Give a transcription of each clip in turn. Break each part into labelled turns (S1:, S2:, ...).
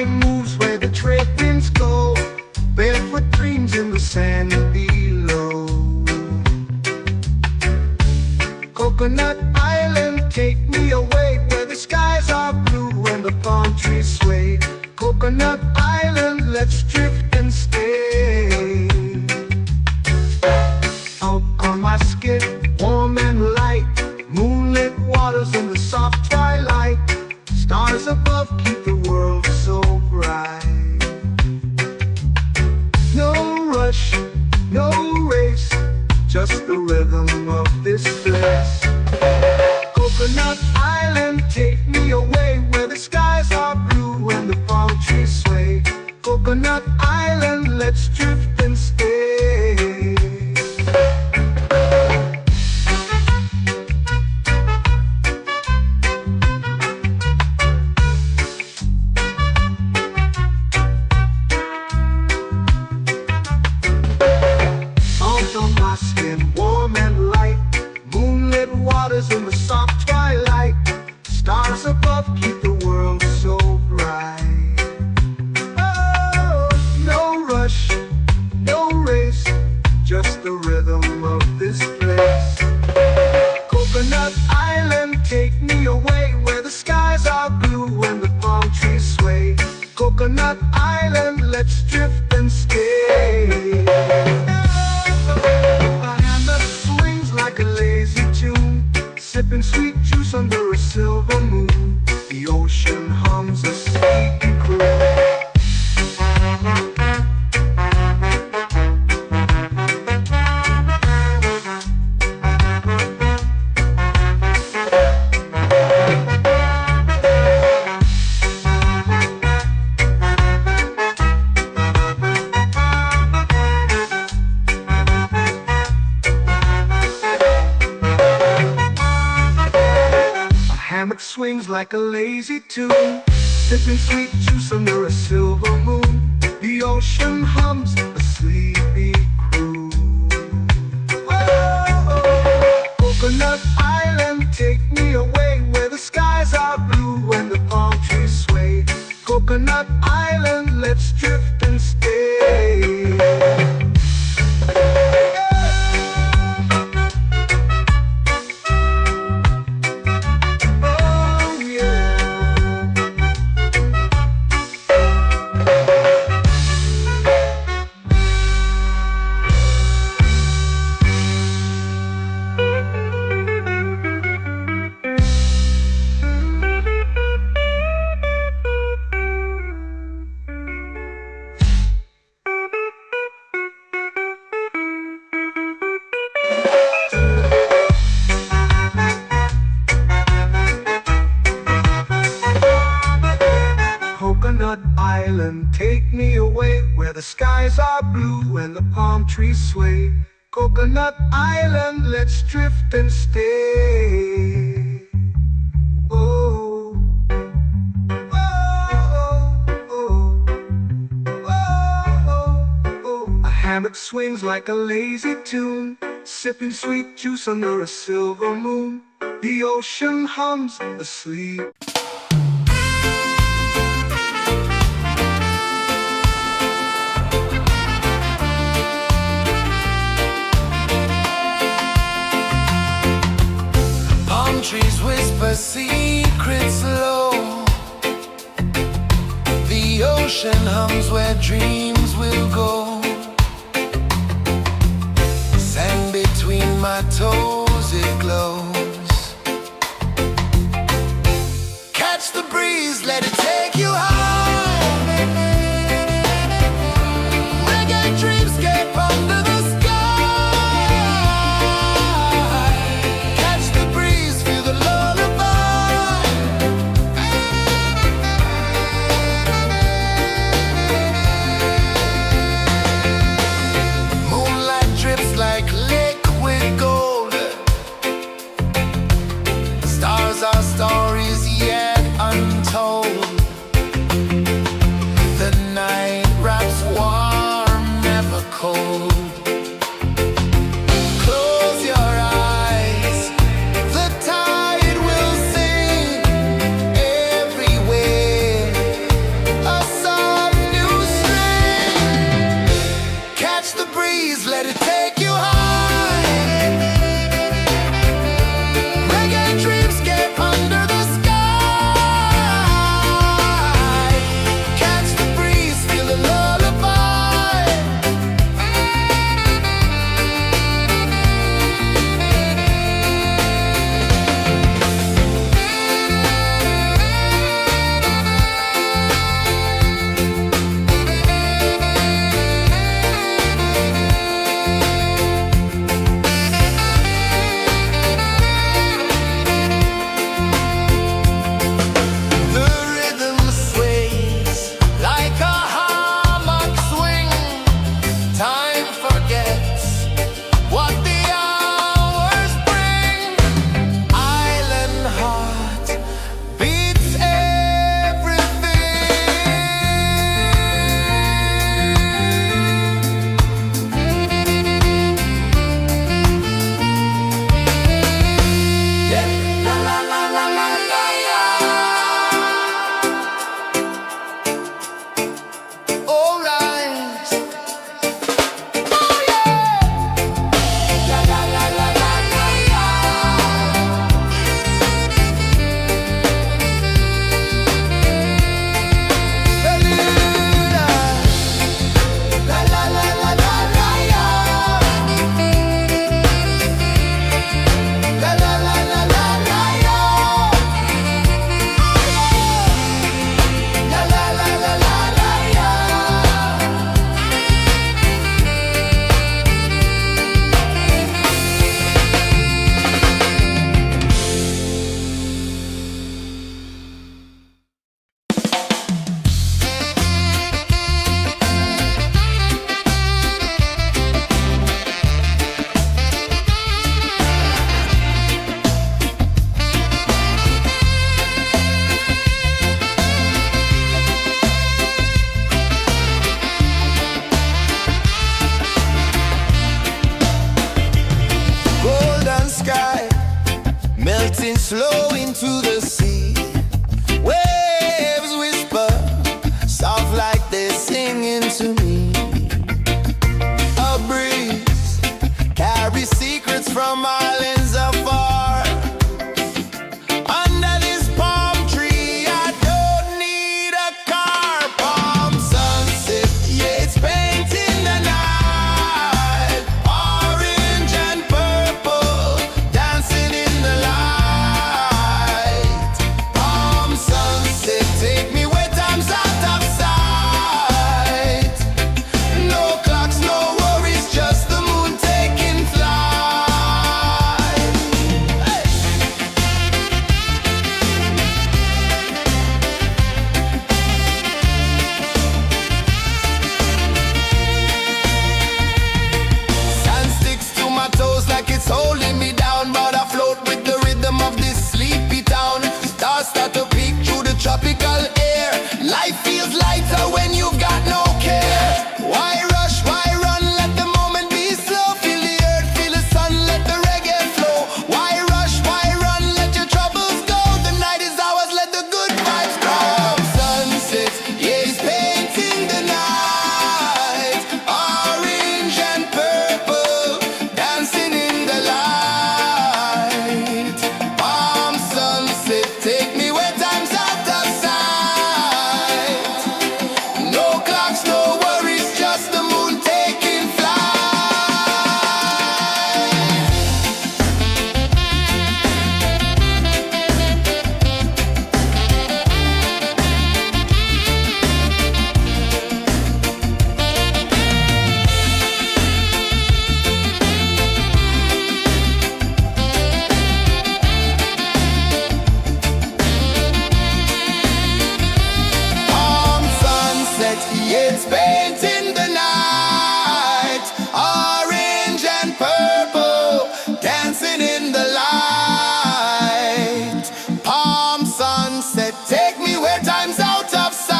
S1: Time moves where the trade winds go, barefoot dreams in the sand below. Coconut Island, take me away where the skies are blue and the palm trees sway. Coconut Island, let's drift and stay. Out on my skin, warm and light, moonlit waters in the soft twilight. Stars above keep the world so bright. No rush, no race, just the rhythm of this place. Coconut Island, take me away where the skies are blue and the palm trees sway. Coconut Island, let's drift and stay. Out on my skin, warm and light, moonlit waters in the soft twilight. Stars above keep the world so bright. Oh, no rush, no race, just the rhythm of this place. Coconut Island, take me away where the skies are blue and the palm trees sway. Coconut Island, let's drift and stay. A hand that swings like a lazy tune, sipping sweet juice under a silver moon. The ocean hums a sleepy croon. Hammock swings like a lazy tune, sipping sweet juice under a silver moon. The ocean hums a sleepy croon. Whoa, Coconut Island, take me away where the skies are blue and the palm trees sway. Coconut Island, let's drift and stay. Coconut Island, take me away where the skies are blue and the palm trees sway. Coconut Island, let's drift and stay. Oh, oh, oh, oh, oh. A hammock swings like a lazy tune, sipping sweet juice under a silver moon. The ocean hums asleep.
S2: Trees whisper secrets low. The ocean hums where dreams will go. Sand between my toes, it glows. Catch the breeze, let it take you high. Reggae dreamscape under the sky. It's painting the night, orange and purple, dancing in the light. Palm sunset, take me where time's out of sight.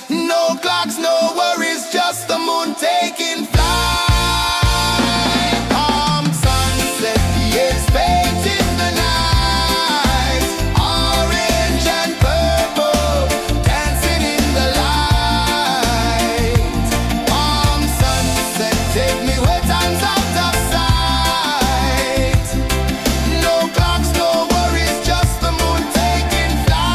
S2: No clocks, no worries, just the moon taking flight. Palm sunset, it's painting the night, orange and purple, dancing in the light. Palm sunset, take me where time's out of sight. No clocks, no worries, just the moon taking flight.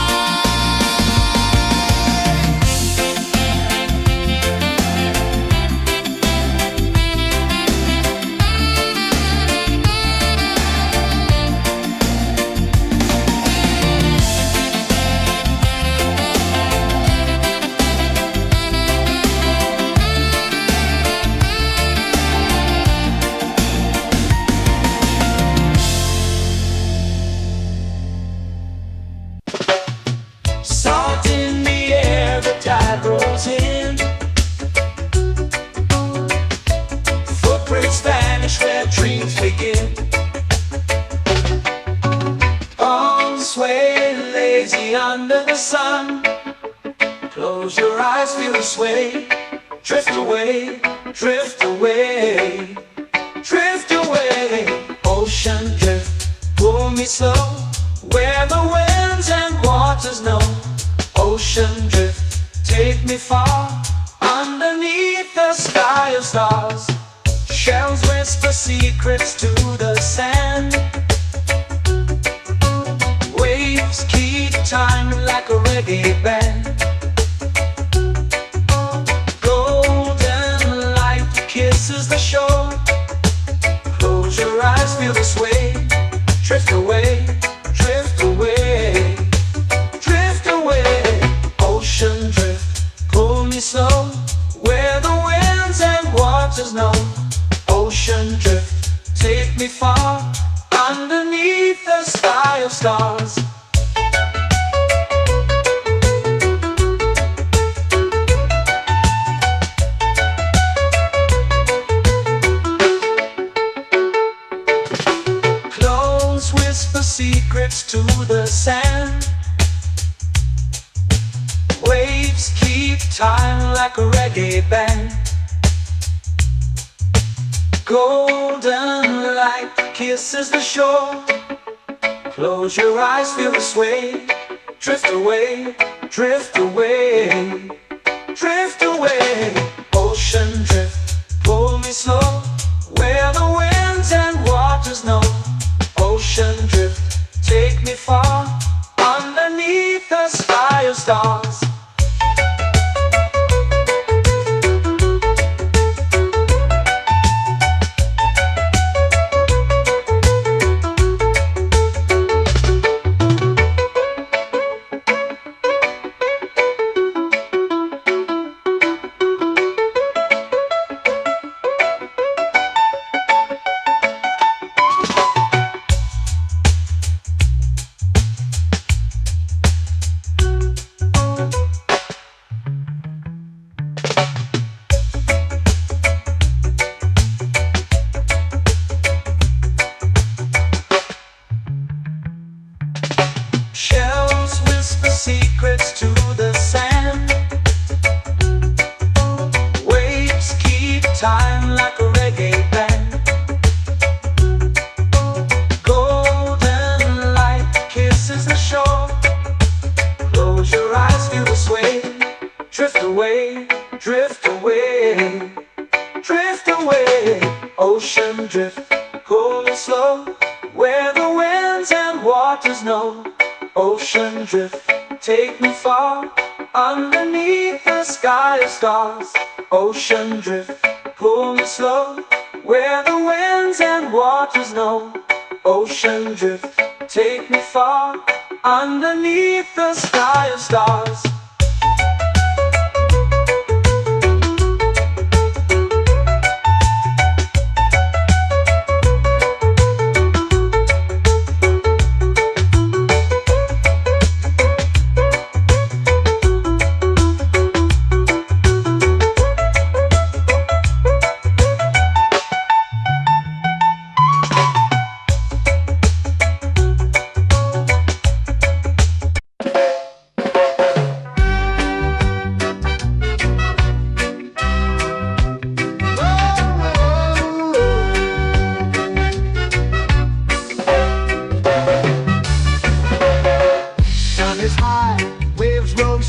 S1: Salt in the air, the tide rolls in. Footprints vanish where dreams begin. Arms sway lazy under the sun. Close your eyes, feel the sway. Drift away, drift away, drift away. Ocean drift, pull me slow, where the winds and waters know. Ocean drift, take me far, underneath the sky of stars. Shells whisper secrets to the sand. Waves keep time like a reggae band. Golden light kisses the shore. Close your eyes, feel the sway. Drift away, drift away, drift away. Ocean drift, pull me slow, where the winds and waters know. Ocean drift, take me far, underneath the sky of stars. Close whisper secrets to the sand. Waves keep time like a reggae band. Golden light kisses the shore. Close your eyes, feel the sway. Drift away, drift away, drift away. Ocean drift, pull me slow, where the winds and waters know. Ocean drift, take me far, underneath the sky of stars. Shells whisper secrets to the sand. Waves keep time like a reggae band. Golden light kisses the shore. Close your eyes, feel the sway. Drift away, drift away, drift away. Ocean drift, pull me slow, where the winds and waters know. Ocean drift, take me far, underneath the sky of stars. Ocean drift, pull me slow, where the winds and waters know. Ocean drift, take me far, underneath the sky of stars.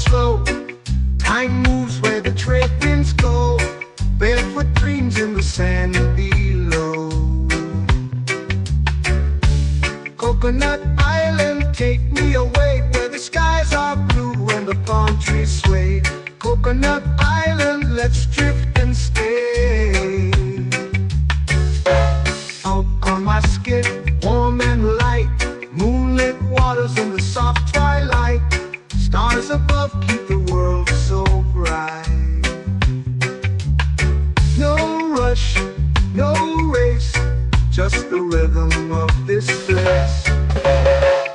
S1: slow. Time moves where the trade winds go. Barefoot dreams in the sand below. Coconut Island, take me away where the skies are blue and the palm trees sway. Coconut Island, let's drift and stay. Out on my skin, warm and light, moonlit waters in the soft twilight. Stars above keep the world so bright. No rush, no race, just the rhythm of this place.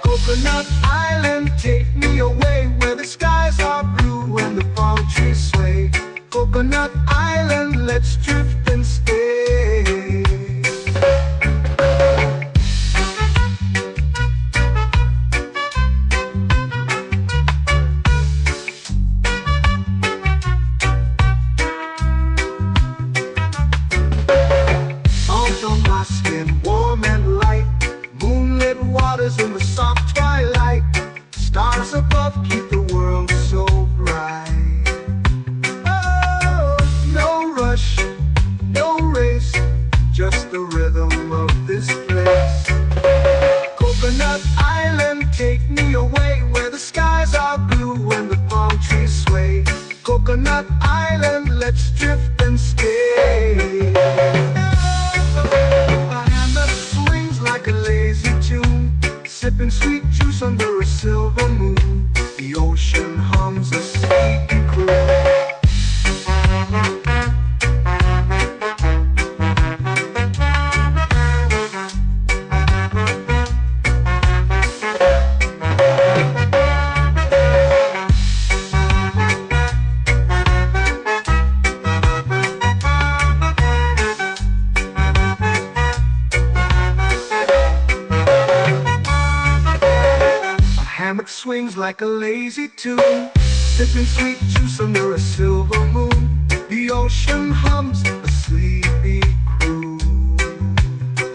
S1: Coconut Island, take me away where the skies are blue and the palm trees sway. Coconut Island, let's drift and stay. Salt on my skin, warm and light, moonlit waters in the soft twilight. Stars above keep the world so bright. Oh, no rush, no race, just the rhythm of this place. Coconut Island, take me away where the skies are blue and the palm trees sway. Coconut Island, let's drift and stay. A hand that swings like a lazy tune, sipping sweet juice under a silver moon. The ocean hums a sleepy croon. Hammock swings like a lazy tune, sipping sweet juice under a silver moon. The ocean hums a sleepy croon.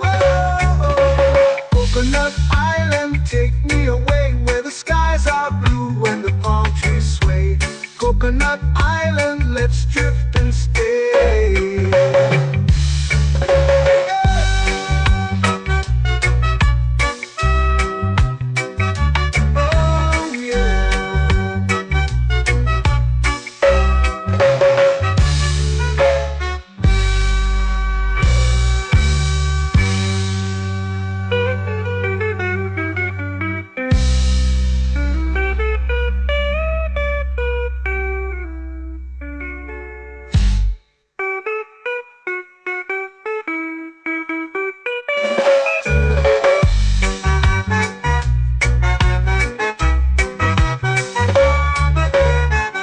S1: Oh, Coconut Island, take me away where the skies are blue and the palm trees sway. Coconut Island, let's drift and stay.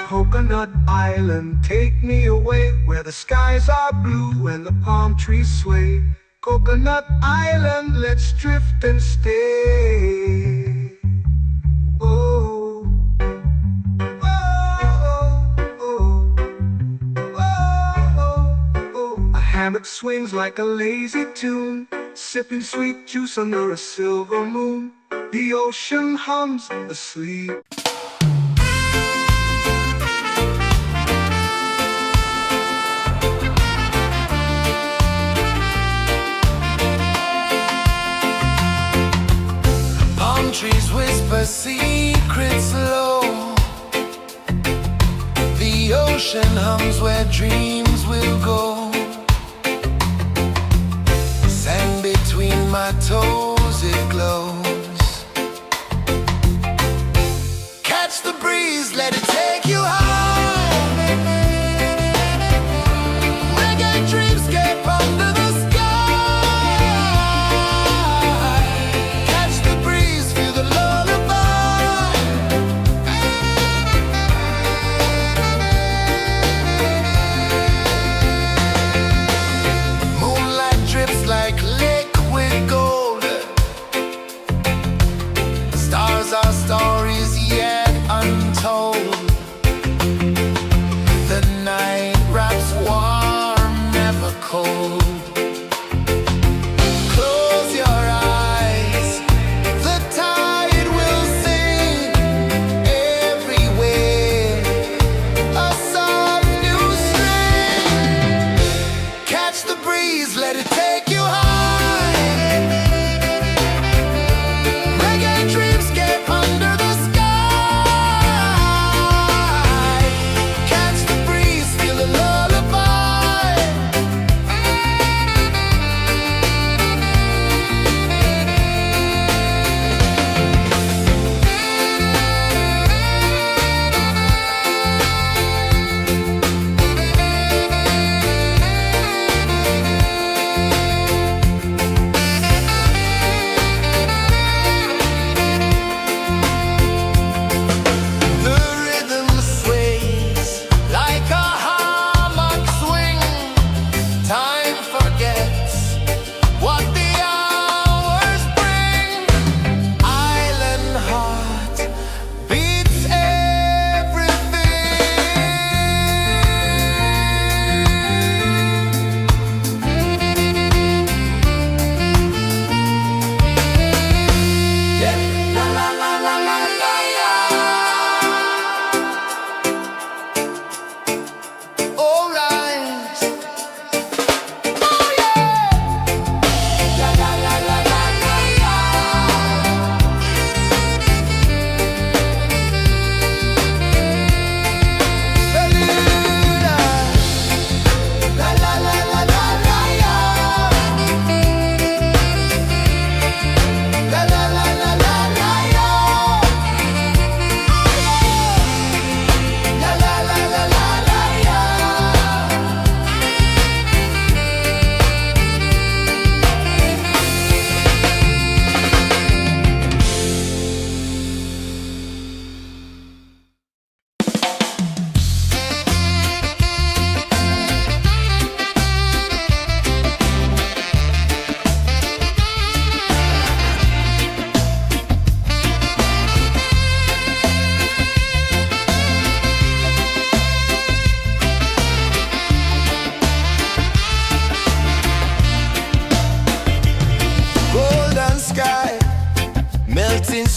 S1: Coconut Island, take me away where the skies are blue and the palm trees sway. Coconut Island, let's drift and stay. Oh, oh, oh, oh, oh. A hammock swings like a lazy tune, sipping sweet juice under a silver moon. The ocean hums asleep.
S2: Trees whisper secrets low. The ocean hums where dreams will go. Sand between my toes, it glows. Catch the breeze, let it take you high. Reggae dreamscape under the sky.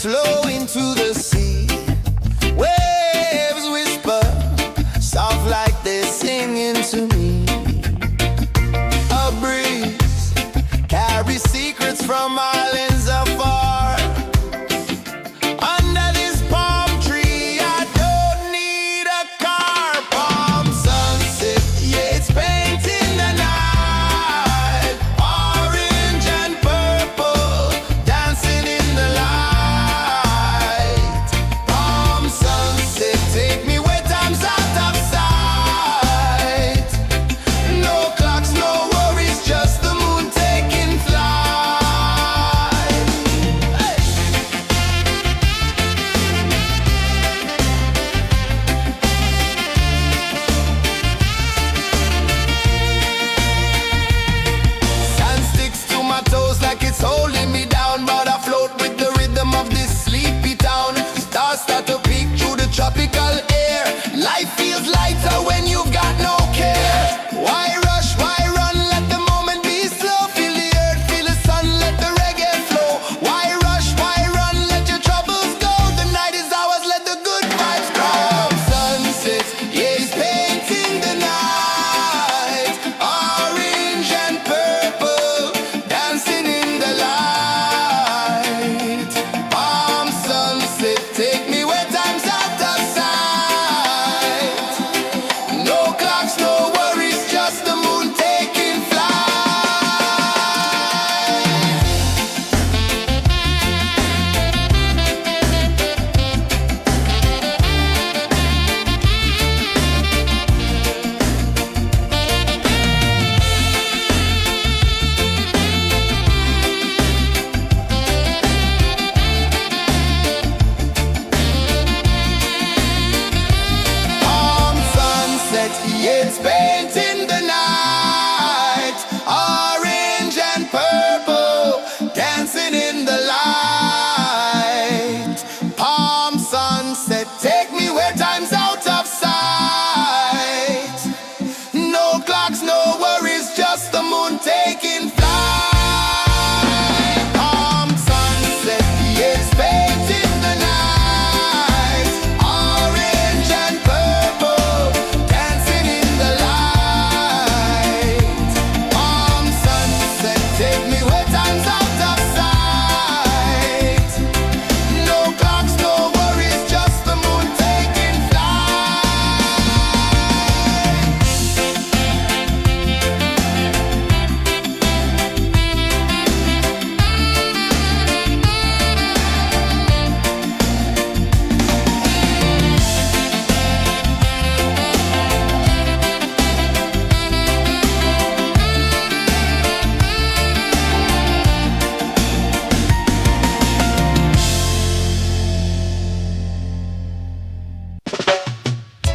S2: flow into the sea. Waves whisper, soft like they're singing to me. A breeze carries secrets from islands afar. Under this palm tree, I don't need a car. Palm sunset, yeah, it's painting the night. Orange and purple, dancing in the light. Palm sunset, take me where time's out of sight. No clocks, no worries, just the moon taking flight. Hey! Sand sticks to my toes like it's holding me down, but I float with the rhythm of this sleepy town. Stars start to peek through the tropical air. Life feels lighter when you've got no care. Why rush, why run, let the moment be slow. Feel the earth, feel the sun, let the reggae flow. Why rush, why run, let your troubles go. The night is ours, let the good vibes grow. Sunset, yeah, it's painting the night. Orange and purple, dancing in the light. Palm sunset, take me where time's out of sight. No clocks, no worries, just the moon taking flight. Palm sunset, yeah, it's painting the night. Orange and purple, dancing in the light. Palm sunset, take me where time's out of sight. No clocks, no worries, just the moon taking flight. Palm sunset, yeah, it's painting the night. Orange and purple, dancing in the light. Palm sunset, take me where time's out of sight. No clocks, no worries, just the moon taking flight.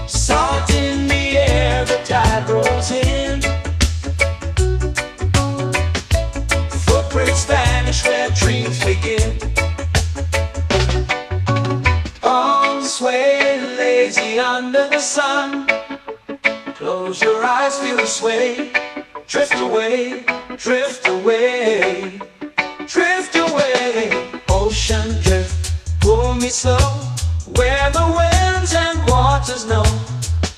S3: Salt in the air, the tide rolls in. Footprints vanish where dreams begin. Arms sway lazy under the sun. Close your eyes, feel the sway. Drift away, drift away, drift away. Ocean drift, pull me slow, where the winds and waters know.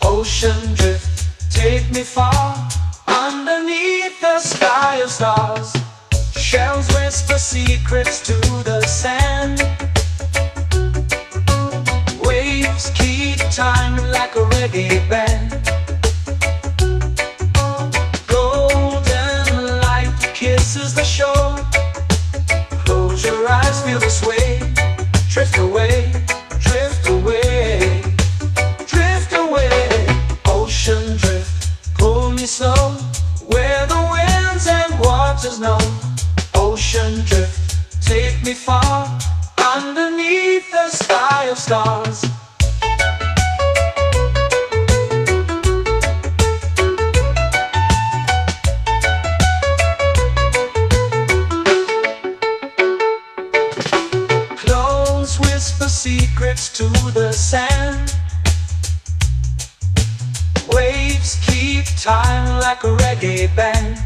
S3: Ocean drift, take me far, underneath the sky of stars. Shells whisper secrets to the sand. Waves keep time like a reggae band. Golden light kisses the shore. Close your eyes, feel the sway. Drift away, drift away, drift away. Ocean drift, pull me slow, where the winds and waters know. Ocean drift, take me far, underneath the sky of stars. Close whisper secrets to the sand. Waves keep time like a reggae band.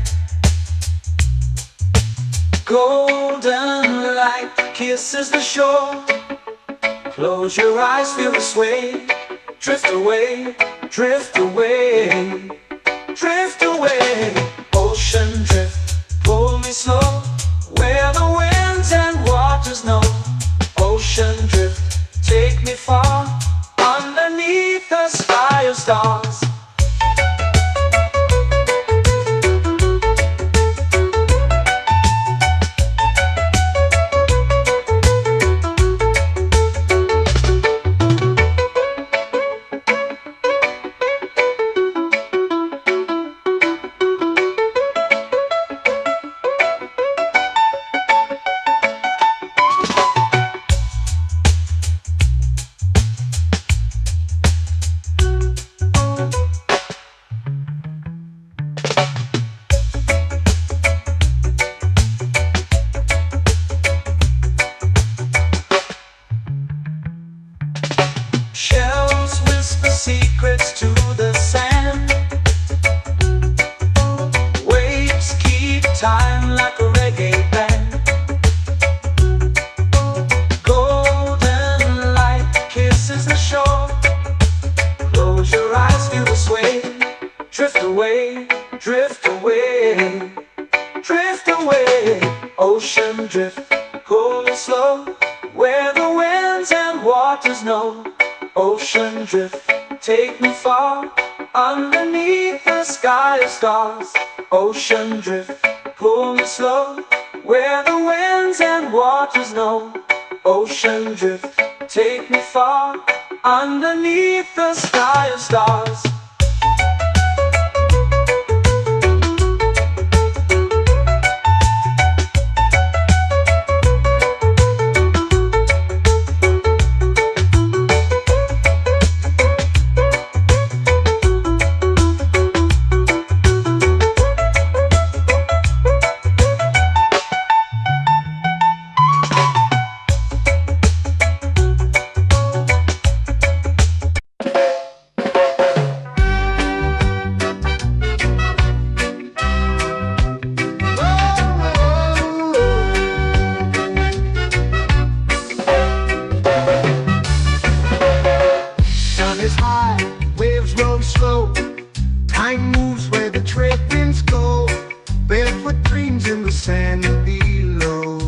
S3: Golden light kisses the shore. Close your eyes, feel the sway. Drift away, drift away, drift away. Ocean drift, pull me slow, where the winds and waters know. Ocean drift, take me far, underneath the sky of stars. Shells whisper secrets to the sand. Waves keep time like a reggae band. Golden light kisses the shore. Close your eyes, feel the sway. Drift away, drift away, drift away. Ocean drift, pull me slow, where the winds and waters know. Ocean drift, take me far, underneath the sky of stars. Ocean drift, pull me slow, where the winds and waters know. Ocean drift, take me far, underneath the sky of stars.
S1: Waves roll slow, time moves where the trade winds go. Barefoot dreams in the sand below.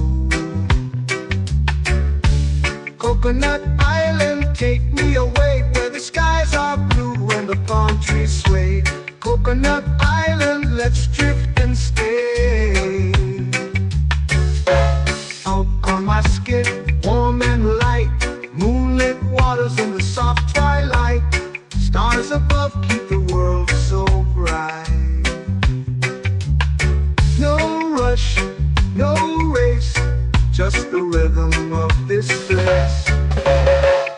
S1: Coconut Island, take me away, where the skies are blue and the palm trees sway. Coconut Island, let's drift and stay. Out on my skin, warm and light, moonlit waters in the soft twilight. Stars above keep the world so bright. No rush, no race, just the rhythm of this place.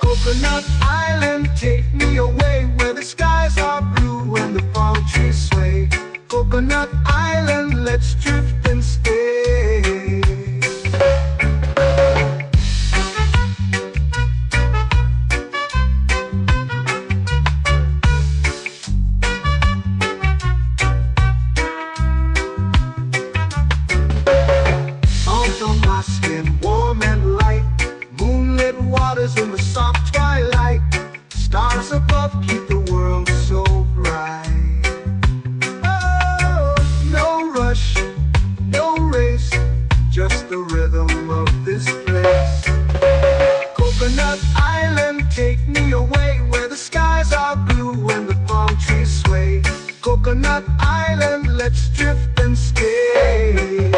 S1: Coconut Island, take me away, where the skies are blue and the palm trees sway. Coconut Island, let's drift and stay. In the soft twilight, stars above keep the world so bright. Oh, no rush, no race, just the rhythm of this place. Coconut Island, take me away, where the skies are blue and the palm trees sway. Coconut Island, let's drift and stay.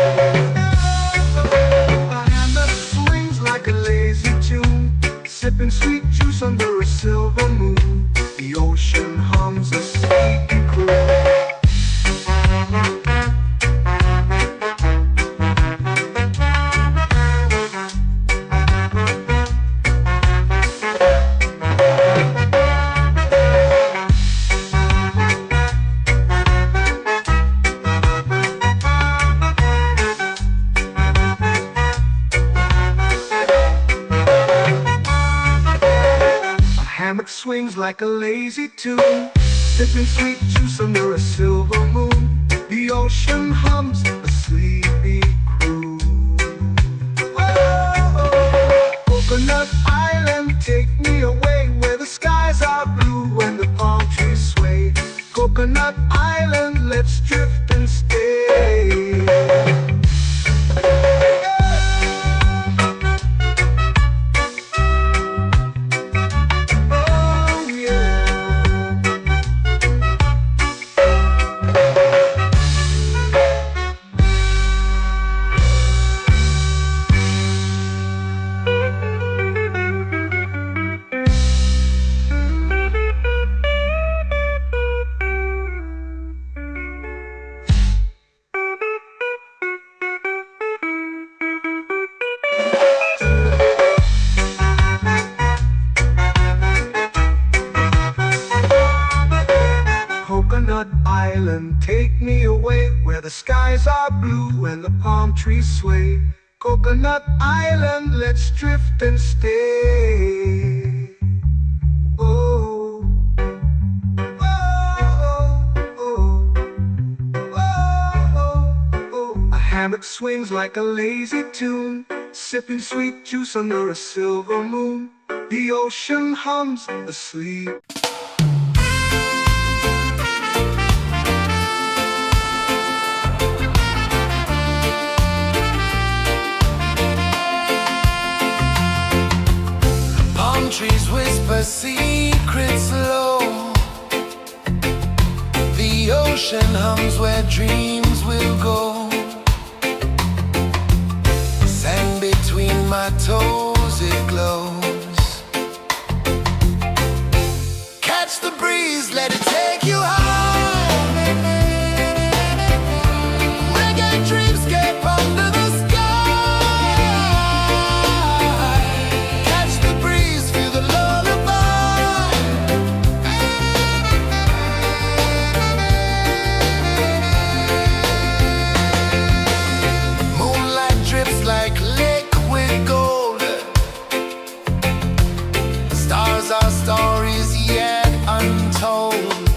S1: A hand that swings like a lazy tune, sipping sweet juice under a silver moon. The ocean hums a sleepy croon. Hammock swings like a lazy tune, sipping sweet juice under a silver moon. The ocean hums a sleepy croon. Coconut Island, let's drift and stay. Oh yeah. Coconut Island, take me away where the skies are blue and the palm trees sway. Coconut Island, let's drift and stay. Oh, oh, oh, oh, oh. A hammock swings like a lazy tune, sipping sweet juice under a silver moon. The ocean hums asleep.
S2: Palm trees whisper secrets low. The ocean hums where dreams will go. Sand between my toes, it glows. Catch the breeze, let it take you high. Reggae dreamscape under the sky. Catch the breeze, feel the lullaby. Moonlight drips like liquid gold. Stars are stories yet untold.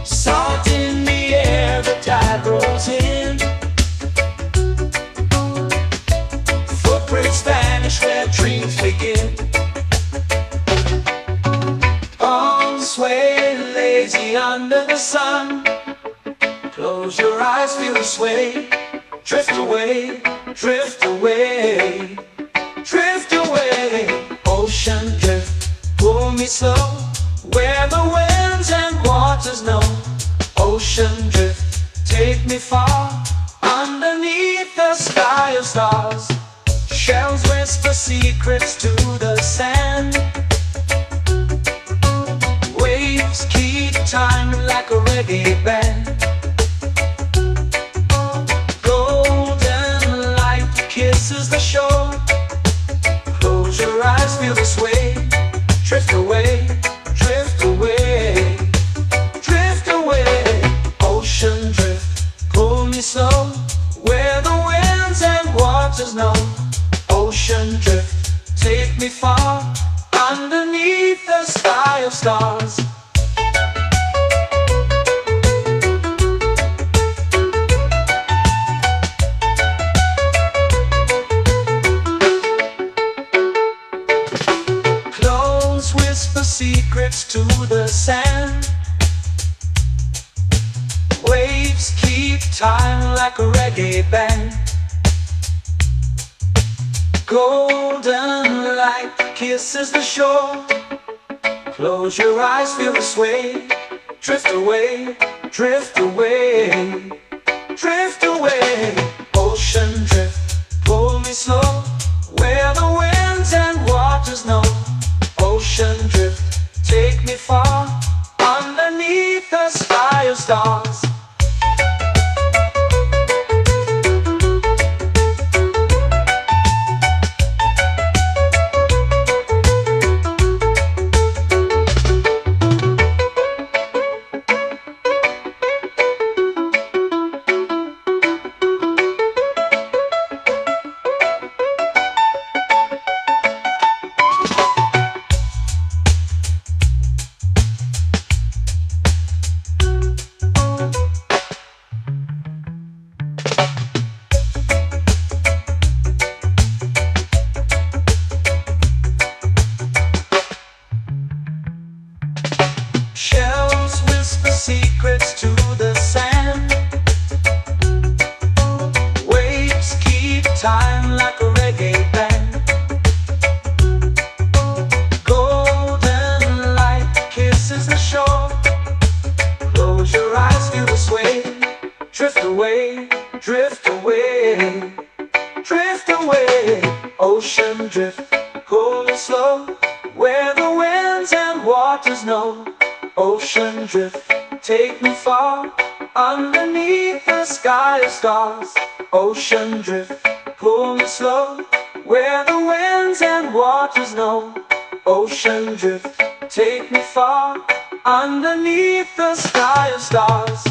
S3: Salt in the air, the tide rolls in. Footprints vanish where dreams begin. Arms sway lazy under the sun. Close your eyes, feel the sway. Drift away, drift away, drift away. Ocean drift, pull me slow, where the winds and waters know. Ocean drift, take me far, underneath the sky of stars. Shells whisper secrets to the sand. Waves keep time like a reggae band. Golden light kisses the shore. Close your eyes, feel the sway. Drift away, drift away, drift away. Ocean drift, pull me slow, where the winds and waters know. Ocean drift, take me far, underneath the sky of stars. Close whisper secrets to the sand. Waves keep time like a reggae band. Golden light kisses the shore. Close your eyes, feel the sway. Drift away, drift away, drift away. Ocean drift, pull me slow, where the winds and waters know. Ocean drift, take me far, underneath the sky of stars. Shells whisper secrets to the sand. Waves keep time like a reggae band. Golden light kisses the shore. Close your eyes, feel the sway. Drift away, drift away, drift away. Ocean drift, pull me slow, where the winds and waters know. Ocean drift, take me far, underneath the sky of stars. Ocean drift, pull me slow, where the winds and waters know. Ocean drift, take me far, underneath the sky of stars.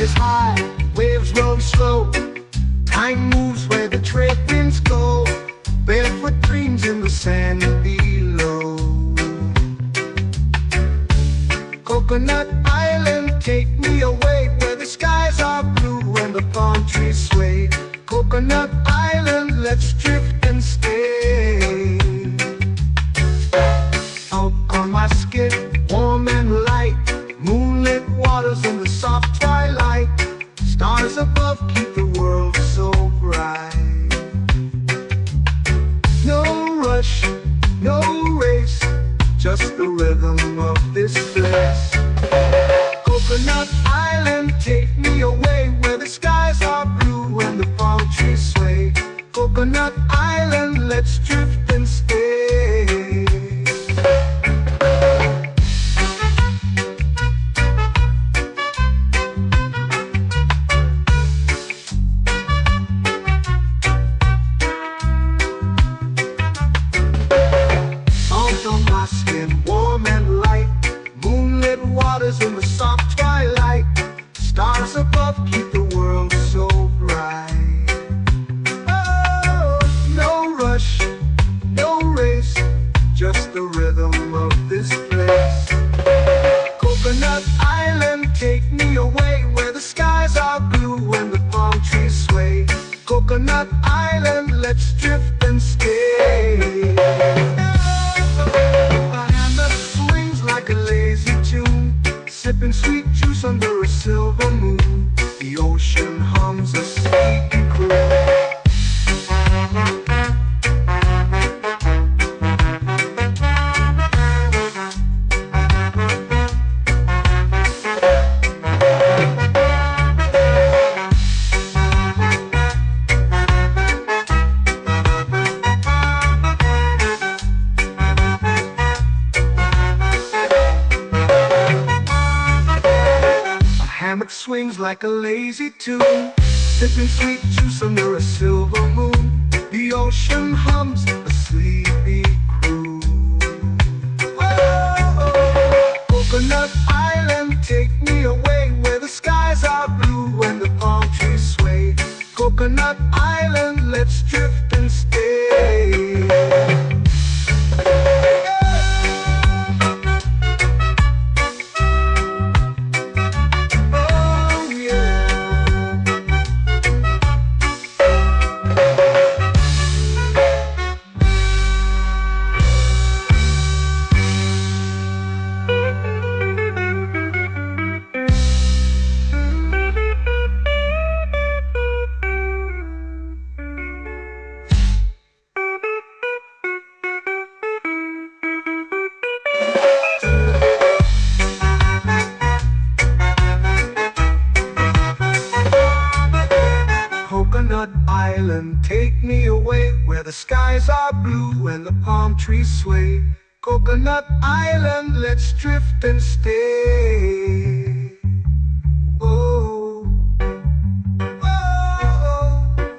S1: Is high, waves roll slow. Time moves where the trade winds go. Barefoot dreams in the sand below. Coconut Island, take me away, where the skies are blue and the palm trees sway. Coconut Island, let's drift and stay. Out on my skin, warm and light, moonlit waters in the soft twilight. Stars above keep the world so bright. No rush, no race, just the rhythm of this place. Coconut Island, take me away where Coconut Island, let's drift and stay. A hand that swings like a lazy tune, sipping sweet juice under a silver moon. The ocean hums a sleepy croon. Hammock swings like a lazy tune, sipping sweet juice under a silver moon. The ocean hums a sleepy croon. Whoa, Coconut Island, take me away where the skies are blue and the palm trees sway. Coconut Island, let's drift and stay. Coconut Island, take me away where the skies are blue and the palm trees sway. Coconut Island, let's drift and stay. Oh, oh,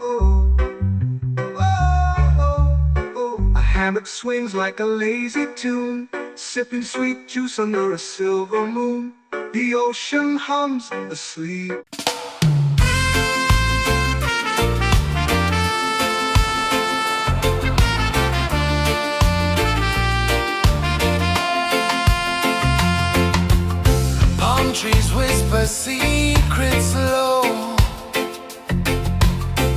S1: oh, oh, oh. A hammock swings like a lazy tune, sipping sweet juice under a silver moon. The ocean hums asleep.
S2: Trees whisper secrets low.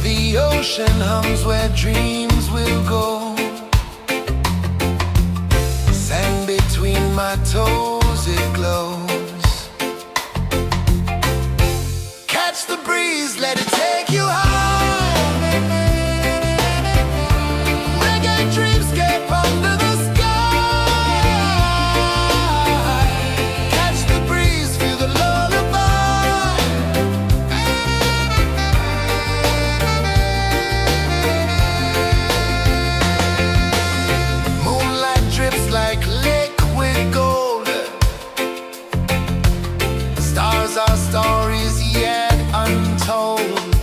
S2: The ocean hums where dreams will go. Sand between my toes, it glows. Catch the breeze, let it take you high. Reggae dreamscape under the sky. Our stories yet untold.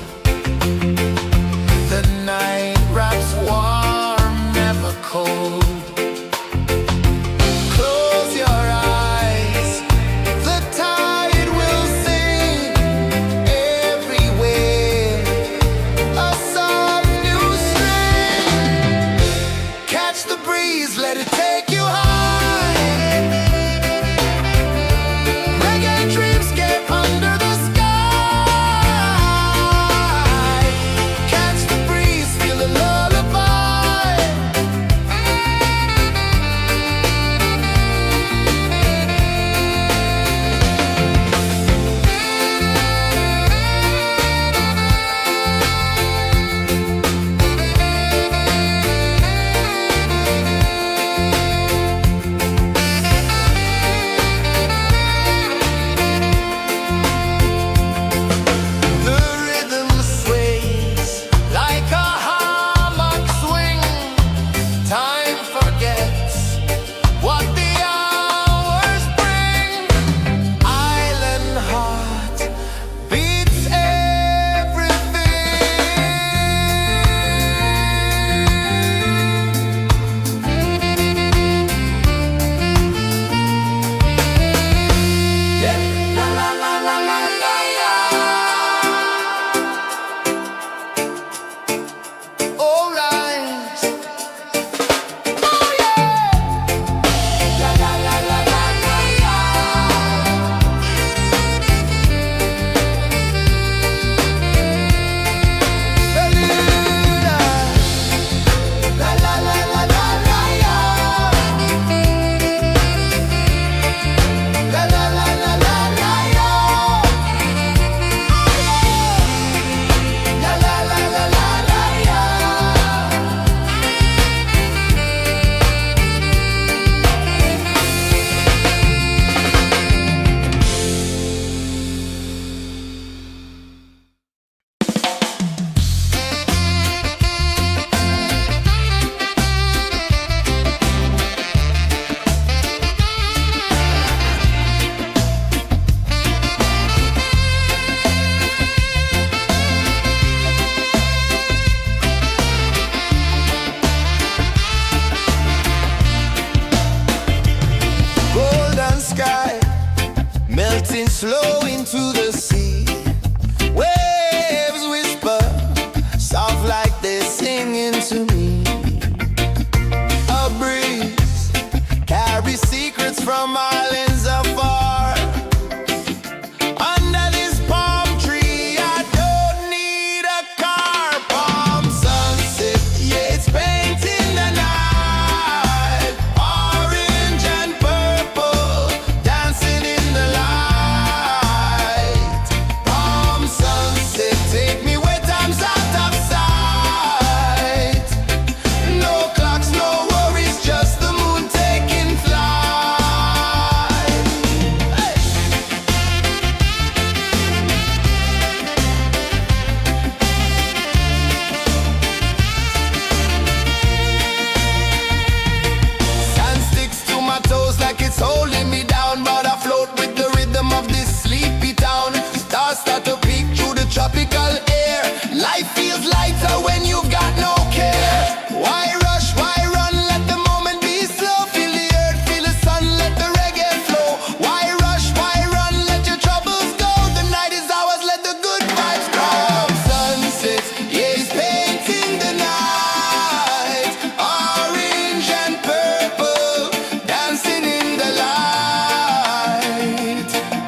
S2: tropical air. Life feels lighter when you've got no care. Why rush, why run, let the moment be slow. Feel the earth, feel the sun, let the reggae flow. Why rush, why run, let your troubles go. The night is ours, let the good vibes grow. Sunset, yeah, it's painting the night. Orange and purple, dancing in the light.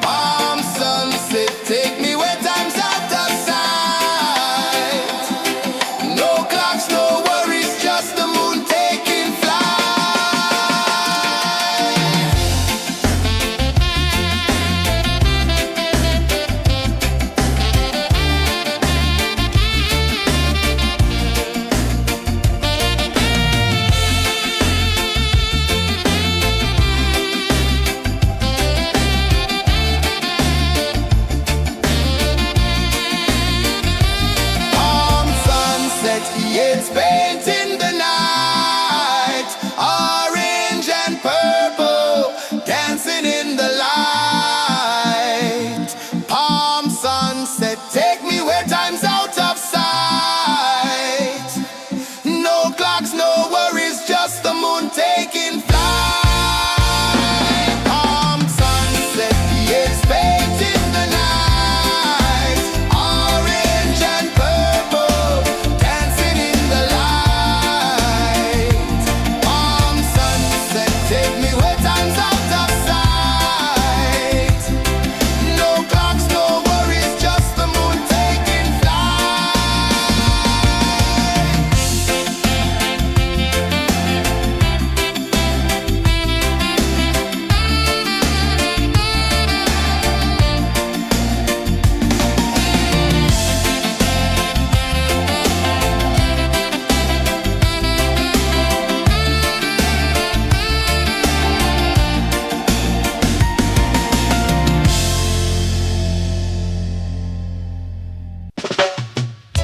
S2: Palm sunset, take me where time's out of sight. No clocks, no worries, just the moon taking flight. Palm sunset, yeah, it's painting the night. Orange and purple, dancing in the light. Palm sunset, take me where time's out of sight. No clocks, no worries, just the moon taking flight. Palm sunset, yeah, it's painting the night. Orange and purple, dancing in the light. Palm sunset, take me where time's out of sight. No clocks, no worries, just the moon taking flight.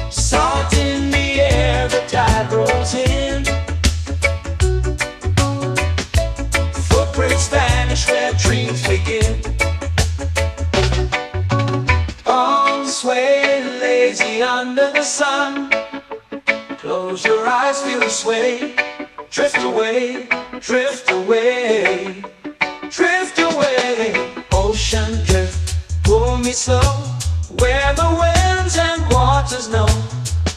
S3: Salt in the air, the tide rolls in. Footprints vanish where dreams begin. Arms sway lazy under the sun. Close your eyes, feel the sway. Drift away, drift away, drift away. Ocean drift, pull me slow. Where the winds and waters know.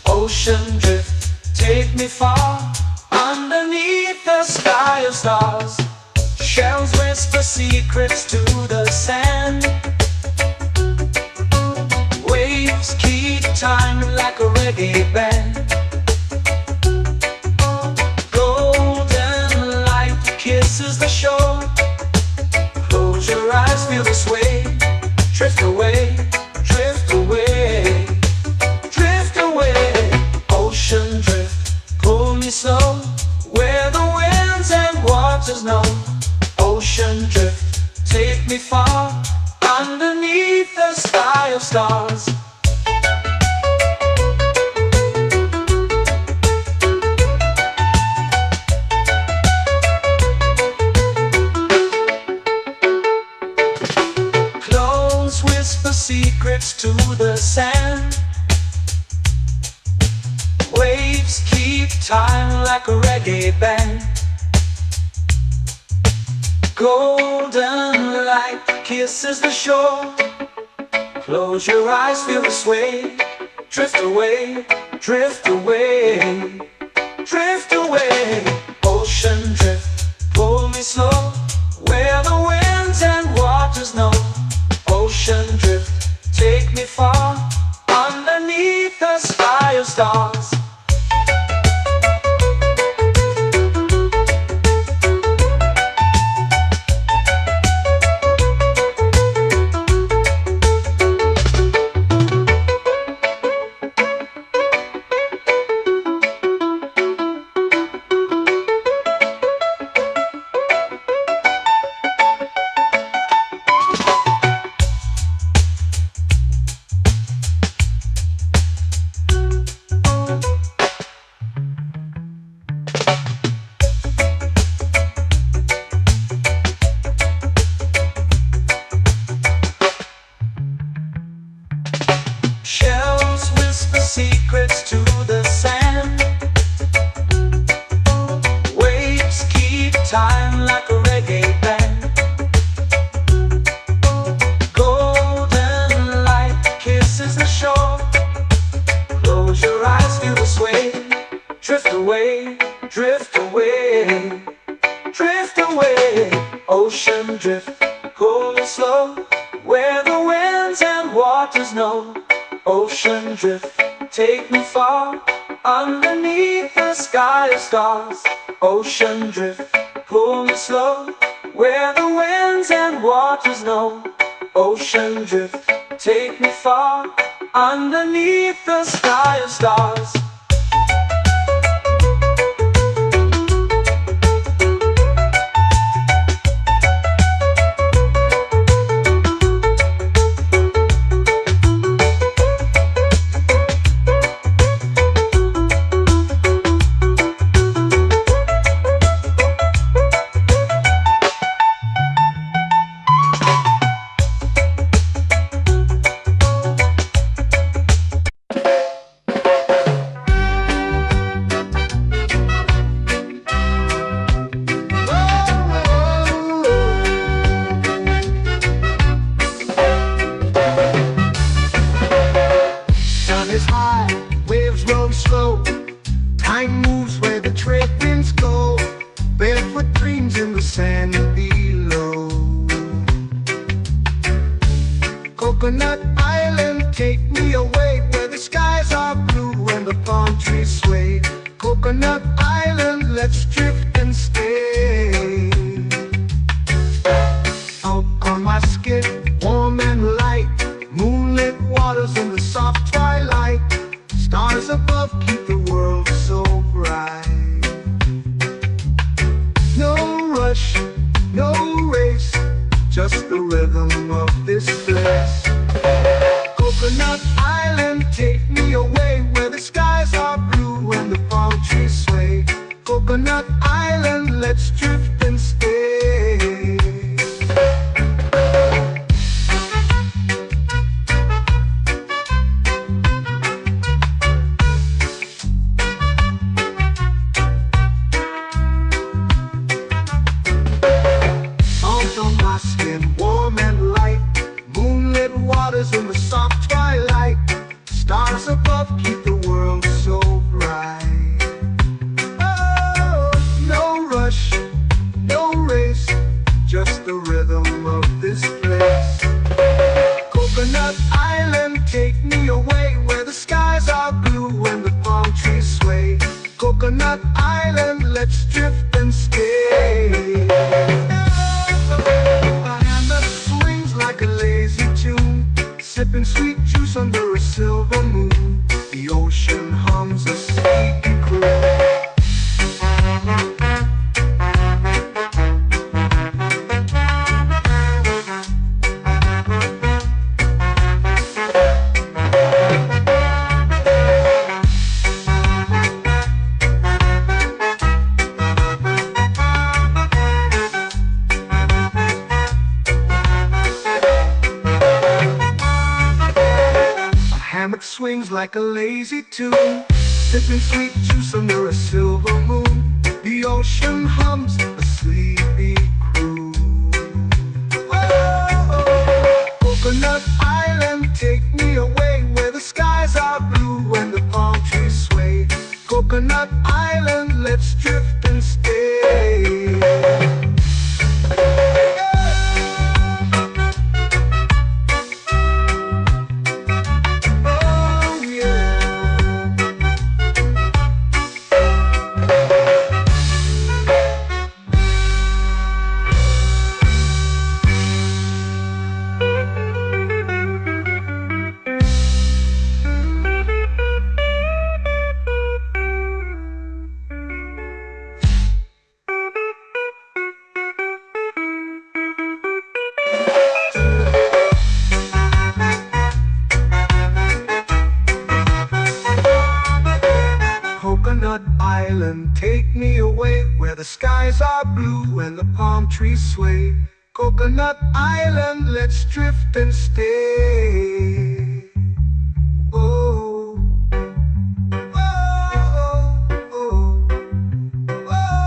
S3: Ocean drift, take me far. Underneath the sky of stars. Shells whisper secrets to the sand. Waves keep time like a reggae band. Golden light kisses the shore. Close your eyes, feel the sway. Drift away, drift away, drift away. Ocean drift, pull me slow. Where the winds and waters know. Ocean drift, take me far. Underneath the sky of stars. Clones whisper secrets to the sand. Waves keep time like a reggae band. Golden light kisses the shore. Close your eyes, feel the sway. Drift away, drift away, drift away. Ocean drift, pull me slow. Where the winds and waters know. Ocean drift, take me far. Underneath the sky of stars. shore. Close your eyes, feel the sway. Drift away, drift away, drift away. Ocean drift, cool and slow, where the winds and waters know. Ocean drift, take me far, underneath the sky of stars. Ocean drift, pull me slow, where the winds and waters know. Ocean drift, take me far, underneath the sky of stars.
S1: Sun is high, waves roll slow. Time moves where the trade winds go. Barefoot dreams in the sand below. Coconut Island, take me away, where the skies are blue and the palm trees sway. Coconut Island, let's drift and stay. Out on my skin, warm and light, moonlit waters in the soft twilight. Stars above keep the world so bright. No rush, no race, just the rhythm of this place. Coconut Island, take me away, where the skies are blue and the palm trees sway. Coconut Island, let's drift and stay. Salt on my skin, warm and light, moonlit waters in the soft twilight. Stars above keep the world so bright. Oh, no rush, no race, just the rhythm of this place. Coconut Island, take me away, where the skies are blue and the palm trees sway. Coconut Island, let's drift and stay. My hand that swings like a lazy tune, sipping sweet juice under a silver moon. The ocean hums a sleepy croon. Hammock swings like a lazy tune, sipping sweet juice under a silver moon. The ocean hums a sleepy croon. Oh, Coconut Island, take me away, where the skies are blue and the palm trees sway. Coconut Island, let's drift and stay. Coconut Island, take me away, where the skies are blue and the palm trees sway. Coconut Island, let's drift and stay. Oh, oh, oh, oh,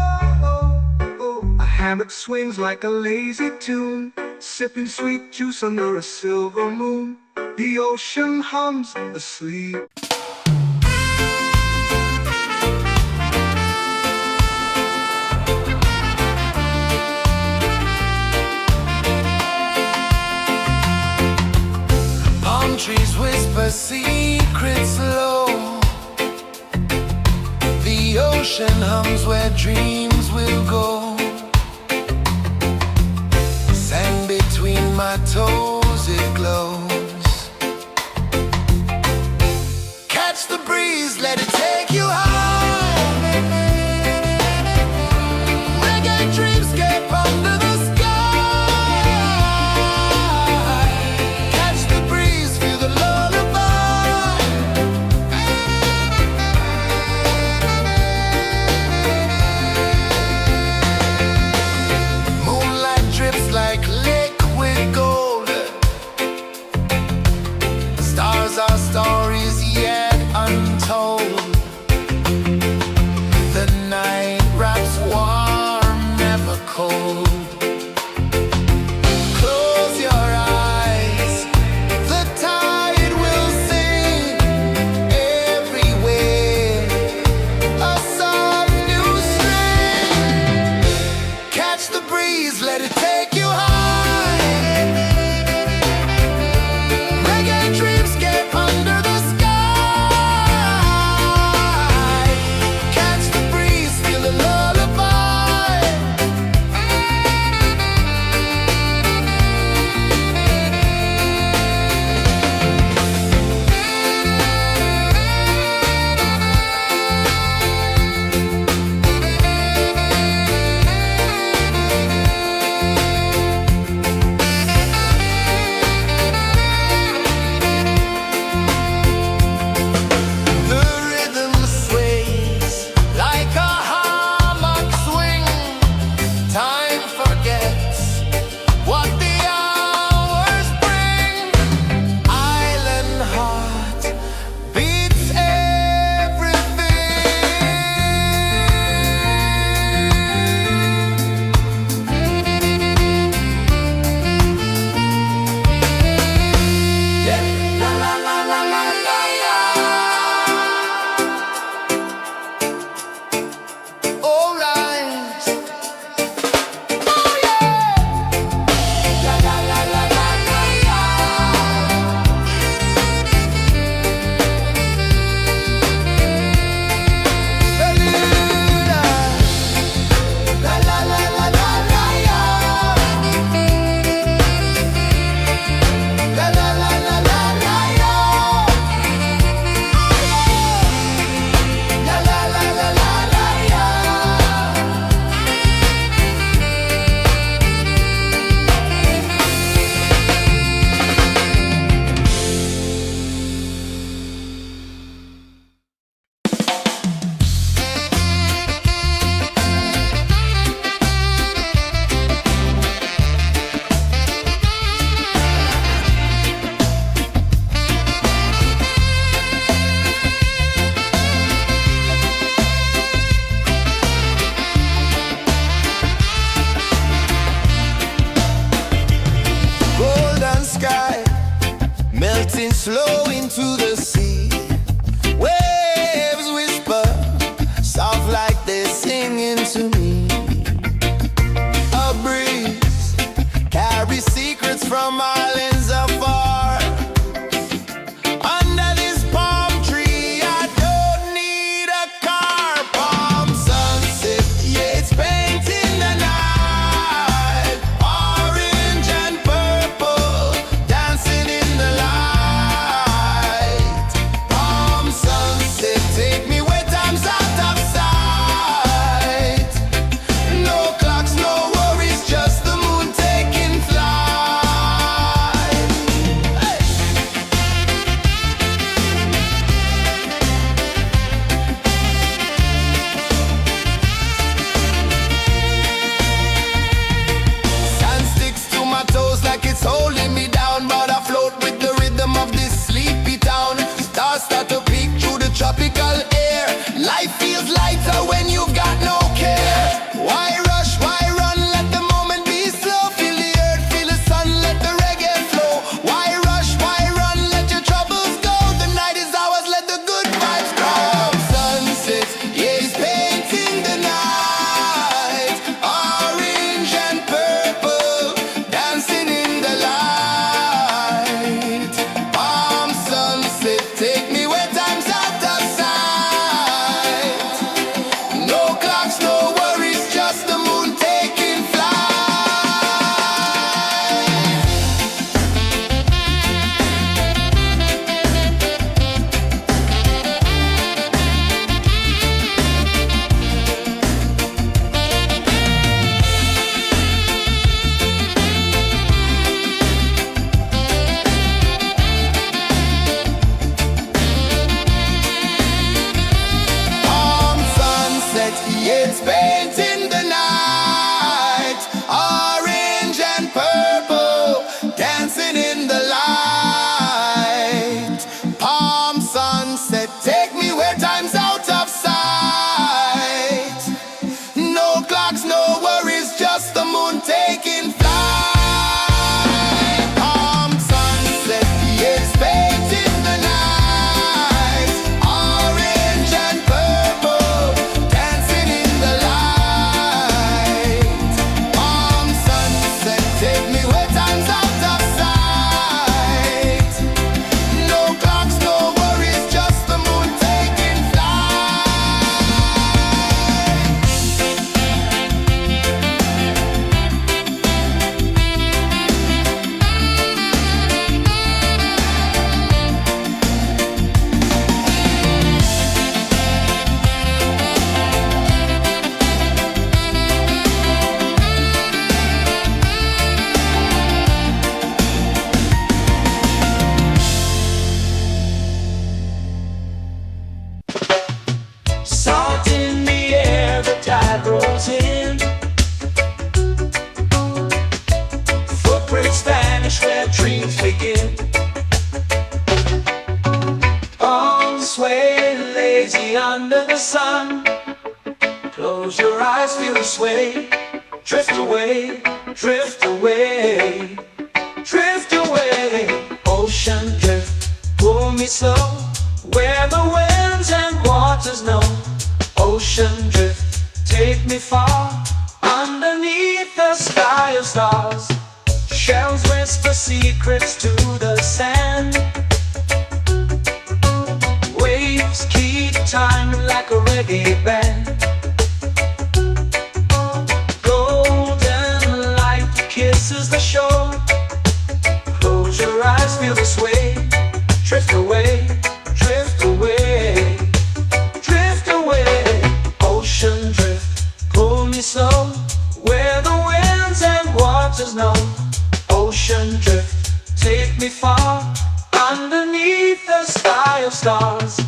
S1: oh. A hammock swings like a lazy tune, sipping sweet juice under a silver moon. The ocean hums asleep.
S2: Palm trees whisper secrets low. The ocean hums where dreams will go. Sand between my toes, it glows. Catch the breeze, let it take you high. Reggae dreamscape under the sky. Catch the breeze, feel the lullaby. Moonlight drips like liquid gold. Stars are stories yet untold.
S3: sway, lazy under the sun. Close your eyes, feel the sway. Drift away, drift away, drift away. Ocean drift, pull me slow, where the winds and waters know. Ocean drift, take me far, underneath the sky of stars. Shells whisper secrets to the sand. Waves keep time like a reggae band. Golden light kisses the shore. Close your eyes, feel the sway. Drift away, drift away, drift away. Ocean drift, pull me slow, where the winds and waters know. Ocean drift, take me far, underneath the sky of stars.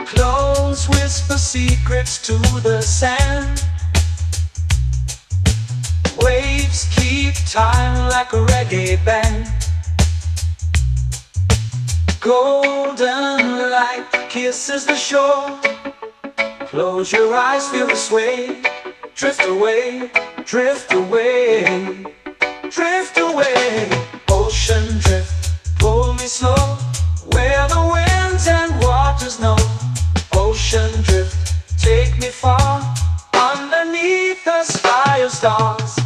S3: Clones whisper secrets to the sand. Waves keep time like a reggae band. Golden light kisses the shore. Close your eyes, feel the sway. Drift away, drift away, drift away. Ocean drift, pull me slow, where the winds and waters know. Ocean drift, take me far, underneath the sky of stars.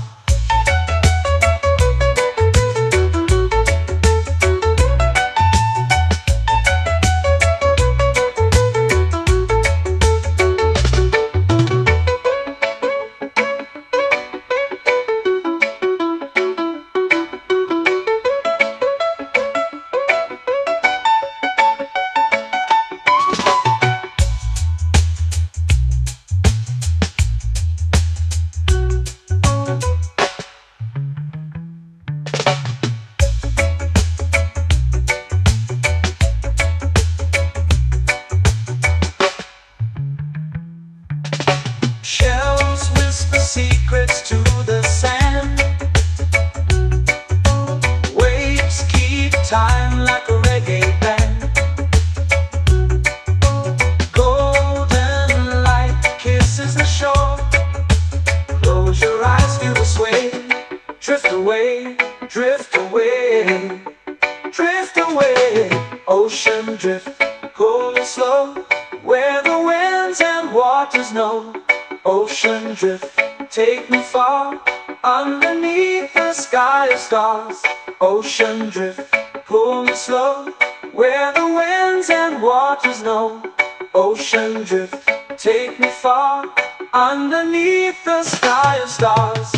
S3: Shells whisper secrets to the sand. Waves keep time like a reggae band. Golden light kisses the shore. Close your eyes, feel the sway. Drift away, drift away, drift away. Ocean drift, pull me slow, where the winds and waters know. Ocean drift, take me far, underneath the sky of stars. Ocean drift, pull me slow, where the winds and waters know. Ocean drift, take me far, underneath the sky of stars.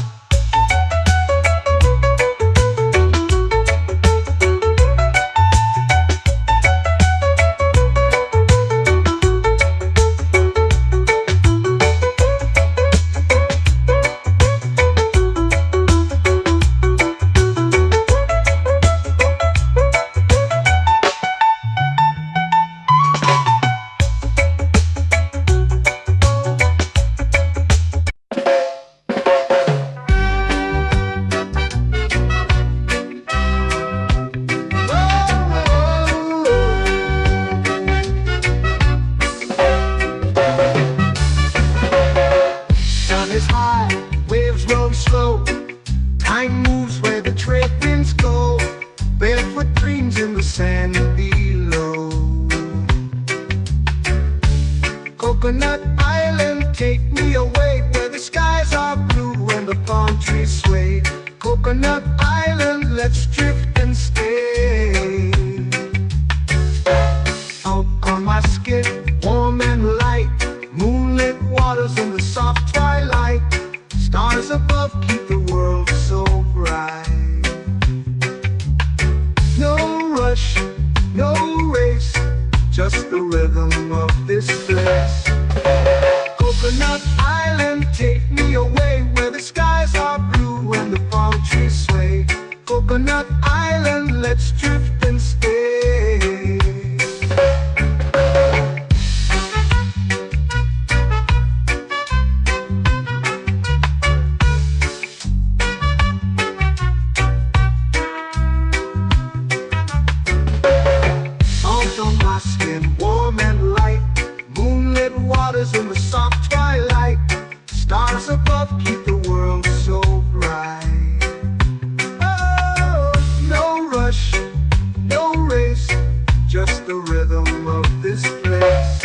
S1: Time moves where the trade winds go. Barefoot dreams in the sand below. Coconut Island, take me away, where the skies are blue and the palm trees sway. Coconut Island, let's drift and stay. Out on my skin, warm and light, moonlit waters in the soft twilight. Stars above keep the world so bright. No rush, no race, just the rhythm of this place. Coconut Island, take me away, where the skies are blue and the palm trees sway. Coconut Island, let's drift and stay. soft twilight. Stars above keep the world so bright. Oh, no rush, no race, just the rhythm of this place.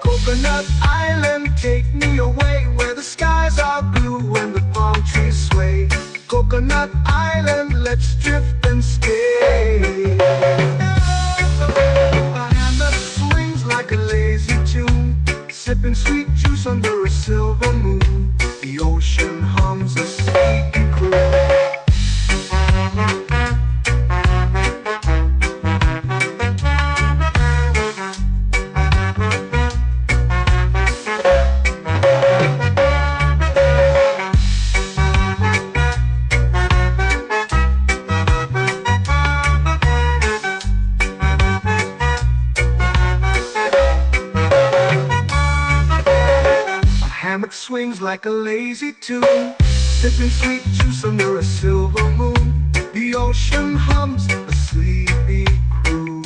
S1: Coconut Island, take me away where the skies are blue and the palm trees sway. Coconut Island, let's drift and stay. A hand that swings like a lazy tune, sipping sweet juice under a silver moon. The ocean hums a sleepy croon. Hammock swings like a lazy tune, sipping sweet juice under a silver moon. The ocean hums a sleepy croon.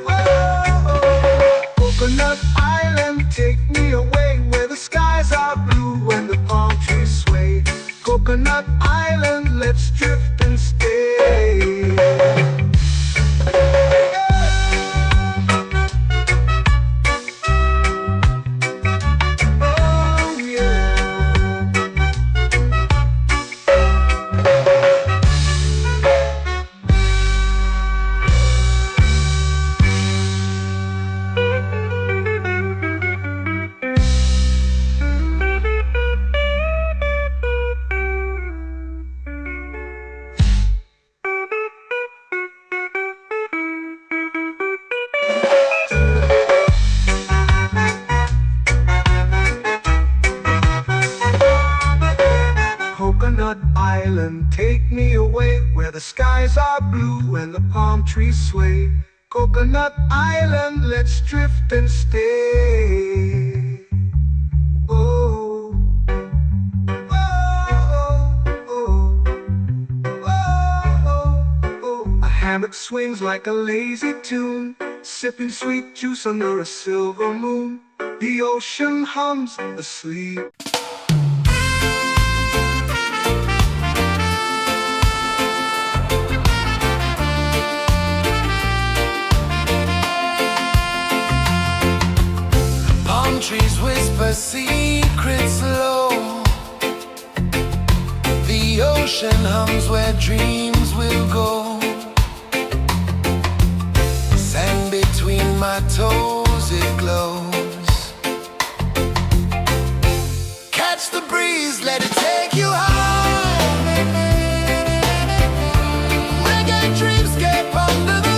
S1: Whoa, Coconut Island, take me away where the skies are blue and the palm trees sway. Coconut Island, let's drift and stay. Coconut Island, take me away where the skies are blue and the palm trees sway. Coconut Island, let's drift and stay. Oh, oh, oh, oh, oh. A hammock swings like a lazy tune, sipping sweet juice under a silver moon. The ocean hums asleep.
S2: Trees whisper secrets low. The ocean hums where dreams will go. Sand between my toes, it glows. Catch the breeze, let it take you high. Reggae dreamscape under the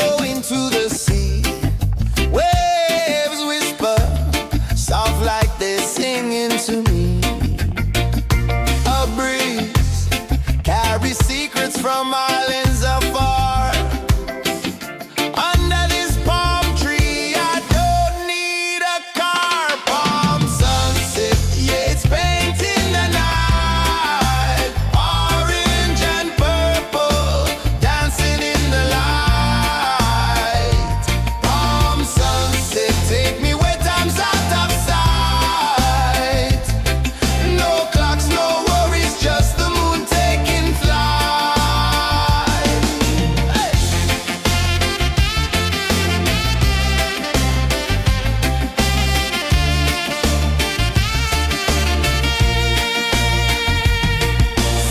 S2: flow into the sea. Waves whisper, soft like they're singing to me. A breeze carries secrets from islands afar. Under this palm tree, I don't need a car. Palm sunset, yeah, it's painting the night. Orange and purple, dancing in the light. Palm sunset, take me where time's out of sight. No clocks, no worries, just the moon taking flight. Hey!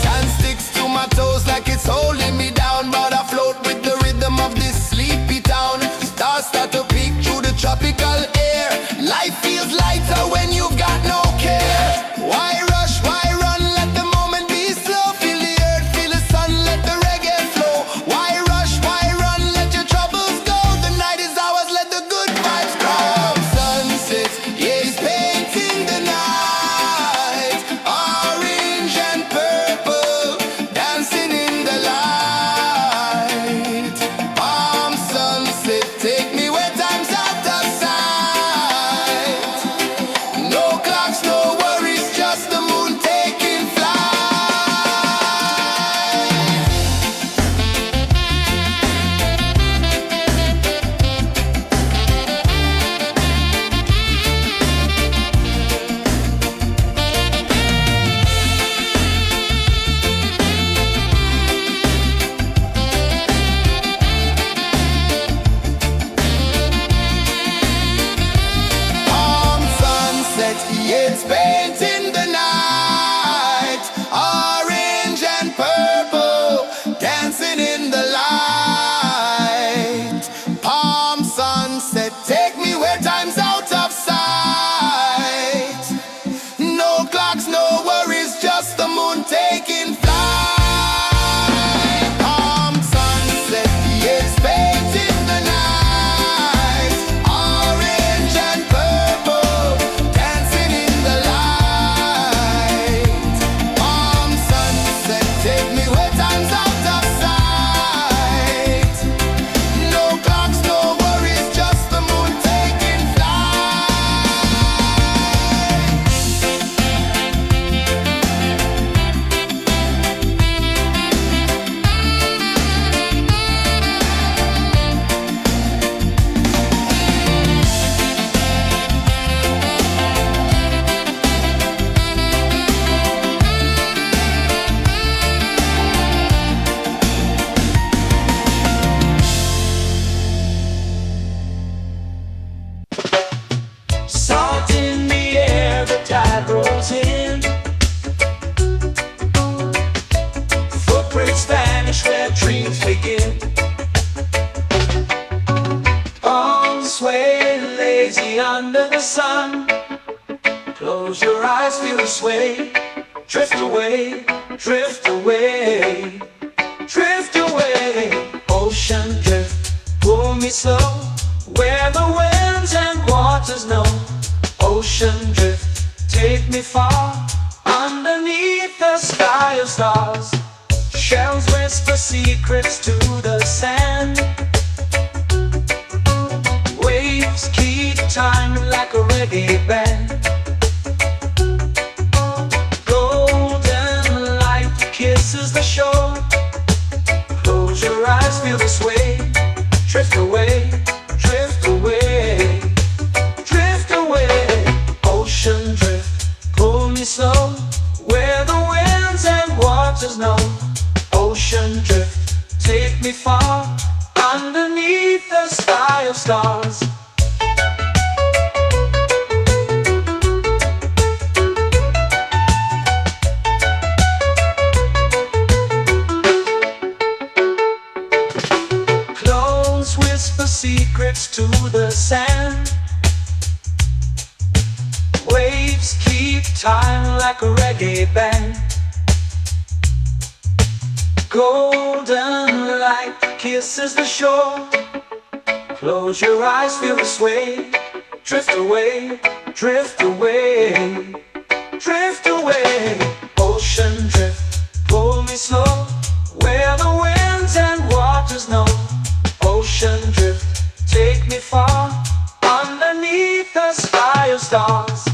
S2: Sand sticks to my toes like it's holding me down, but I float with the rhythm of this sleepy town. Stars start to peek through the tropical air. Life feels lighter when you've got no care. Why rush, why run, let the moment be slow. Feel the earth, feel the sun, let the reggae flow. Why rush, why run, let your troubles go. The night is ours, let the good vibes grow. Sunset, yeah, it's painting the night. Orange and purple, dancing in the light. Palm sunset, take me where time's out of sight. No clocks, no worries, just the moon taking flight. Palm sunset, yeah, it's painting the night. Orange and purple, dancing in the light. Palm sunset, take me where time's out of sight. No clocks, no worries, just the moon taking flight. Palm sunset, yeah, it's painting the night. Orange and purple, dancing in the light. Palm sunset, take me where time's out of sight. No clocks, no worries, just the moon taking flight.
S3: Salt in the air, the tide rolls in. Footprints vanish where dreams begin. Palms sway lazy under the sun. Close your eyes, feel the sway. Drift away, drift away, drift away. Ocean drift, pull me slow, where the winds and waters know. Ocean drift, take me far, underneath the sky of stars. Shells whisper secrets to the sand. Waves keep time like a reggae band. Golden light kisses the shore. Close your eyes, feel the sway. Drift away, drift away, drift away. Ocean drift, pull me slow, where the winds and waters know. Ocean drift, take me far, underneath the sky of stars. Close whisper secrets to the sand. Waves keep time like a reggae band. Golden light kisses the shore. Close your eyes, feel the sway. Drift away, drift away, drift away. Ocean drift, pull me slow, where the winds and waters know. Ocean drift, take me far, underneath the sky of stars.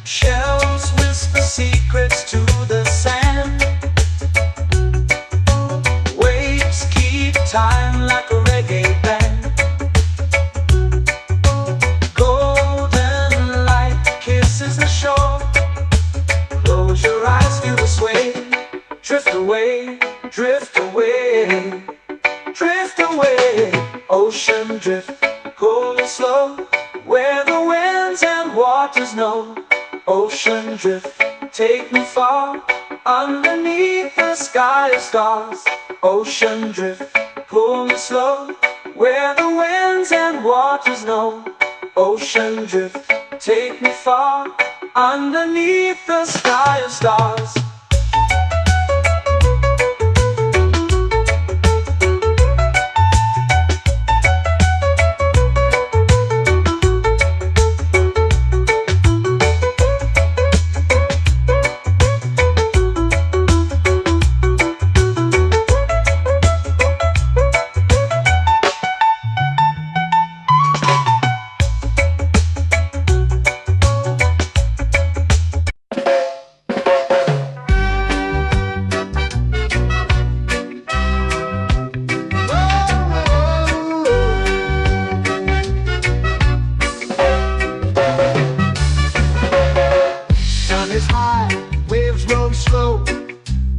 S3: Shells whisper secrets to the sand. Waves keep time like a reggae band. Golden light kisses the shore. Close your eyes, feel the sway. Drift away, drift away, drift away. Ocean drift, cool and slow, where the winds and waters know. Ocean drift, take me far, underneath the sky of stars. Ocean drift, pull me slow, where the winds and waters know. Ocean drift, take me far, underneath the sky of stars.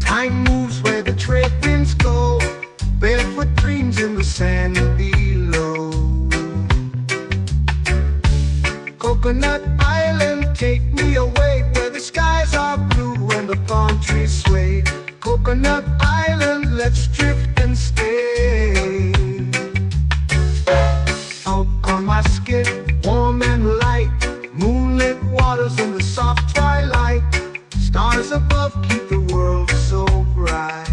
S1: Time moves where the trade winds go. Barefoot dreams in the sand below. Coconut Island, take me away, where the skies are blue and the palm trees sway. Coconut Island, let's drift and stay. Out on my skin, warm and light, moonlit waters in the soft twilight. Stars above keep the world so bright.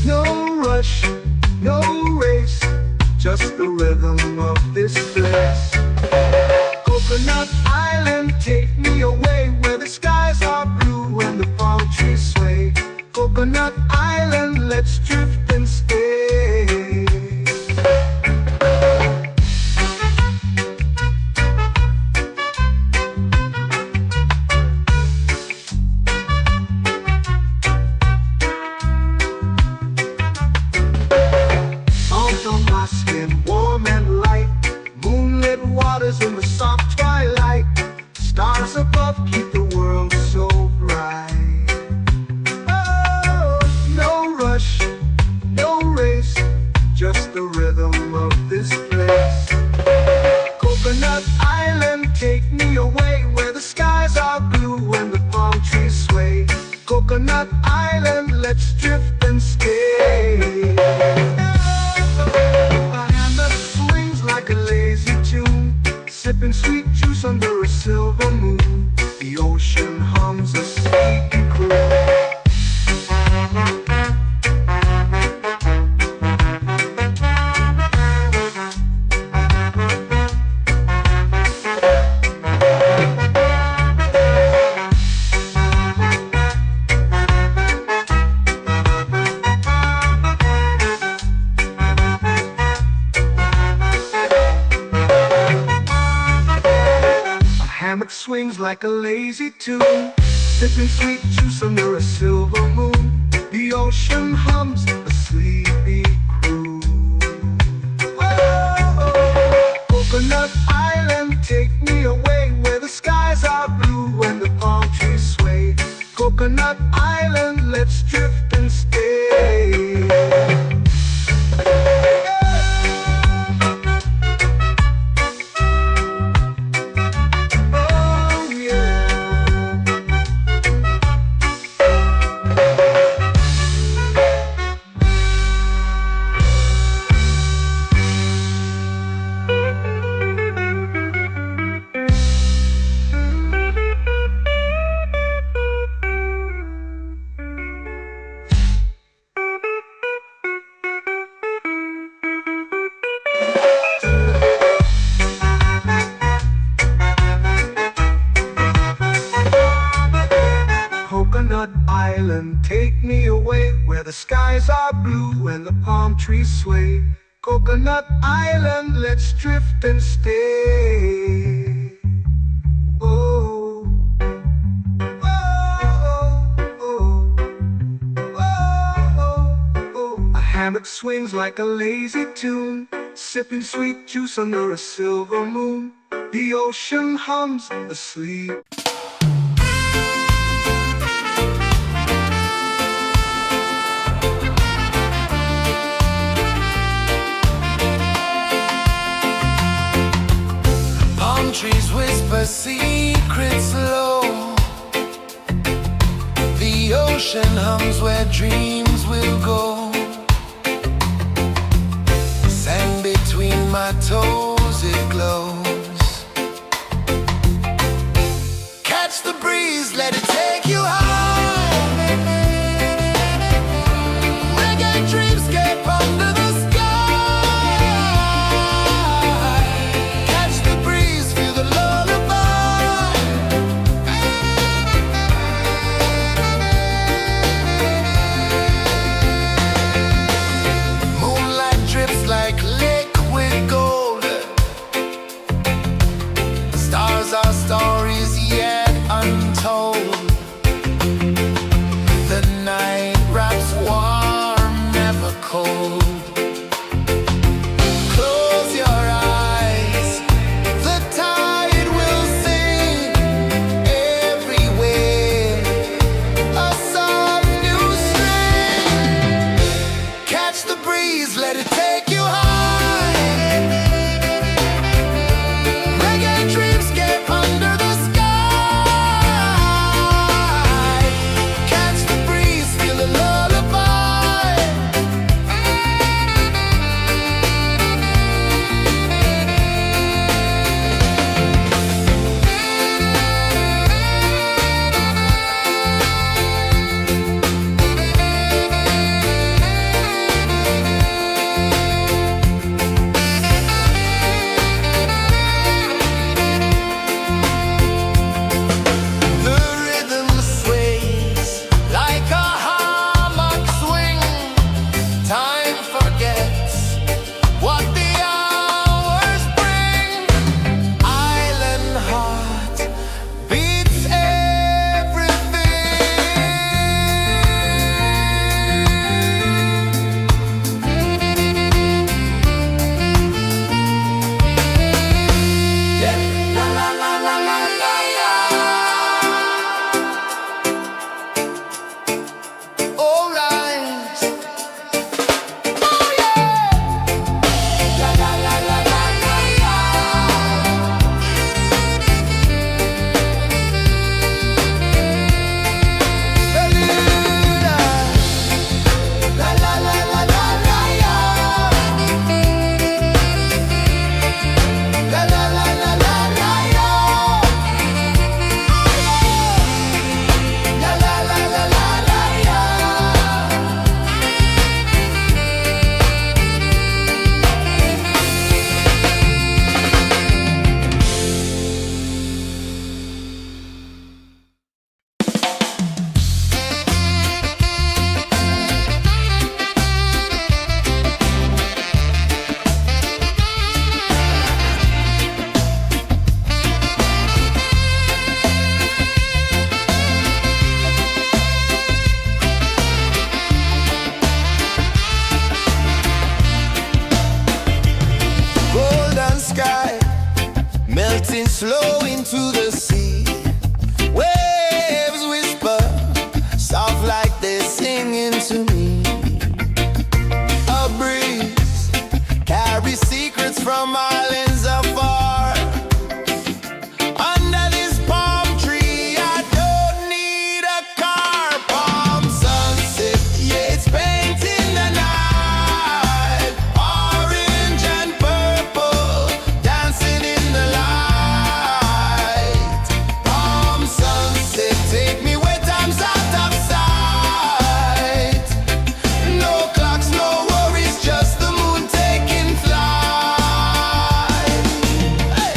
S1: No rush, no race, just the rhythm of this place. Coconut Island, take me away, where the skies are blue and the palm trees sway. Coconut Island, let's drift and stay. Warm and light, moonlit waters in the soft twilight. Stars above keep the world so bright. Oh, no rush, no race, just the rhythm of this place. Coconut Island, take me away, where the skies are blue and the palm trees sway. Coconut Island, let's drift and stay. Like a lazy tune, sipping sweet juice under a silver moon. The ocean hums a sleepy croon. Hammock swings like a lazy tune, sipping sweet juice under a silver moon. The ocean hums a sleepy croon. Coconut Island, take me away where the skies are blue and the palm trees sway. Coconut Island, let's drift and stay. Oh yeah. Coconut Island, take me away where the skies are blue and the palm trees sway. Coconut Island, let's drift and stay. Oh, oh, oh, oh, oh. A hammock swings like a lazy tune, sipping sweet juice under a silver moon. The ocean hums asleep.
S2: Palm trees whisper secrets low. The ocean hums where dreams will go. Sand between my toes, it glows. Catch the breeze, let it take you high. Reggae dreamscape under the sky. Catch the breeze, feel the lullaby. Moonlight drips like liquid gold. melting slow into the sea. Waves whisper, soft like they're singing to me. A breeze carries secrets from islands afar. Under this palm tree, I don't need a car. Palm sunset, yeah, it's painting the night. Orange and purple, dancing in the light. Palm sunset, take me where time's out of sight. No clocks, no worries, just the moon taking flight. Hey!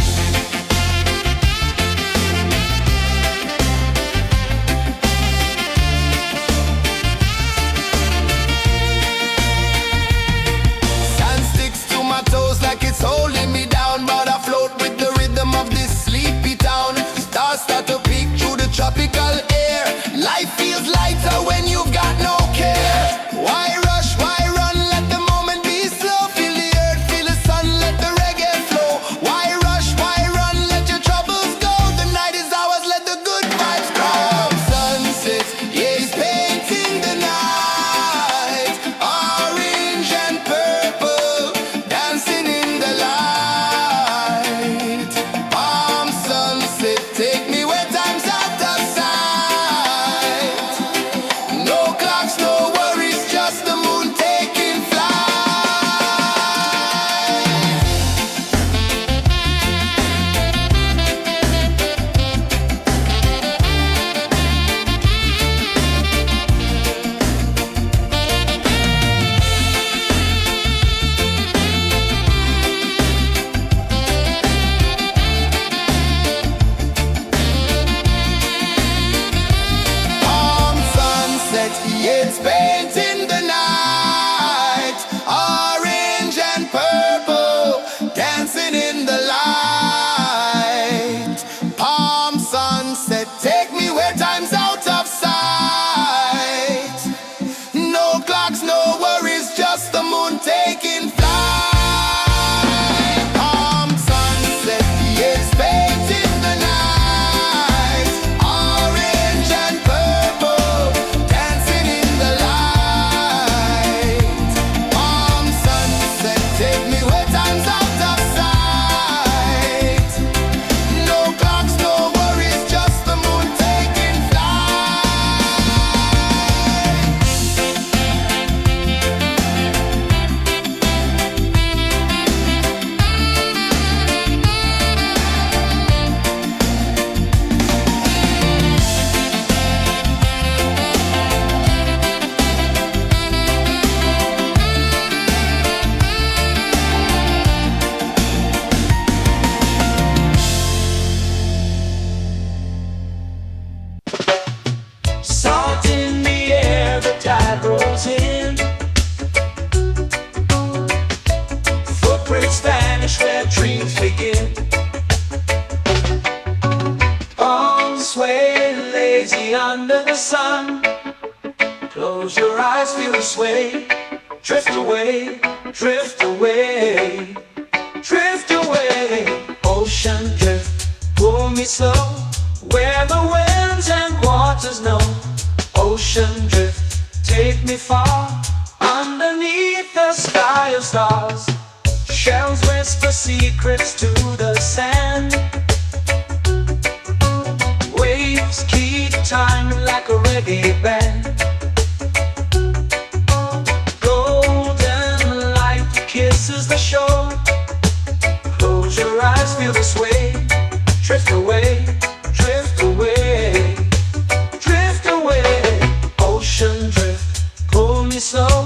S2: Sand sticks to my toes like it's holding me down, but I float with the rhythm of this sleepy town. Stars start to peek through the tropical air. Life feels lighter when you've got no care. Why rush, why run, let the moment be slow. Feel the earth, feel the sun, let the reggae flow. Why rush, why run, let your troubles go. The night is ours, let the good vibes grow. Sunset, yeah, it's painting the night. Orange and purple, dancing in the light. Palm sunset, take me where time's out of sight. No clocks, no worries, just the moon taking flight. Palm sunset, yeah, it's painting the night. Orange and purple, dancing in the light. Palm sunset, take me where time's out of sight. No clocks, no worries, just the moon taking flight. Palm sunset, yeah, it's painting the night. Orange and purple, dancing in the light. Palm sunset, take me where time's out of sight. No clocks, no worries, just the moon taking flight.
S3: Salt in the air, the tide rolls in. Footprints vanish where dreams begin. Palms sway lazy under the sun. Close your eyes, feel the sway. Drift away, drift away, drift away. Ocean drift, pull me slow, where the winds and waters know. Ocean drift, take me far, underneath the sky of stars. Shells whisper secrets to the sand. Waves keep time like a reggae band. Golden light kisses the shore. Close your eyes, feel the sway. Drift away, drift away, drift away. Ocean drift, pull me slow,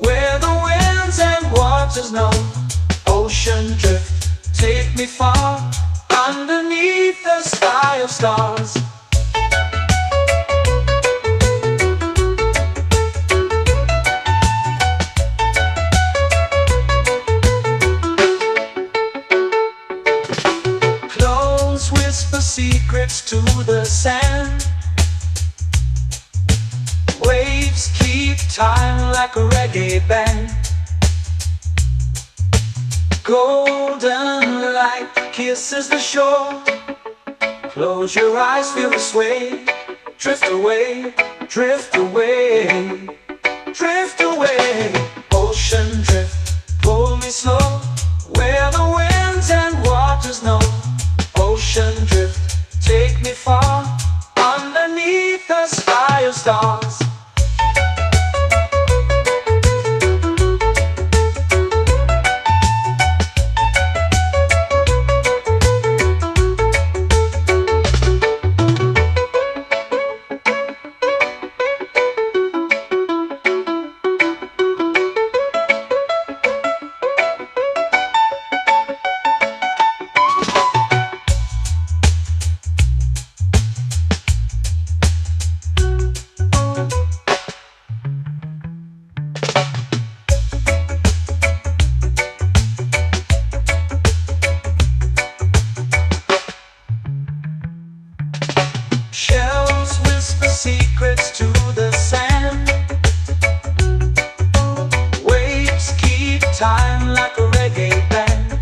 S3: where the winds and waters know. Ocean drift, take me far, underneath the sky of stars. Close whisper secrets to the sand. Waves keep time like a reggae band. Golden light kisses the shore. Close your eyes, feel the sway. Drift away, drift away, drift away. Ocean drift, pull me slow, where the winds and waters know. Ocean drift, take me far, underneath the sky of stars. Shells whisper secrets to the sand. Waves keep time like a reggae band.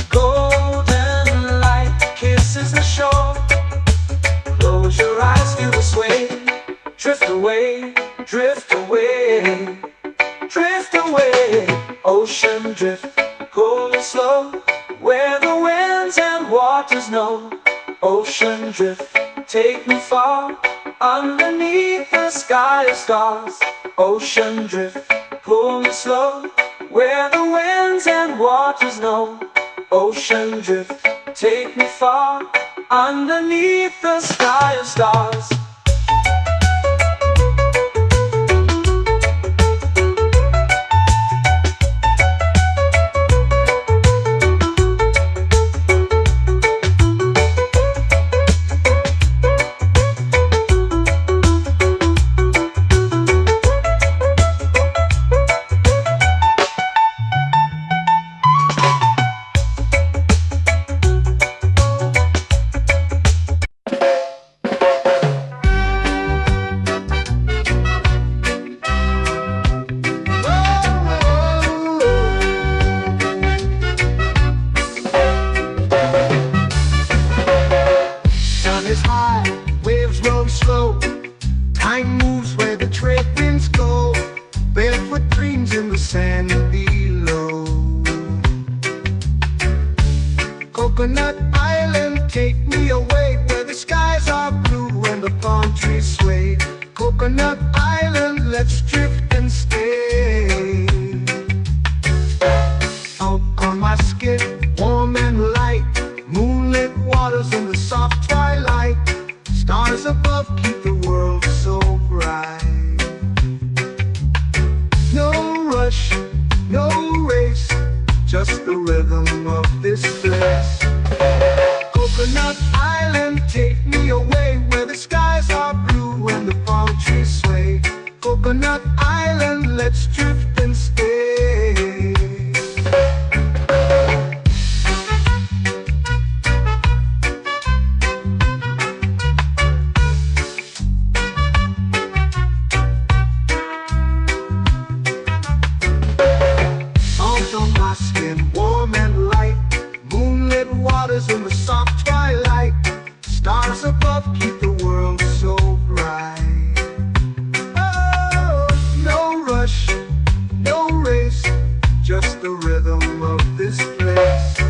S3: Golden light kisses the shore. Close your eyes, feel the sway. Drift away, drift away, drift away. Ocean drift, cool and slow, where the winds and waters know. Ocean drift, take me far, underneath the sky of stars. Ocean drift, pull me slow, where the winds and waters know. Ocean drift, take me far, underneath the sky of stars.
S1: Waves roll slow, time moves where the trade winds go. Barefoot dreams in the sand below. Coconut Island, take me away, where the skies are blue and the palm trees sway. Coconut Island, let's drift and stay. Out on my skin, warm and light, moonlit waters in the soft twilight. Stars above keep the world so bright. No rush, no race, just the rhythm of this place. Coconut Island, take me away, where the skies are blue and the palm trees sway. Coconut Island, let's drift and stay. In the soft twilight, stars above keep the world so bright. Oh, no rush, no race, just the rhythm of this place.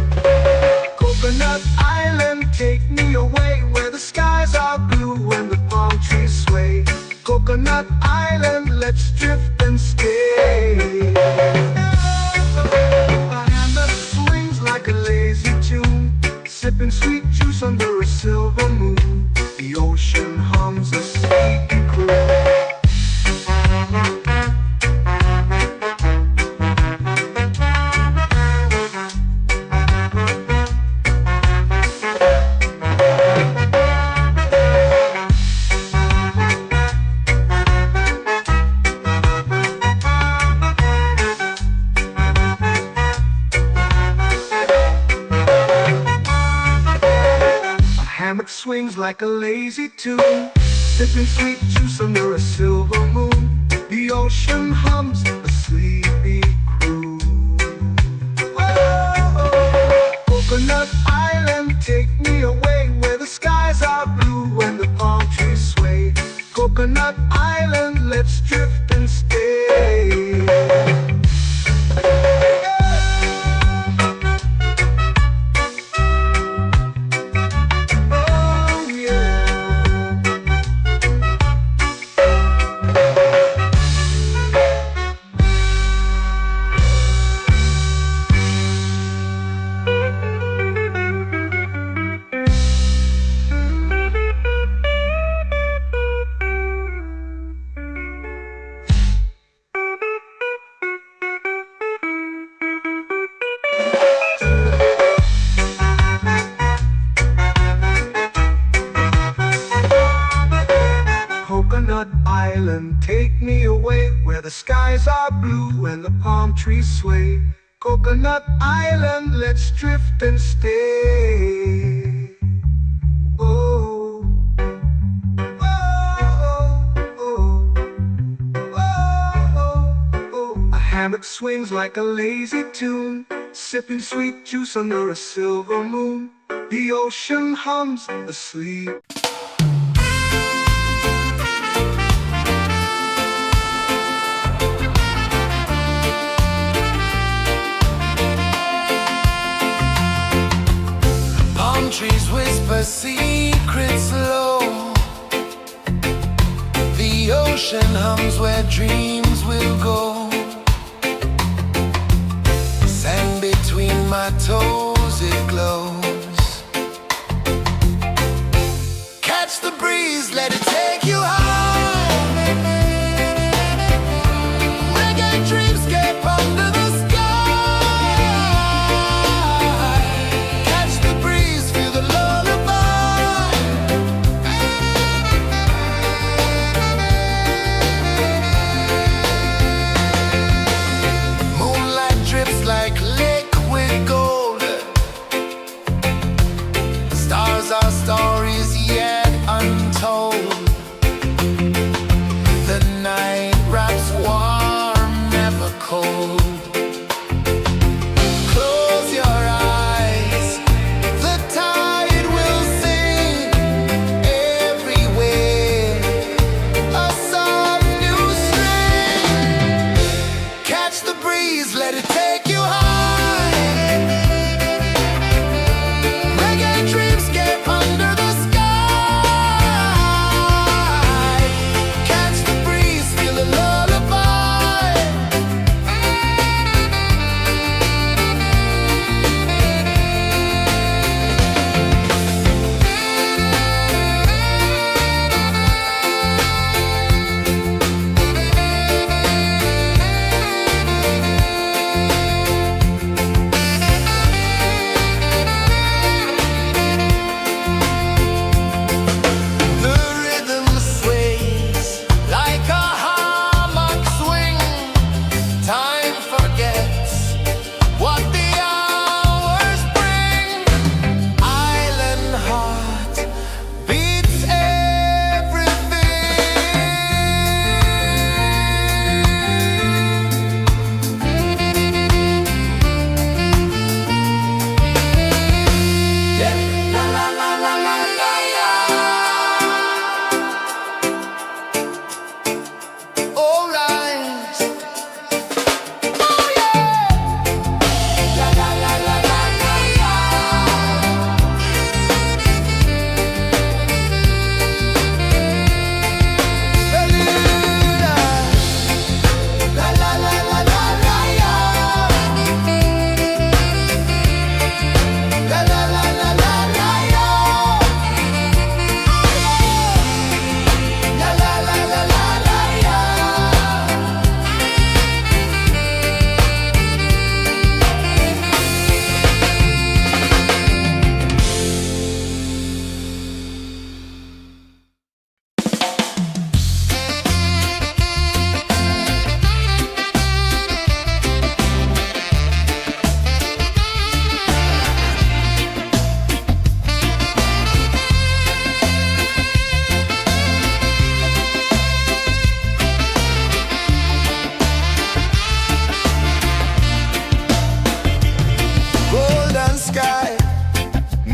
S1: Coconut Island, take me away, where the skies are blue and the palm trees sway. Coconut Island, let's drift and stay. My hand that swings like a lazy tune, sipping sweet juice under a silver moon. The ocean hums a sleepy croon. Hammock swings like a lazy tune, sipping sweet juice under a silver moon. The ocean hums a sleepy croon. Coconut Island, take me away where the skies are blue and the palm trees sway. Coconut Island, let's drift and stay. Oh yeah. Coconut Island, take me away where the skies are blue and the palm trees sway. Coconut Island, let's drift and stay. Oh, oh, oh, oh, oh. A hammock swings like a lazy tune, sipping sweet juice under a silver moon. The ocean hums asleep.
S2: Palm trees whisper secrets low. The ocean hums where dreams will go. Sand between my toes, it glows. Catch the breeze, let it take you high. Reggae dreamscape under the sky. Catch the breeze, feel the lullaby. Moonlight drips like liquid gold. Stars are stories yet untold.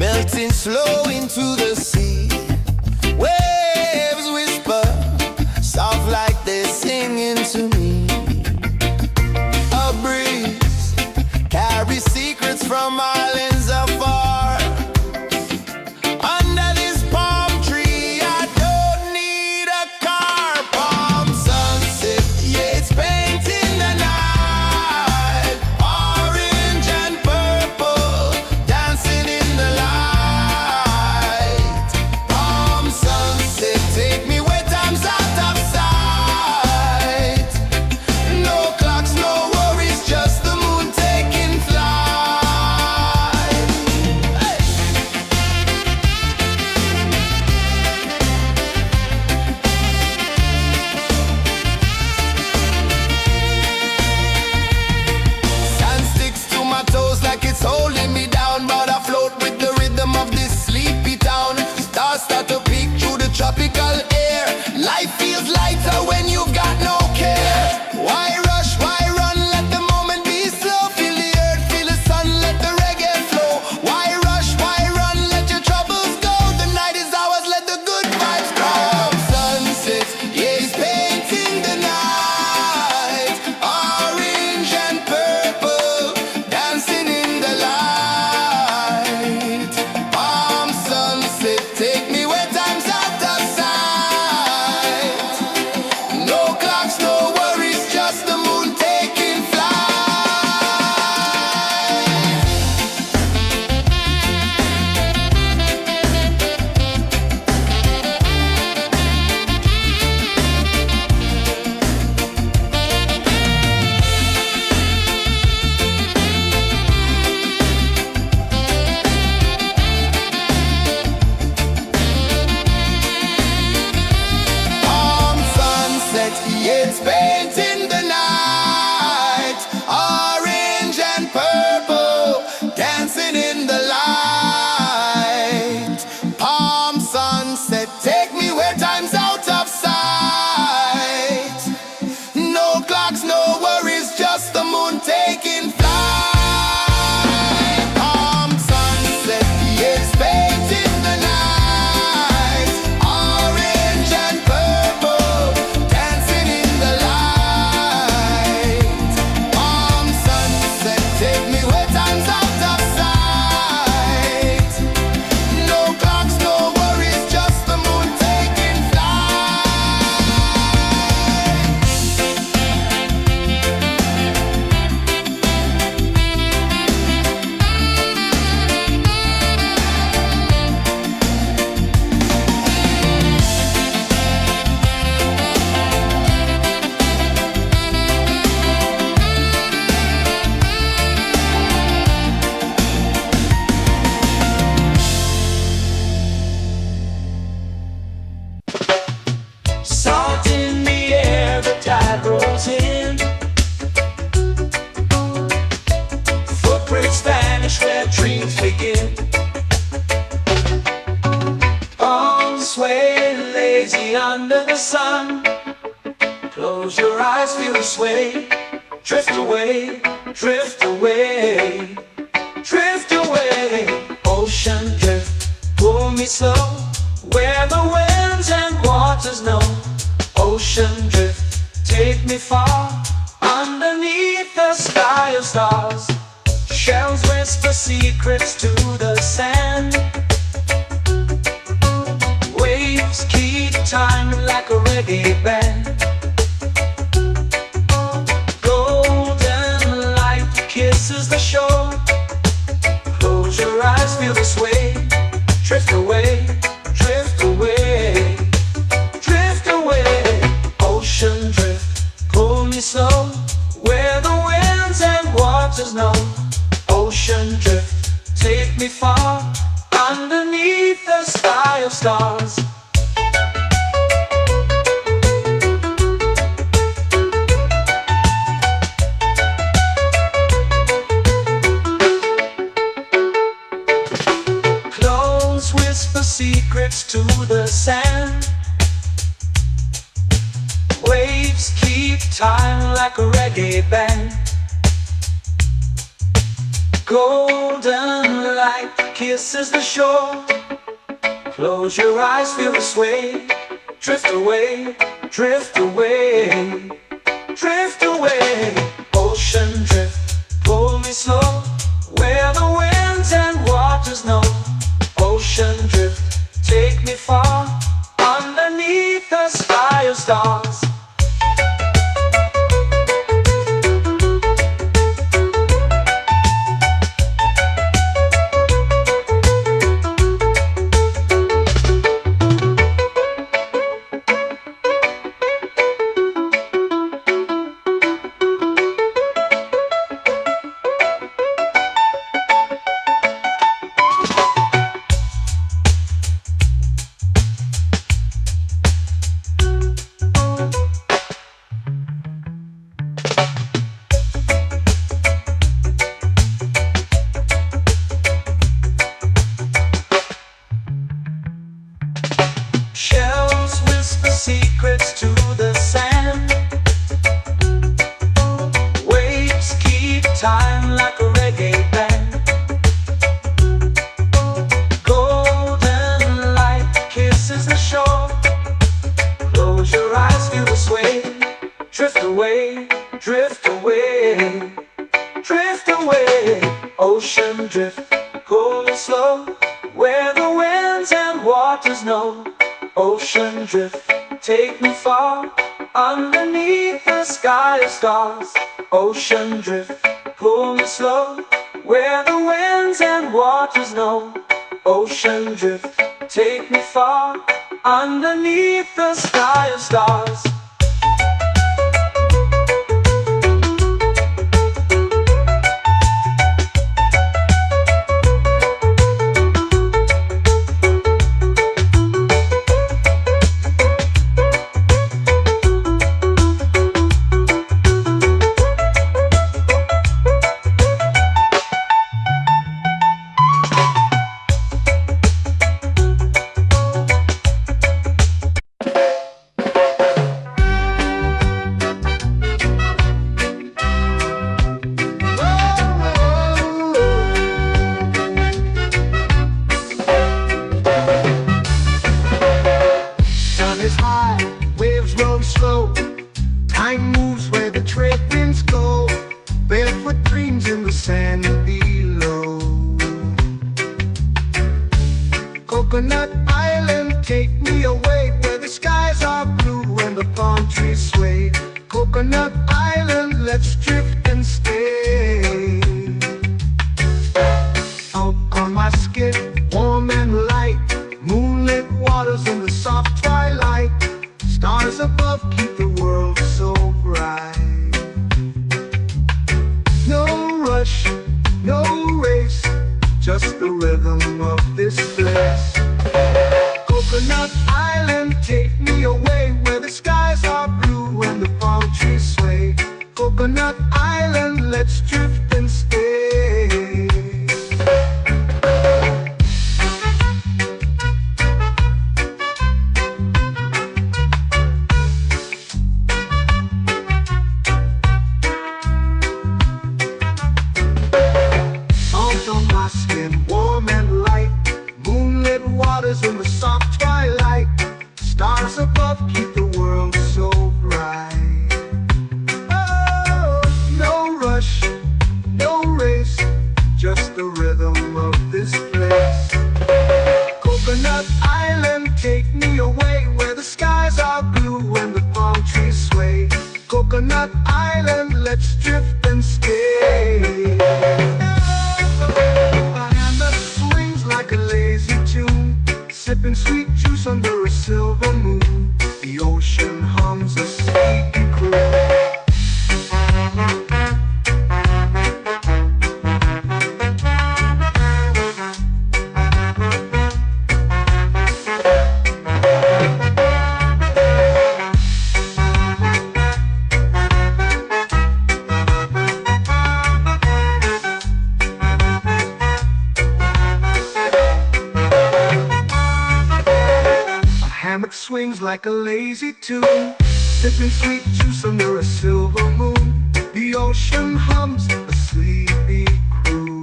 S2: melting slow into the sea. Waves whisper, soft like they're singing to me. A breeze carries secrets from islands afar. Under this palm tree, I don't need a car. Palm sunset, yeah, it's painting the night. Orange and purple, dancing in the light. Palm sunset, take me where time's out of sight. No clocks, no worries, just the moon taking flight. Hey! Sand sticks to my toes like it's holding me down, but I float with the rhythm of this sleepy town. Stars start to peek through the tropical air. Life feels lighter when you've got no care. Why rush, why run, let the moment be slow. Feel the earth, feel the sun, let the reggae flow. Why rush, why run, let your troubles go. The night is ours, let the good vibes come. Sunset, yeah, it's painting the night. Orange and purple, dancing in the light. Palm sunset, take me where time's out of sight. No clocks, no worries, just the moon taking flight. Palm sunset, yeah, it's painting the night. Orange and purple, dancing in the light. Palm sunset, take me where time's out of sight. No clocks, no worries, just the moon taking flight. Palm sunset, yeah, it's painting the night. Orange and purple, dancing in the light. Palm sunset, take me where time's out of sight. No clocks, no worries, just the moon taking
S3: Salt in the air, the tide rolls in. Footprints vanish where dreams begin. Arms sway lazy under the sun. Close your eyes, feel the sway. Drift away, drift away, drift away. Ocean drift, pull me slow, where the winds and waters know. Ocean drift, take me far, underneath the sky of stars. Shells whisper secrets to the sand. Waves keep time like a reggae band. Golden light kisses the shore. Close your eyes, feel the sway. Drift away, drift away, drift away. Ocean drift, pull me slow, where the winds and waters know. Ocean drift, take me far, underneath the sky of stars. Close whisper secrets to the sand. Waves keep time like a reggae band. Golden light kisses the shore. Close your eyes, feel the sway. Drift away, drift away, drift away. Ocean drift, pull me slow, where the winds and waters know. Ocean drift, take me far, underneath the sky of stars. Shells whisper secrets to the sand. Waves keep time like a reggae band. Golden light kisses the shore. Close your eyes, feel the sway. Drift away, drift away, drift away. Ocean drift, cool and slow, where the winds and waters know. Ocean drift, take me far, underneath the sky of stars. Ocean drift, pull me slow, where the winds and waters know. Ocean drift, take me far, underneath the sky of stars.
S1: Is high, waves roll slow. Time moves where the trade winds go. Barefoot dreams in the sand below. Coconut Island, take me away, where the skies are blue and the palm trees sway. Coconut Island, let's drift and stay. Out on my skin, warm and light, moonlit waters in the soft twilight. Stars above keep the world so bright. No rush, no race, just the rhythm of this place. Coconut Island, take me away, where the skies are blue and the palm trees sway. Coconut Island, let's drift and stay. In the soft twilight, stars above keep the world so bright. Oh, no rush, no race, just the rhythm of this place. Coconut Island, take me away, where the skies are blue and the palm trees sway. Coconut Island, let's drift and stay. My hand that swings like a lazy tune, sipping sweet juice under a silver moon. The ocean hums a sleepy croon. Hammock swings like a lazy tune, sipping sweet juice under a silver moon. The ocean hums a sleepy croon.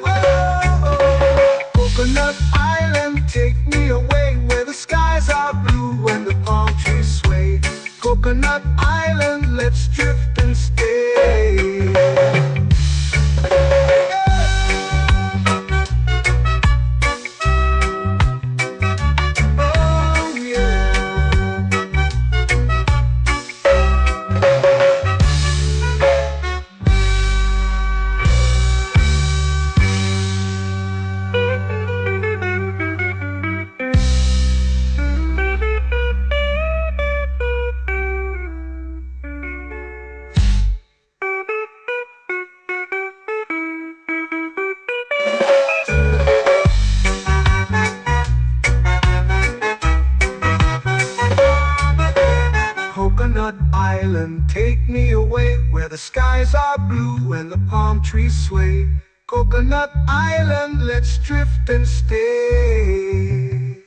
S1: Whoa. skies are blue and the palm trees sway. Coconut Island, let's drift and stay.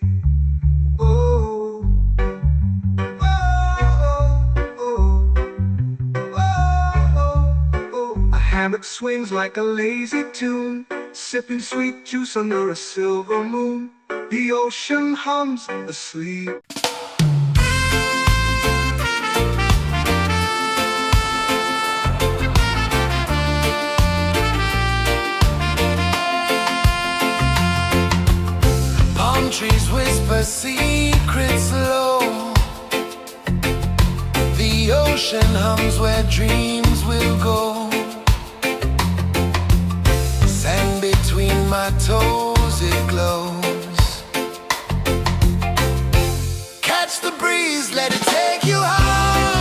S1: Oh, oh, oh, oh, oh. A hammock swings like a lazy tune, sipping sweet juice under a silver moon. The ocean hums asleep.
S2: Palm trees whisper secrets low. The ocean hums where dreams will go. Sand between my toes, it glows. Catch the breeze, let it take you high.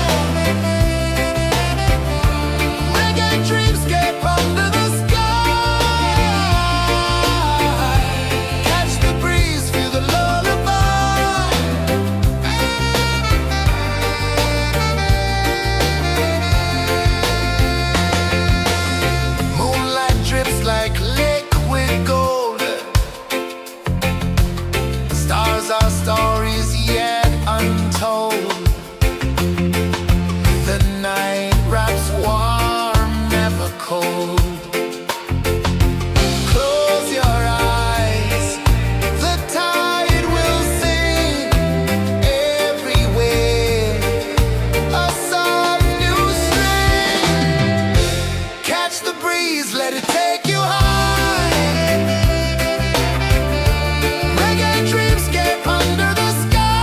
S2: Reggae dreamscape under the sky. Catch the breeze, feel the lullaby. Moonlight drips like liquid gold. Stars are stories yet untold. The night wraps warm, never cold. Close your eyes, the tide will sing everywhere. A soft new string. Catch the breeze, let it take you high. Reggae dreamscape under the sky.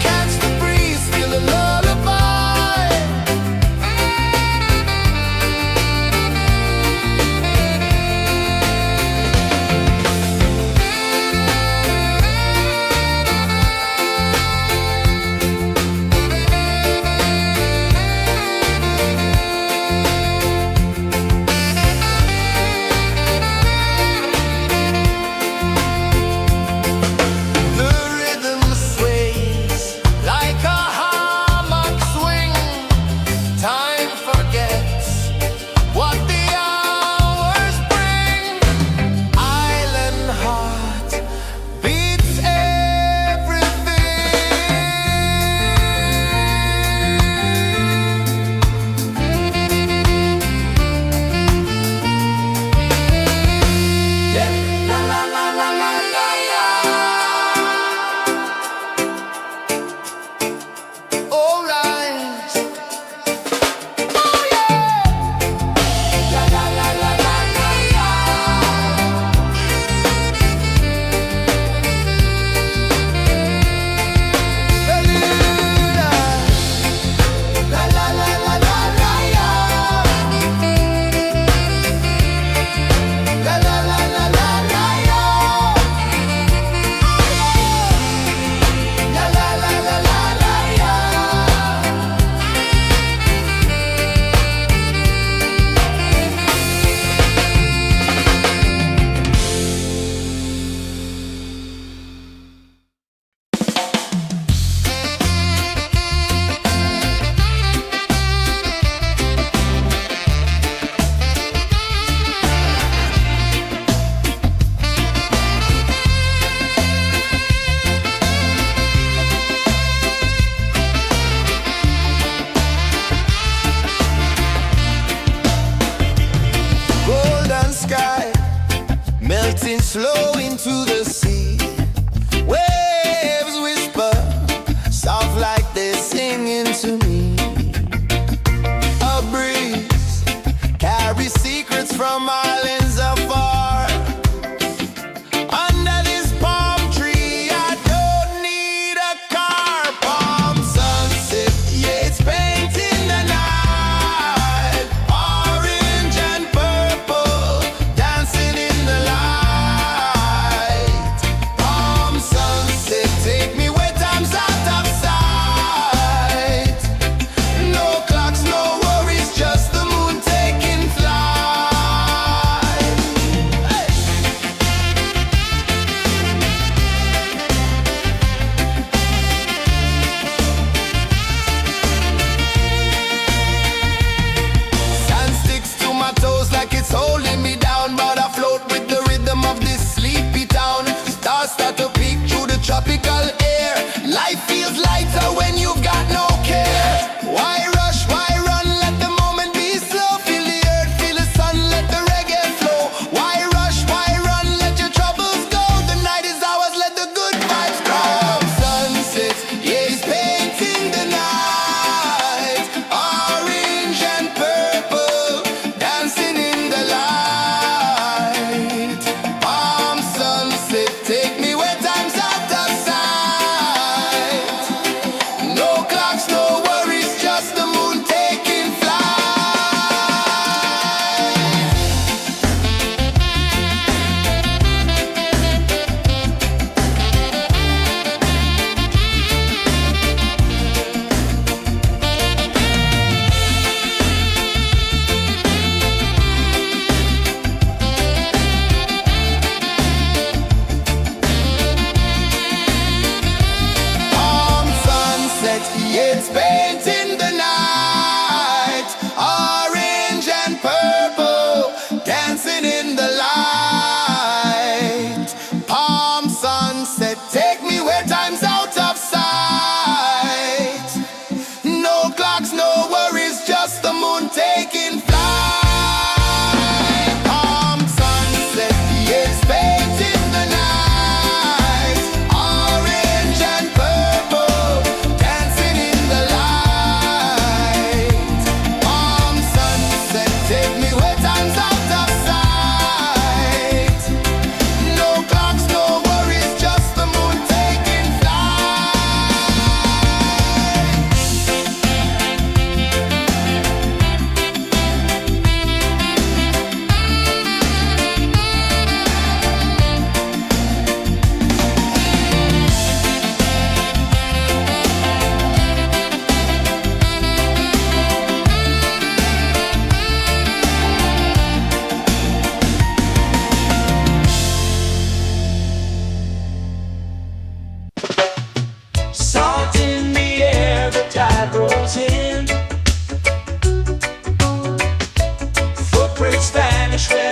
S2: Catch the breeze, feel the lullaby. The rhythm sways like a hammock swing. Time forgets what the hours bring. Island heart beats everything. La la la la la la la. All rise. Oh yeah. La la la la la la la. La la la la la la la. La la la la la la la. La la la la la la la. Golden sky melting slow into the sea. Waves whisper soft like they're singing to me. A breeze carries secrets from islands afar. Under this palm tree, I don't need a car. Palm sunset, yeah, it's painting the night. Orange and purple, dancing in the light. Palm sunset, take me where time's out of sight. No clocks, no worries, just the moon taking flight.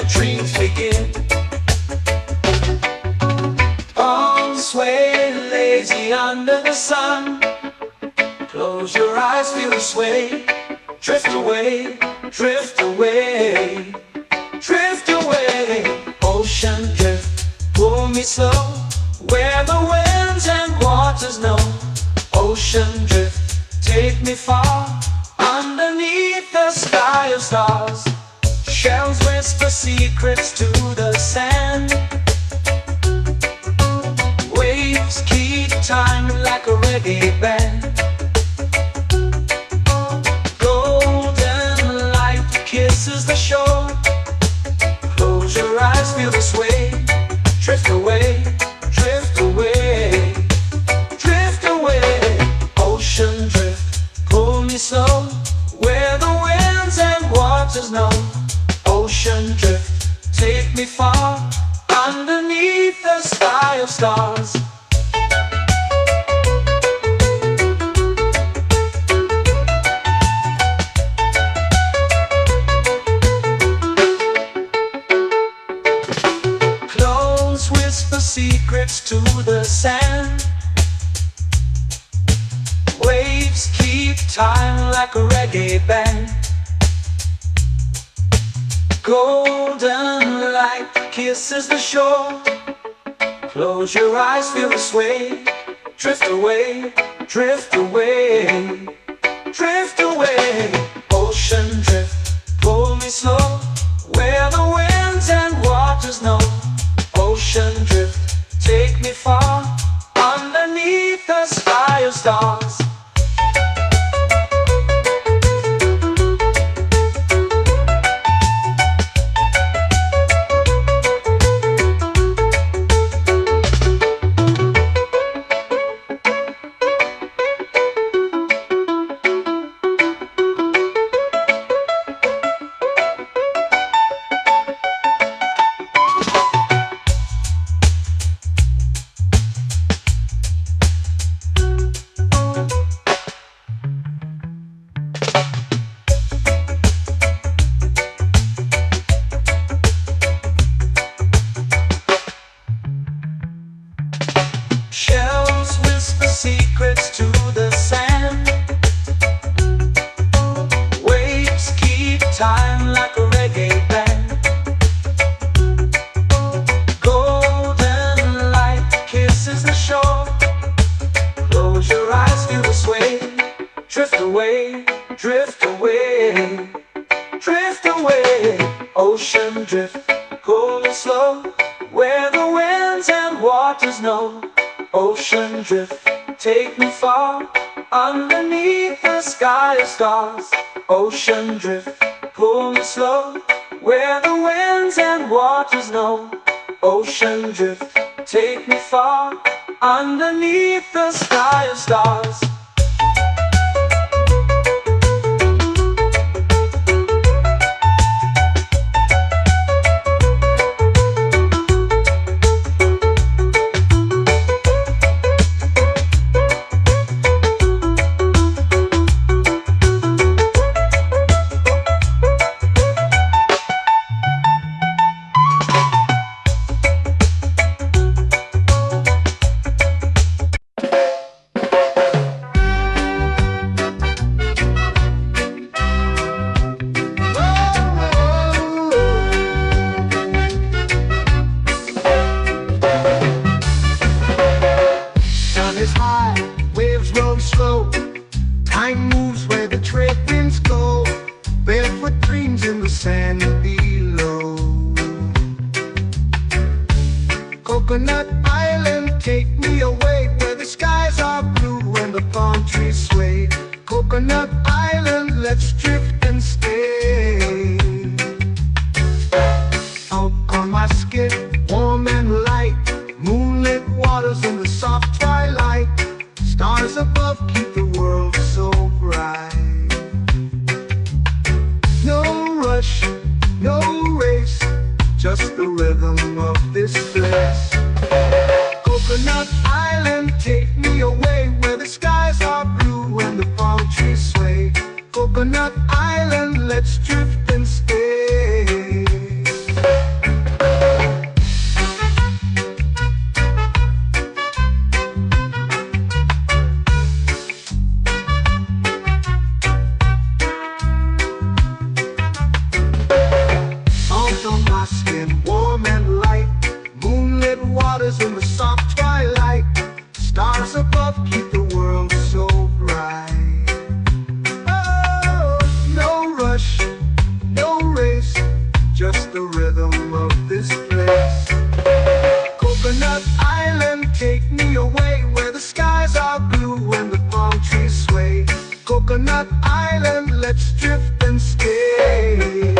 S3: where dreams begin. Arms sway lazy under the sun. Close your eyes, feel the sway. Drift away, drift away, drift away. Ocean drift, pull me slow, where the winds and waters know. Ocean drift, take me far, underneath the sky of stars. Shells whisper secrets to the sand. Waves keep time like a reggae band. Golden light kisses the shore. Close your eyes, feel the sway. Drift away, drift away, drift away. Ocean drift, pull me slow, where the winds and waters know. Ocean drift, take me far, underneath the sky of stars. Clones whisper secrets to the sand. Waves keep time like a reggae band. Golden light kisses the shore. Close your eyes, feel the sway. Drift away, drift away, drift away. Ocean drift, pull me slow, where the winds and waters know. Ocean drift, take me far, underneath the sky of stars. Shells whisper secrets to the sand. Waves keep time like a reggae band. Golden light kisses the shore. Close your eyes, feel the sway. Drift away, drift away, drift away. Ocean drift, pull me slow, where the winds and waters know. Ocean drift, take me far, underneath the sky of stars. Ocean drift, pull me slow, where the winds and waters know. Ocean drift, take me far, underneath the sky of stars.
S1: Is high, waves roll slow. Time moves where the trade winds go. Barefoot dreams in the sand below. Coconut Island, take me away, where the skies are blue and the palm trees sway. Coconut Island, let's drift and stay. Out on my skin, warm and light, moonlit waters in the soft twilight. Stars above keep the world so bright. No rush, no race, just the rhythm of this place. Coconut Island, take me away, where the skies are blue and the palm trees sway. Coconut Island, let's drift and stay. on my skin, warm and light. Moonlit waters in the soft twilight. Stars above keep the world so bright. Oh, no rush, no race, just the rhythm of this place. Coconut Island, take me away where the skies are blue and the palm trees sway. Coconut Island, let's drift and stay.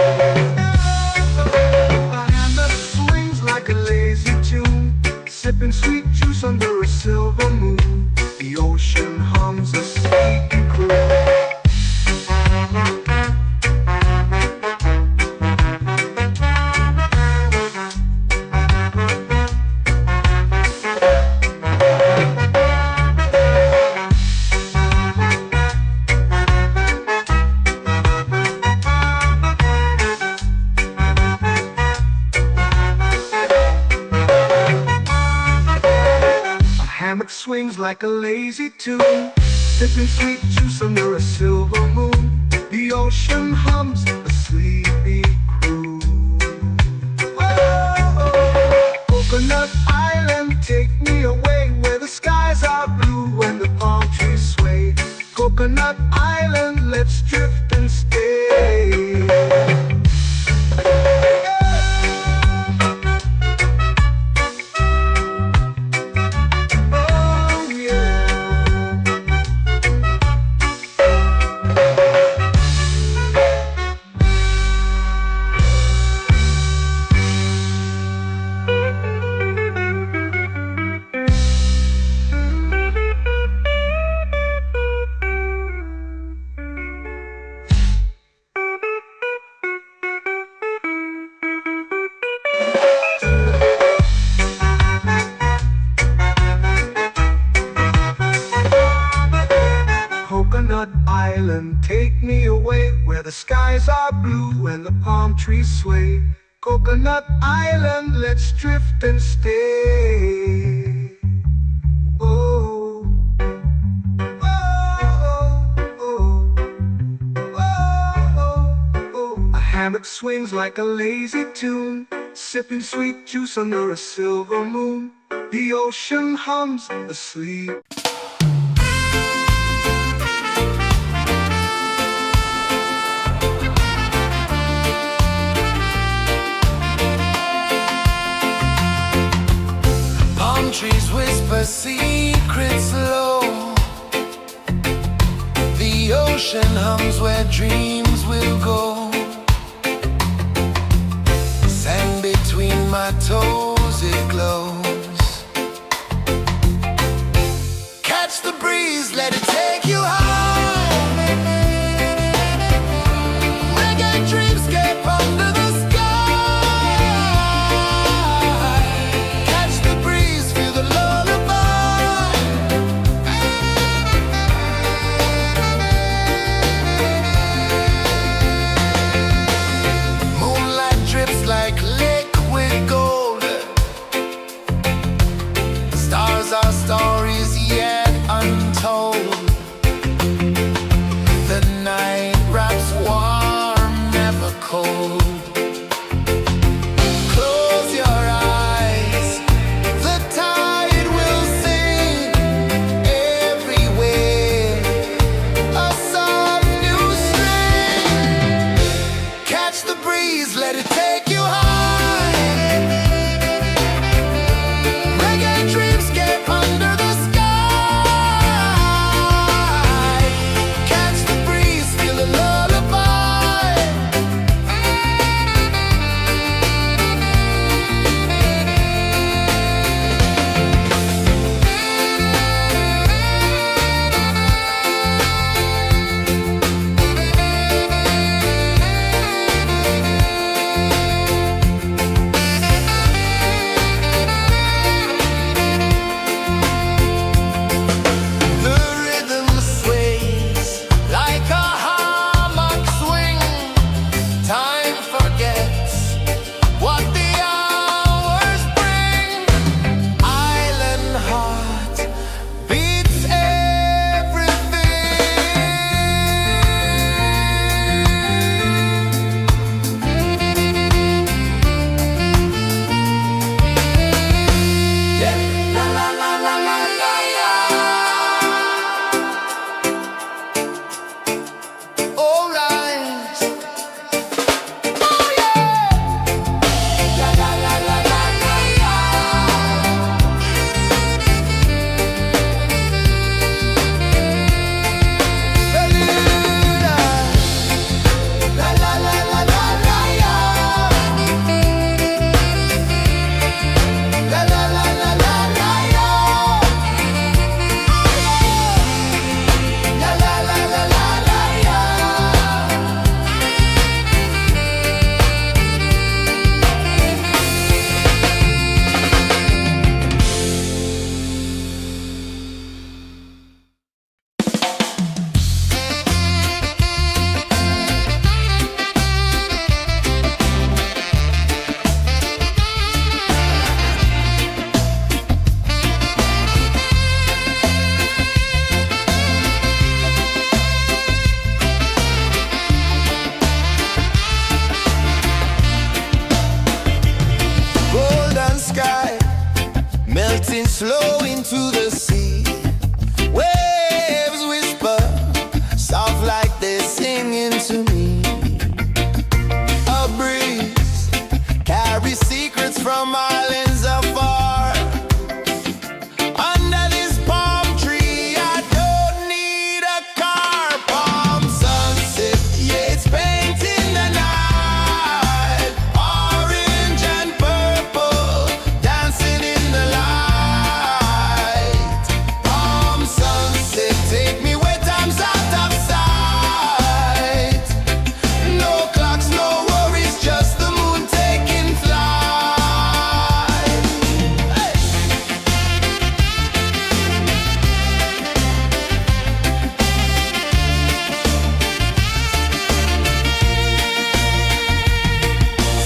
S1: A hand that swings like a lazy tune, sipping sweet juice under a silver moon. The ocean hums a sleepy croon. Hammock swings like a lazy tune, sipping sweet juice under a silver moon. The ocean hums a sleepy croon. Whoa, Coconut Island, take me away where the skies are blue and the palm trees sway. Coconut Island, let's drift and stay. Coconut Island, take me away where the skies are blue and the palm trees sway. Coconut Island, let's drift and stay. Oh, oh, oh, oh, oh. A hammock swings like a lazy tune, sipping sweet juice under a silver moon. The ocean hums asleep.
S2: Trees whisper secrets low. The ocean hums where dreams will go. Sand between my toes, it glows. Catch the breeze, let it take you high. Reggae dreamscape under the flow into the sea. Waves whisper, soft like they're singing to me. A breeze carries secrets from islands afar. Under this palm tree, I don't need a car. Palm sunset, yeah, it's painting the night. Orange and purple, dancing in the light. Palm sunset, take me where time's out of sight. No clocks, no worries, just the moon taking flight. Hey!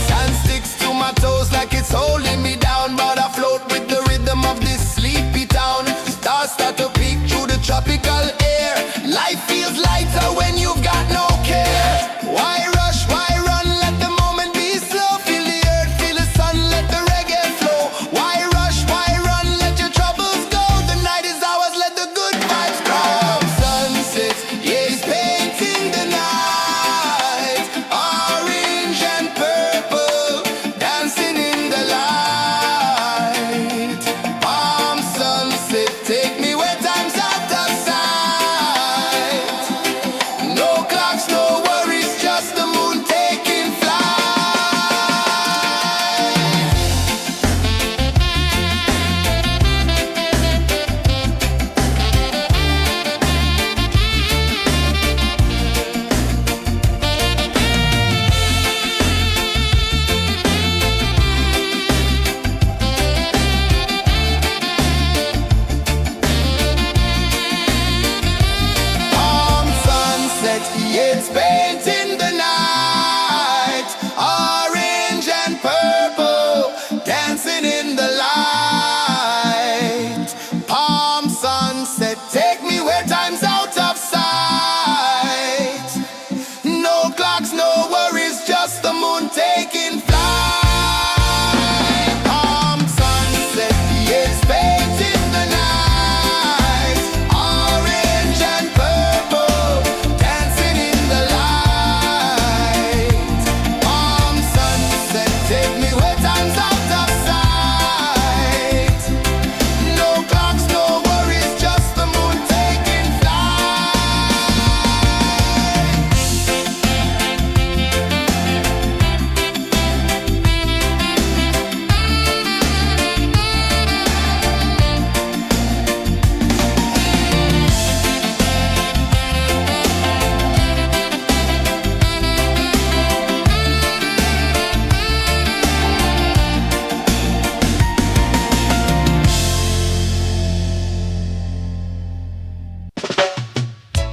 S2: Sand sticks to my toes like it's holding me down, but I float with the rhythm of this sleepy town. Stars start to peek through the tropical air. Life feels lighter when you've got no care. Why rush, why run, let the moment be slow. Feel the earth, feel the sun, let the reggae flow. Why rush, why run, let your troubles go. The night is ours, let the good vibes come. Sunset, yeah, it's painting the night. Orange and purple, dancing in the light. Palm sunset, take me where time's out of sight. No clocks, no worries, just the moon taking flight. Palm sunset, yeah, it's painting the night. Orange and purple, dancing in the light. Palm sunset, take me where time's out of sight. No clocks, no worries, just the moon taking flight. Palm sunset, yeah, it's painting the night. Orange and purple, dancing in the light. Palm sunset, take me where time's out of sight. No clocks, no worries, just the moon taking flight.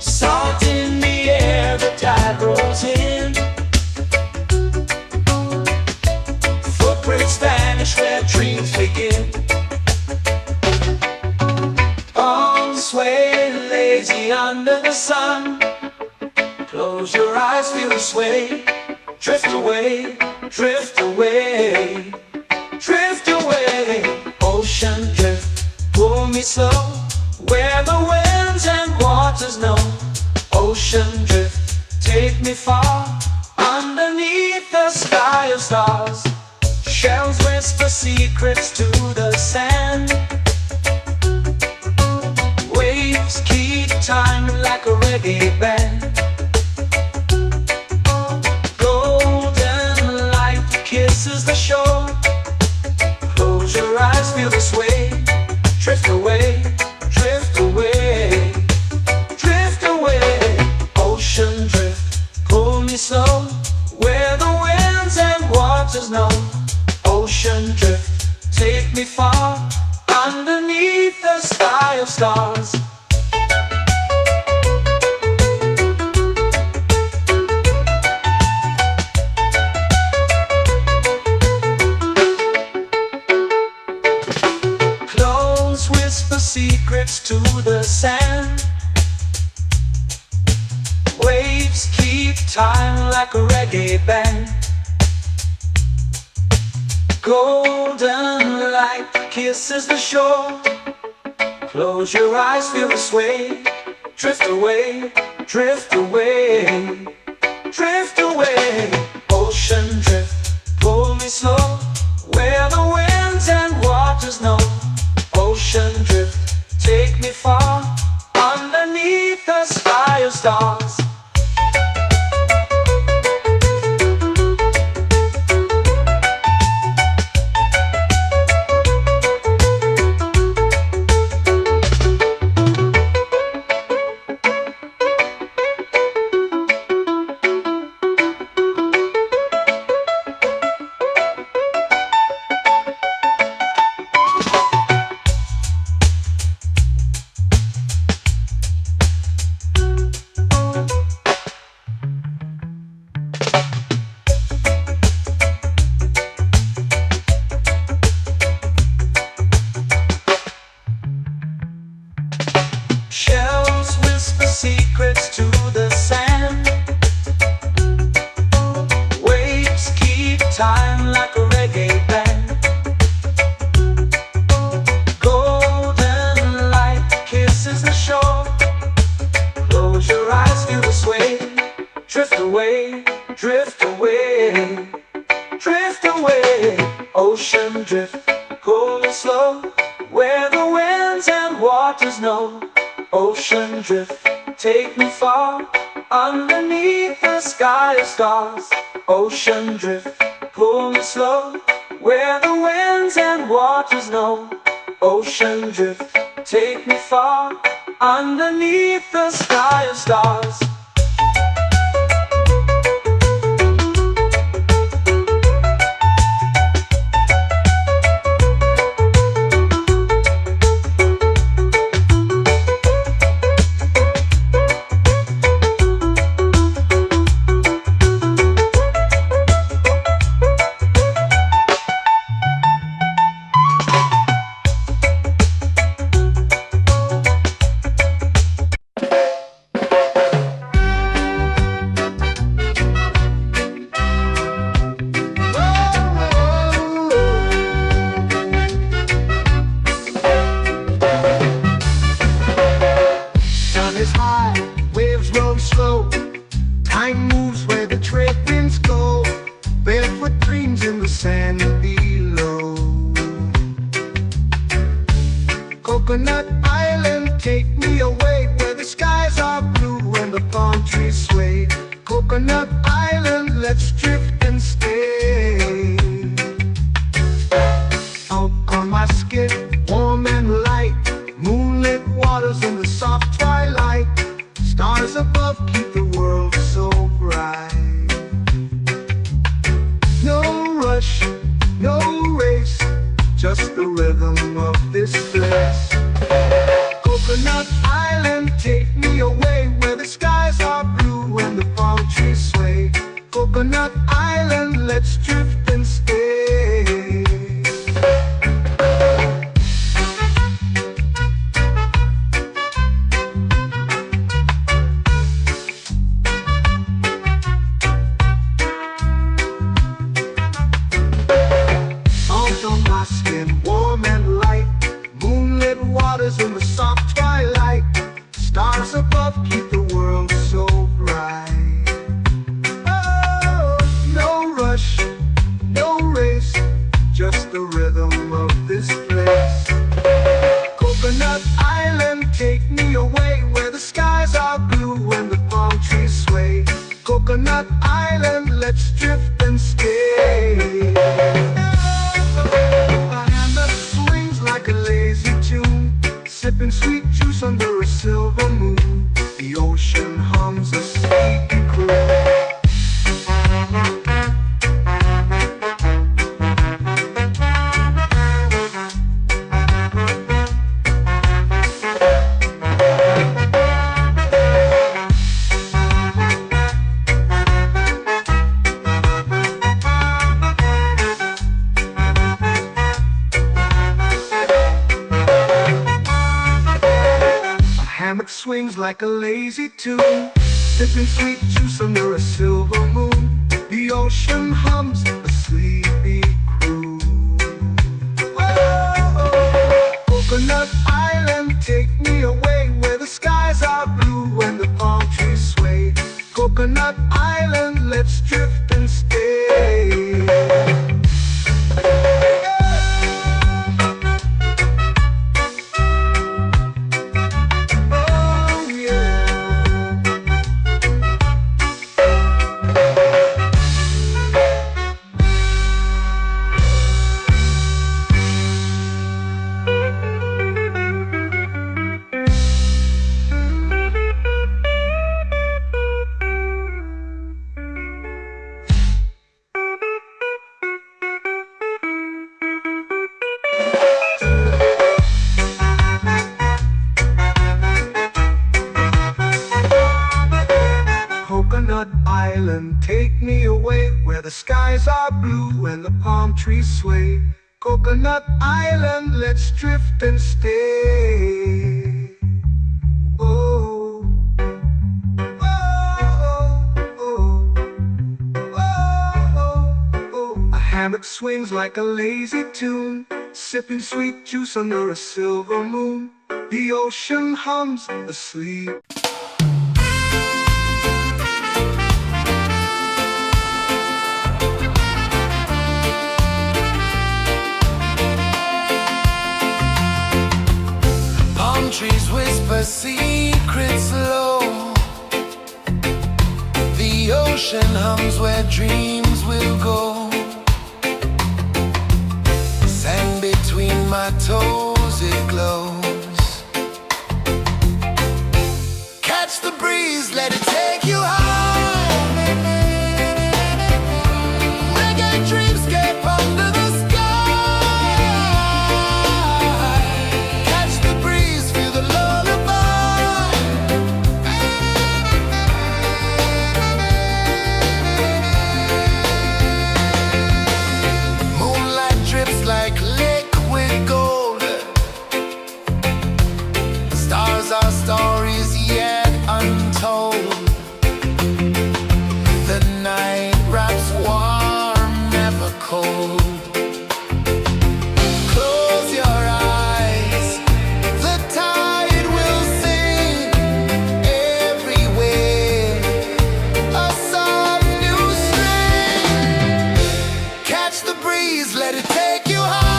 S3: Salt in the air, the tide rolls in. Footprints vanish where dreams begin. Arms sway lazy under the sun. Close your eyes, feel the sway. Drift away, drift away, drift away. Ocean drift, pull me slow, where the winds and waters know. Ocean drift, take me far, underneath the sky of stars. Shells whisper secrets to the sand. Waves keep time like a reggae band. Golden light kisses the shore. Close your eyes, feel the sway. Drift away, drift away, drift away. Ocean drift, pull me slow, where the winds and waters know. Ocean drift, take me far, underneath the sky of stars. Clones whisper secrets to the sand. Waves keep time like a reggae band. Golden light kisses the shore. Close your eyes, feel the sway. Drift away, drift away, drift away. Ocean drift, pull me slow, where the winds and waters know. Ocean drift, take me far, underneath the sky of stars. Shells whisper secrets to the sand. Waves keep time like a reggae band. Golden light kisses the shore. Close your eyes, feel the sway. Drift away, drift away, drift away. Ocean drift, cool and slow, where the winds and waters know. Ocean drift, take me far, underneath the sky of stars. Ocean drift, pull me slow, where the winds and waters know. Ocean drift, take me far, underneath the sky of stars.
S1: Sun is high, waves roll slow. Time moves where the trade winds go. Barefoot dreams in the sand below. Coconut Island, take me away, where the skies are blue and the palm trees sway. Coconut Island, let's drift and stay. Out on my skin, warm and light, moonlit waters in the soft twilight. Stars above keep the world so bright. No rush, no race, just the rhythm of this place. Coconut Island, take me away, where the skies are blue and the palm trees sway. Coconut Island, let's drift and stay. Salt on my skin, warm and light, moonlit waters in the soft twilight. Stars above keep the world so bright. Oh, no rush, no race, just the rhythm of this place. Coconut Island, take me away, where the skies are blue and the palm trees sway. Coconut Island, let's drift and stay. A hand that swings like a lazy tune, sipping sweet juice under a silver moon. The ocean hums a sleepy croon. Hammock swings like a lazy tune, sipping sweet juice under a silver moon. The ocean hums a sleepy croon. Whoa, skies are blue and the palm trees sway. Coconut Island, let's drift and stay. Oh, oh, oh, oh, oh. A hammock swings like a lazy tune, sipping sweet juice under a silver moon. The ocean hums asleep.
S2: Trees whisper secrets low. The ocean hums where dreams will go. Sand between my toes, it glows. Catch the breeze, let it take you high. Reggae dreamscape under the our stories yet untold. The night wraps warm, never cold. Close your eyes, the tide will sing everywhere. A soft new string. Catch the breeze, let it take you high.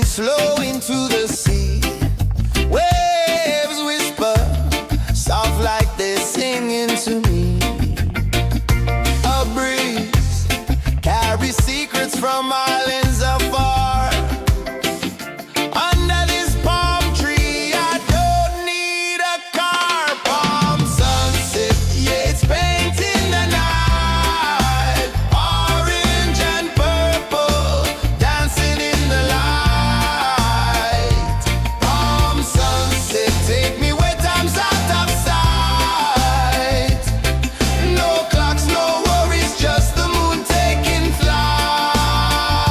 S2: Slow into the sea. Waves whisper, soft like they're singing to me. A breeze carries secrets from islands afar. Under this palm tree, I don't need a car. Palm sunset, yeah, it's painting the night. Orange and purple, dancing in the light.
S4: Fly.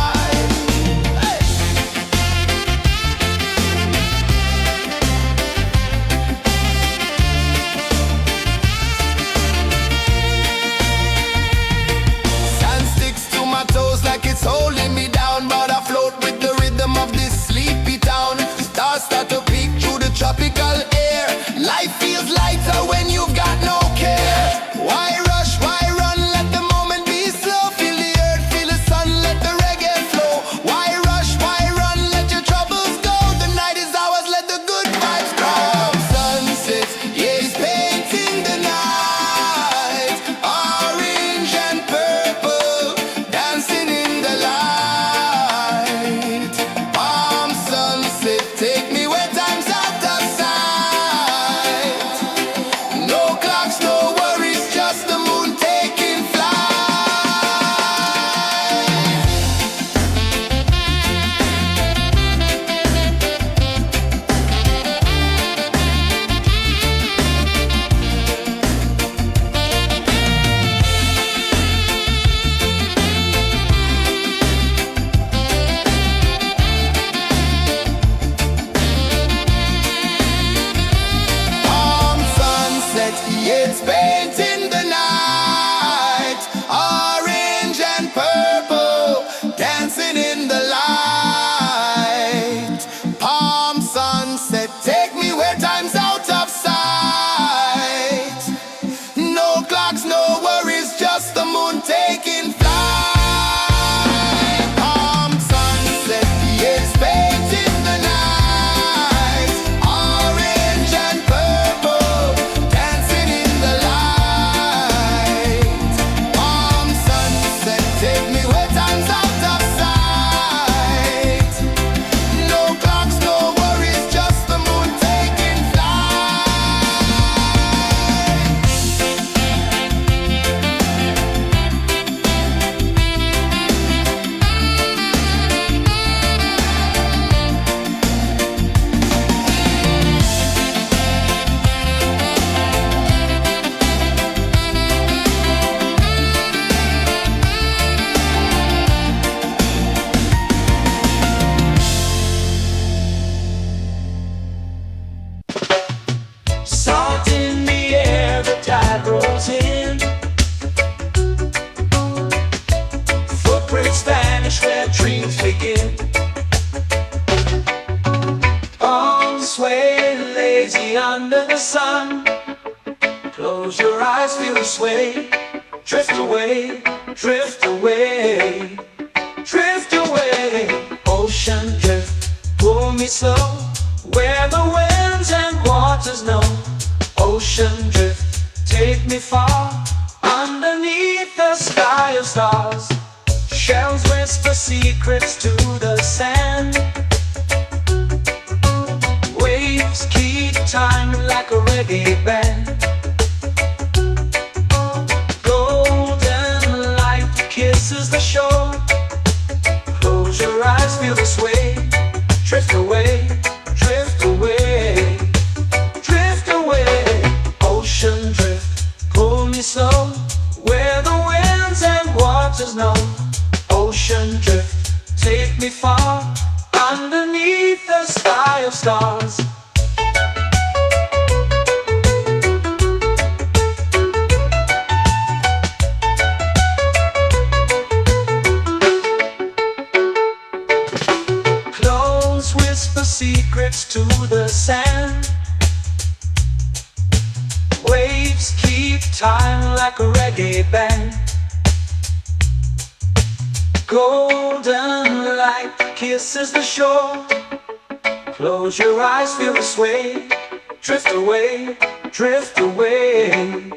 S3: sway. Drift away, drift away, drift away. Ocean drift, pull me slow, where the winds and waters know. Ocean drift, take me far, underneath the sky of stars. Shells whisper secrets to the sand. Waves keep time like a reggae band. Golden light kisses the shore. Close your eyes, feel the sway. Drift away, drift away, drift away. Ocean drift, pull me slow, where the winds and waters know. Ocean drift, take me far, underneath the sky of stars. Close whisper secrets to the sand. Waves keep time like a reggae band. Golden light kisses the shore. Close your eyes, feel the sway. Drift away, drift away,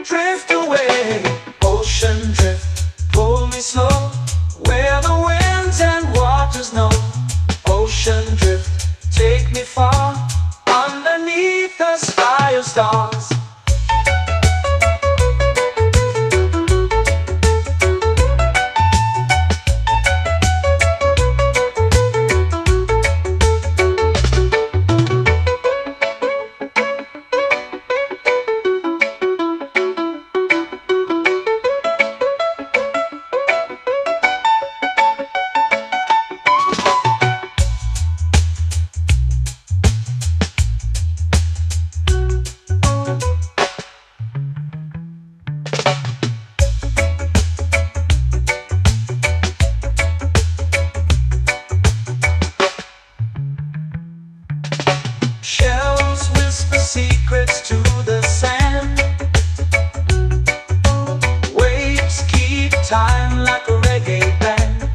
S3: drift away. Ocean drift, pull me slow, where the winds and waters know. Ocean drift, take me far, underneath the sky of stars. Shells whisper secrets to the sand. Waves keep time like a reggae band.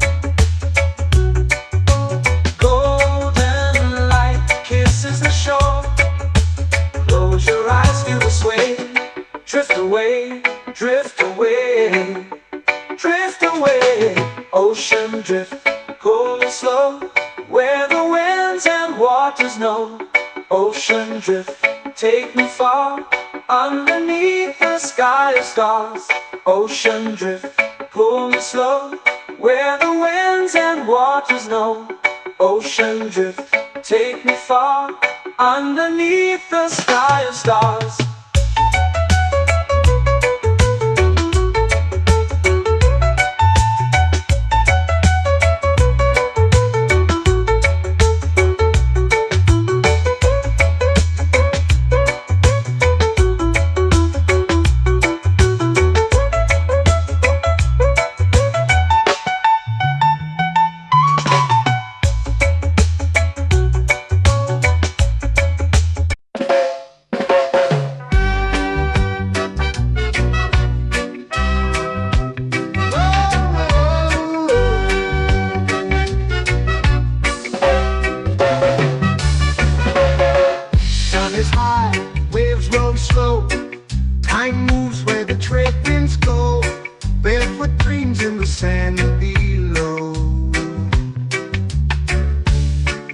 S3: Golden light kisses the shore. Close your eyes, feel the sway. Drift away, drift away, drift away. Ocean drift, pull me slow, where the winds and waters know. Ocean drift, take me far, underneath the sky of stars. Ocean drift, pull me slow, where the winds and waters know. Ocean drift, take me far, underneath the sky of stars.
S1: Time moves where the trade winds go. Barefoot dreams in the sand below.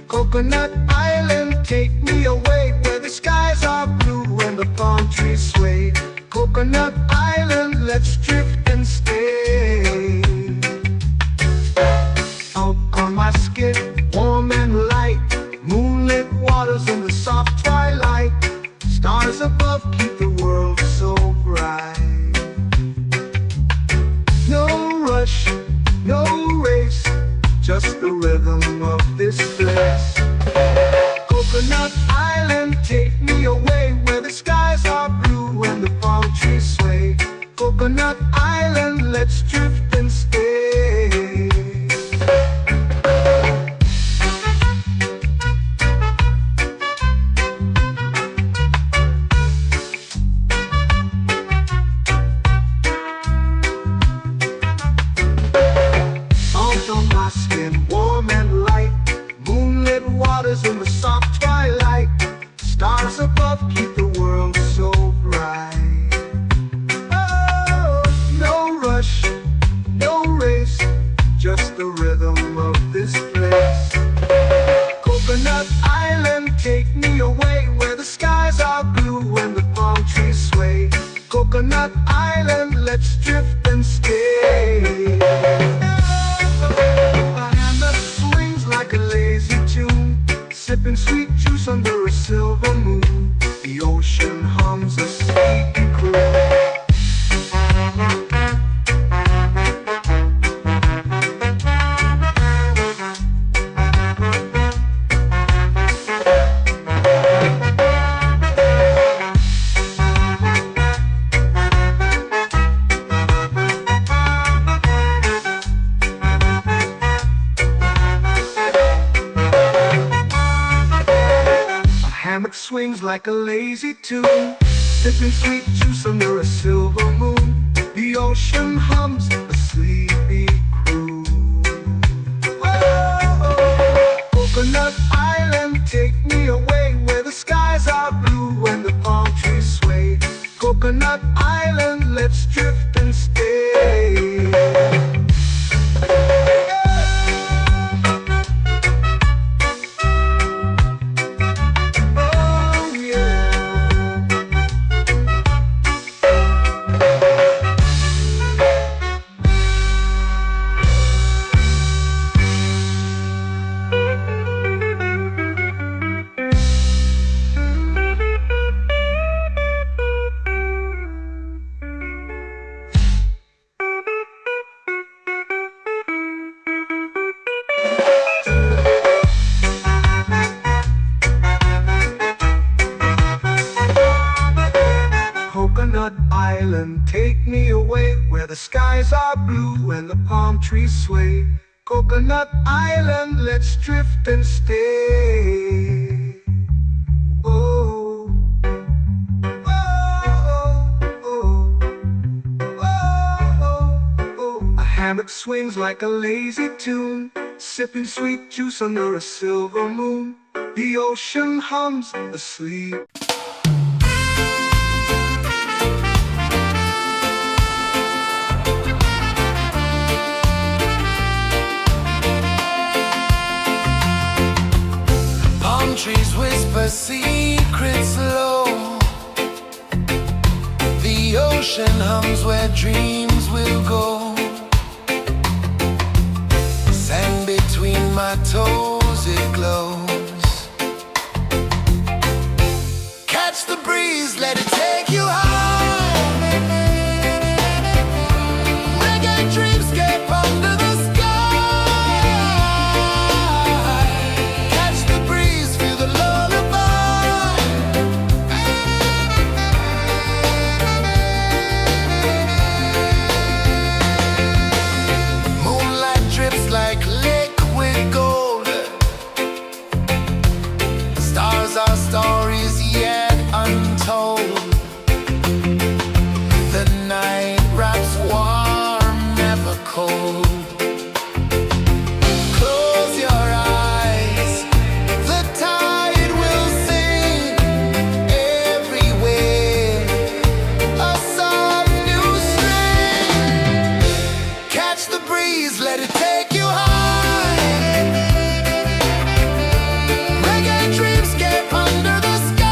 S1: Coconut Island, take me away, where the skies are blue and the palm trees sway. Coconut Island, let's drift and stay. Out on my skin, warm and light, moonlit waters in the soft twilight. Stars above keep the world so bright. No rush, no race, just the rhythm of this place. Coconut Island, take me away, where the skies are blue and the palm trees sway. Coconut Island, let's drift and stay. swings like a lazy tune, sipping sweet juice under a silver moon. The ocean hums a sleepy croon. Whoa, Coconut Island, take me away where the skies are blue and the palm trees sway. Coconut Island, let's drift and stay. Coconut Island, take me away where the skies are blue and the palm trees sway. Coconut Island, let's drift and stay. Oh, oh, oh, oh, oh. A hammock swings like a lazy tune, sipping sweet juice under a silver moon. The ocean hums asleep.
S2: Trees whisper secrets low. The ocean hums where dreams will go. Sand between my toes, it glows. Catch the breeze, let it take you high. Reggae dreamscape under the sky. Like liquid gold, stars are stories yet untold. The night wraps warm, never cold. Close your eyes, the tide will sing everywhere. A soft new string. Catch the breeze, let it take you high. Reggae dreamscape under the sky.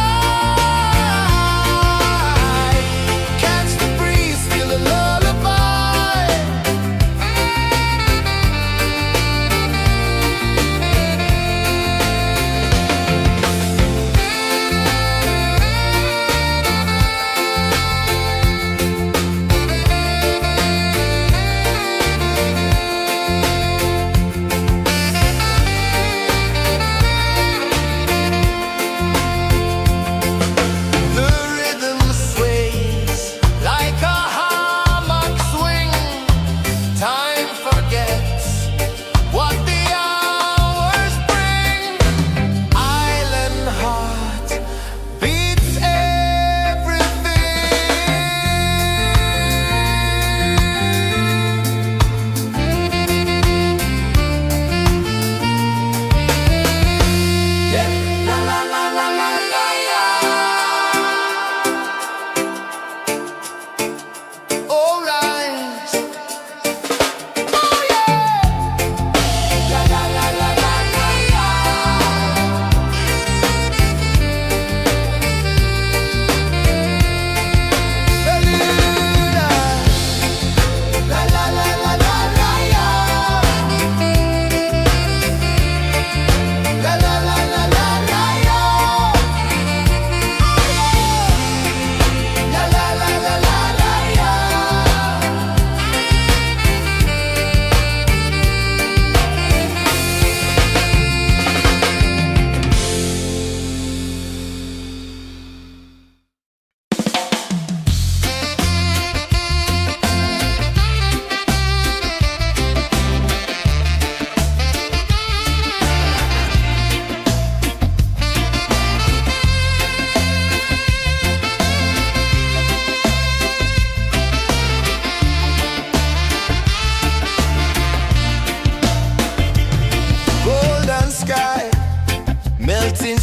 S2: Catch the breeze, feel a lullaby.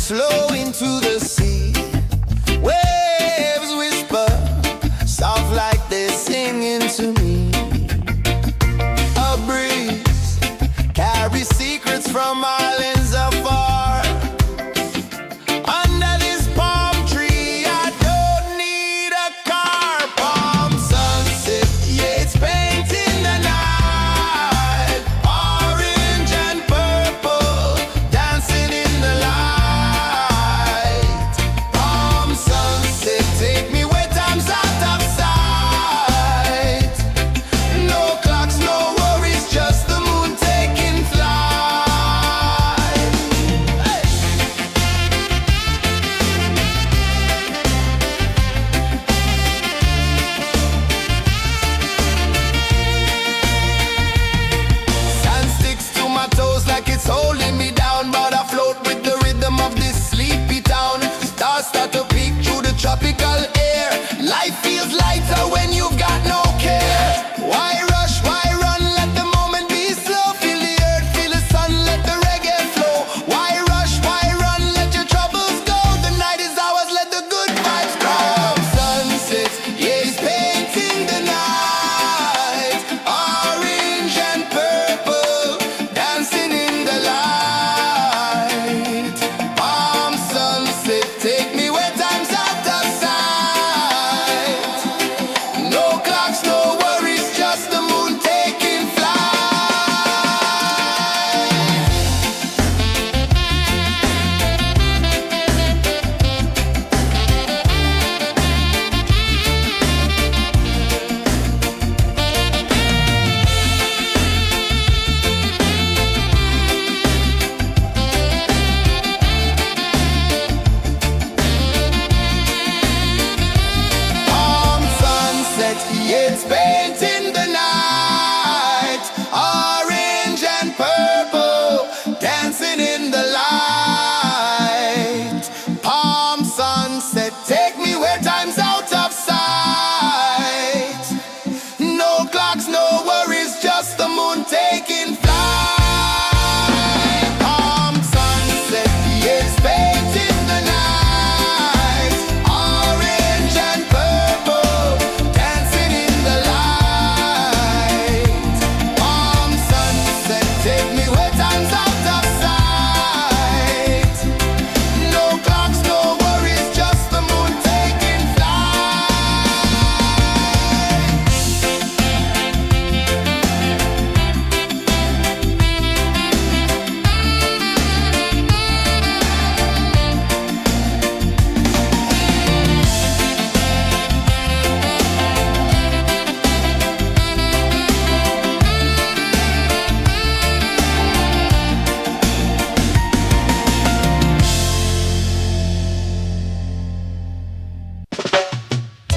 S2: flow into the sea. Waves whisper, soft like they're singing to me. A breeze carries secrets from islands afar. Under this palm tree, I don't need a car. Palm sunset, yeah, it's painting the night. Orange and purple, dancing in the light. Palm sunset, take me where time's out of sight. No clocks, no worries, just the moon taking flight. Hey! Sand sticks to my toes like it's holding me down, but I float with the rhythm of this sleepy town. Stars start to peek through the tropical air. Life feels lighter when you've got no care. Why rush, why run, let the moment be slow. Feel the earth, feel the sun, let the reggae flow. Why rush, why run, let your troubles go. The night is ours, let the good vibes grow. Sunset, yeah, it's painting the night. Orange and purple, dancing in the light. Palm sunset, take me where time's out of sight. No clocks, no worries, just the moon taking flight. Palm sunset, yeah, it's painting the night. Orange and purple, dancing in the light. Palm sunset, take me where time's out of sight. No clocks, no worries, just the moon taking flight. Palm sunset, yeah, it's painting the night. Orange and purple, dancing in the light. Palm sunset, take me where time's out of sight. No clocks, no worries, just the moon taking flight.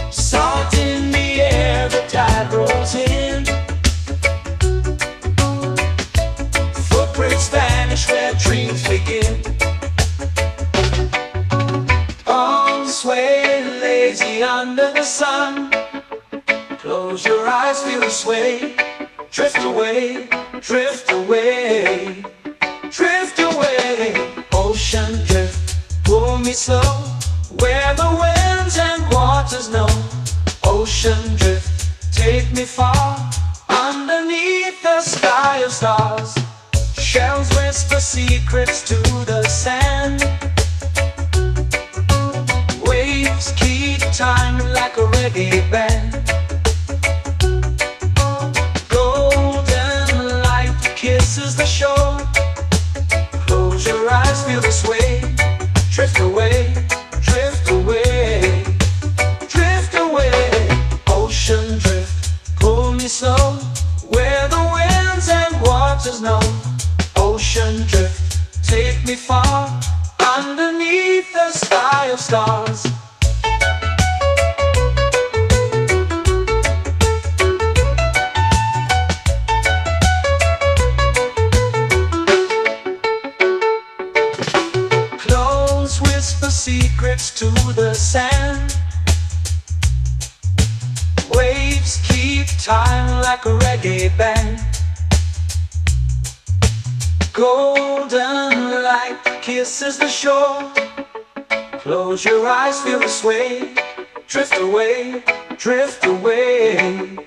S3: Salt in the air, the tide rolls in. Footprints vanish where dreams begin. Arms sway lazy under the sun. Close your eyes, feel the sway. Drift away, drift away, drift away. Ocean drift, pull me slow, where the winds and waters know. Ocean drift, take me far, underneath the sky of stars. Shells whisper secrets to the sand. Waves keep time like a reggae band. Golden light kisses the shore. Close your eyes, feel the sway. Drift away, drift away, drift away. Ocean drift, pull me slow, where the winds and waters know. Ocean drift, take me far, underneath the sky of stars. Close whisper secrets to the sand. Waves keep time like a reggae band. Golden light kisses the shore. Close your eyes, feel the sway. Drift away, drift away,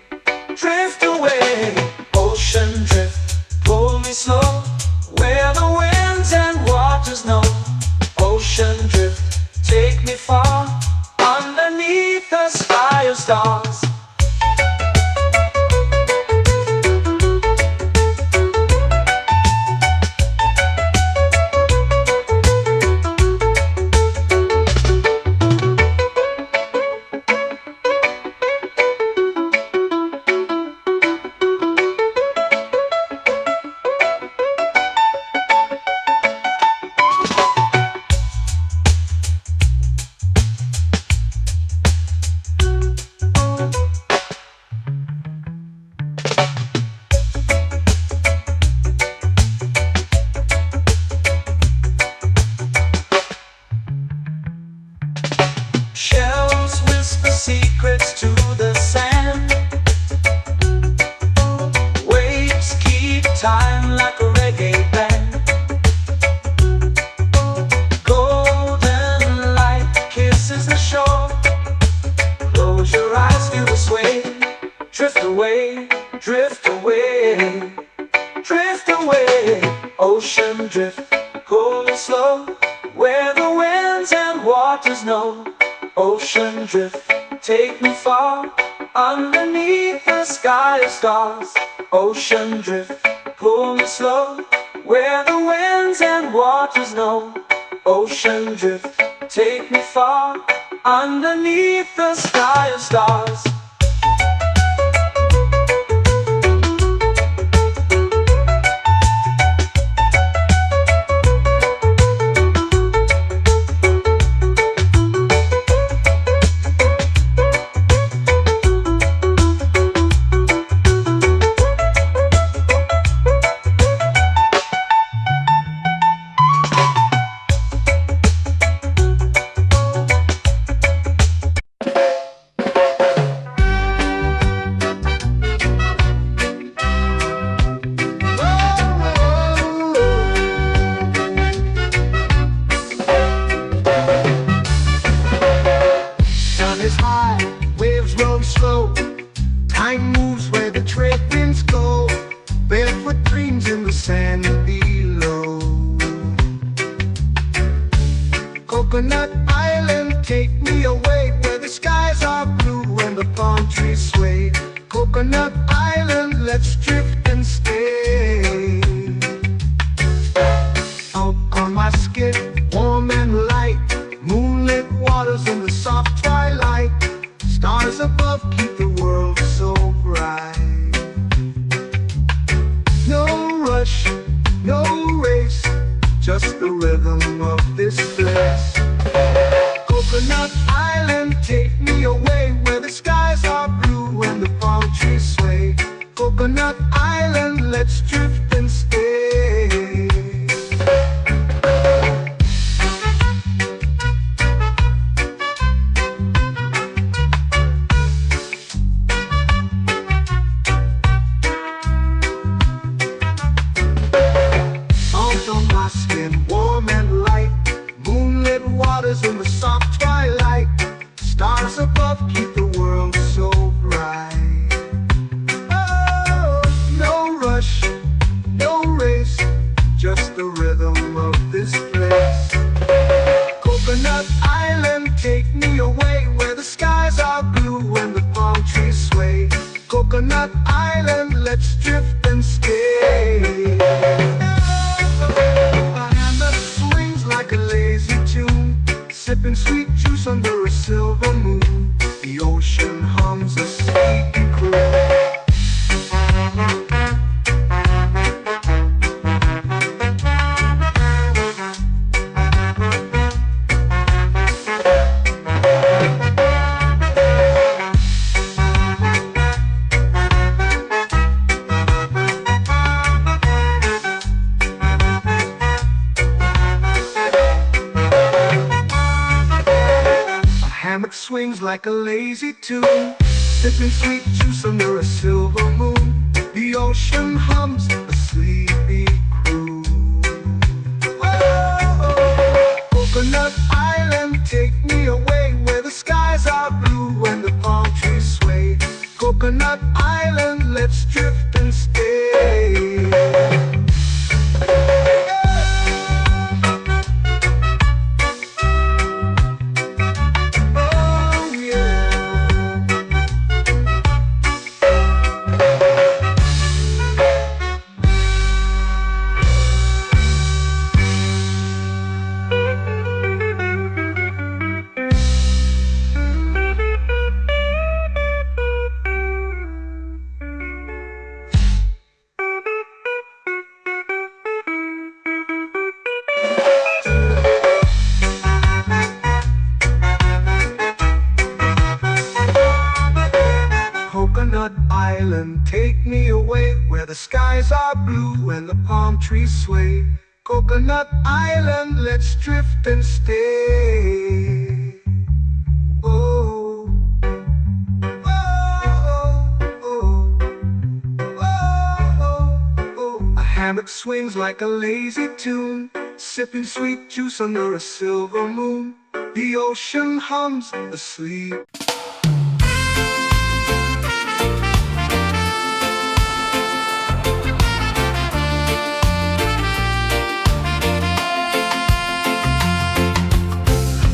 S3: drift away. Ocean drift, pull me slow, where the winds and waters know. Ocean drift, take me far, underneath the sky of stars. Shells whisper secrets to the sand. Waves keep time like a reggae band. Golden light kisses the shore. Close your eyes, feel the sway. Drift away, drift away, drift away. Ocean drift, pull me slow, where the winds and waters know. Ocean drift, take me far, underneath the sky of stars. Ocean drift, pull me slow, where the winds and waters know. Ocean drift, take me far, underneath the sky of stars.
S1: Slow. Time moves where the trade winds go. Barefoot dreams in the sand below. Coconut Island, take me away, where the skies are blue and the palm trees sway. Coconut Island, let's drift and stay. Out on my skin, warm and light, moonlit waters in the soft twilight. Stars above keep the world so bright. No rush, no race, just the rhythm of this place. Coconut Island, take me away, where the skies are blue and the palm trees sway. Coconut Island, let's drift and stay. In the soft twilight, stars above keep the world so bright. Oh, no rush, no race, just the rhythm of this place. Coconut Island, take me away, where the skies are blue and the palm trees sway. Coconut Island, let's drift and stay. A hand that swings like a lazy tune, sipping sweet juice under a silver moon. The ocean hums a sleepy croon. Hammock swings like a lazy tune, sipping sweet juice under a silver moon. The ocean hums a sleepy croon. Whoa. the skies are blue and the palm trees sway. Coconut Island, let's drift and stay. Oh, oh, oh, oh, oh. A hammock swings like a lazy tune, sipping sweet juice under a silver moon. The ocean hums asleep.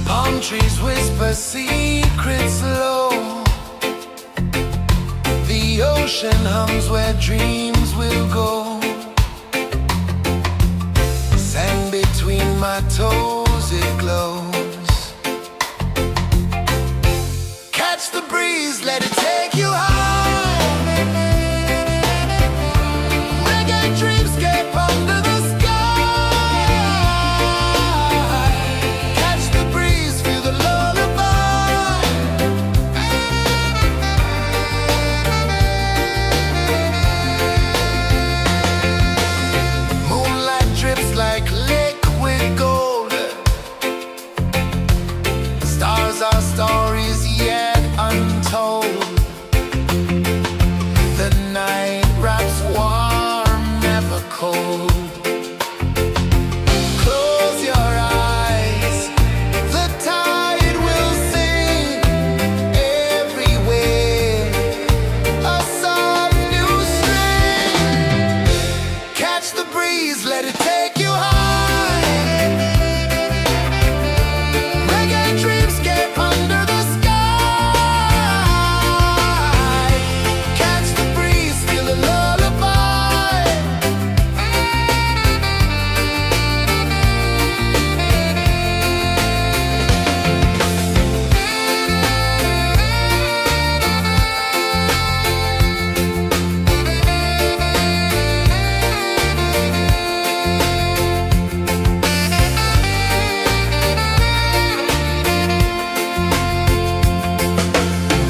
S2: Palm trees whisper secrets low. The ocean hums where dreams will go. Sand between my toes, it glows. Catch the breeze, let it take you high. Reggae dreamscape under the sky. Catch the breeze, feel the lullaby. Moonlight drips like liquid gold. Stars are stories yet untold. The night wraps warm, never cold. Close your eyes, the tide will sing everywhere. A soft new string. Catch the breeze, let it take you high. Reggae dreamscape under the sky. Catch the breeze, feel the lullaby.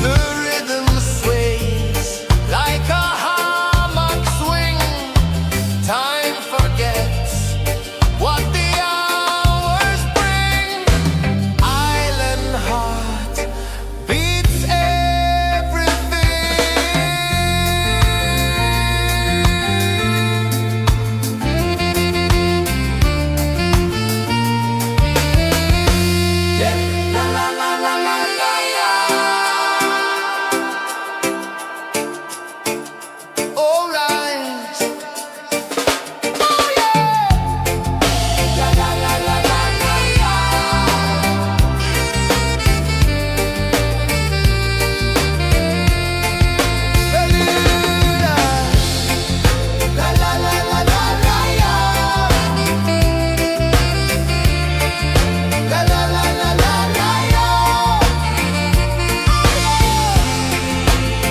S2: The rhythm sways like a hammock swing. Time forgets what the hours bring. Island heart beats everything. Yeah. La la la la la la la. All right. Oh yeah. La la la la la la la. Bermuda. La la la la la la la. La la la la la la la.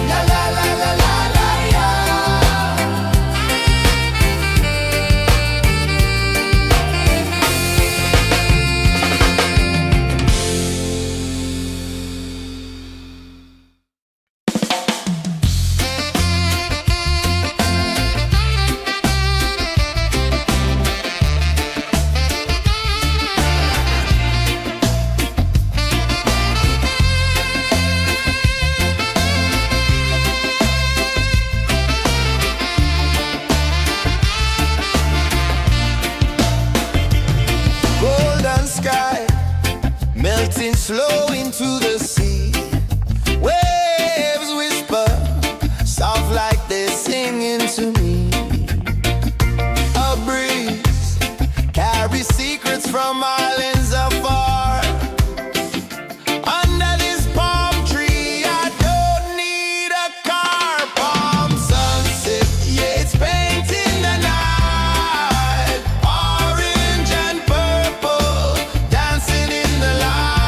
S2: La la la la la la la. Golden sky melting slow into the sea. Waves whisper soft like they're singing to me. A breeze carries secrets from islands afar. Under this palm tree, I don't need a car. Palm sunset, yeah, it's painting the night. Orange and purple, dancing in the light.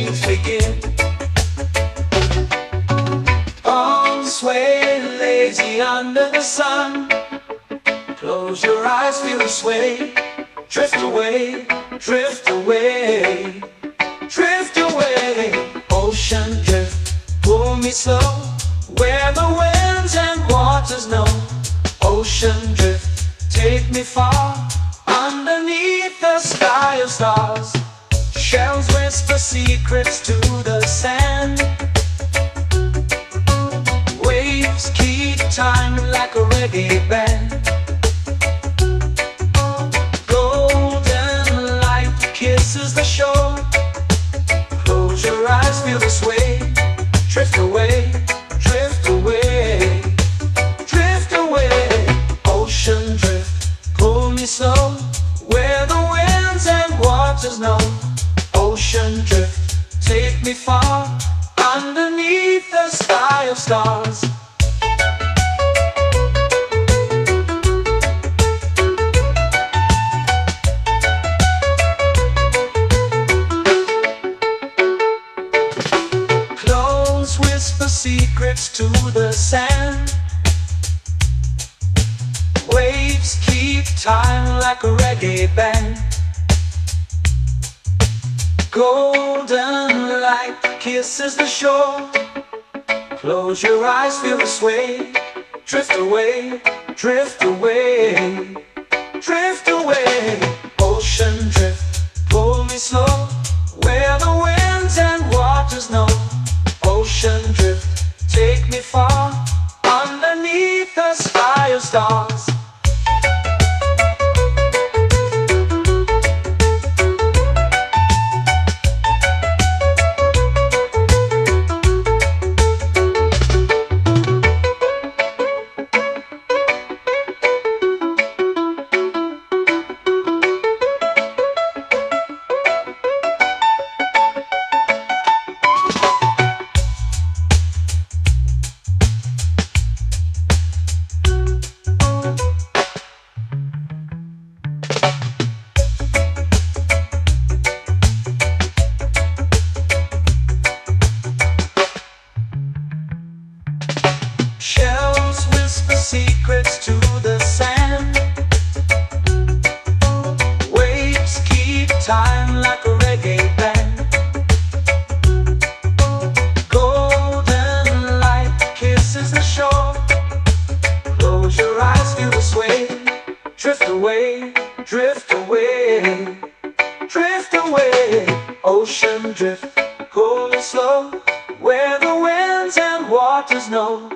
S3: waves begin. On sway lazy under the sun. Close your eyes, feel the sway. Drift away, drift away, drift away. Ocean drift, pull me slow, where the winds and waters know. Ocean drift, take me far, underneath the sky of stars. Shells whisper secrets to the sand. Waves keep time like a reggae band. Golden light kisses the shore. Close your eyes, feel the sway. Drift away, drift away, drift away. Ocean drift, pull me slow, where the winds and waters know. Ocean drift, take me far, underneath the sky of stars. Close whisper secrets to the sand. Waves keep time like a reggae band. Golden light kisses the shore. Close your eyes, feel the sway. Drift away, drift away, drift away. Ocean drift, pull me slow, where the winds and waters know. Ocean drift, take me far, underneath the sky of stars. Shells whisper secrets to the sand. Waves keep time like a reggae band. Golden light kisses the shore. Close your eyes, feel the sway. Drift away, drift away, drift away. Ocean drift, pull me slow, where the winds and waters know.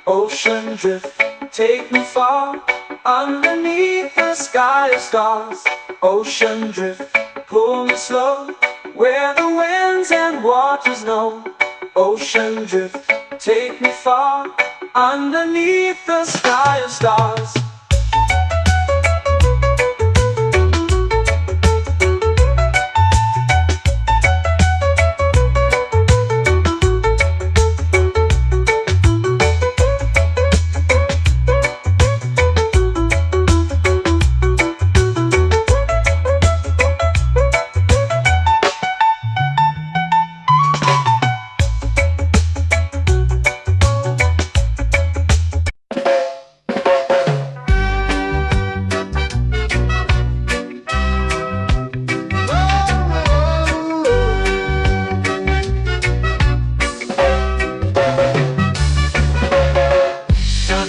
S3: Ocean drift, take me far, underneath the sky of stars. Ocean drift, pull me slow, where the winds and waters know. Ocean drift, take me far, underneath the sky of stars.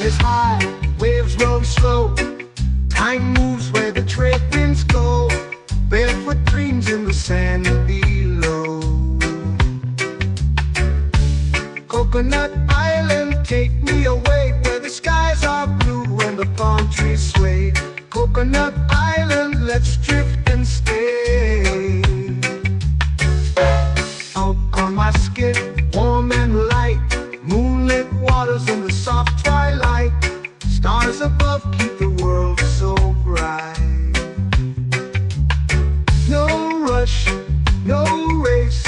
S1: Is high, waves roll slow. Time moves where the trade winds go. Barefoot dreams in the sand below. Coconut Island, take me away, where the skies are blue and the palm trees sway. Coconut Island, let's drift and stay. Out on my skin, warm and light, moonlit waters in the soft twilight. Stars above keep the world so bright. No rush, no race,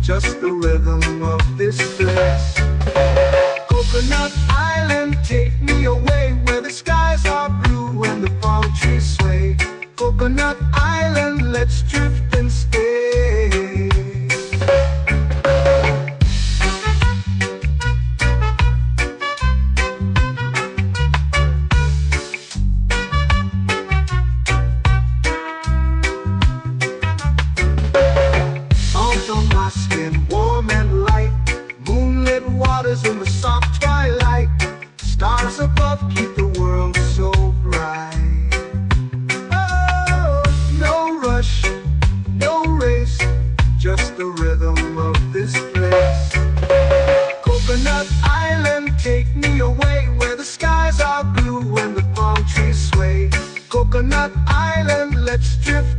S1: just the rhythm of this place. Coconut Island, take me away, where the skies are blue and the palm trees sway. Coconut Island, let's drift and stay.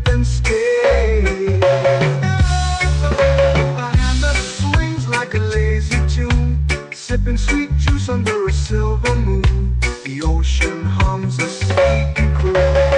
S1: drift and stay. A hand that swings like a lazy tune, sipping sweet juice under a silver moon. The ocean hums a sleepy croon.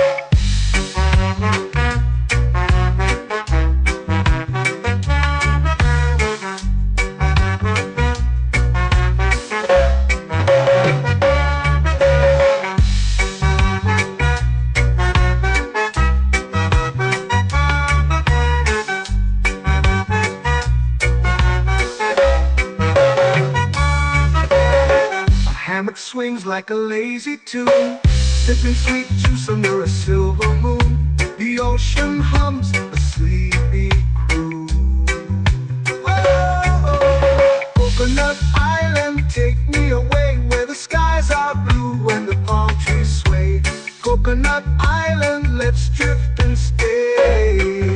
S1: Hammock swings like a lazy tune, sipping sweet juice under a silver moon. The ocean hums a sleepy croon. Whoa, Coconut Island, take me away where the skies are blue and the palm trees sway. Coconut Island, let's drift and stay.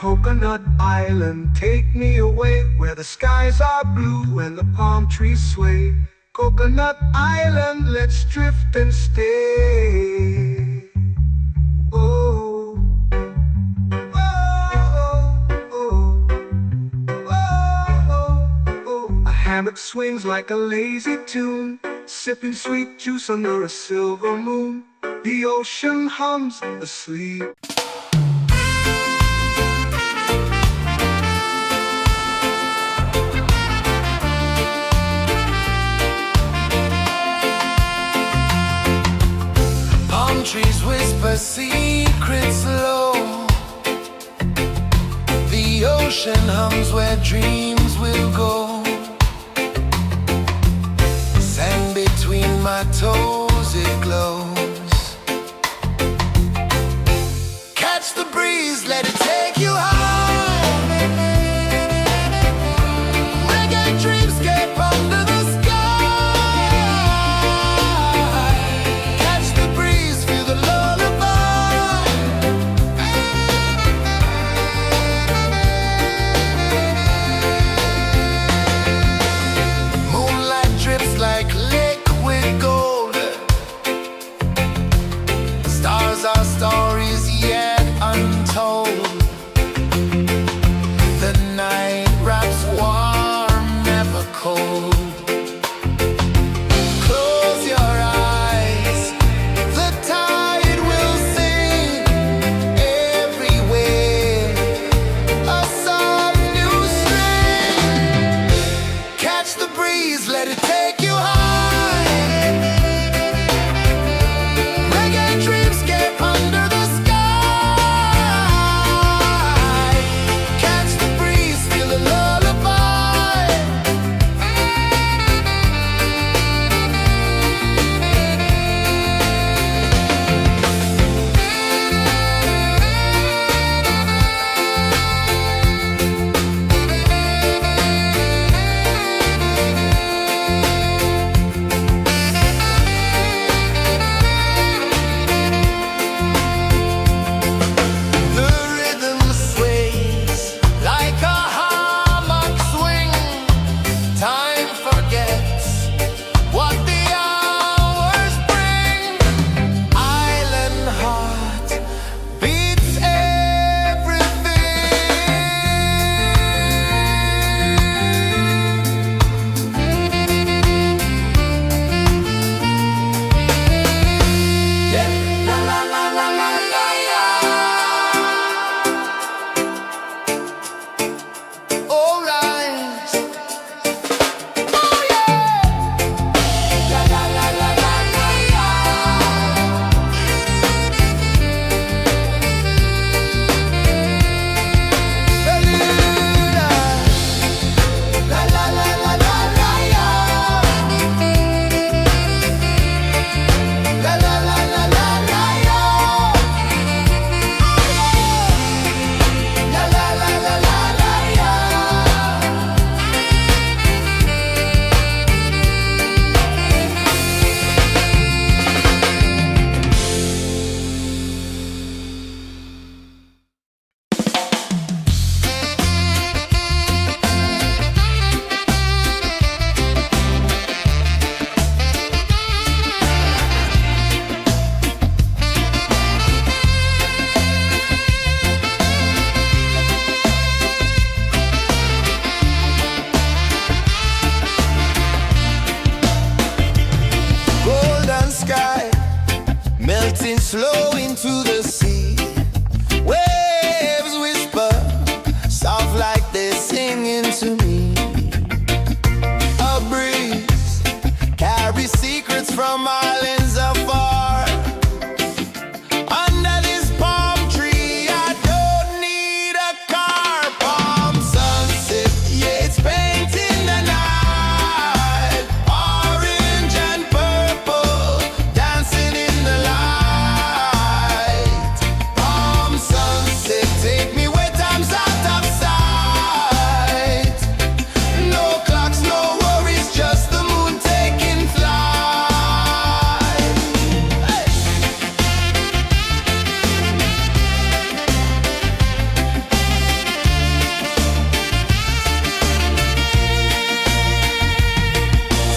S1: Coconut Island, take me away where the skies are blue and the palm trees sway. Coconut Island, let's drift and stay. Oh, oh, oh, oh, oh. A hammock swings like a lazy tune, sipping sweet juice under a silver moon. The ocean hums asleep.
S2: Trees whisper secrets low. The ocean hums where dreams will go. Sand between my toes, it glows. Catch the breeze, let it take you high. Reggae dreamscape under the our stories yet untold. from islands afar. Under this palm tree, I don't need a car. Palm sunset, yeah, it's painting the night. Orange and purple, dancing in the light. Palm sunset, take me where time's out of sight. No clocks, no worries, just the moon taking flight. Hey!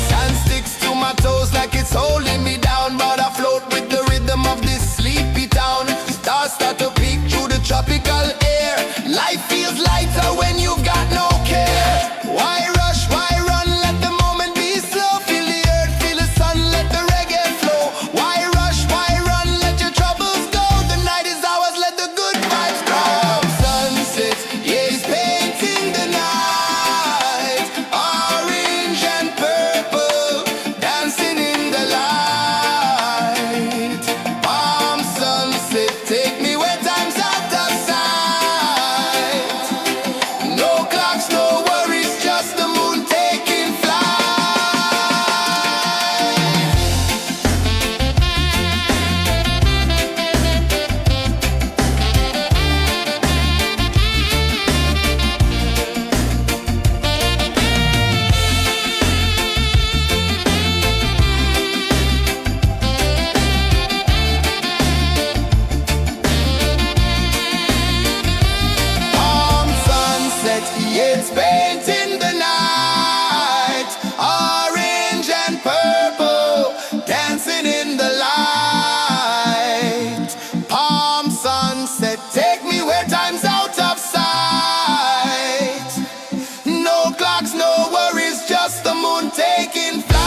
S2: Sand sticks to my toes like it's holding me down, but I float with the rhythm of this sleepy town. Stars start to peek through the tropical air. Life feels lighter when you've got no care. Why rush, why run, let the moment be slow. Feel the earth, feel the sun, let the reggae flow. Why rush, why run, let your troubles go. The night is ours, let the good vibes grow. Sunset, yeah, it's painting the night. Orange and purple, dancing in the light. Palm sunset, take me where time's out of sight. No clocks, no worries, just the moon taking flight. Palm sunset, yeah, it's painting the night. Orange and purple, dancing in the light. Palm sunset, take me where time's out of sight. No clocks, no worries, just the moon taking flight.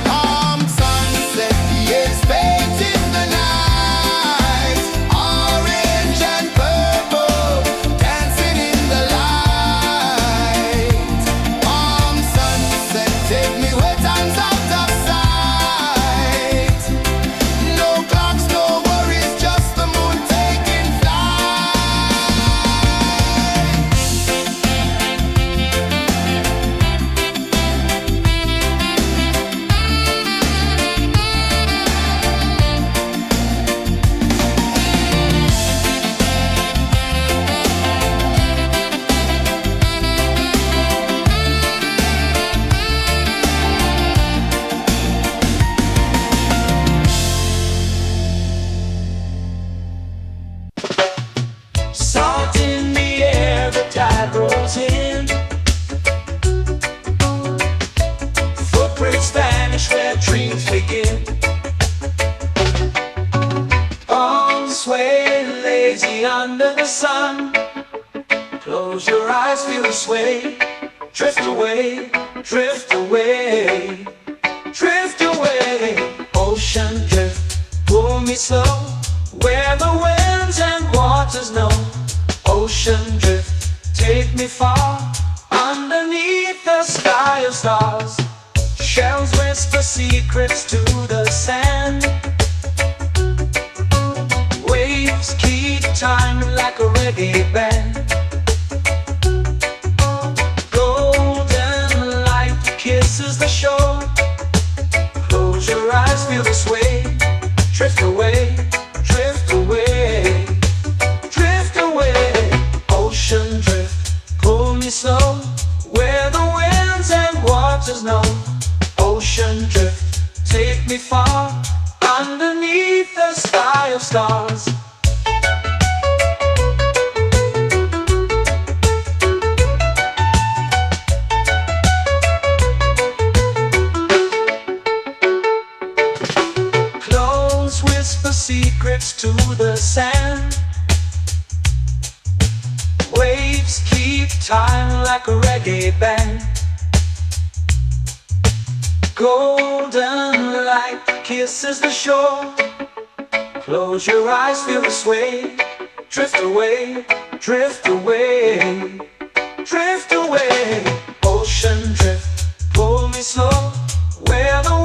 S2: Palm sunset, yeah, it's painting the night. Orange and purple, dancing in the light. Palm sunset, take me where time's out of sight. No clocks, no worries, just the moon taking flight.
S3: Salt in the air, the tide rolls in. Footprints vanish where dreams begin. Arms sway lazy under the sun. Close your eyes, feel the sway. Drift away, drift away, drift away. Ocean drift, pull me slow, where the winds and waters know. Ocean drift, take me far, underneath the sky of stars. Shells whisper secrets to the sand. Waves keep time like a reggae band. Golden light kisses the shore. Close your eyes, feel the sway. Drift away, drift away, drift away. Ocean drift, pull me slow, where the winds and waters know. Ocean drift, take me far, underneath the sky of stars. Close whisper secrets to the sand. Waves keep time like a reggae band. Golden light kisses the shore. Close your eyes, feel the sway. Drift away, drift away, drift away. Ocean drift, pull me slow, where the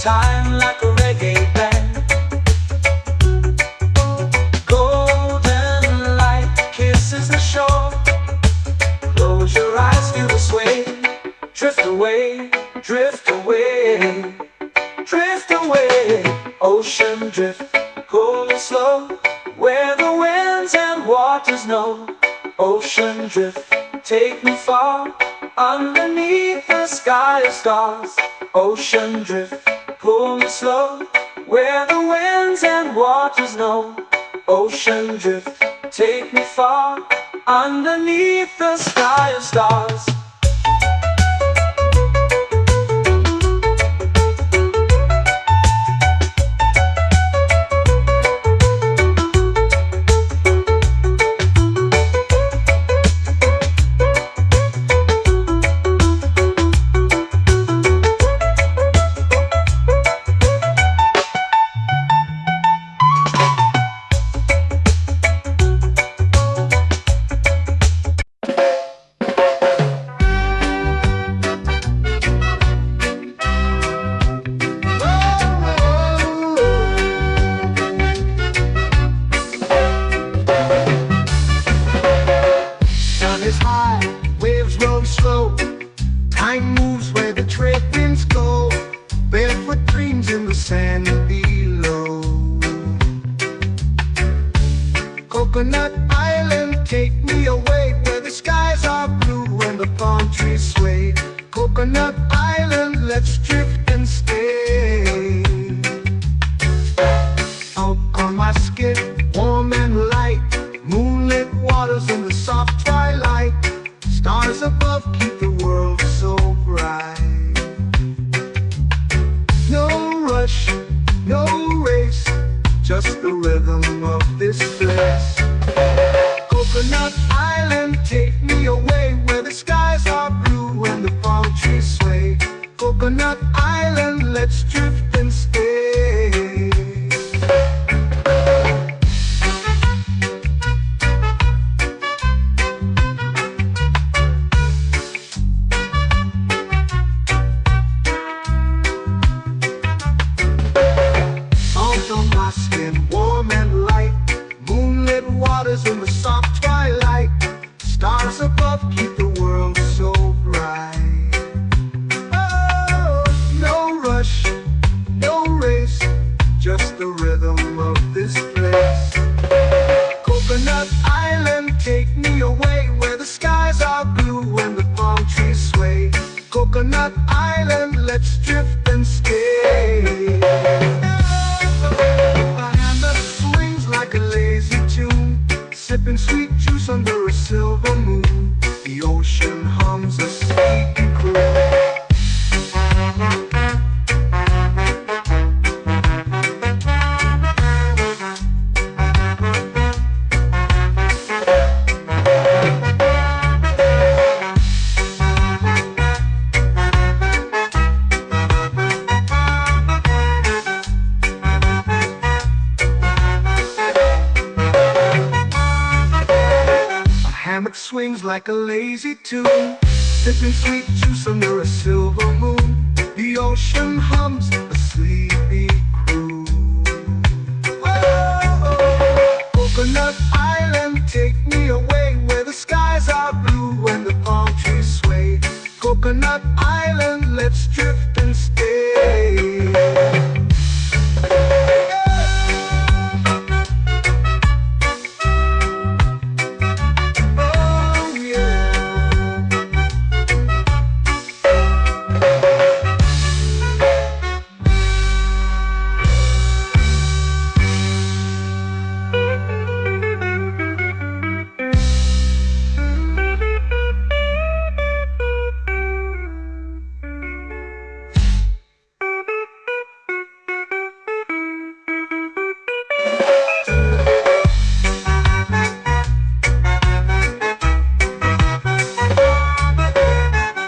S3: time like a reggae band. Golden light kisses the shore. Close your eyes, feel the sway. Drift away, drift away, drift away. Ocean drift, cool and slow, where the winds and waters know. Ocean drift, take me far, underneath the sky of stars. Ocean drift, pull me slow, where the winds and waters know. Ocean drift, take me far, underneath the sky of stars.
S1: Is high, waves roll slow. Time moves where the trade winds go. Barefoot dreams in the sand below. Coconut Island, take me away, where the skies are blue and the palm trees sway. Coconut Island, let's drift and stay. Out on my skin, warm and light, moonlit waters in the soft twilight. Stars above keep the world so bright. No rush, no race, just the rhythm of this place. Coconut Island, take me away, where the skies are blue and the palm trees sway. Coconut Island, let's drift and stay. Warm and light, moonlit waters in the soft twilight. Stars above keep the world so bright. Oh, no rush, no race, just the rhythm of this place. Coconut Island, take me away, where the skies are blue and the palm trees sway. Coconut Island, let's drift and stay. Sipping sweet juice under a silver moon. The ocean hums a sleepy croon. Hammock swings like a lazy tune, sipping sweet juice under a silver moon. The ocean hums a sleepy croon. Whoa, Coconut Island, take me away, where the skies are blue and the palm trees sway. Coconut Island, let's drift and stay.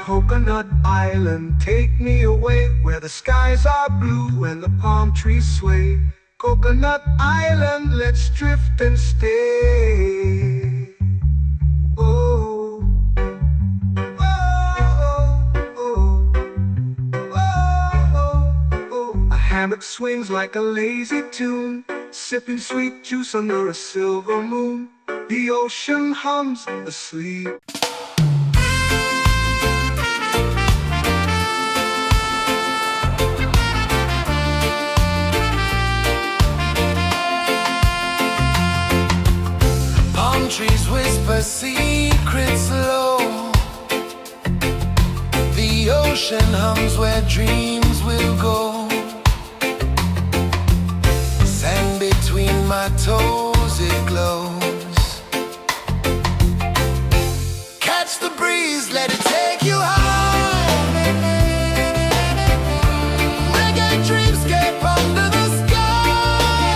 S1: Coconut Island, take me away, where the skies are blue and the palm trees sway. Coconut Island, let's drift and stay. Oh, oh, oh, oh, oh, oh, oh. hammock swings like a lazy tune, sipping sweet juice under a silver moon. The ocean hums asleep.
S2: Palm trees whisper secrets low. The ocean hums where dreams will go. Sand between my toes, it glows. Catch the breeze, let it take you high. Reggae dreamscape under the sky.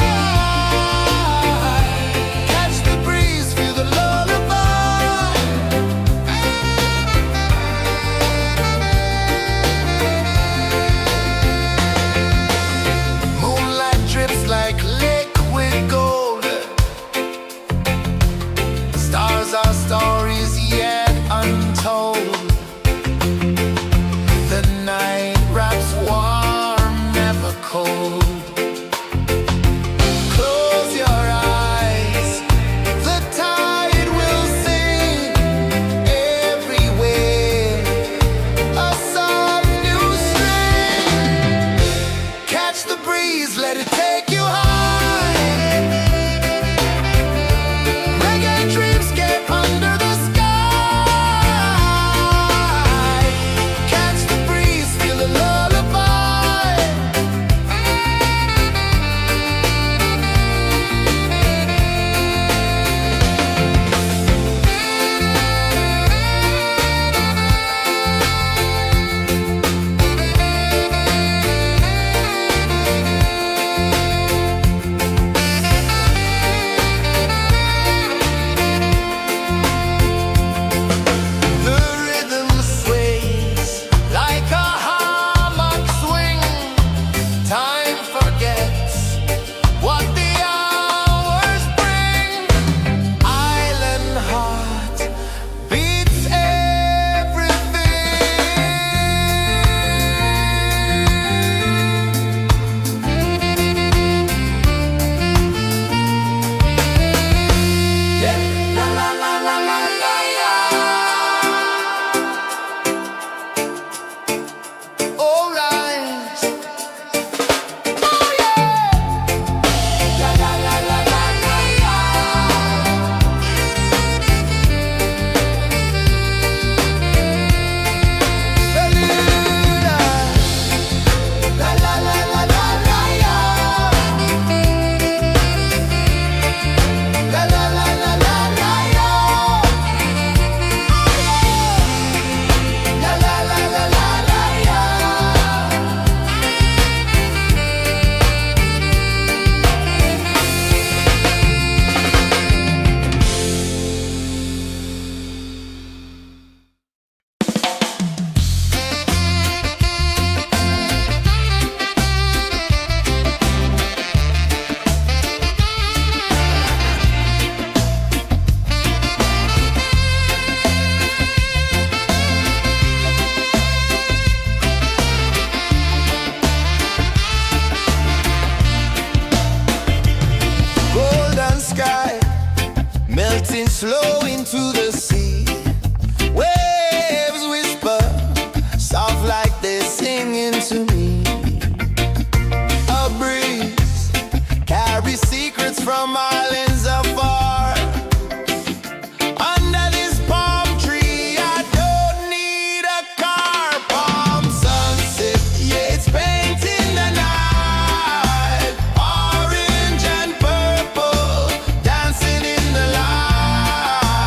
S2: Catch the breeze, feel the lullaby. Moonlight drips like liquid gold. Stars are stories yet untold. The night wraps warm, never cold. Close your eyes, the tide will sing everywhere. A soft new string. Catch the breeze, let it take you high. Reggae dreamscape under the sky. Catch the breeze, feel the lullaby. The rhythm sways like a hammock swing. Time forgets what the hours bring. Island heart beats everything. La la la la la la la. All right. Oh yeah. La la la la la la la. La la la la la la la. La la la la la la la. La la la la la la la. Golden sky melting slow into the sea. Waves whisper soft like they're singing to me. A breeze carries secrets from islands afar. Under this palm tree, I don't need a car. Palm sunset, yeah, it's painting the night. Orange and purple dancing in the light.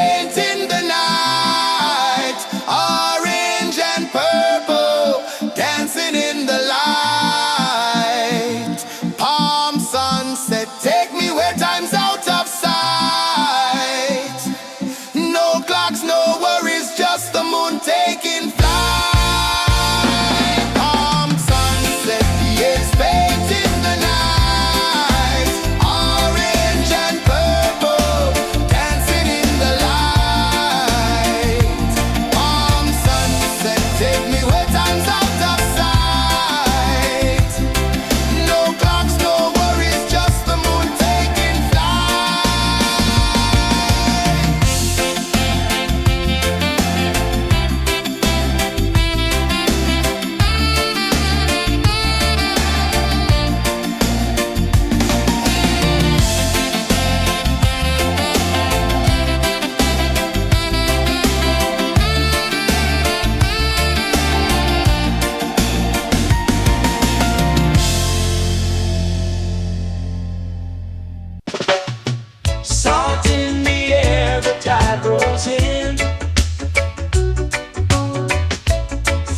S2: paint in the night, orange and purple, dancing in the light. Palm sunset, take me where time's out of sight. No clocks, no worries, just the moon taking flight. Palm sunset, yes, paint in the night, orange and purple, dancing in the light. Palm sunset, take me where time's out of sight. No clocks, no worries, just the moon taking flight.
S3: Salt in the air, the tide rolls in.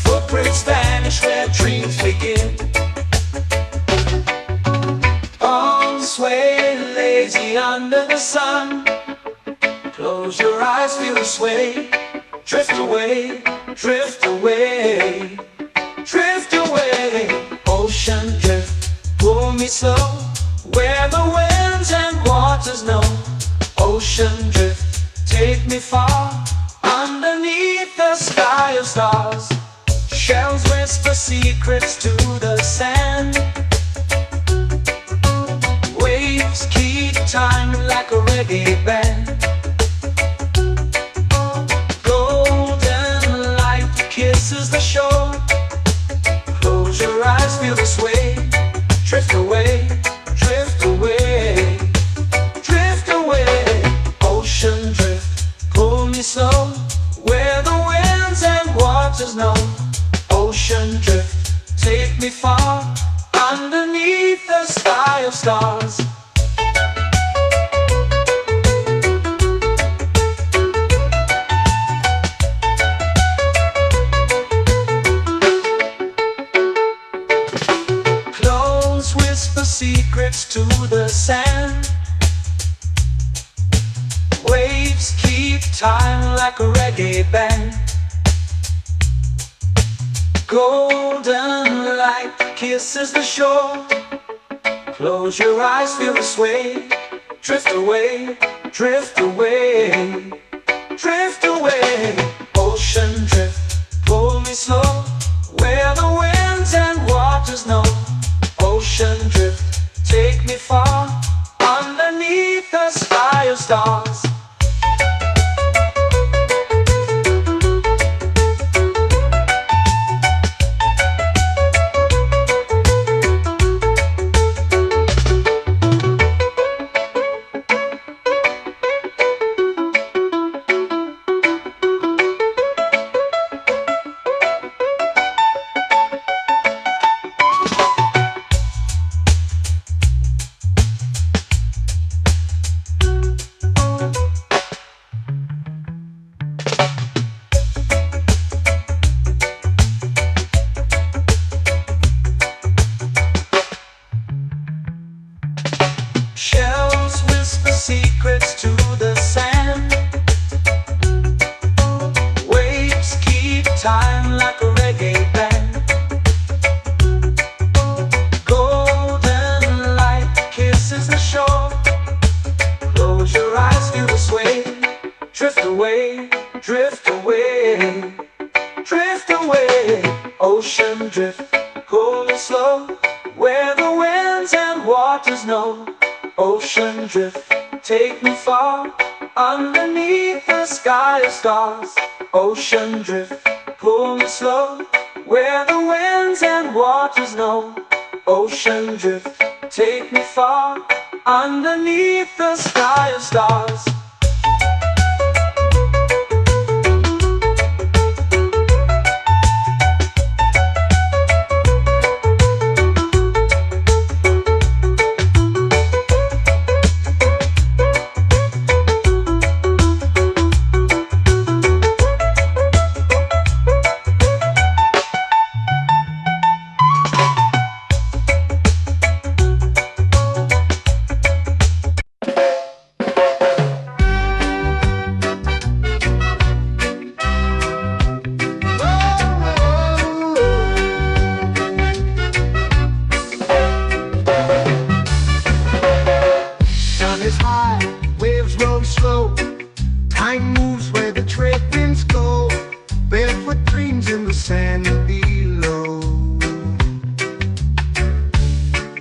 S3: Footprints vanish where dreams begin. Arms sway lazy under the sun. Close your eyes, feel the sway. Drift away, drift away, drift away. Ocean drift, pull me slow, where the winds and waters know. Ocean drift, take me far, underneath the sky of stars. Shells whisper secrets to the sand. Waves keep time like a reggae band. Golden light kisses the shore. Close your eyes, feel the sway. Drift away, drift away, drift away. Ocean drift, pull me slow, where the winds and waters know. Ocean drift, take me far, underneath the sky of stars. Clones whisper secrets to the sand. Waves keep time like a reggae band. Golden light kisses the shore. Close your eyes, feel the sway. Drift away, drift away, drift away. Ocean drift, pull me slow, where the winds and waters know. Ocean drift, take me far, underneath the sky of stars. Shells whisper secrets to the sand. Waves keep time like a reggae band. Golden light kisses the shore. Close your eyes, feel the sway. Drift away, drift away, drift away. Ocean drift, pull me slow, where the winds and waters know. Ocean drift, take me far, underneath the sky of stars. Ocean drift, pull me slow, where the winds and waters know. Ocean drift, take me far, underneath the sky of stars.
S1: sand below.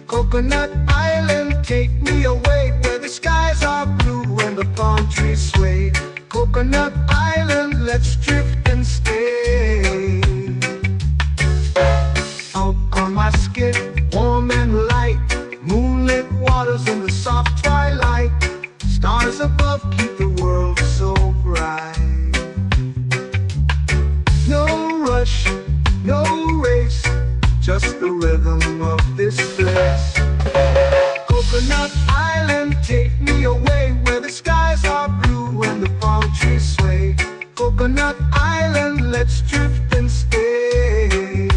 S1: Coconut Island, take me away where the skies are blue and the palm trees sway. Coconut Island, let's drift and stay. Out on my skin, warm and light, moonlit waters in the soft twilight. Stars above keep the world so bright. No rush, no race, just the rhythm of this place. Coconut Island, take me away where the skies are blue and the palm trees sway. Coconut Island, let's drift and stay.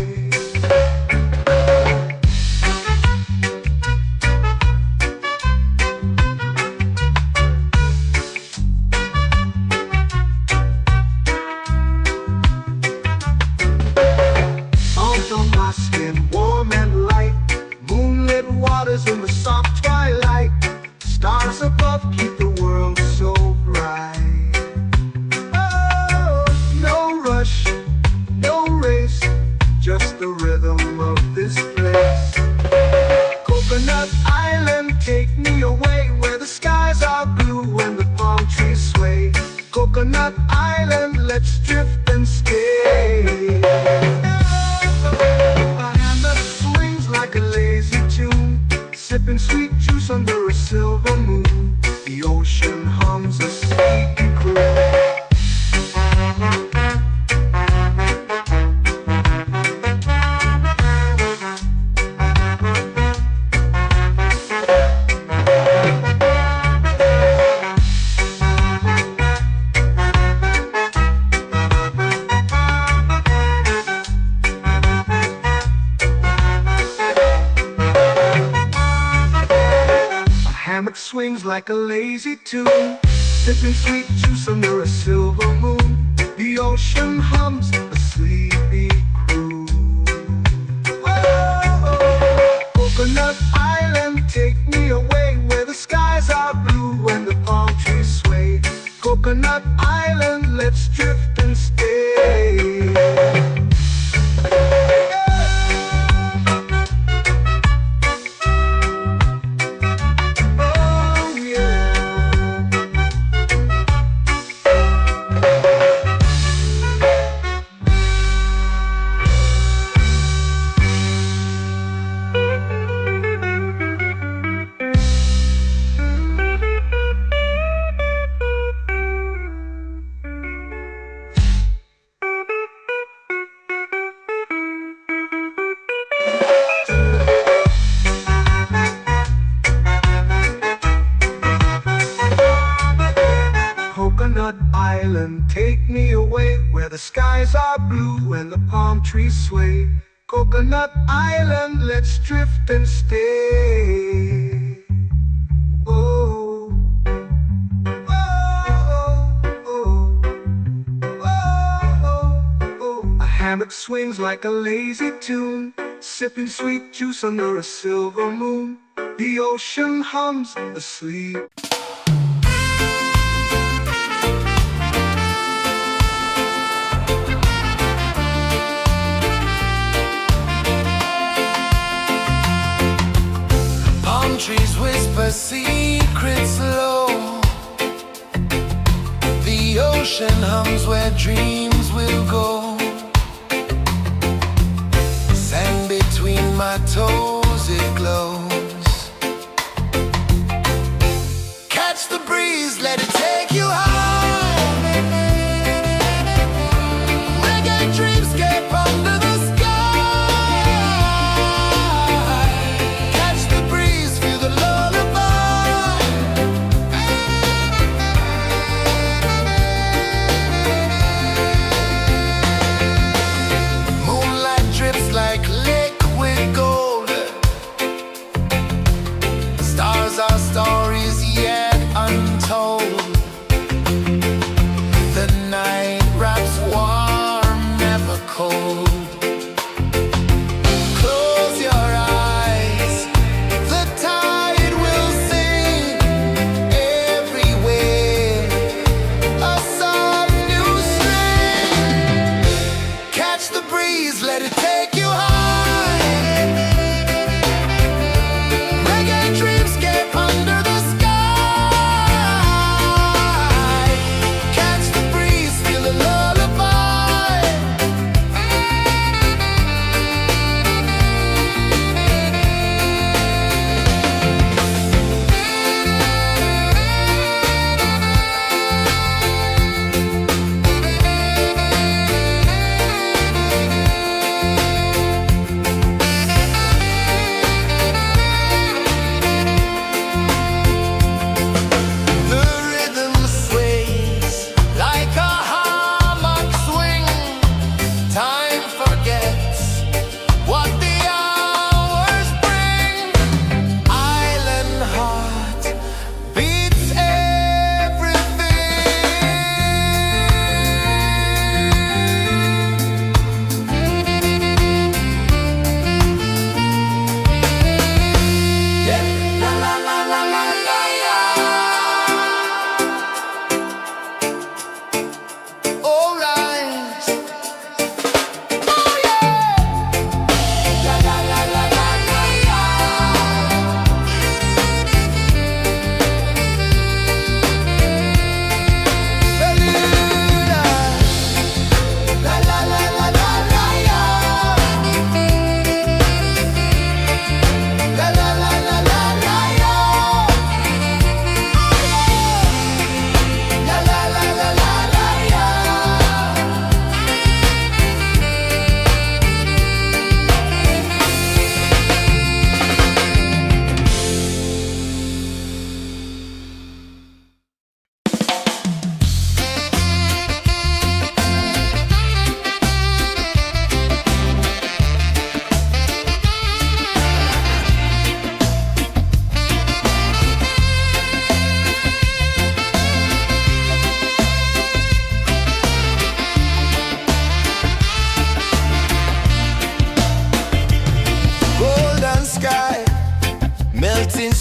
S1: Out on my skin, warm and light, moonlit waters in the soft twilight. Stars above keep the world so bright. Oh, no rush, no race, just the rhythm of this place. Coconut Island, take me away where the skies are blue and the palm trees sway. Coconut Island, let's drift and stay. A hand that swings like a lazy tune, sipping sweet juice under a silver moon. The ocean hums a sleepy croon. Hammock swings like a lazy tune, sipping sweet juice under a silver moon. The ocean hums a sleepy croon. Oh, Coconut Island, take me away where the skies are blue and the palm trees sway. Coconut Island, let's drift and stay. Coconut Island, take me away where the skies are blue and the palm trees sway. Coconut Island, let's drift and stay. Oh, oh, oh, oh, oh. A hammock swings like a lazy tune, sipping sweet juice under a silver moon. The ocean hums asleep.
S2: Trees whisper secrets low. The ocean hums where dreams will go. Sand between my toes, it glows. Catch the breeze, let it take you high. Reggae dreamscape under the our stories yet untold.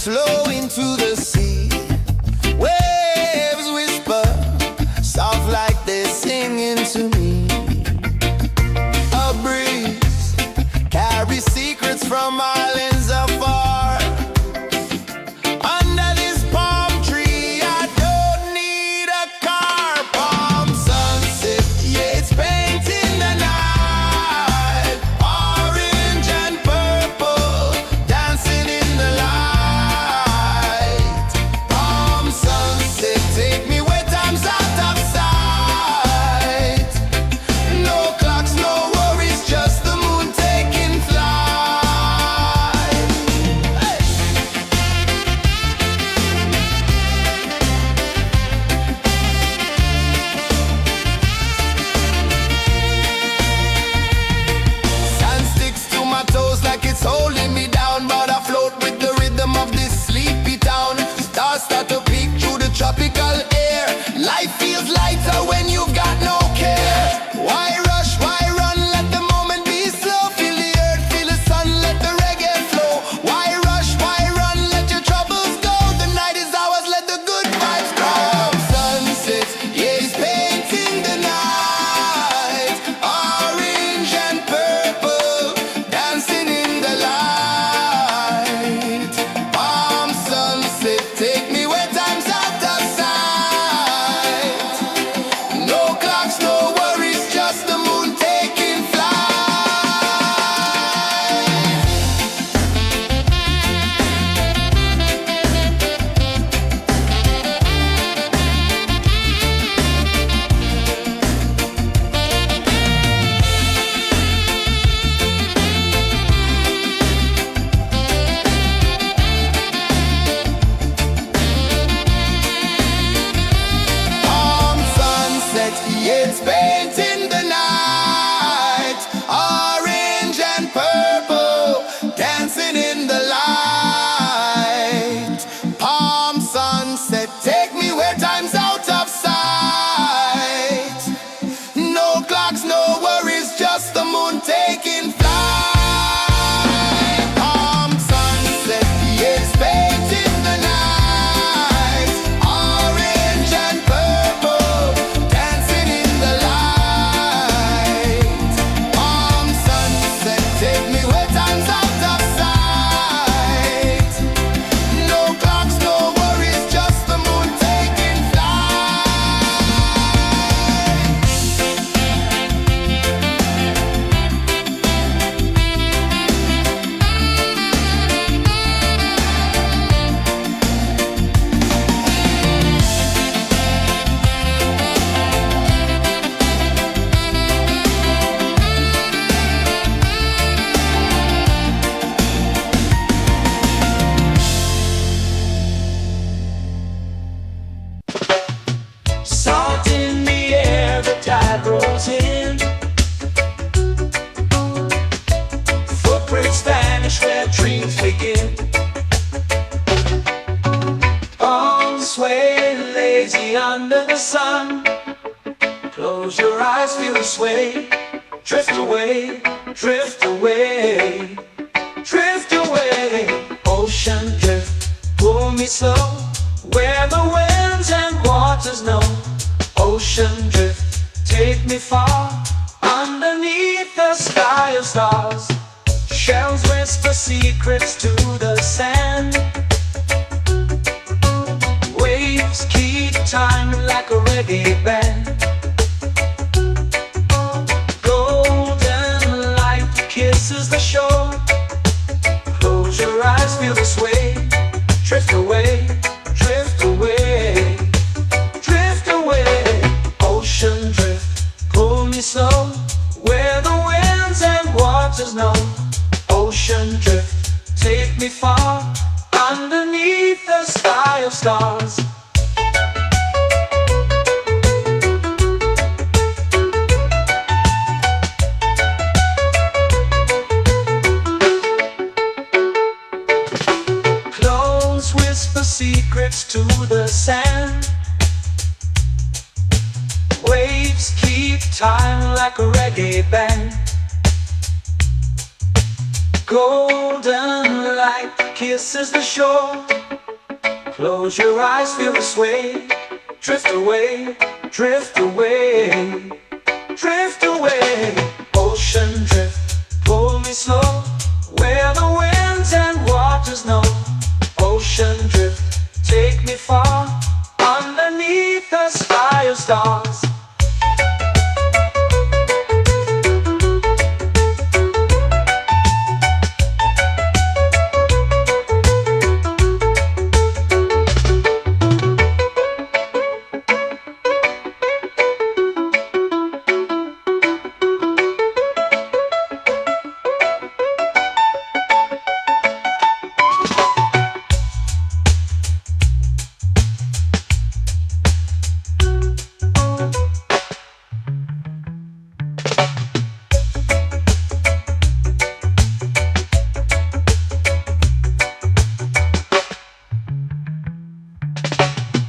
S2: flow into the sea. Waves whisper, soft like they're singing to me. A breeze carries secrets from islands afar. Under this palm tree, I don't need a car. Palm sunset, yeah, it's painting the night. Orange and purple, dancing in the light. Palm sunset, take me where time's out of sight. No clocks, no worries, just the moon taking flight. Hey! Sand sticks to my toes like it's holding me down, but I float with the rhythm of this sleepy town. Stars start to peek through the tropical air. Life feels lighter when you've got no care. Why rush, why run, let the moment be slow. Feel the earth, feel the sun, let the reggae flow. Why rush, why run, let your troubles go. The night is ours, let the good vibes grow. Sunset, yeah, it's painting the night. Orange and purple, dancing in the light. Palm sunset, take me where time's out of sight. No clocks, no worries, just the moon taking flight. Palm sunset, yeah, it's painting the night. Orange and purple, dancing in the light. Palm sunset, take me where time's out of sight. No clocks, no worries, just the moon taking flight. Palm sunset, yeah, it's painting the night. Orange and purple, dancing in the light. Palm sunset, take me where time's out of sight. No clocks, no worries, just the moon taking flight.
S3: Salt in the air, the tide rolls in. Footprints vanish where dreams begin. Palms sway lazy under the sun. Close your eyes, feel the sway. Drift away, drift away, drift away. Ocean drift, pull me slow, where the winds and waters know. Ocean drift, take me far, underneath the sky of stars. Shells whisper secrets to the sand. Waves keep time like a reggae band. Golden light kisses the shore. Close your eyes, feel the sway. Drift away, drift away, drift away. Ocean drift, pull me slow, where the winds and waters know. Ocean drift, take me far, underneath the sky of stars. Close whisper secrets to the sand. Waves keep time like a reggae band. Golden light kisses the shore. Close your eyes, feel the sway. Drift away, drift away, drift away. Ocean drift, pull me slow, where the winds and waters know. Ocean drift, take me far, underneath the sky of stars.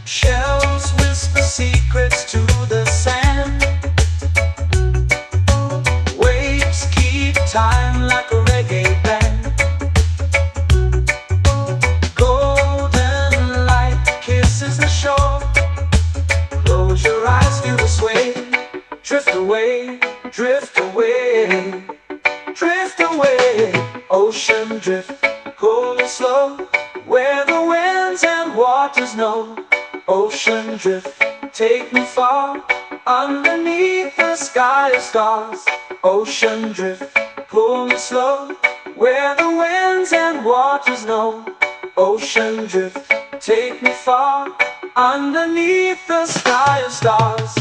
S3: Shells whisper secrets to the sand. Waves keep time like a reggae band. Golden light kisses the shore. Close your eyes, feel the sway. Drift away, drift away, drift away. Ocean drift, pull me slow, where the winds and waters know. Ocean drift, take me far, underneath the sky of stars. Ocean drift, pull me slow, where the winds and waters know. Ocean drift, take me far, underneath the sky of stars.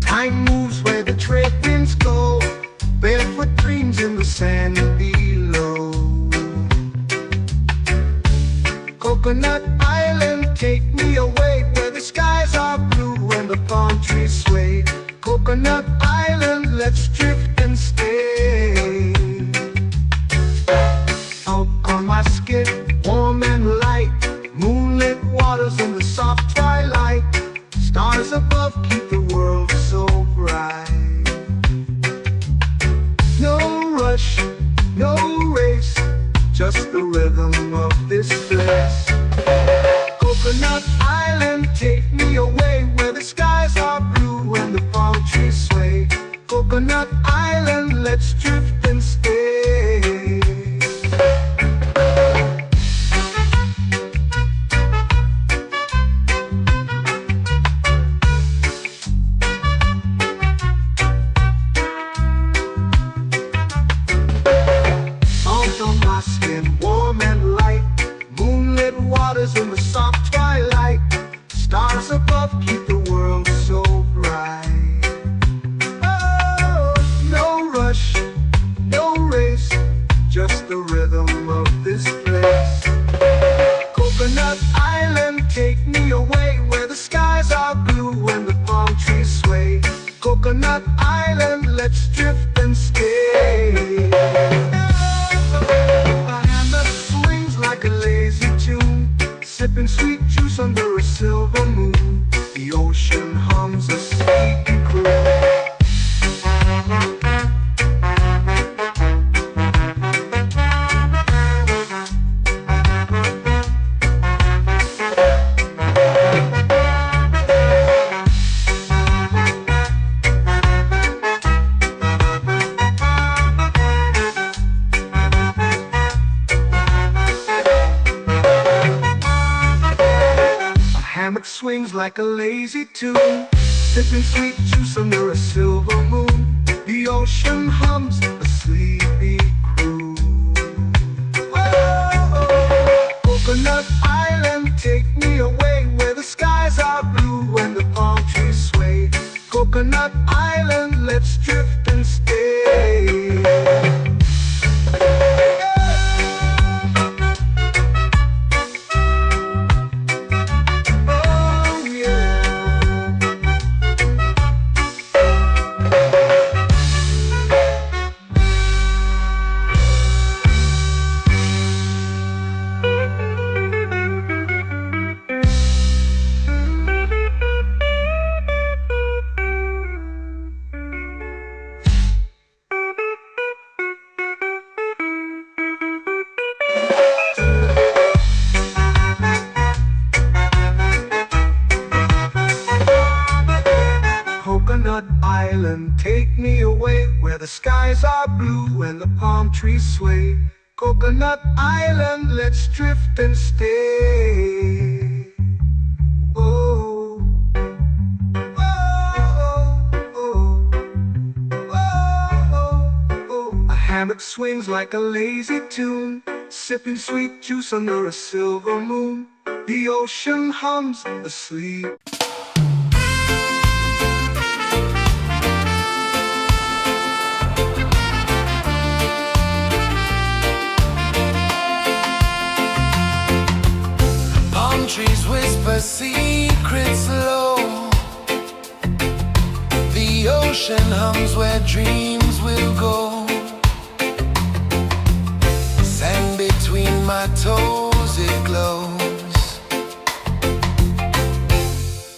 S1: Time moves where the trade winds go. Barefoot dreams in the sand below. Coconut Island, take me away, where the skies are blue and the palm trees sway. Coconut Island, let's drift and stay. Out on my skin, warm and light, moonlit waters in the soft twilight. Stars above keep the world so bright. No rush, no race, just the rhythm of this place. Coconut Island, take me away, where the skies are blue and the palm trees sway. Coconut Island, let's drift and stay. Warm and light, moonlit waters in the soft twilight. Stars above keep the world so bright. Oh, no rush, no race, just the rhythm of this place. Coconut Island, take me away, where the skies are blue and the palm trees sway. Coconut Island, let's drift and stay. Like a lazy tune, sipping sweet juice under a silver moon. The ocean hums a sleepy croon. Swings like a lazy tune, sipping sweet juice under a silver moon. The ocean hums a sleepy croon. Coconut Island, let's drift and stay. Oh yeah. Coconut Island, take me away where the skies are blue and the palm trees sway. Coconut Island, let's drift and stay. Oh, oh, oh, oh, oh. A hammock swings like a lazy tune, sipping sweet juice under a silver moon. The ocean hums asleep.
S2: Trees whisper secrets low. The ocean hums where dreams will go. Sand between my toes, it glows.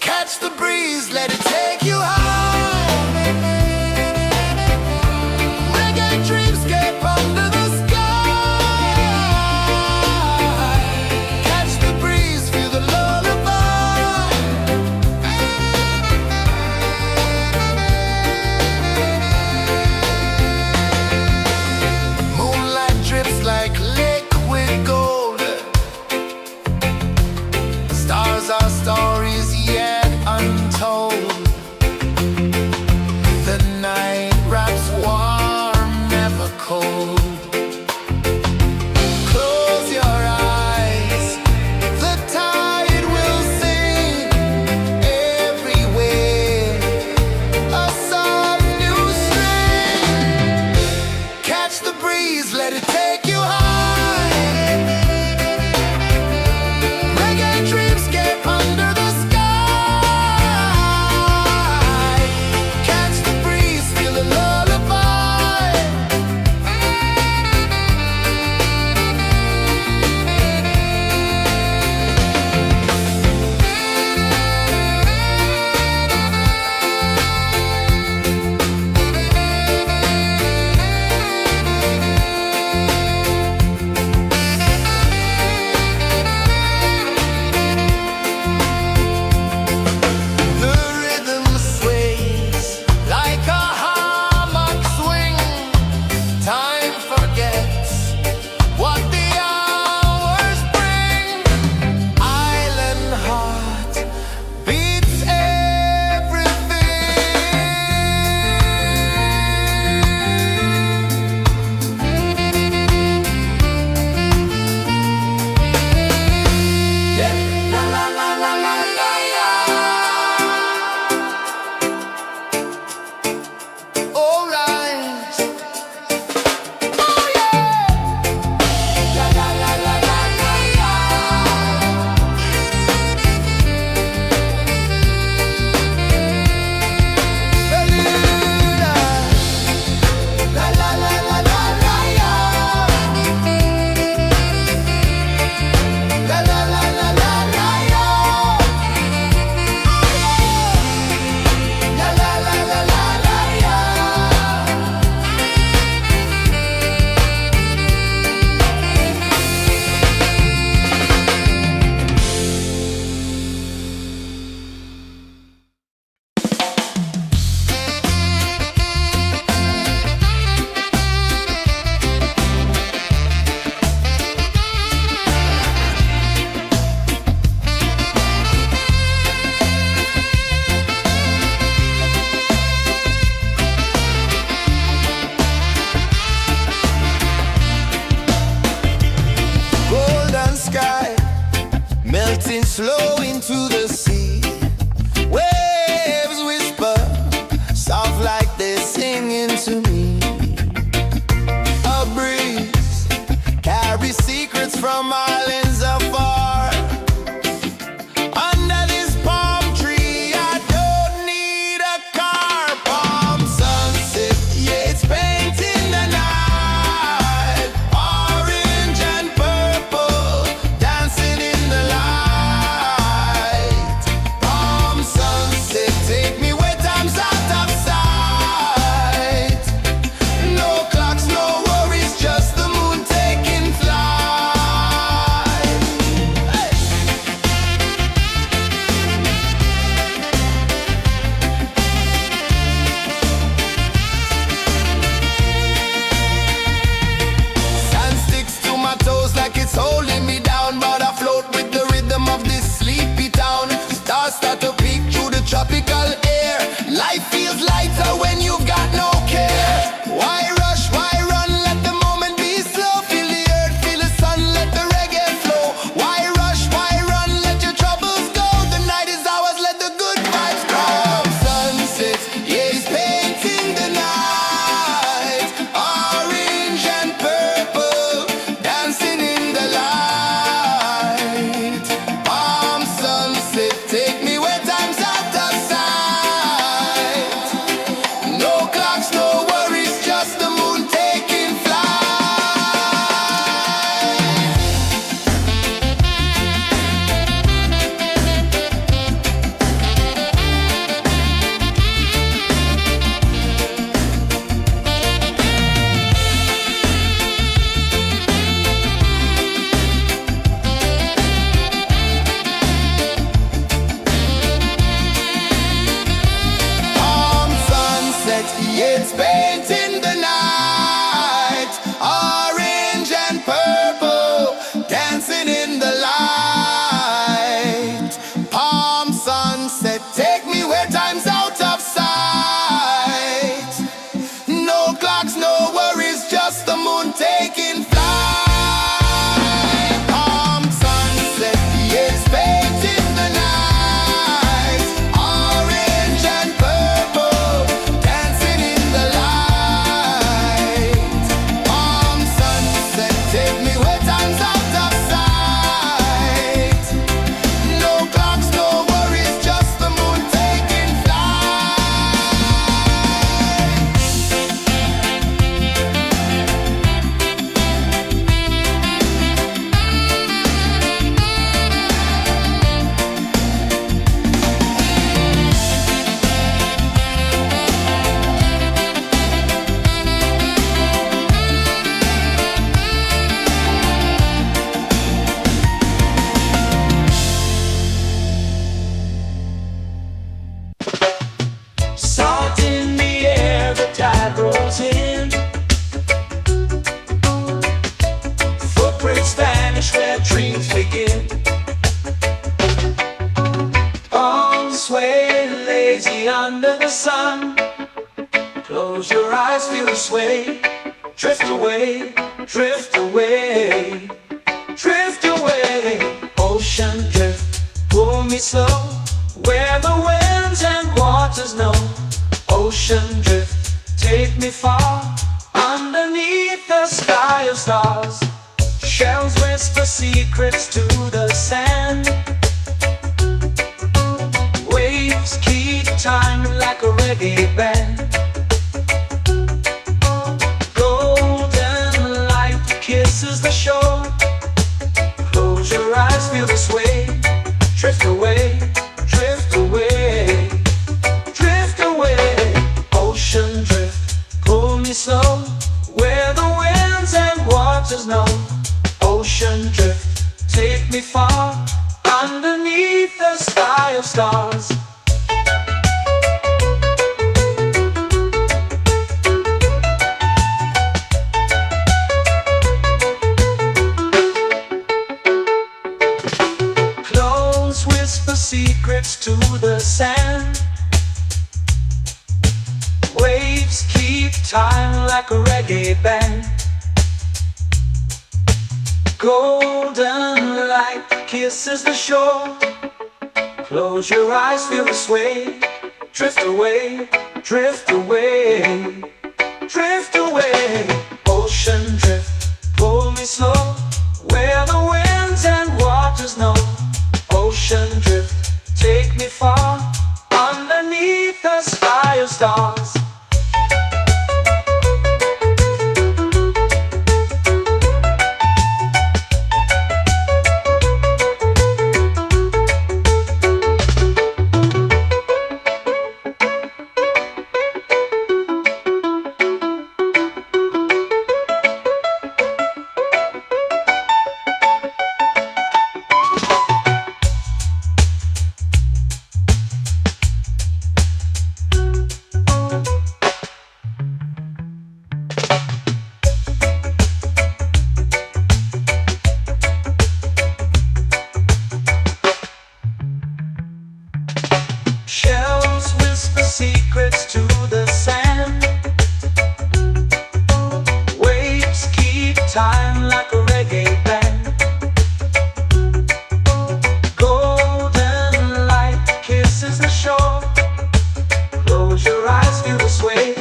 S2: Catch the breeze, let it take you high. Reggae dreamscape under the sky. It's painting the night, orange and purple, dancing in the light. Palm sunset, take me where time's out of sight. No clocks, no worries, just the moon taking flight. Palm sunset, it's painting the night, orange and purple, dancing in the light. Palm sunset, take me where time's out of sight. No clocks, no worries, just the moon taking flight.
S3: Salt in the air, the tide rolls in. Footprints vanish where dreams begin. Arms sway lazy under the sun. Close your eyes, feel the sway. Drift away, drift away, drift away. Ocean drift, pull me slow, where the winds and waters know. Ocean drift, take me far, underneath the sky of stars. Shells whisper secrets to the sand. Waves keep time like a reggae band. Golden light kisses the shore. Close your eyes, feel the sway. Drift away, drift away, drift away. Ocean drift, pull me slow, where the winds and waters know. Ocean drift, take me far, underneath the sky of stars. Close whisper secrets to the sand. Waves keep time like a reggae band. Golden light kisses the shore. Close your eyes, feel the sway. Drift away, drift away, drift away. Ocean drift, pull me slow, where the winds and waters know. Ocean drift, take me far, underneath the sky of stars. Shells whisper secrets to the sand. Waves keep time like a reggae band. Golden light kisses the shore. Close your eyes, feel the sway.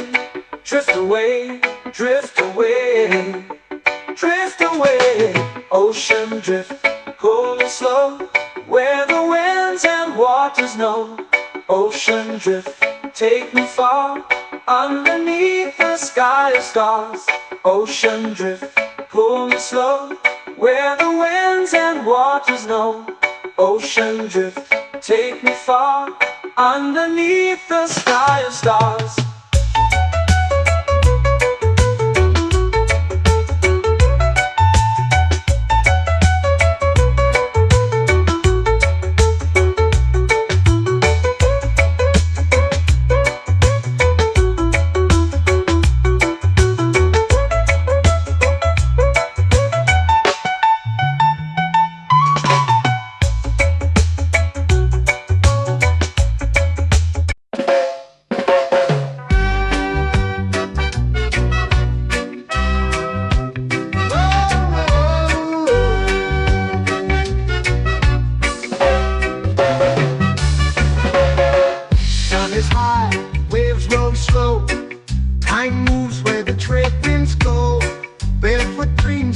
S3: Drift away, drift away, drift away. Ocean drift, pull me slow, where the winds and waters know. Ocean drift, take me far, underneath the sky of stars. Ocean drift, pull me slow, where the winds and waters know. Ocean drift, take me far, underneath the sky of stars.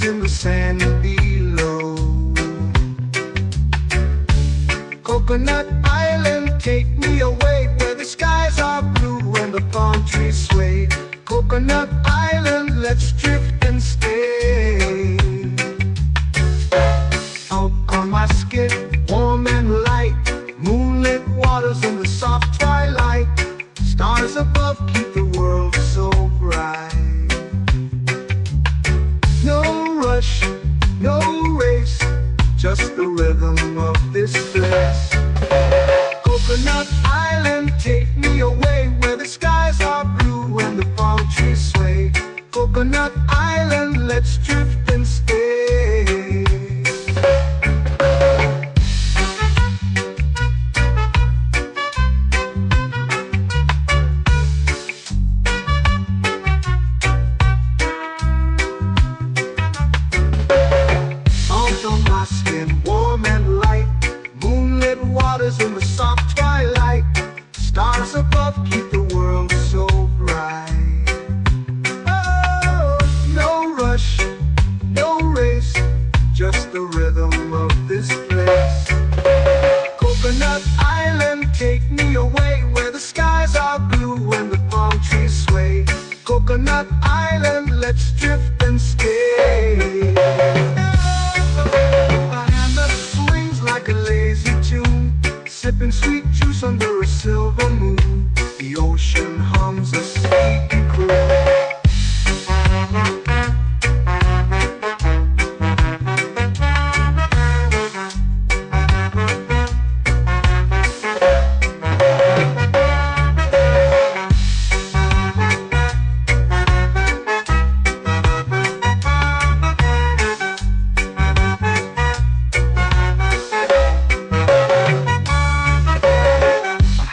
S1: in the sand below. Coconut Island, take me away where the skies are blue and the palm trees sway. Coconut Island, let's drift and stay. Out on my skin, warm and light, moonlit waters in the soft twilight. Stars above keep the world so bright. No rush, no race, just the rhythm of this place. Coconut Island, take me away where the skies are blue and the palm trees sway. Coconut Island, let's drift and stay. In the soft twilight, stars above keep the world so bright. Oh, no rush, no race, just the rhythm of this place. Coconut Island, take me away where the skies are blue and the palm trees sway. Coconut Island, let's drift and stay. A hand that swings like a lazy tune, sipping sweet juice under a silver moon. The ocean hums a sleepy croon.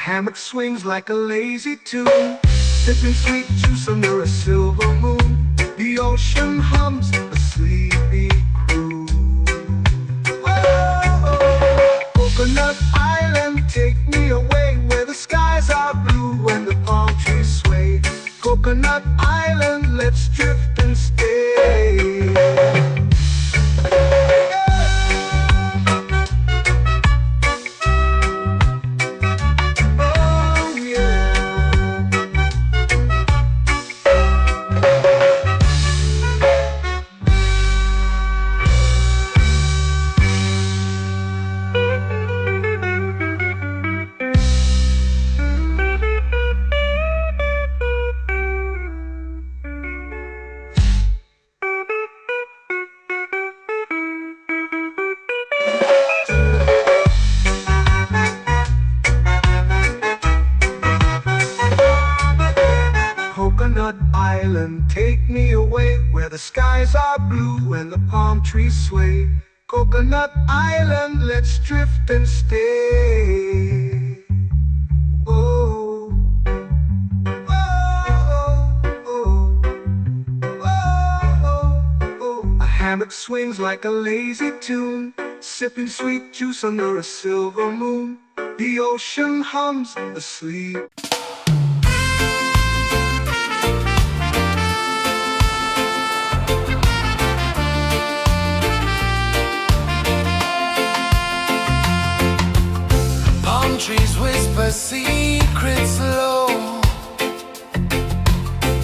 S1: Hammock swings like a lazy tune, sipping sweet juice under a silver moon. The ocean hums a sleepy croon. Oh, Coconut Island, take me away where the skies are blue and the palm trees sway. Coconut Island, let's drift and stay. Coconut Island, take me away where the skies are blue and the palm trees sway. Coconut Island, let's drift and stay. Oh, oh, oh, oh, oh. A hammock swings like a lazy tune, sipping sweet juice under a silver moon. The ocean hums asleep.
S2: Trees whisper secrets low.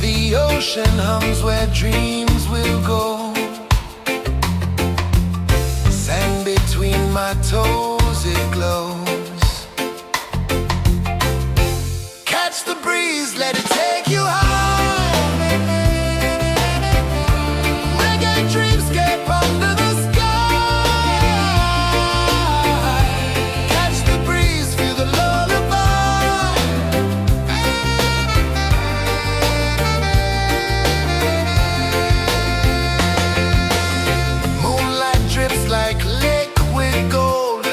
S2: The ocean hums where dreams will go. Sand between my toes, it glows. Catch the breeze, let it take you high. Reggae dreamscape under the sky. Catch the breeze, feel the lullaby. Moonlight drips like liquid gold.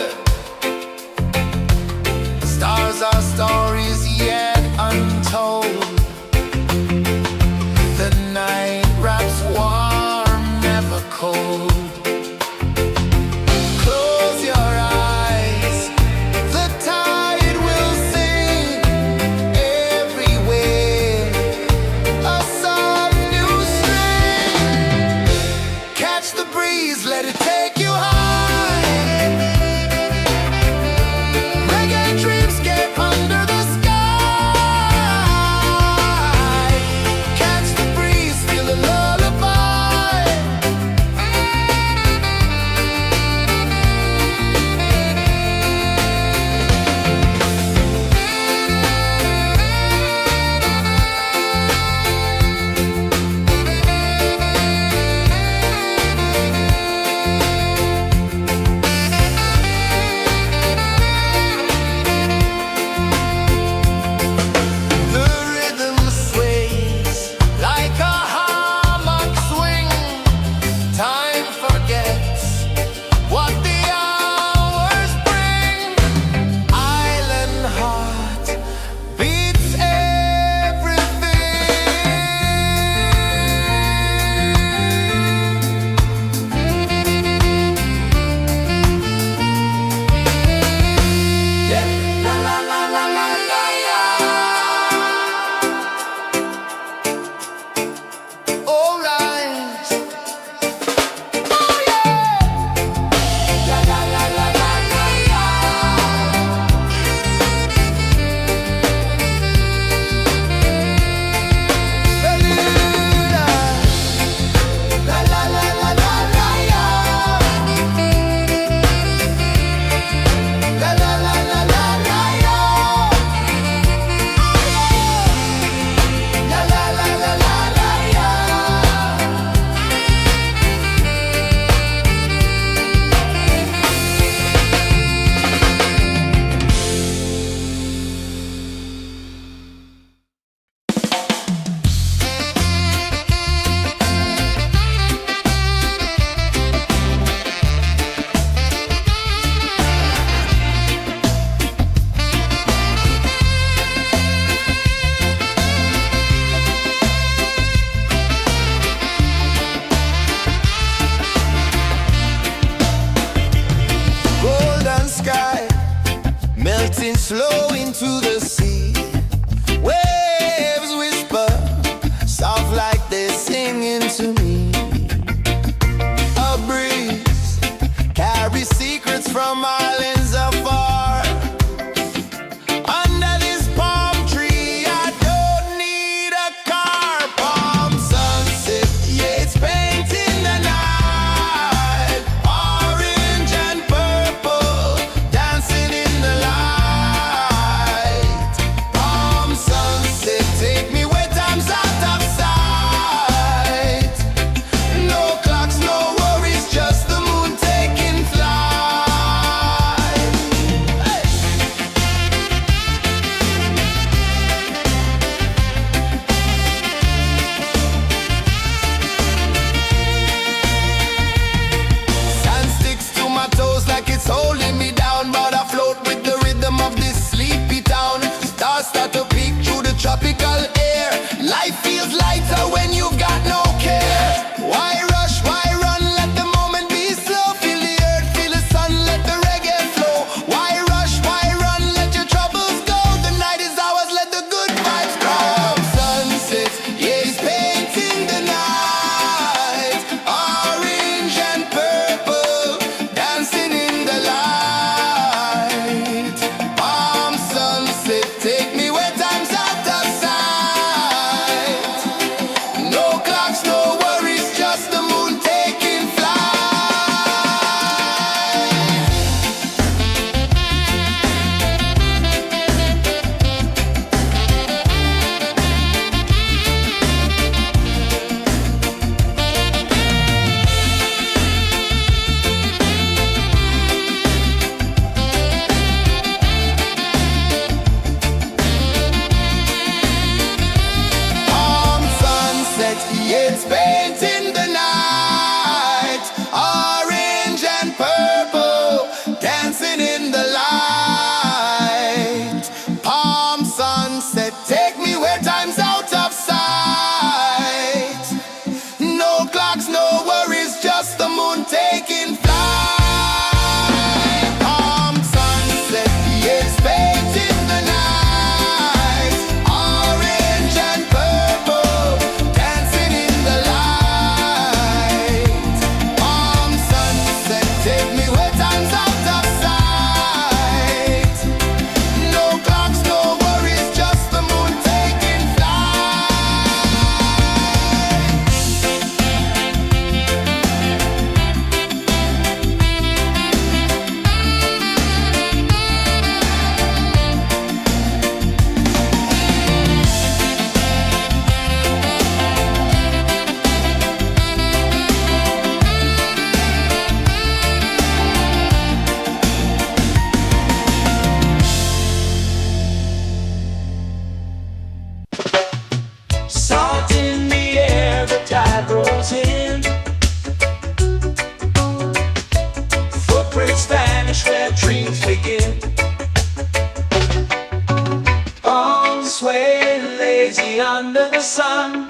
S3: lazy under the sun.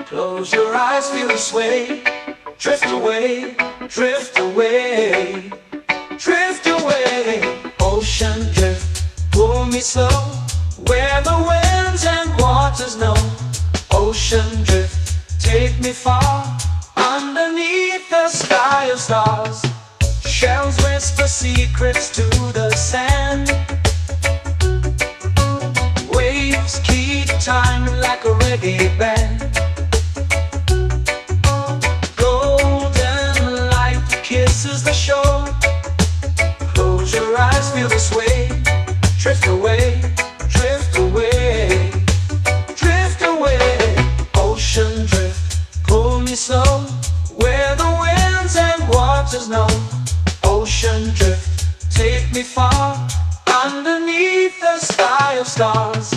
S3: Close your eyes, feel the sway. Drift away, drift away, drift away. Ocean drift, pull me slow, where the winds and waters know. Ocean drift, take me far, underneath the sky of stars. Shells whisper secrets to the sand. Waves keep time like a reggae band. Golden light kisses the shore. Close your eyes, feel the sway. Drift away, drift away, drift away. Ocean drift, pull me slow, where the winds and waters know. Ocean drift, take me far, underneath the sky of stars.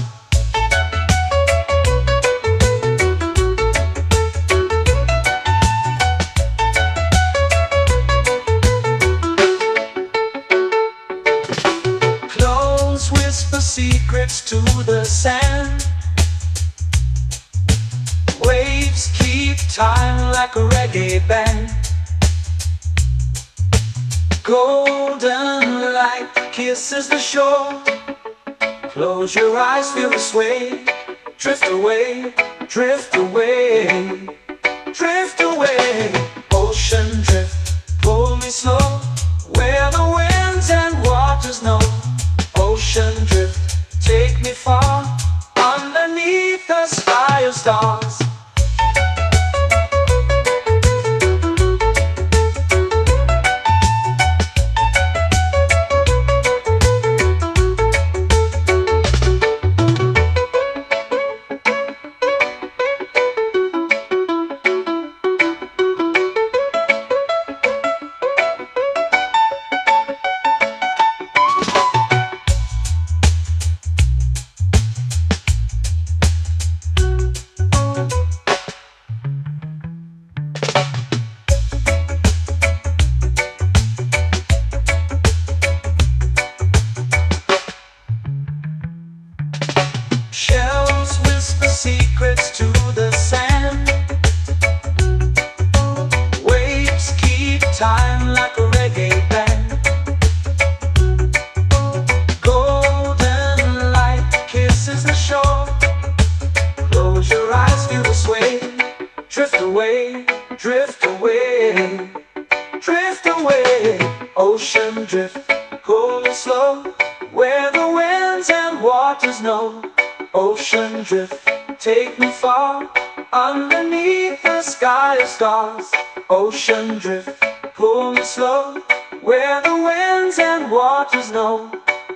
S3: Close whisper secrets to the sand. Waves keep time like a reggae band. Golden light kisses the shore. Close your eyes, feel the sway. Drift away, drift away, drift away. Ocean drift, pull me slow, where the winds and waters know. Ocean drift, take me far, underneath the sky of stars. Shells whisper secrets to the sand. Waves keep time like a reggae band. Golden light kisses the shore. Close your eyes, feel the sway. Drift away, drift away, drift away. Ocean drift, pull me slow, where the winds and waters know. Ocean drift, take me far, underneath the sky of stars. Ocean drift, pull me slow, where the winds and waters know.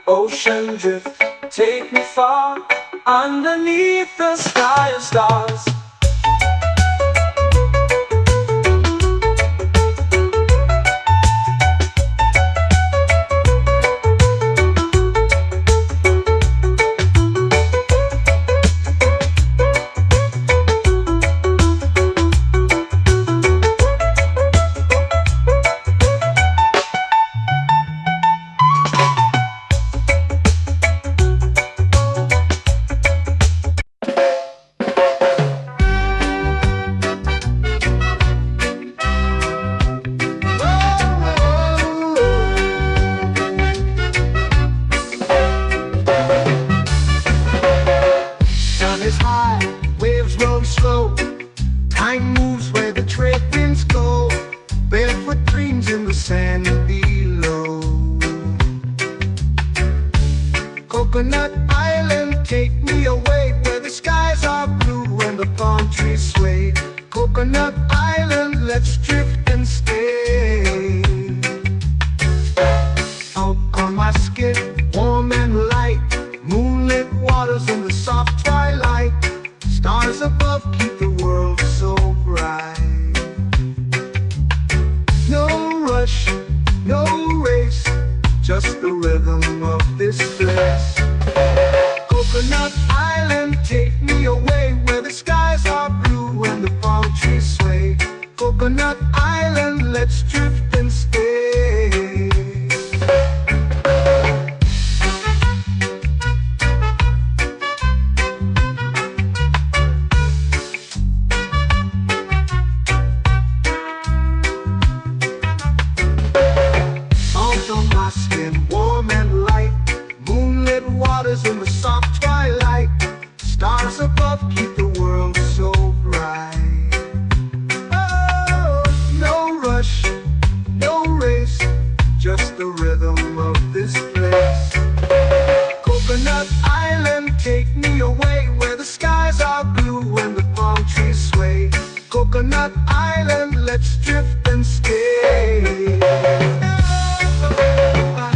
S3: Ocean drift, take me far, underneath the sky of stars.
S1: Is high, waves roll slow. Time moves where the trade winds go. Barefoot dreams in the sand below. Coconut Island, take me away, where the skies are blue and the palm trees sway. Coconut Island, let's drift and stay. Out on my skin, warm and light, moonlit waters in the soft twilight. Stars above keep the world so bright. No rush, no race, just the rhythm of this place. Coconut Island, take me away, where the skies are blue and the palm trees sway. Coconut Island. above keep the world so bright. Oh, no rush, no race, just the rhythm of this place. Coconut Island, take me away where the skies are blue and the palm trees sway. Coconut Island, let's drift and stay. A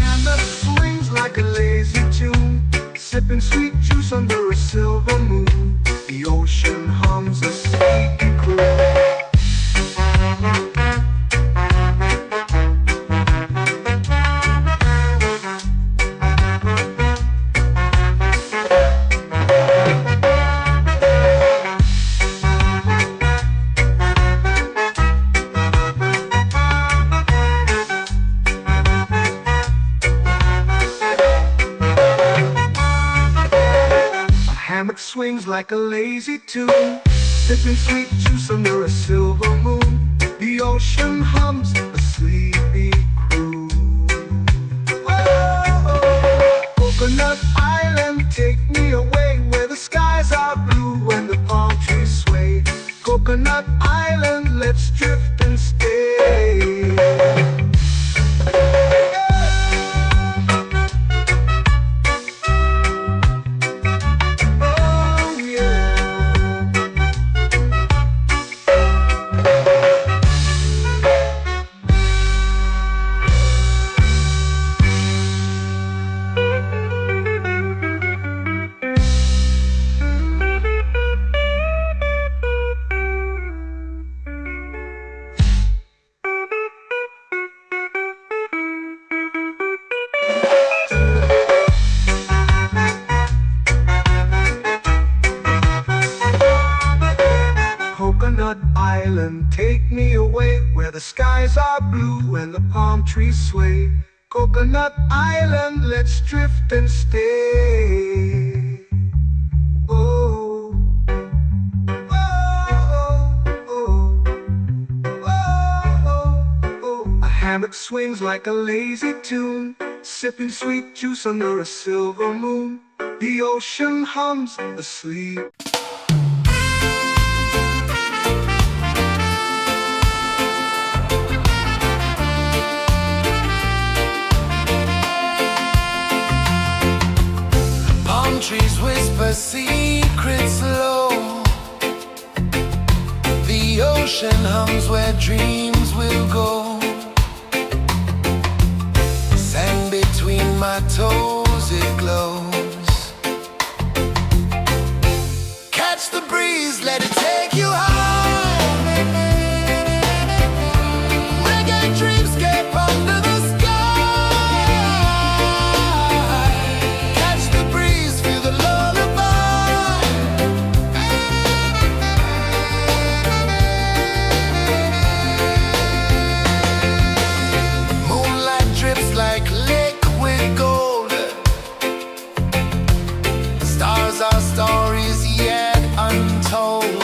S1: hand that swings like a lazy tune, sipping sweet juice under a silver moon. The ocean hums a sleepy croon. Hammock swings like a lazy tune, sipping sweet juice under a silver moon. The ocean hums a sleepy croon. Whoa, Coconut Island, take me away where the skies are blue and the palm trees sway. Coconut Island, let's drift and stay. Coconut Island, take me away where the skies are blue and the palm trees sway. Coconut Island, let's drift and stay. Oh, oh, oh, oh, oh. A hammock swings like a lazy tune, sipping sweet juice under a silver moon. The ocean hums asleep.
S2: Trees whisper secrets low. The ocean hums where dreams will go. Sand between my toes, it glows. Catch the breeze, let it take you high. Reggae dreamscape under the our stories yet untold.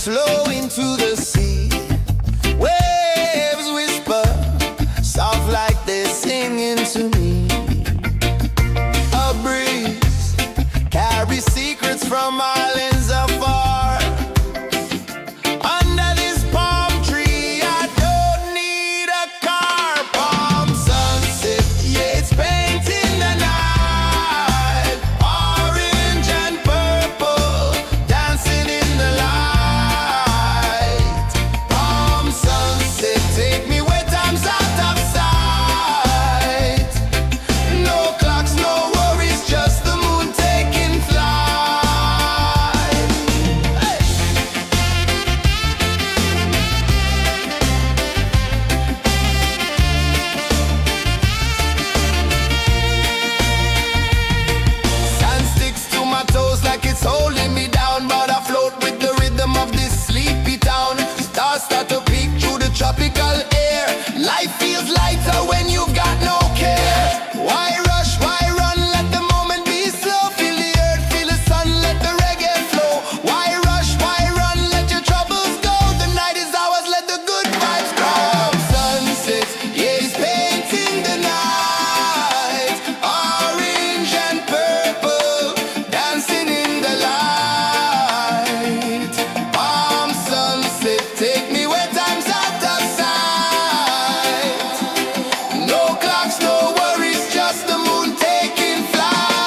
S2: flow into the sea. Waves whisper, soft like they're singing to me. A breeze carries secrets from islands afar. Under this palm tree, I don't need a car. Palm sunset, yeah, it's painting the night. Orange and purple, dancing in the light. Palm sunset, take me where time's out of sight. No clocks, no worries, just the moon taking flight. Hey! Sand sticks to my toes like it's holding me down, but I float with the rhythm of this sleepy town. Stars start to peek through the tropical air. Life feels lighter when you've got no care. Why rush, why run, let the moment be slow. Feel the earth, feel the sun, let the reggae flow. Why rush, why run, let your troubles go. The night is ours, let the good vibes grow. Sunset, yeah, it's painting the night. Orange and purple, dancing in the light. Palm sunset, take me where time's out of sight. No clocks, no worries, just the moon taking flight.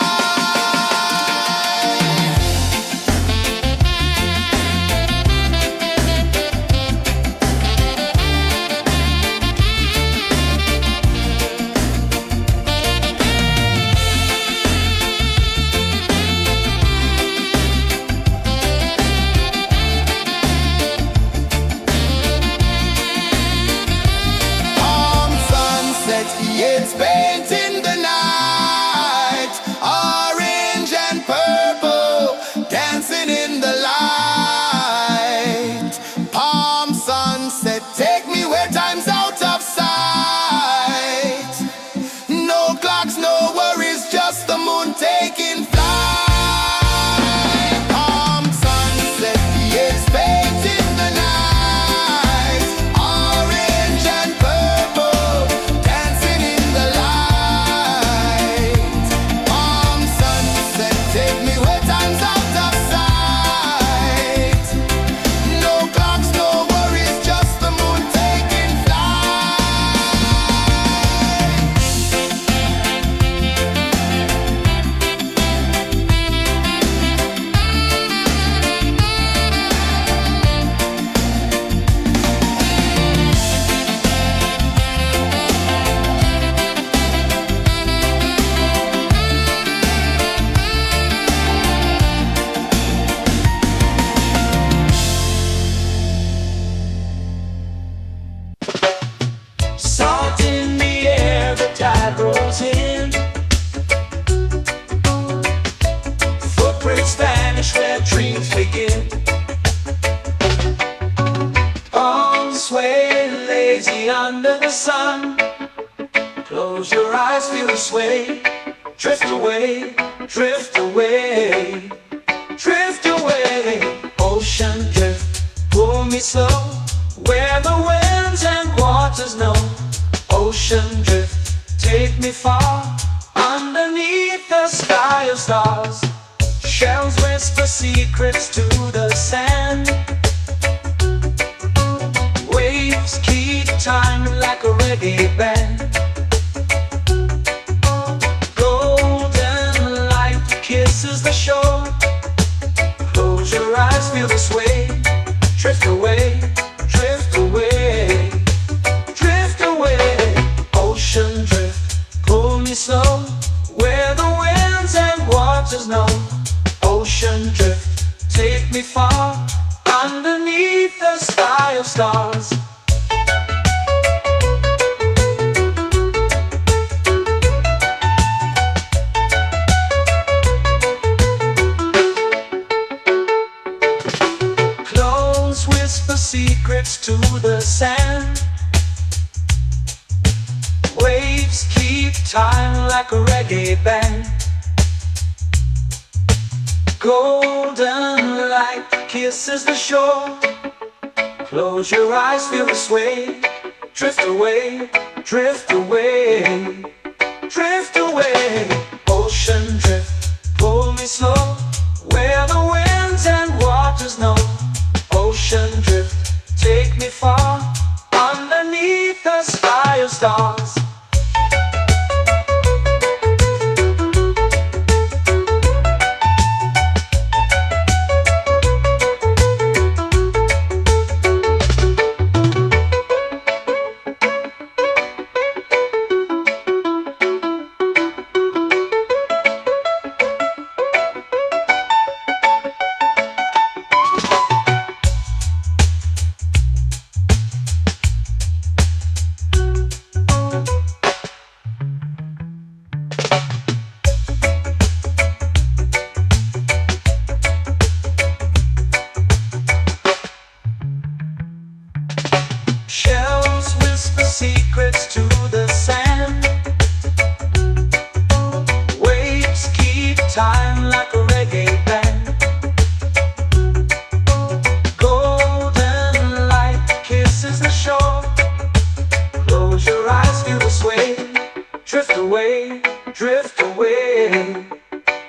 S2: Palm sunset, yeah, it's painting the night. Orange and purple, dancing in the light. Palm sunset, take me where time's out of sight. No clocks, no worries, just the moon taking flight. Palm sunset, yeah, it's painting the night. Orange and purple, dancing in the light. Palm sunset, take me where time's out of sight. No clocks, no worries, just the moon taking flight.
S3: Salt in the air, the tide rolls in. Footprints vanish where dreams begin. Arms sway lazy under the sun. Close your eyes, feel the sway. Drift away, drift away, drift away. Ocean drift, pull me slow. Where the winds and waters know. Ocean drift, take me far. Underneath the sky of stars. Shells whisper secrets to the sand. Waves keep time like a reggae band. Golden light kisses the shore. Close your eyes, feel the sway. Drift away, drift away, drift away. Ocean drift, pull me slow. Where the winds and waters know. Ocean drift, take me far. Underneath the sky of stars. Close whisper secrets to the sand. Waves keep time like a reggae band. Golden light kisses the shore. Close your eyes, feel the sway. Drift away, drift away, drift away. Ocean drift, pull me slow, where the winds and waters know. Ocean drift, take me far, underneath the sky of stars. Shells whisper secrets to the sand. Waves keep time like a reggae band. Golden light kisses the shore. Close your eyes, feel the sway. Drift away, drift away,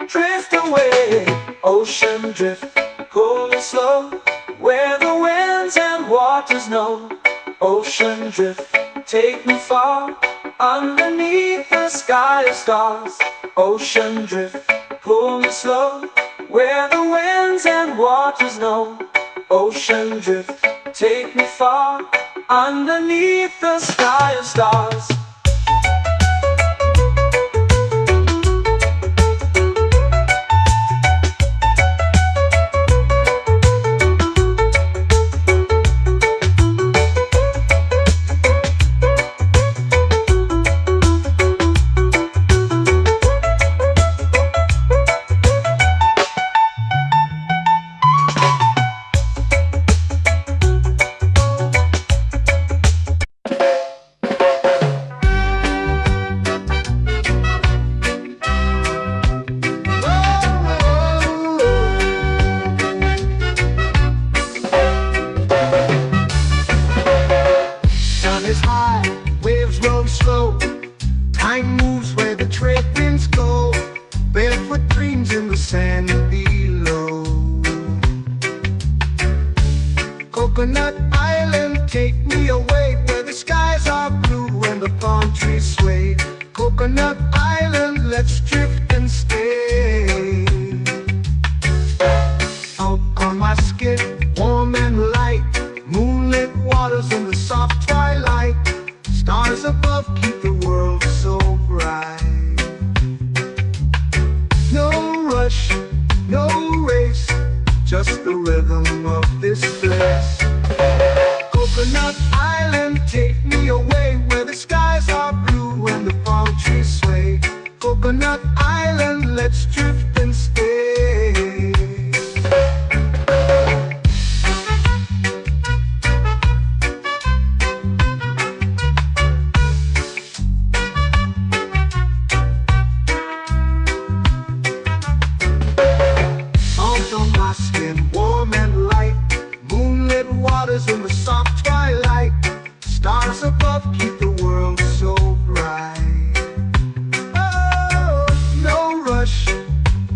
S3: drift away. Ocean drift, cool and slow, where the winds and waters know. Ocean drift, take me far, underneath the sky of stars. Ocean drift, pull me slow, where the winds and waters know. Ocean drift, take me far, underneath the sky of stars.
S1: Is high, waves roll slow. Time moves where the trade winds go. Barefoot dreams in the sand below. Coconut Island, take me away, where the skies are blue and the palm trees sway. Coconut Island, let's drift and stay. Out on my skin, warm and light, moonlit waters in the soft twilight. Stars above keep the world so bright. No rush, no race, just the rhythm of this place. Coconut Island, take me away, where the skies are blue and the palm trees sway. Coconut Island, let's drift and stay. In the soft twilight, stars above keep the world so bright. Oh, no rush,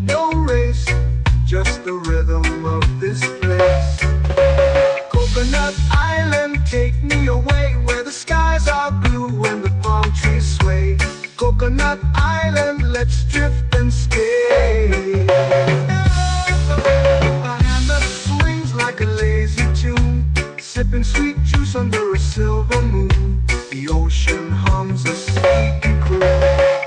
S1: no race, just the rhythm of this place. Coconut Island, take me away, where the skies are blue and the palm trees sway. Coconut Island, let's drift and stay. A hand that swings like a lazy tune, sipping sweet juice under a silver moon. The ocean hums a sleepy croon.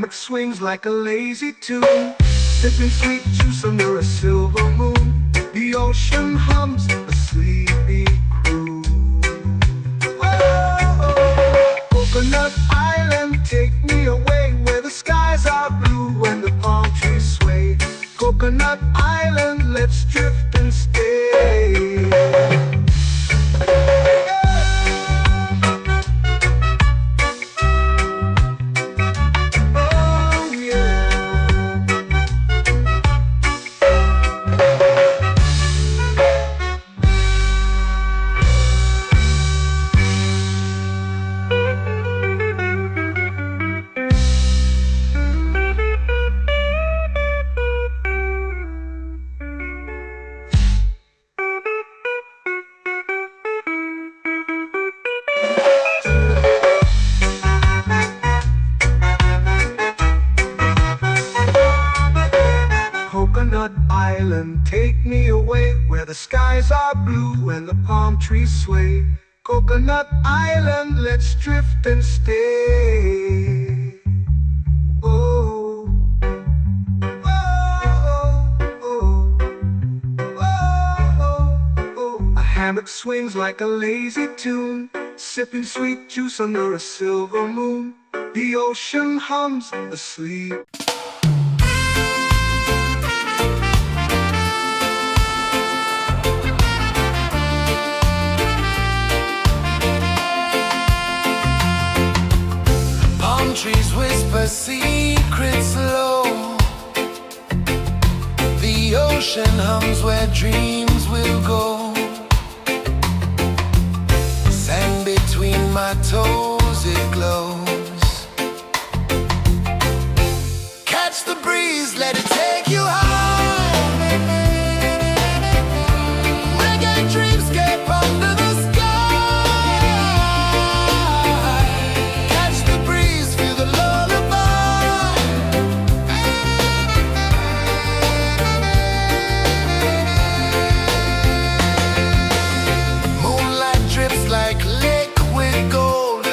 S1: Swings like a lazy tune, sipping sweet juice under a silver moon. The ocean hums a sleepy croon. island, take me away where the skies are blue and the palm trees sway. Coconut Island, let's drift and stay. Oh, oh, oh, oh, oh. A hammock swings like a lazy tune, sipping sweet juice under a silver moon. The ocean hums asleep.
S2: Palm trees whisper secrets low. The ocean hums where dreams will go. Sand between my toes, it glows. Catch the breeze, let it take you high. Reggae dreamscape under the sky. Catch the breeze, feel the lullaby. Moonlight drips like liquid gold.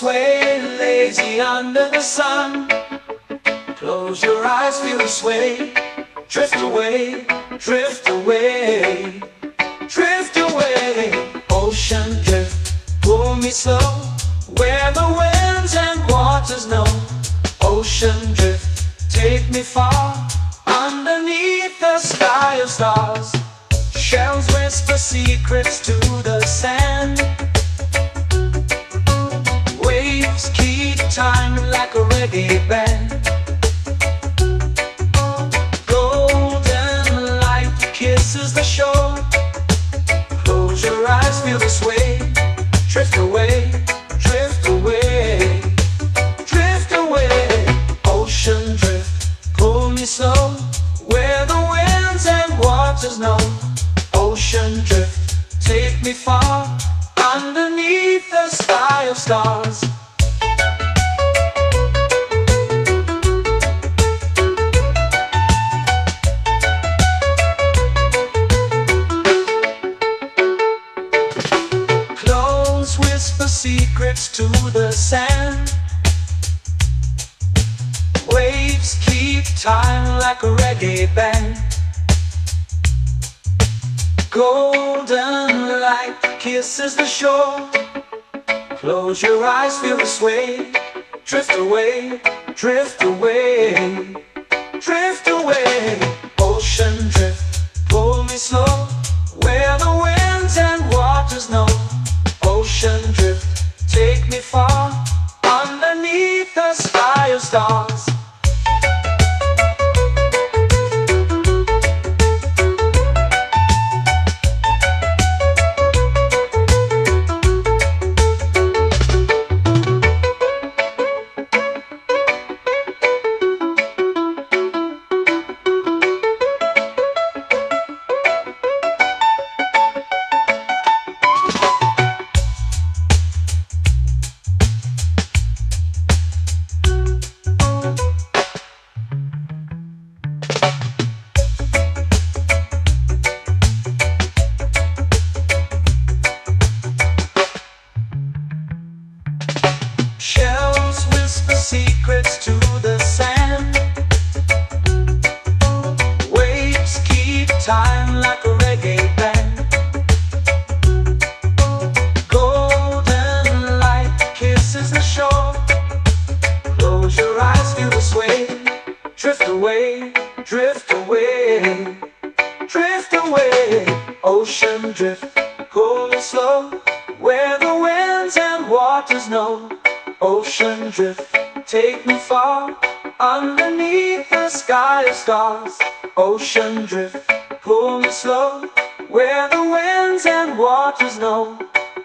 S3: sway, lazy under the sun. Close your eyes, feel the sway. Drift away, drift away, drift away. Ocean drift, pull me slow, where the winds and waters know. Ocean drift, take me far, underneath the sky of stars. Shells whisper secrets to the sand. Waves keep time like a reggae band. Golden light kisses the shore. Close your eyes, feel the sway. Drift away, drift away, drift away. Ocean drift, pull me slow, where the winds and waters know. Ocean drift, take me far, underneath the sky of stars. Clones whisper secrets to the sand. Waves keep time like a reggae band. Golden light kisses the shore. Close your eyes, feel the sway. Drift away, drift away, drift away. Ocean drift, pull me slow, where the winds and waters know. Ocean drift, take me far, underneath the sky of stars. Shells whisper secrets to the sand. Waves keep time like a reggae band. Golden light kisses the shore. Close your eyes, feel the sway. Drift away, drift away, drift away. Ocean drift, pull me slow, where the winds and waters know. Ocean drift, take me far, underneath the sky of stars. Ocean drift, pull me slow, where the winds and waters know.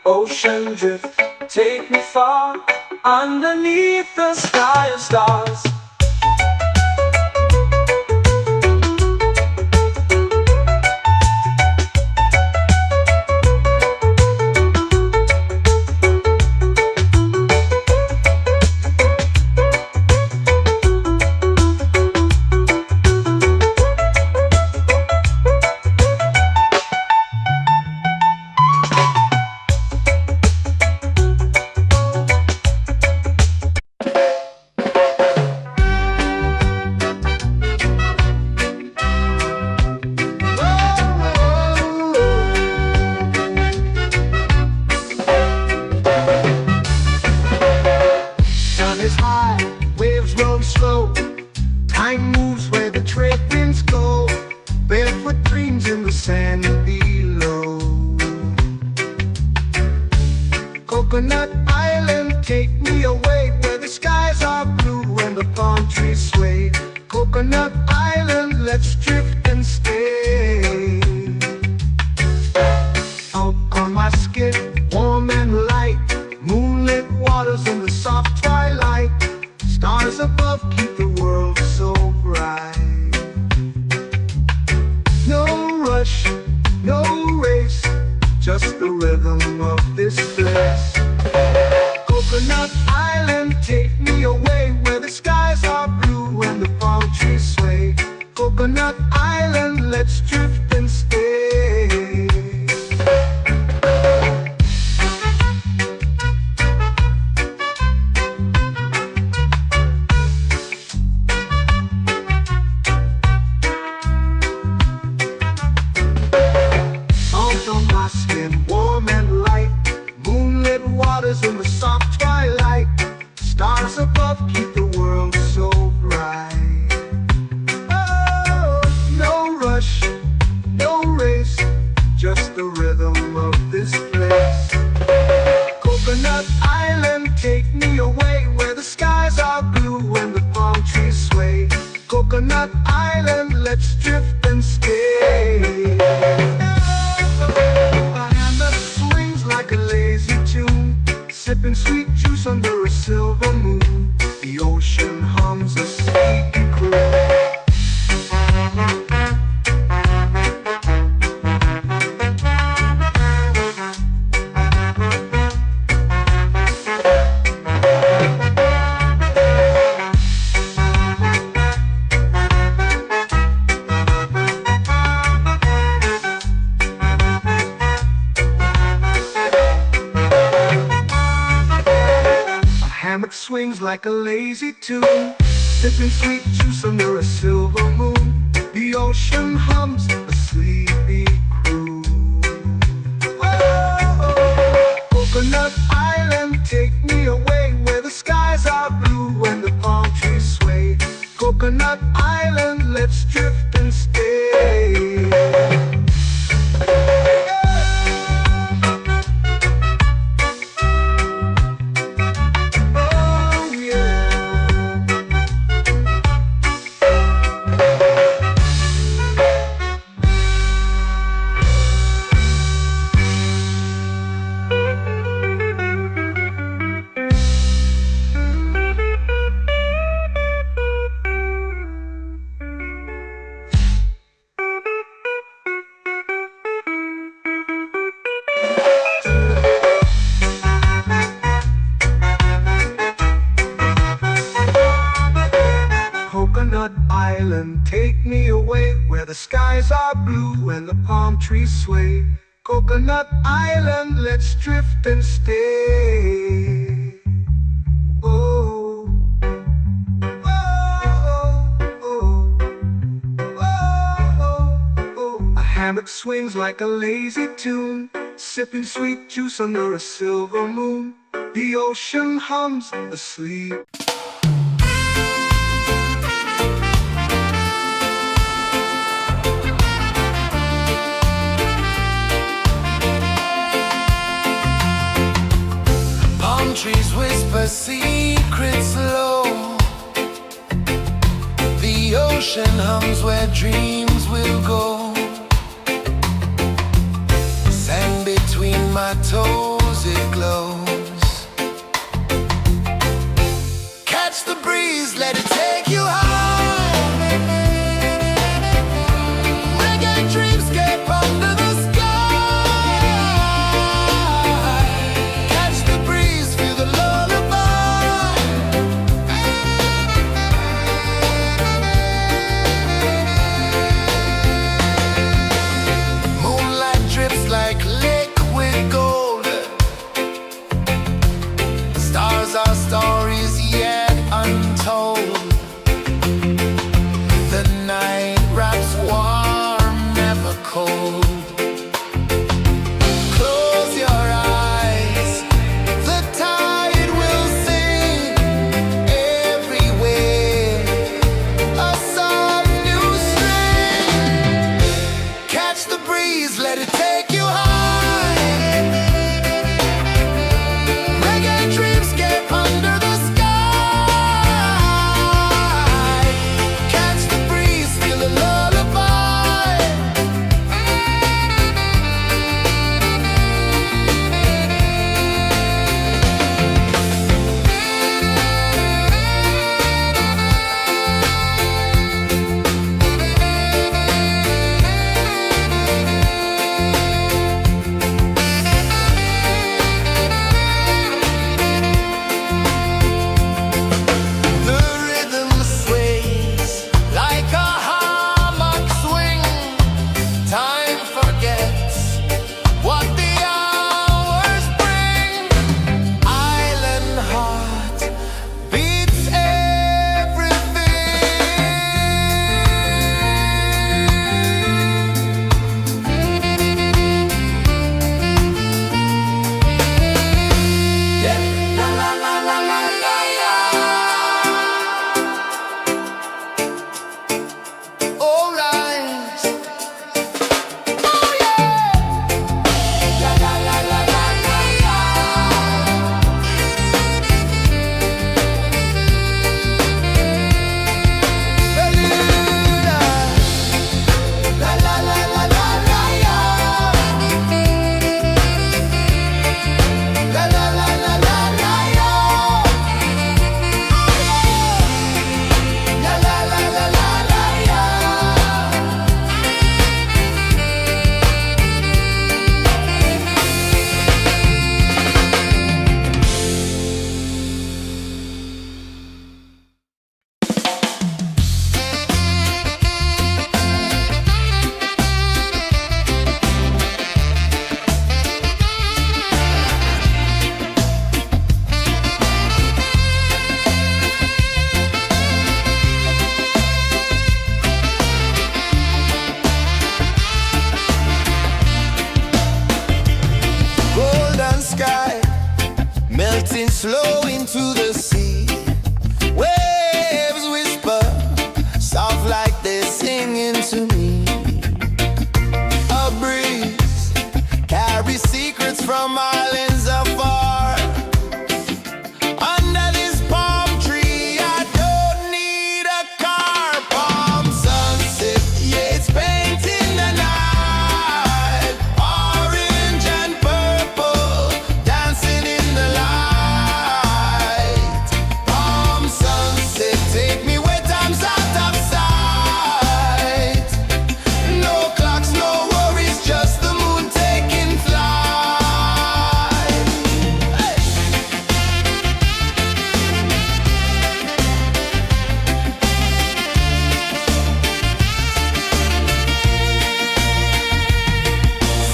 S3: Ocean drift, take me far, underneath the sky of stars.
S1: Time moves where the trade winds go. Barefoot dreams in the sand below. Coconut Island, take me away, where the skies are blue and the palm trees sway. Coconut Island, let's drift and stay. Out on my skin, warm and light, moonlit waters in the soft twilight. Stars above keep the world so bright. No rush, no race, just the rhythm of this place. Coconut Island, take me away, where the skies are blue and the palm trees sway. Coconut Island, let's drift and stay. take me away where the skies are blue and the palm trees sway. Coconut Island, let's drift and stay. A hand that swings like a lazy tune, sipping sweet juice under a silver moon. The ocean hums a sleepy croon. Hammock swings like a lazy tune, sipping sweet juice under a silver moon. The ocean hums a sleepy croon. Oh, Coconut Island, take me away where the skies are blue and the palm trees sway. Coconut Island, let's drift and stay. Coconut Island, take me away where the skies are blue and the palm trees sway. Coconut Island, let's drift and stay. Oh, oh, oh, oh, oh. A hammock swings like a lazy tune, sipping sweet juice under a silver moon. The ocean hums asleep.
S2: Trees whisper secrets low. The ocean hums where dreams will go. Sand between my toes, it glows. Catch the breeze, let it take you high. Reggae dreamscape under the to the sea. Waves whisper, soft like they're singing to me. A breeze carries secrets from islands afar. Under this palm tree, I don't need a car. Palm sunset, yeah, it's painting the night. Orange and purple, dancing in the light. Palm sunset, take me where time's out of sight. No clocks, no worries, just the moon taking flight. Hey!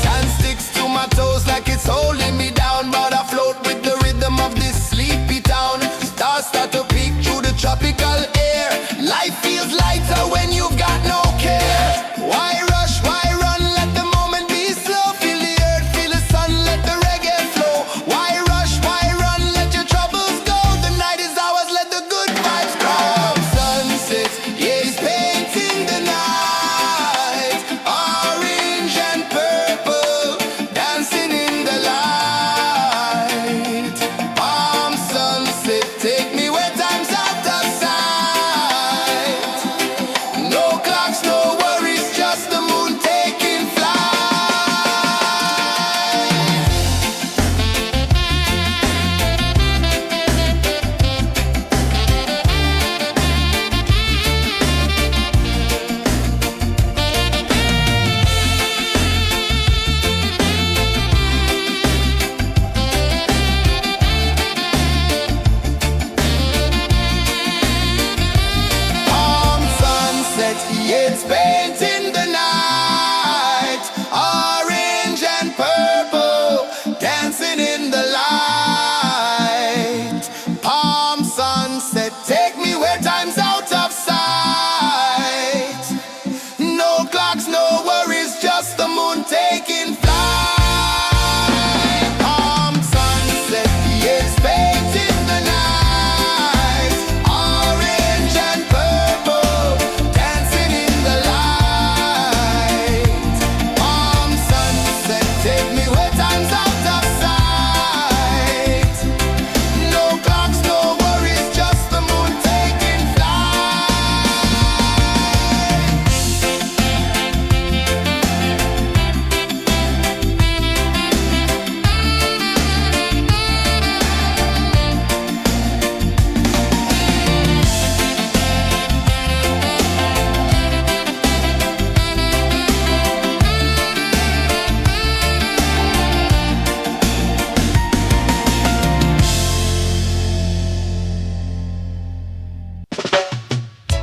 S2: Sand sticks to my toes like it's holding me down, but I float with the rhythm of this sleepy town. Stars start to peek through the tropical air. Life feels lighter when you've got no care. Why rush, why run, let the moment be slow. Feel the earth, feel the sun, let the reggae flow. Why rush, why run, let your troubles go. The night is ours, let the good vibes grow. Sunset, yeah, it's painting the night. Orange and purple, dancing in the light. Palm sunset, take me where time's out of sight. No clocks, no worries, just the moon taking flight. Palm sunset, yeah, it's painting the night. Orange and purple, dancing in the light. Palm sunset, take me where time's out of sight. No clocks, no worries, just the moon taking flight. Palm sunset, yeah, it's painting the night. Orange and purple, dancing in the light. Palm sunset, take me where time's out of sight. No clocks, no worries, just the moon taking flight.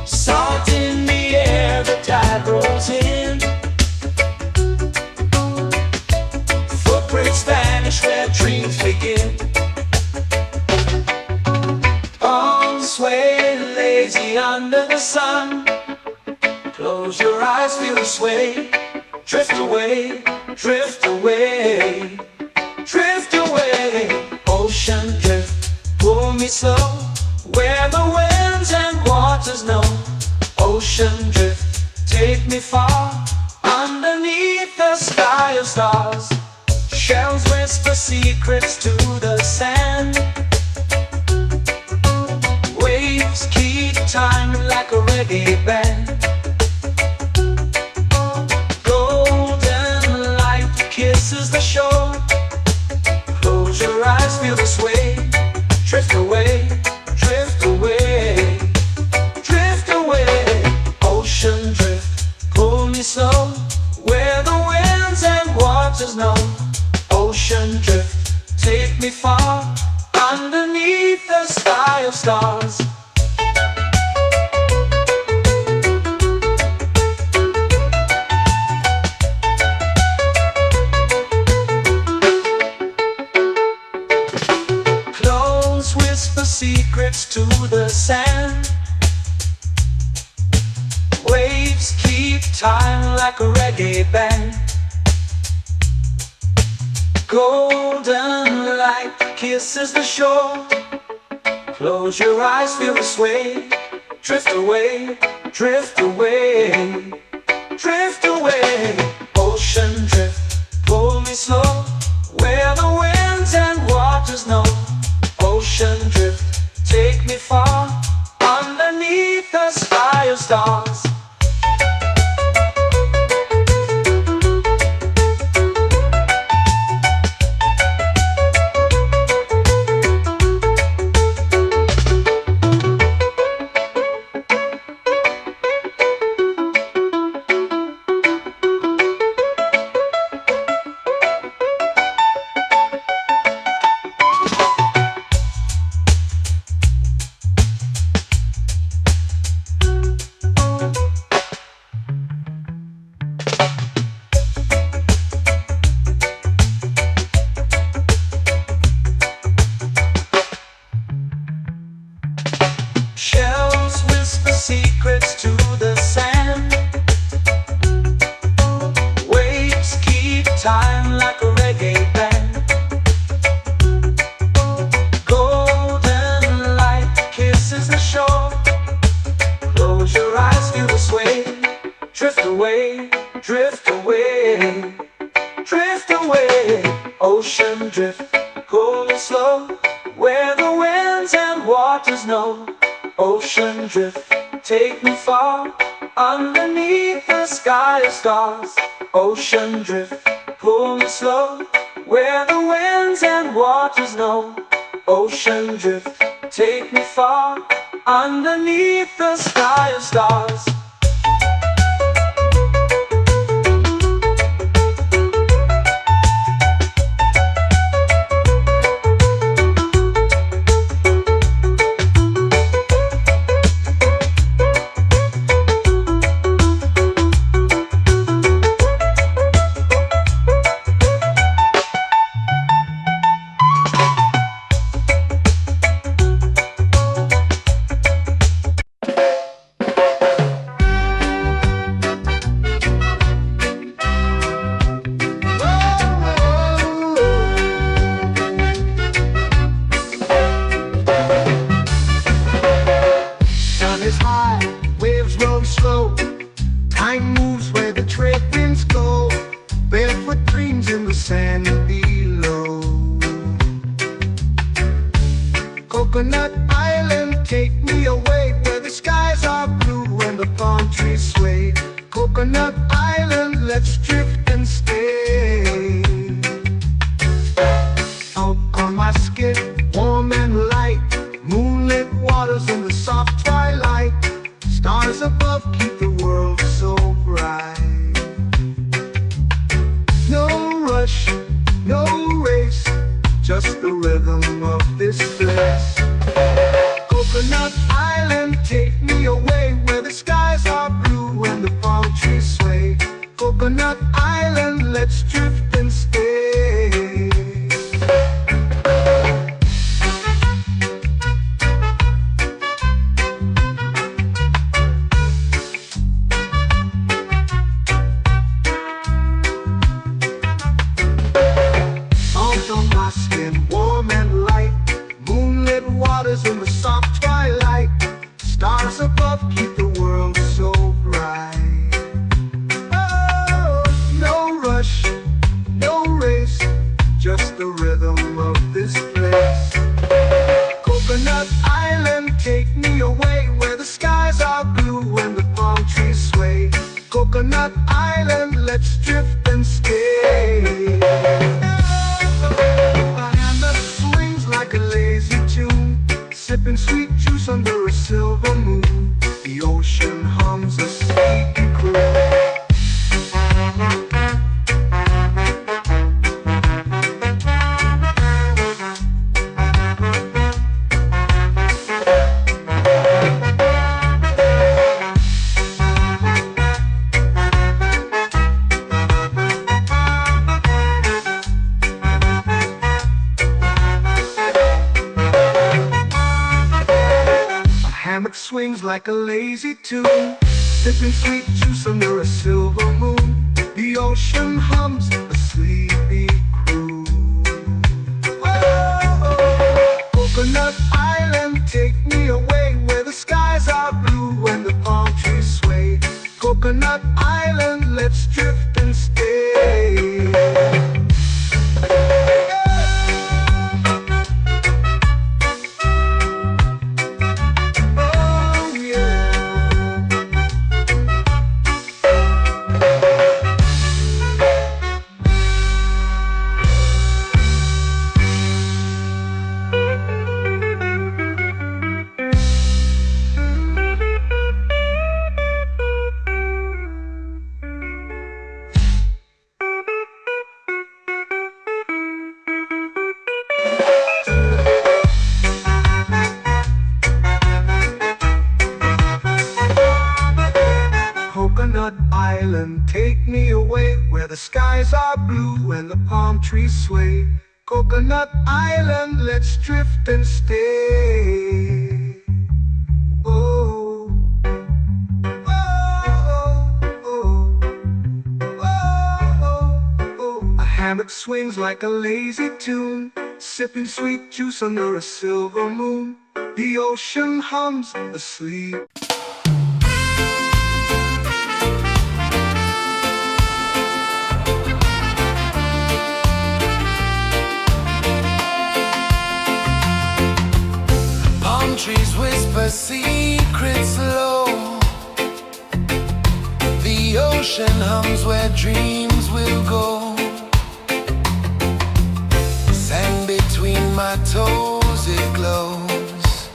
S3: Salt in the air, the tide rolls in. Footprints vanish where dreams begin. Palms sway lazy under the sun. Close your eyes, feel the sway. Drift away, drift away, drift away. Ocean drift, pull me slow. Where the winds and waters know. Ocean drift, take me far. Underneath the sky of stars. Shells whisper secrets to the sand. Waves keep time like a reggae band. Golden light kisses the shore. Close your eyes, feel the sway. Drift away, drift away, drift away. Ocean drift, pull me slow. Where the winds and waters know. Ocean drift, take me far. Underneath the sky of stars. Close whisper secrets to the sand. Waves keep time like a reggae band. Golden light kisses the shore. Close your eyes, feel the sway. Drift away, drift away, drift away. Ocean drift, pull me slow, where the winds and waters know. Ocean drift, take me far, underneath the sky of stars. Shells whisper secrets to the sand. Waves keep time like a reggae band. Golden light kisses the shore. Close your eyes, feel the sway. Drift away, drift away, drift away. Ocean drift, cool and slow, where the winds and waters know. Ocean drift, take me far, underneath the sky of stars. Ocean drift, pull me slow, where the winds and waters know. Ocean drift, take me far, underneath the sky of stars.
S1: Sun is high, waves roll slow. Time moves where the trade winds go. Barefoot dreams in the sand below. Coconut Island, take me away, where the skies are blue and the palm trees sway. Coconut Island, let's drift and stay. Out on my skin, warm and light, moonlit waters in the soft twilight. Stars above keep the world so bright. No rush, no race, just the rhythm of this place. Coconut Island, take me away, where the skies are blue and the palm trees sway. Coconut Island, let's drift and stay. Salt on my skin, warm and light, moonlit waters in the soft twilight. Stars above keep the world so bright. Oh, no rush, no race, just the rhythm of this place. Coconut Island, take me away, where the skies are blue and the palm trees sway. Coconut Island, let's drift and stay. My hand that swings like a lazy tune, sipping sweet juice under a silver moon. The ocean hums a sleepy croon. Hammock swings like a lazy tune, sipping sweet juice under a silver moon. The ocean hums a sleepy croon. Oh, Coconut Island, island, take me away where the skies are blue and the palm trees sway. Coconut Island, let's drift and stay. Oh, oh, oh, oh, oh. A hammock swings like a lazy tune, sipping sweet juice under a silver moon. The ocean hums asleep.
S2: Palm trees whisper secrets low. The ocean hums where dreams will go. Sand between my toes, it glows.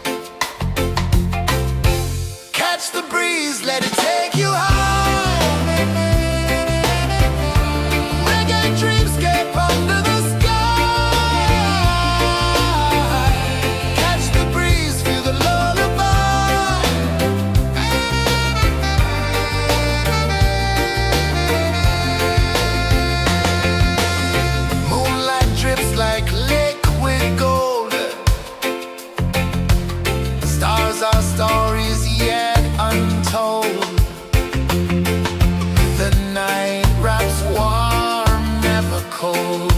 S2: Catch the breeze, let it take you high. Reggae dreamscape under the sky. Catch the breeze, feel the lullaby. Moonlight drips like liquid gold. Stars are stories yet untold. The night wraps warm, never cold.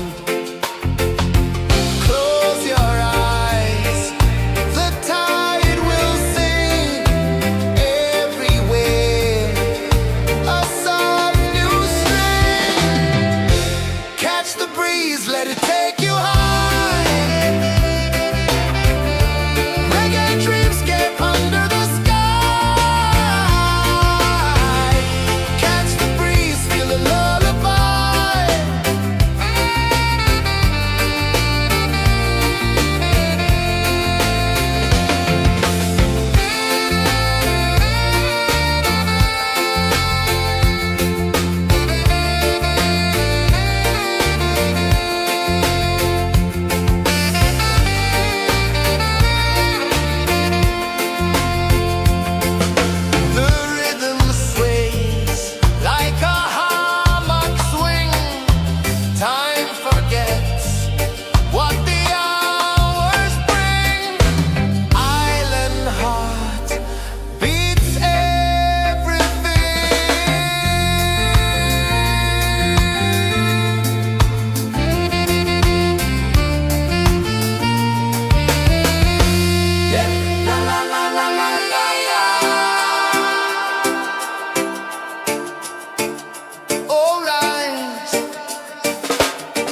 S2: Close your eyes, the tide will sing everywhere. A soft new string. Catch the breeze, let it take you high. Reggae dreamscape under the sky. Catch the breeze, feel the lullaby. The rhythm sways like a hammock swing. Time forgets what the hours bring. Island heart beats everything. Yeah. La la la la la la la. All right.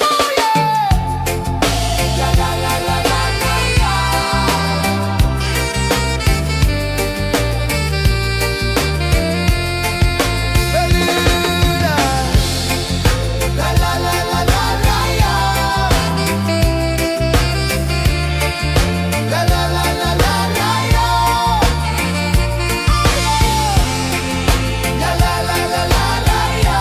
S2: Oh yeah. La la la la la la la. Beluga. La la la la la la la. La la la la la la la. La la la la la la la.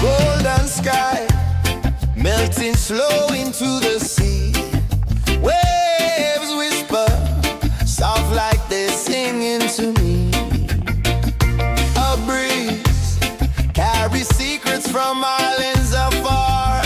S2: Golden sky melting slow into the sea. Waves whisper soft like they're singing to me. A breeze carries secrets from islands afar.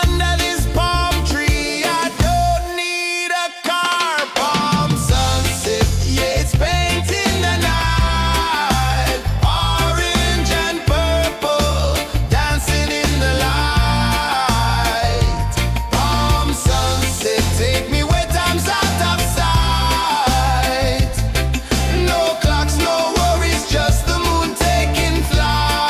S2: Under this palm tree, I don't need a car. Palm sunset, yeah, it's painting the night. Orange and purple, dancing in the light. Palm sunset, take me where time's out of sight. No clocks, no worries, just the moon taking flight.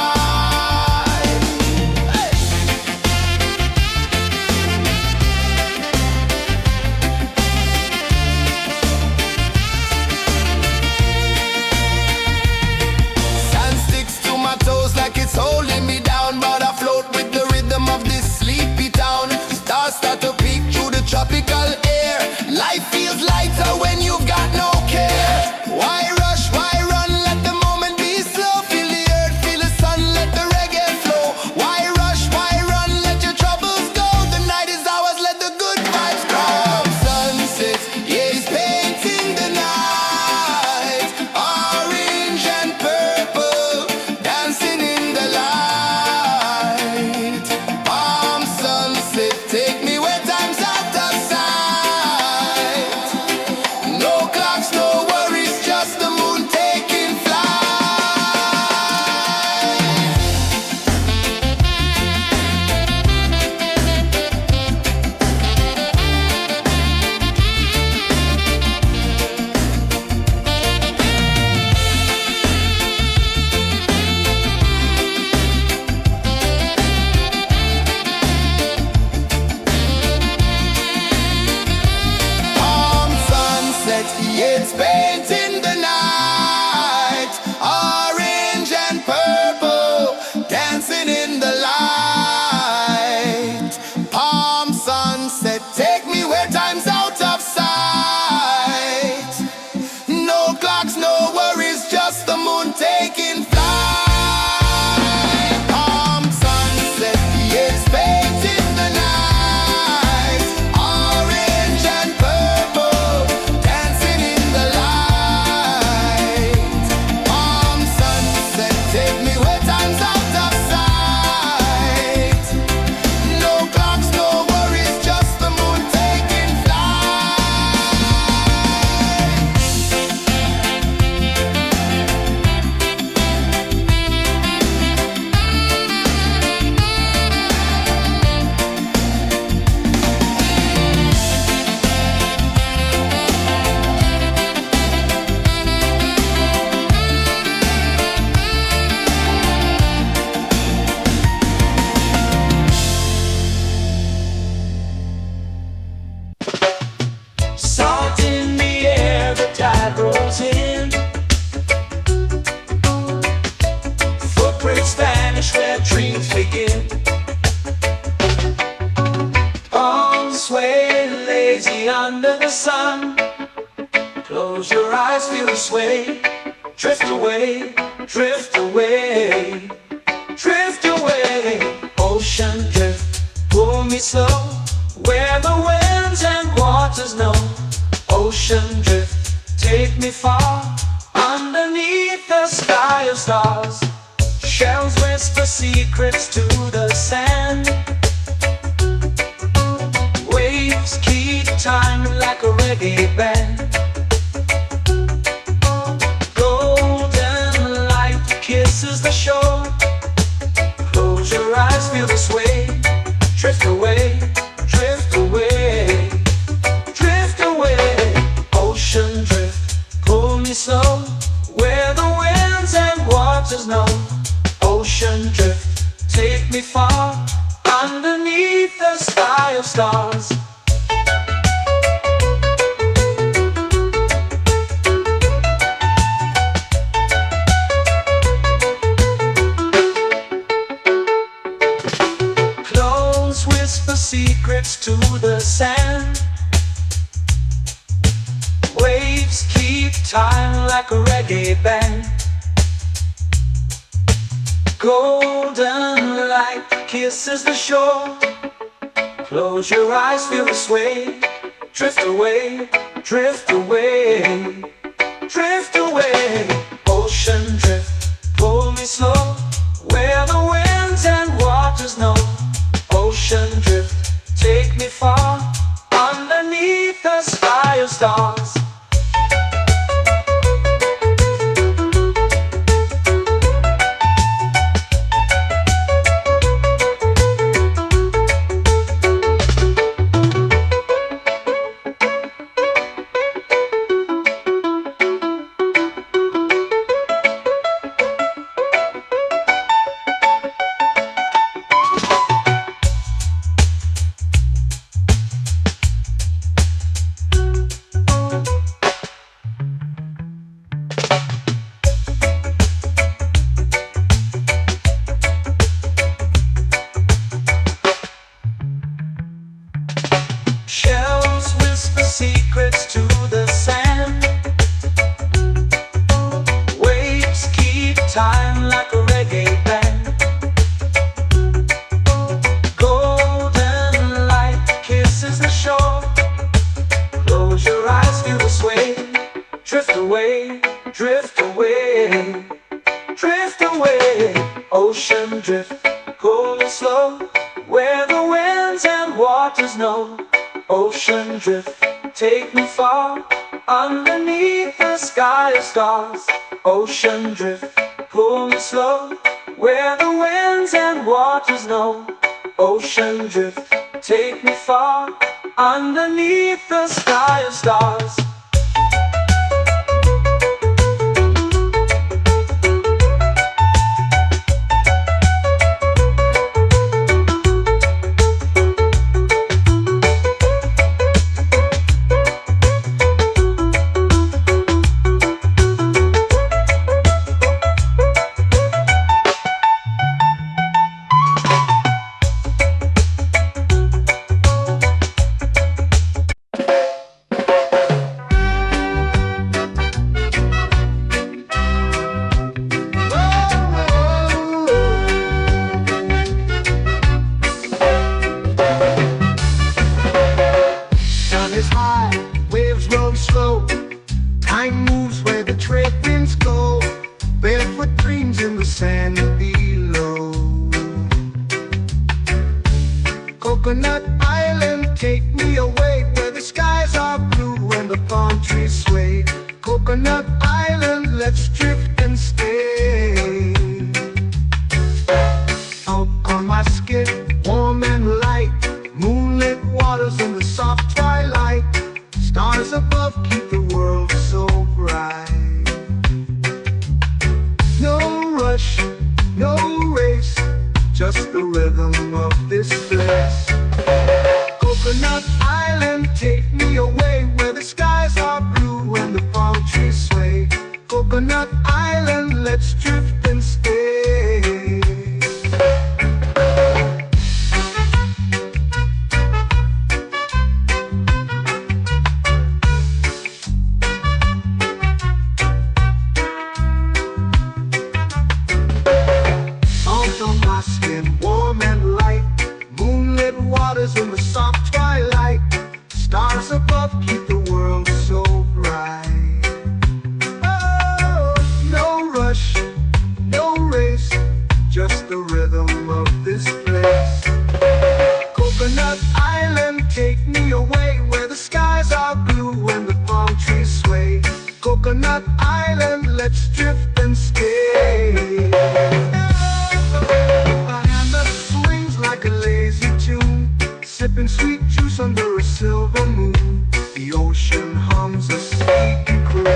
S3: lazy under the sun. Close your eyes, feel the sway. Drift away, drift away, drift away. Ocean drift, pull me slow, where the winds and waters know. Ocean drift, take me far, underneath the sky of stars. Shells whisper secrets to the sand. Waves keep time like a reggae band. Golden light kisses the shore. Close your eyes, feel the sway. Drift away, drift away, drift away. Ocean drift, pull me slow, where the winds and waters know. Ocean drift, take me far, underneath the sky of stars. Close whisper secrets to the sand. Waves keep time like a reggae band. Golden light kisses the shore. Close your eyes, feel the sway. Drift away, drift away, drift away. Ocean drift, pull me slow, where the winds and waters know. Ocean drift, take me far, underneath the sky of stars. Shells whisper secrets to the sand. Waves keep time like a reggae band. Golden light kisses the shore. Close your eyes, feel the sway. Drift away, drift away, drift away. Ocean drift, pull me slow, where the winds and waters know. Ocean drift, take me far, underneath the sky of stars. Ocean drift, pull me slow, where the winds and waters know. Ocean drift, take me far, underneath the sky of stars.
S1: Time moves where the trade winds go. Barefoot dreams in the sand below. Coconut Island, take me away, where the skies are blue and the palm trees sway. Coconut Island, let's drift and stay. Out on my skin, warm and light, moonlit waters in the soft twilight. Stars above keep the world so bright. No rush, no race, just the rhythm of this place. Coconut Island, take me away, where the skies are blue and the palm trees sway. Coconut Island, let's drift and stay. waters in the soft twilight. Stars above keep the world so bright. Oh, no rush, no race, just the rhythm of this place. Coconut Island, take me away where the skies are blue and the palm trees sway. Coconut Island, let's drift and stay. A hand that swings like a lazy tune, sipping sweet juice under a silver moon. The ocean hums a sleepy croon.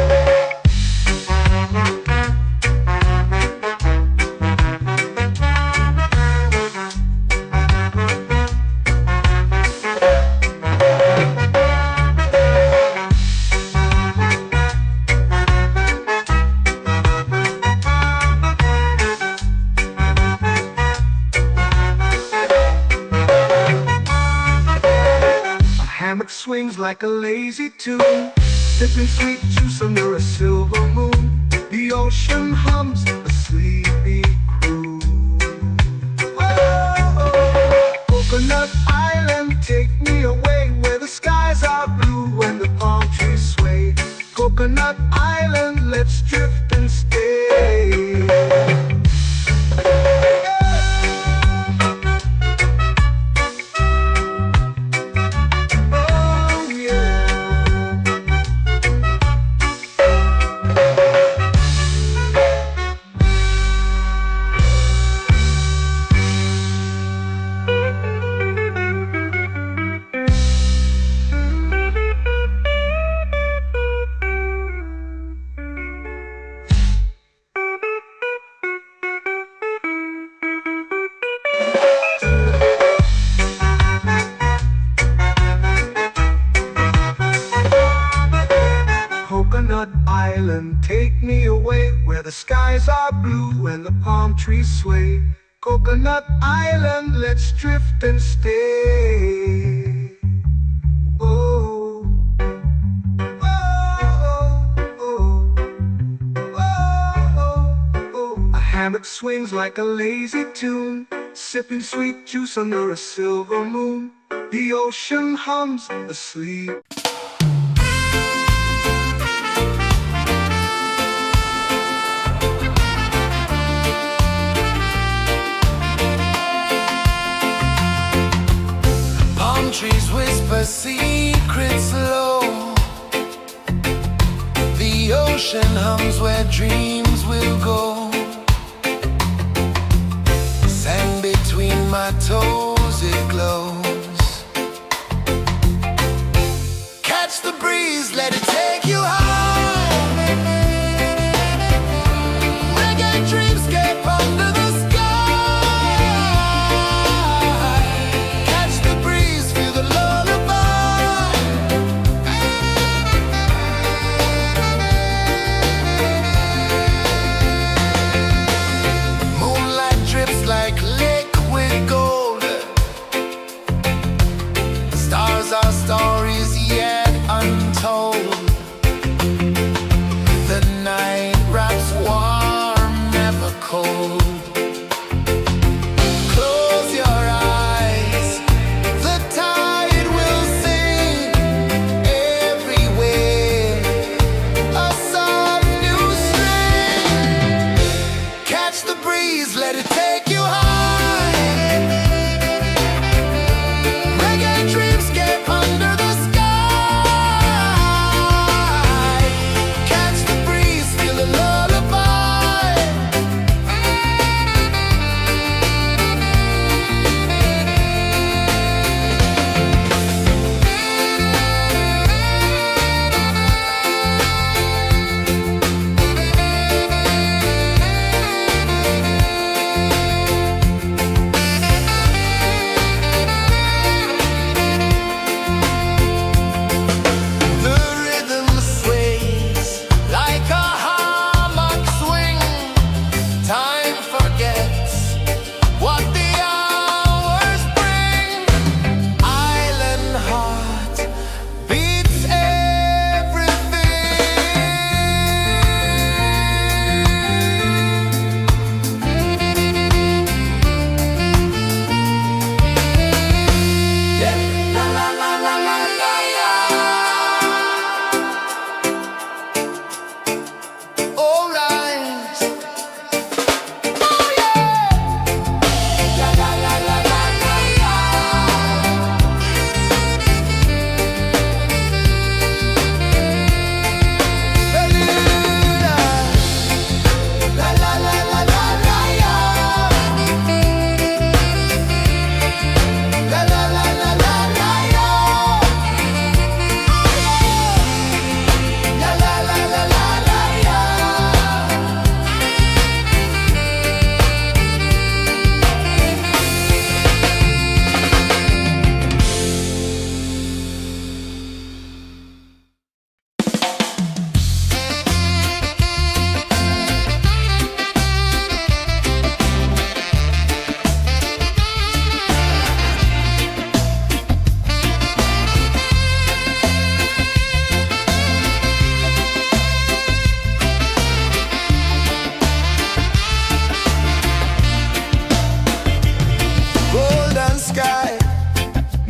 S1: Hammock swings like a lazy tune, sipping sweet juice under a silver moon. The ocean hums a sleepy croon. Oh, Coconut Island, take me away where the skies are blue and the palm trees sway. Coconut Island, let's drift and stay. Coconut Island, take me away where the skies are blue and the palm trees sway. Coconut Island, let's drift and stay. Oh, oh, oh, oh, oh. A hammock swings like a lazy tune, sipping sweet juice under a silver moon. The ocean hums asleep.
S2: Trees whisper secrets low. The ocean hums where dreams will go. Sand between my toes, it glows. Catch the breeze, let it take you high. Reggae dreamscape under the sky. Catch the breeze, feel the lullaby. Moonlight drips like liquid gold.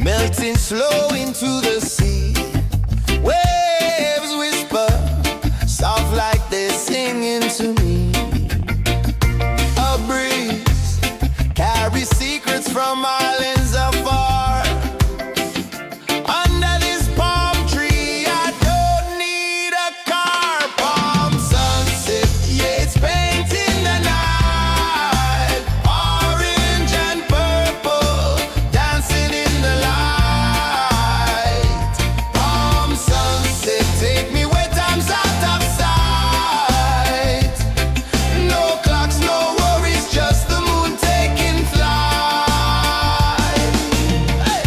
S2: melting slow into the sea. Waves whisper, soft like they're singing to me. A breeze carries secrets from islands afar. Under this palm tree, I don't need a car. Palm sunset, yeah, it's painting the night. Orange and purple, dancing in the light. Palm sunset, take me where time's out of sight. No clocks, no worries, just the moon taking flight. Hey!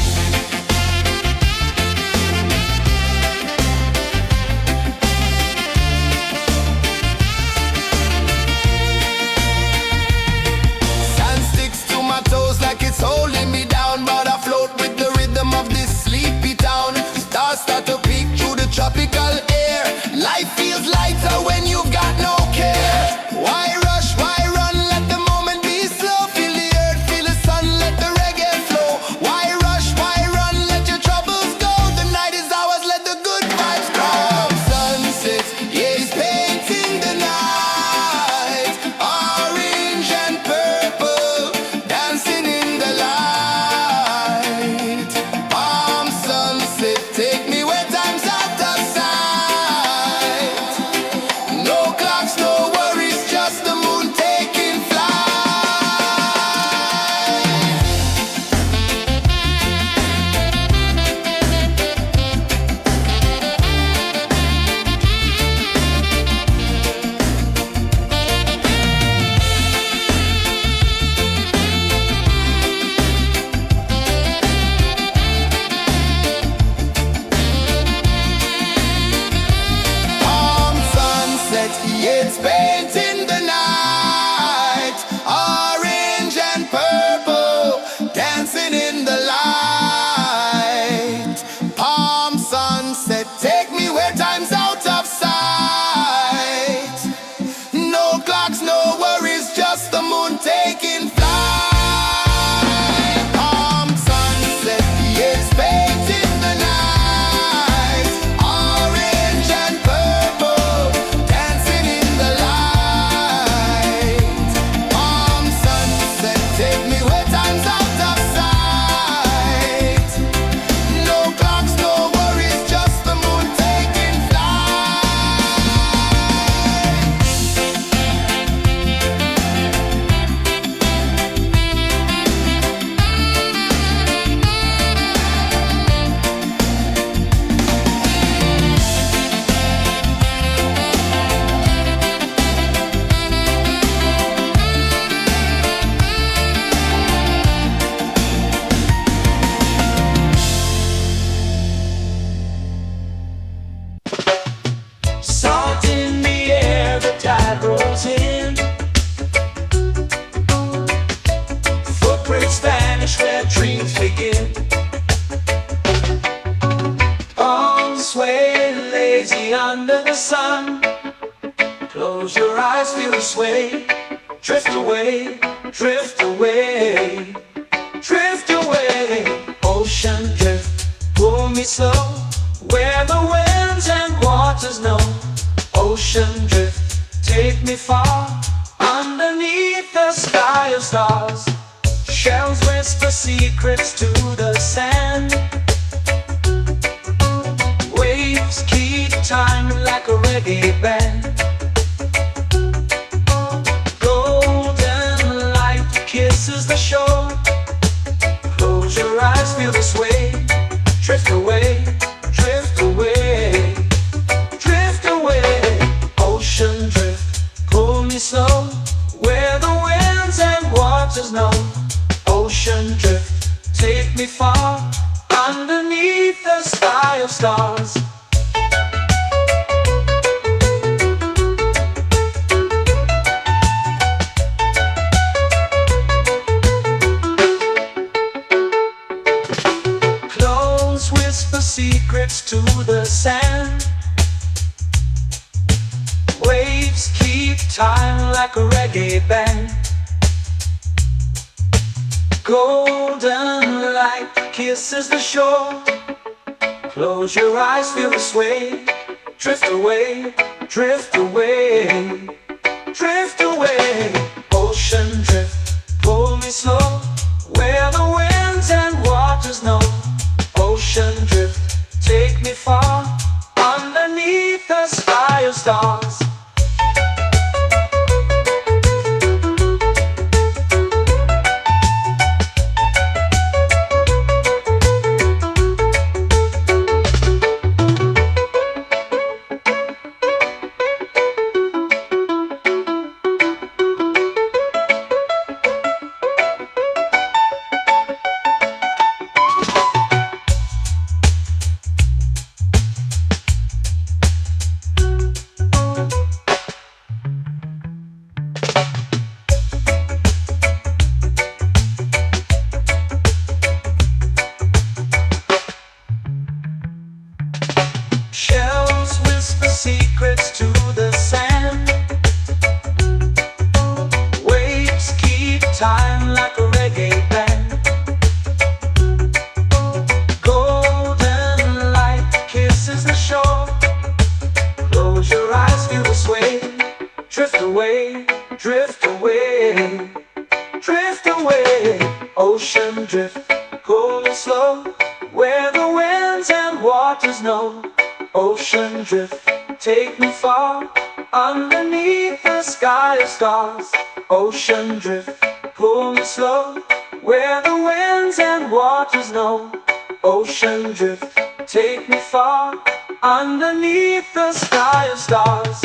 S2: Sand sticks to my toes like it's holding me down, but I float with the rhythm of this sleepy town. Stars start to peek through the tropical air. Life feels lighter when you've got no care. Why rush, why run, let the moment be slow. Feel the earth, feel the sun, let the reggae flow. Why rush, why run, let your troubles go. The night is ours, let the good vibes come. Sunset, yeah, it's painting the night. Orange and purple, dancing in the light. Palm sunset, take me where time's out of sight. No clocks, no worries, just the moon taking flight. Palm sunset, yeah, it's painting the night. Orange and purple, dancing in the light. Palm sunset, take me where time's out of sight. No clocks, no worries, just the moon taking flight. Palm sunset, yeah, it's painting the night. Orange and purple, dancing in the light. Palm sunset, take me where time's out of sight. No clocks, no worries, just the moon taking flight.
S3: Salt in the air, the tide rolls in. Footprints vanish where dreams begin. Arms sway lazy under the sun. Close your eyes, feel the sway. Drift away, drift away, drift away. Ocean drift, pull me slow, where the winds and waters know. Ocean drift, take me far, underneath the sky of stars. Shells whisper secrets to the sand. Waves keep time like a reggae band. Golden light kisses the shore. Close your eyes, feel the sway. Drift away, drift away, drift away. Ocean drift, pull me slow, where the winds and waters know. Ocean drift, take me far, underneath the sky of stars. Close whisper secrets to the sand. Waves keep time like a reggae band. Golden light kisses the shore. Close your eyes, feel the sway. Drift away, drift away, drift away. Ocean drift, pull me slow, where the winds and waters know. Ocean drift, take me far, underneath the sky of stars. Shells whisper secrets to the sand. Waves keep time like a reggae band. Golden light kisses the shore. Close your eyes, feel the sway. Drift away, drift away, drift away. Ocean drift, pull me slow, where the winds and waters know. Ocean drift, take me far, underneath the sky of stars. Ocean drift, pull me slow, where the winds and waters know. Ocean drift, take me far, underneath the sky of stars.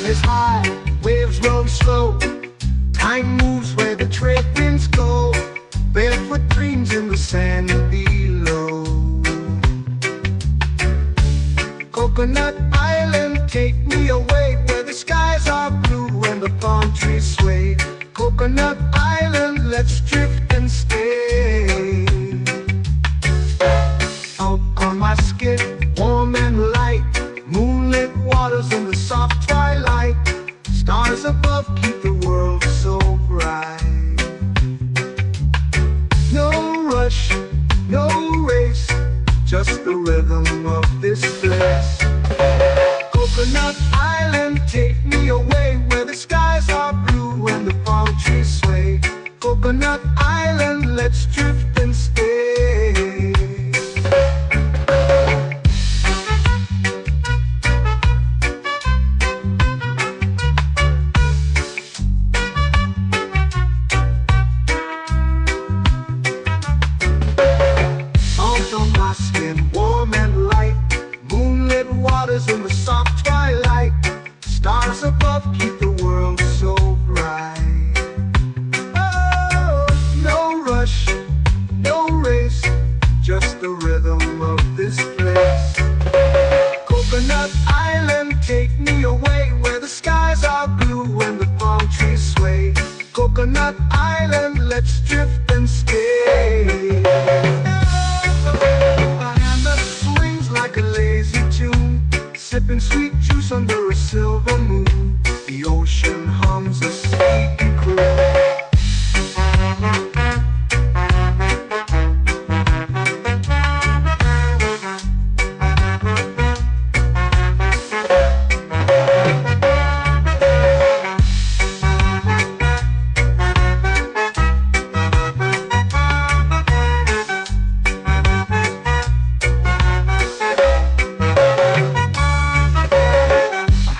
S1: Is high, waves roll slow. Time moves where the trade winds go. Barefoot dreams in the sand below. Coconut Island, take me away, where the skies are blue and the palm trees sway. Coconut Island, let's drift and stay. Out on my skin, warm and light, moonlit waters in the soft twilight. Stars above keep the world so bright. No rush, no race, just the rhythm of this place. Coconut Island, take me away, where the skies are blue and the palm trees sway. Coconut Island, let's drift and stay. In the soft twilight, stars above keep the world so bright. Oh, no rush, no race, just the rhythm of this place. Coconut Island, take me away, where the skies are blue and the palm trees sway. Coconut Island, let's drift and stay. A hand that swings like a lazy tune, sipping sweet juice under a silver moon. The ocean hums a sleepy croon.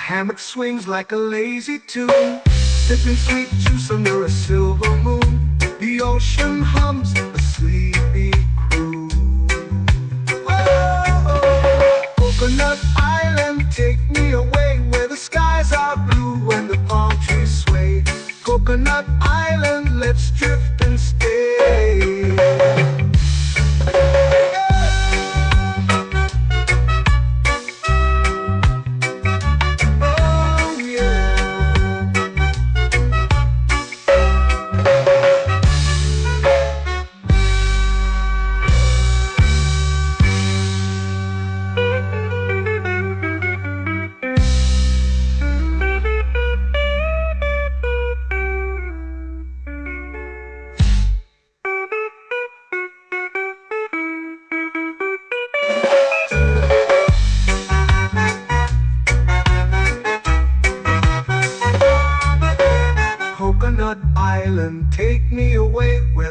S1: Hammock swings like a lazy tune, sipping sweet juice under a silver moon. The ocean hums a sleepy croon.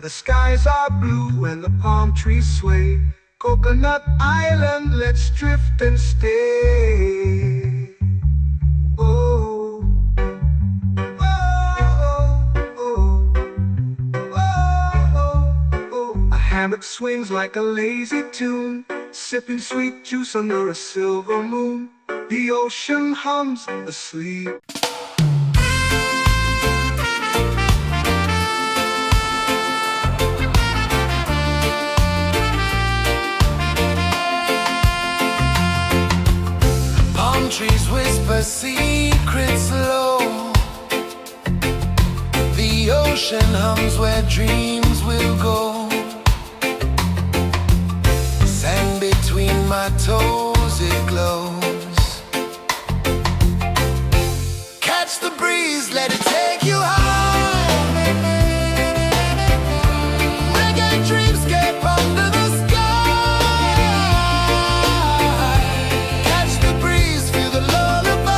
S1: the skies are blue and the palm trees sway. Coconut Island, let's drift and stay. Oh, oh, oh, oh, oh. A hammock swings like a lazy tune, sipping sweet juice under a silver moon. The ocean hums asleep.
S2: Palm trees whisper secrets low. The ocean hums where dreams will go. Sand between my toes, it glows. Catch the breeze, let it take you high. Reggae dreamscape under the sky. Catch the breeze, feel the lullaby.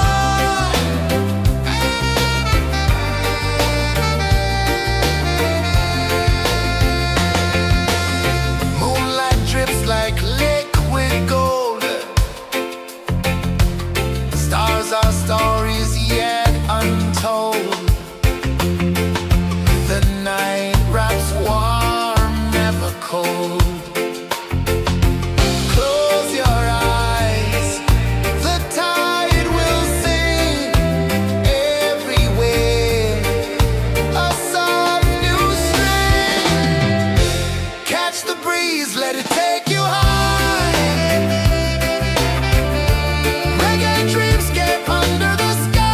S2: Moonlight drips like liquid gold. Stars are stories yet untold. The night wraps warm, never cold. Close your eyes, the tide will sing everywhere. A soft new string. Catch the breeze, let it take you high. Reggae dreamscape under the sky.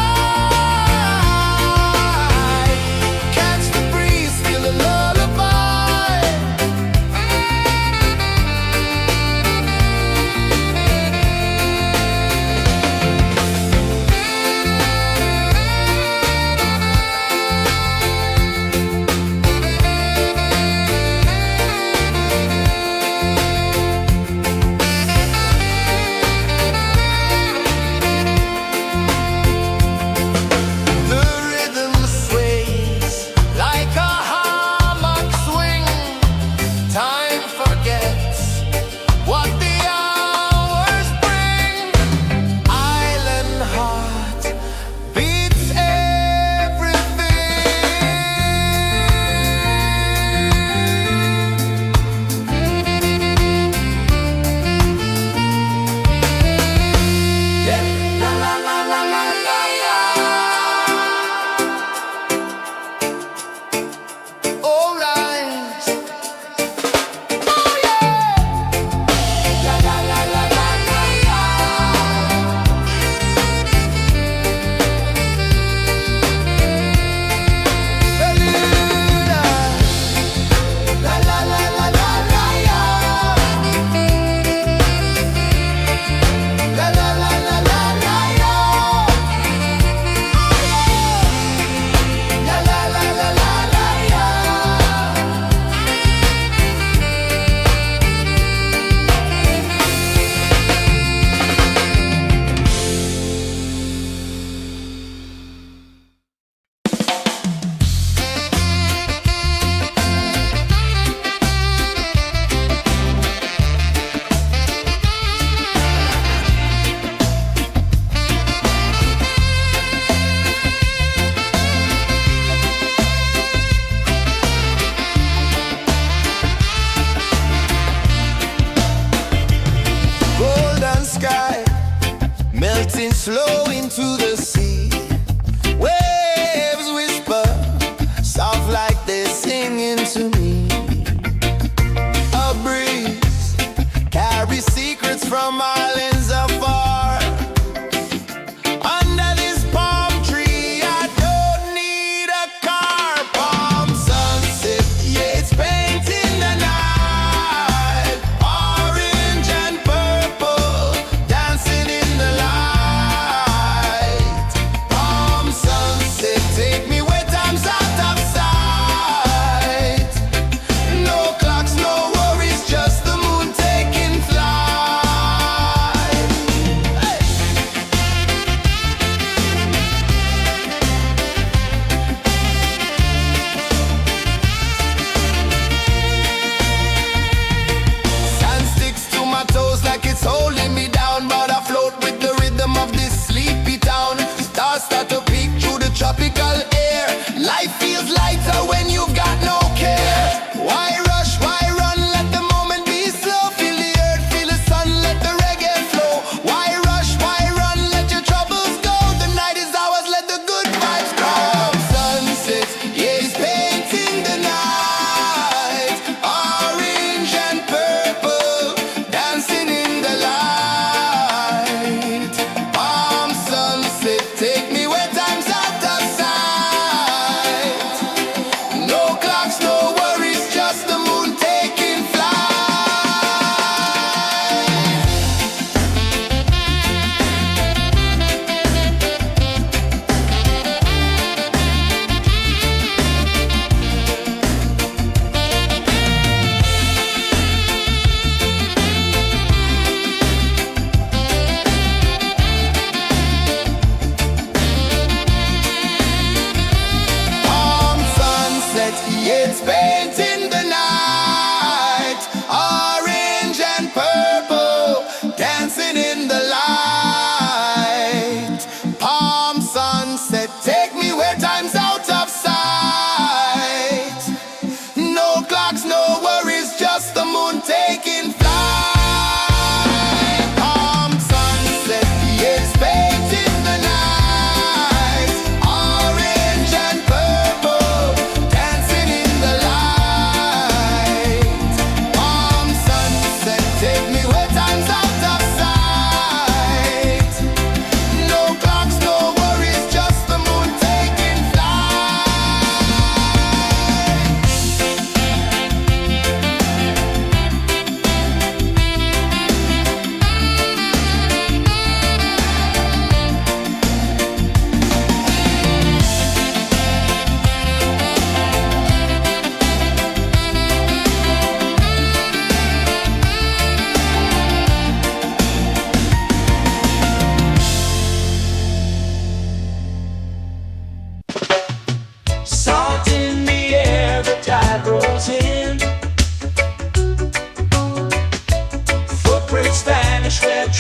S2: Catch the breeze, feel a lullaby. The rhythm sways like a hammock swing. Time forgets what the hours bring. Island heart beats everything. La la la la la la la. All rise. Oh yeah. La la la la la la la. Bermuda. La la la la la la la. La la la la la la la. La la la la la la la. Golden sky melting slow into the sea. Waves whisper soft like they're singing to me. A breeze carries secrets from islands afar. Under this palm tree, I don't need a car. Palm sunset, yeah, it's painting the night. Orange and purple, dancing in the light. Palm sunset, take me where time's out of sight. No clocks, no worries, just the moon taking flight.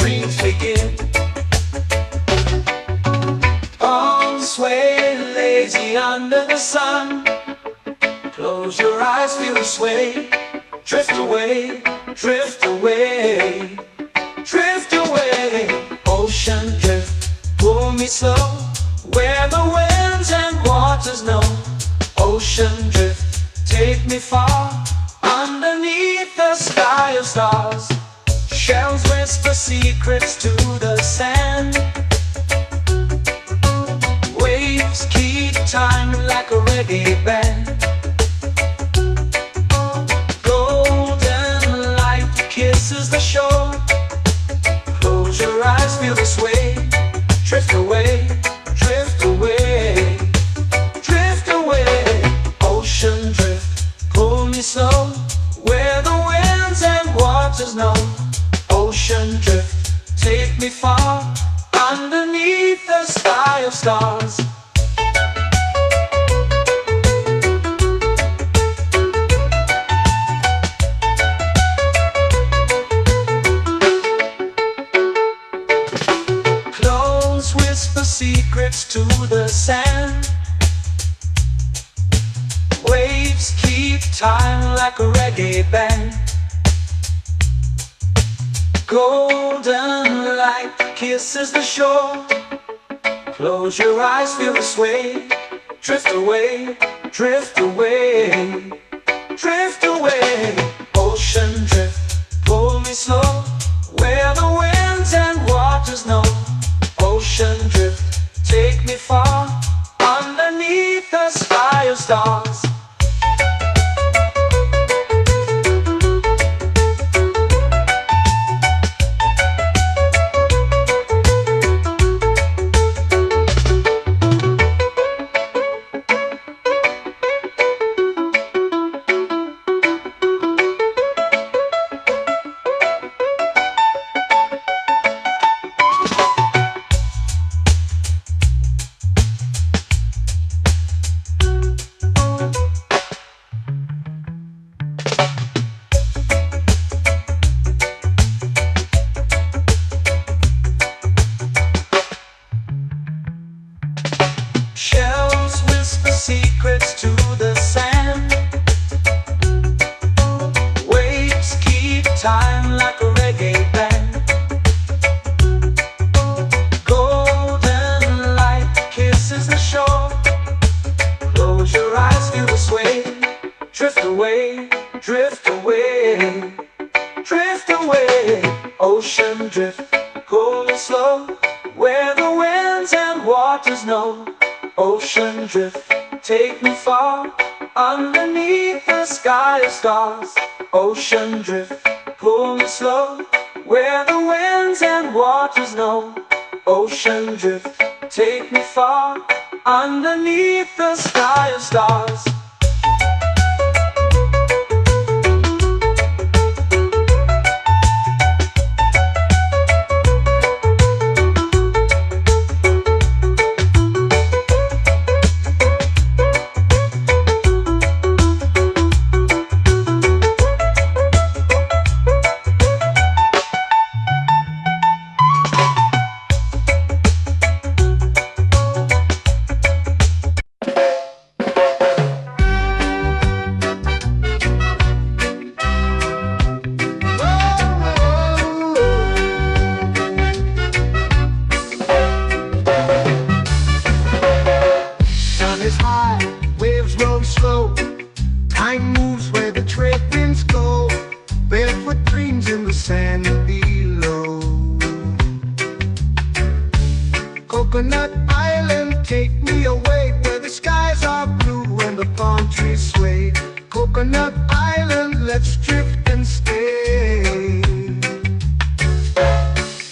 S3: dreams begin. Arms sway lazy under the sun. Close your eyes, feel the sway. Drift away, drift away, drift away. Ocean drift, pull me slow, where the winds and waters know. Ocean drift, take me far, underneath the sky of stars. Shells whisper secrets to the sand. Waves keep time like a reggae band. Golden light kisses the shore. Close your eyes, feel the sway. Drift away, drift away, drift away. Ocean drift, pull me slow, where the winds and waters know. Ocean drift, take me far, underneath the sky of stars. Close whisper secrets to the sand. Waves keep time like a reggae band. Golden light kisses the shore. Close your eyes, feel the sway. Drift away, drift away, drift away. Ocean drift, pull me slow, where the winds and waters know. Ocean drift, take me far, underneath the sky of stars. Shells whisper secrets to the sand. Waves keep time like a reggae band. Golden light kisses the shore. Close your eyes, feel the sway. Drift away, drift away, drift away. Ocean drift, pull me slow, where the winds and waters know. Ocean drift, take me far, underneath the sky of stars. Ocean drift, pull me slow, where the winds and waters know. Ocean drift, take me far, underneath the sky of stars.
S1: Is high, waves roll slow. Time moves where the trade winds go. Barefoot dreams in the sand below. Coconut Island, take me away, where the skies are blue and the palm trees sway. Coconut Island, let's drift and stay.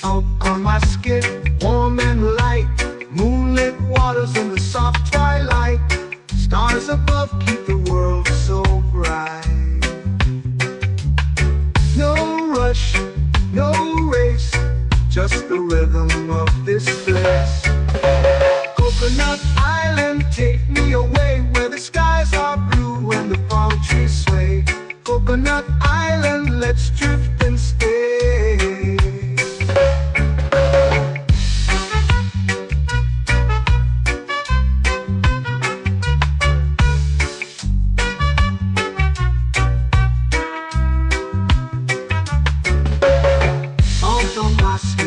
S1: Out on my skin, warm and light, moonlit waters in the soft twilight. Stars above keep the world so bright. No rush, no race, just the rhythm of this place. Coconut Island, take me away, where the skies are blue and the palm trees sway. Coconut Island.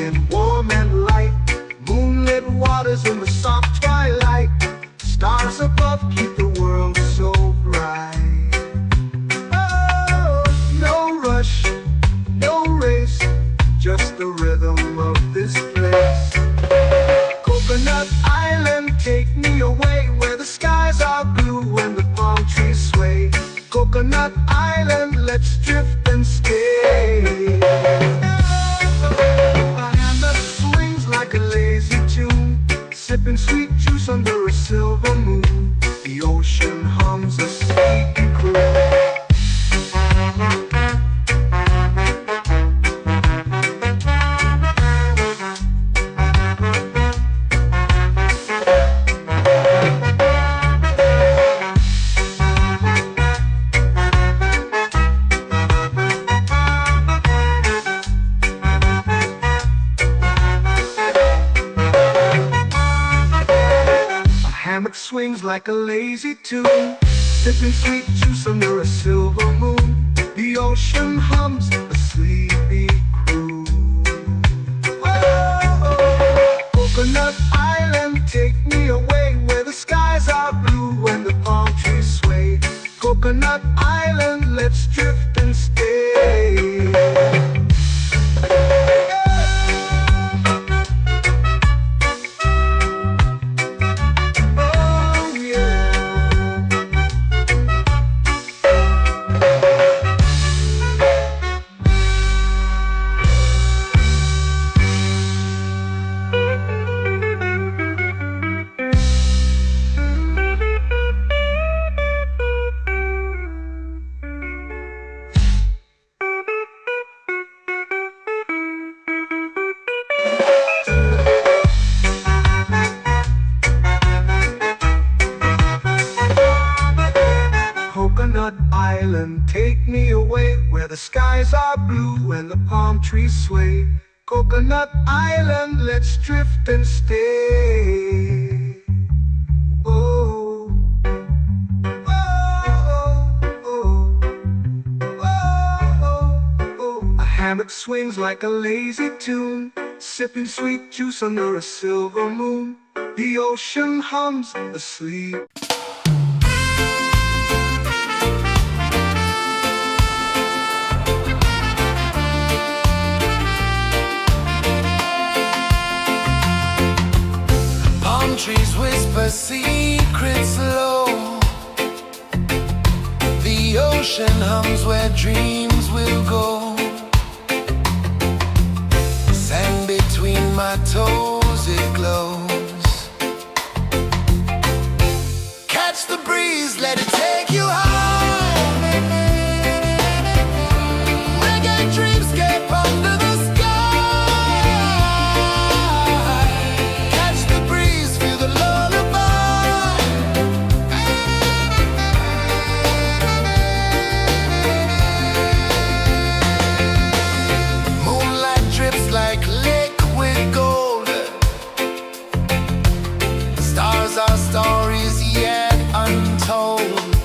S1: skin warm and light. Moonlit waters in the soft twilight. Stars above keep the world so bright. Oh, no rush, no race, just the rhythm of this place. Coconut Island, take me away where the skies are blue and the palm trees sway. Coconut Island, let's drift and stay. A hand that swings like a lazy tune, sipping sweet juice under a silver moon. The ocean hums a sleepy croon. Hammock swings like a lazy tune, sipping sweet juice under a silver moon. The ocean hums a sleepy croon. Whoa, Coconut Island, take me away where the skies are blue and the palm trees sway. Coconut Island, let's drift and stay. Coconut Island, take me away where the skies are blue and the palm trees sway. Coconut Island, let's drift and stay. Oh, oh, oh, oh, oh. A hammock swings like a lazy tune, sipping sweet juice under a silver moon. The ocean hums asleep.
S2: Trees whisper secrets low. The ocean hums where dreams will go. Sand between my toes, it glows. Catch the breeze, let it take you high. Reggae dreamscape under the our stories yet untold.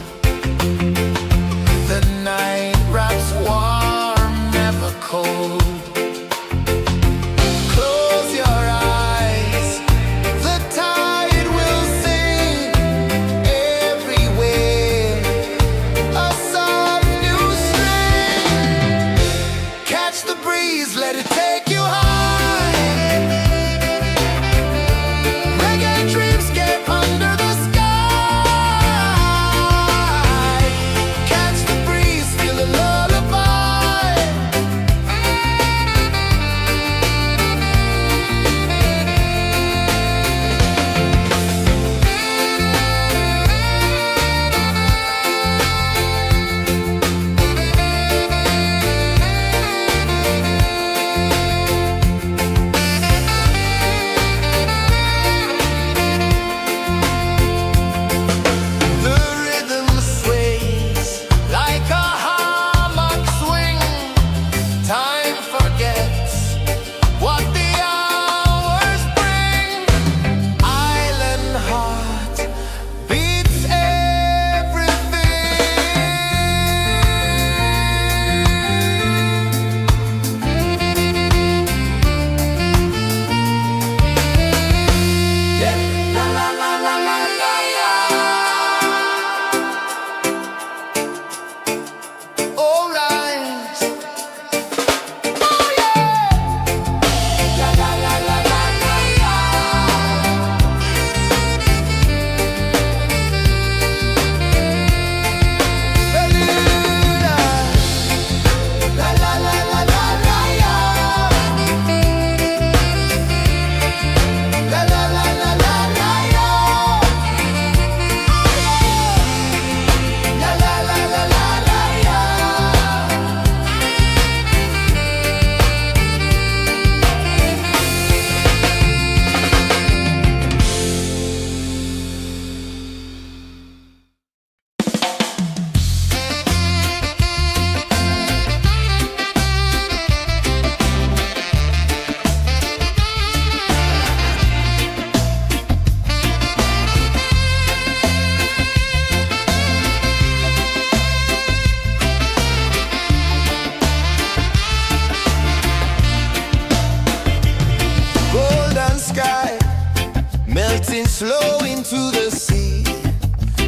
S2: melting slow into the sea.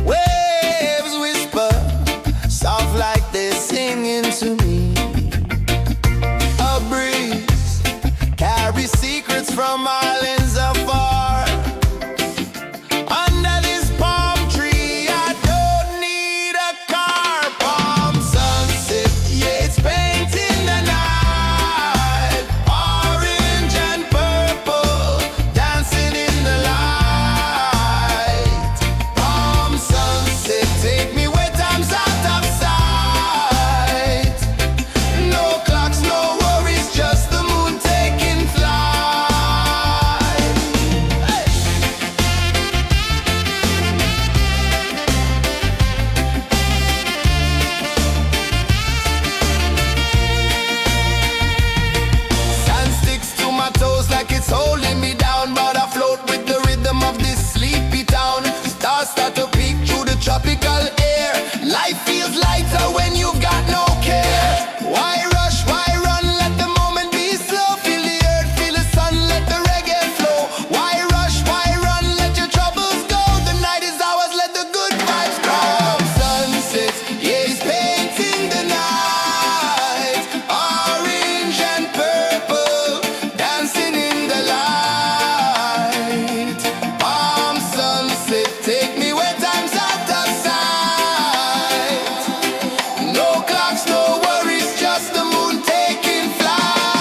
S2: Waves whisper, soft like they're singing to me. A breeze carries secrets from islands afar. Under this palm tree, I don't need a car. Palm sunset, yeah, it's painting the night. Orange and purple, dancing in the light. Palm sunset, take me where time's out of sight. No clocks, no worries, just the moon taking flight. Hey. Sand sticks to my toes like it's holding me down, but I float with the rhythm of this sleepy town. Stars start to peek through the tropical air. Life feels lighter when you've got no care. Why rush, why run, let the moment be slow. Feel the earth, feel the sun, let the reggae flow. Why rush, why run, let your troubles go. The night is ours, let the good vibes grow. Sunset, yeah, it's painting the night. Orange and purple, dancing in the light. Palm sunset, take me where time's out of sight. No clocks, no worries, just the moon taking flight.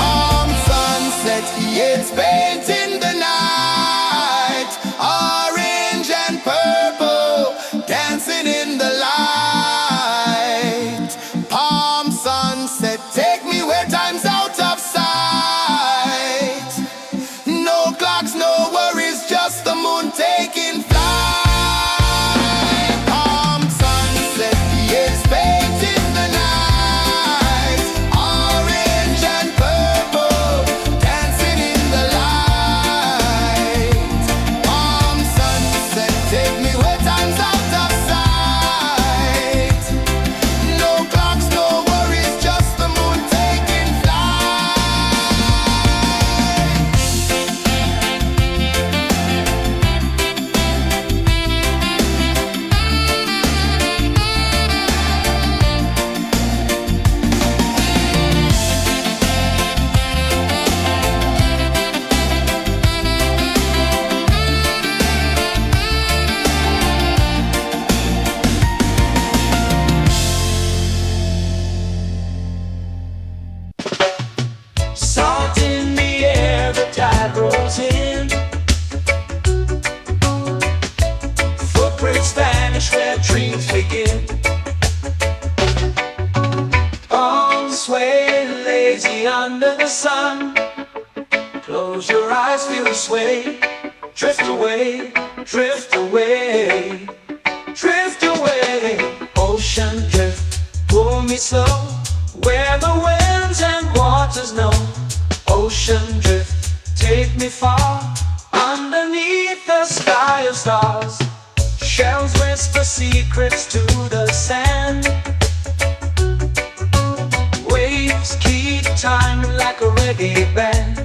S2: Palm sunset, yeah, it's painting the night. Orange and purple, dancing in the light. Palm sunset, take me where time's out of sight. No clocks, no worries, just the moon taking flight. Palm sunset, yeah, it's painting the night. Orange and purple, dancing in the light. Palm sunset, take me where time's out of sight. No clocks, no worries, just the moon taking flight.
S3: Salt in the air, the tide rolls in. Footprints vanish where dreams begin. Arms sway lazy under the sun. Close your eyes, feel the sway. Drift away, drift away, drift away. Ocean drift, pull me slow, where the winds and waters know. Ocean drift, take me far, underneath the sky of stars. Shells whisper secrets to the sand. Waves keep time like a reggae band.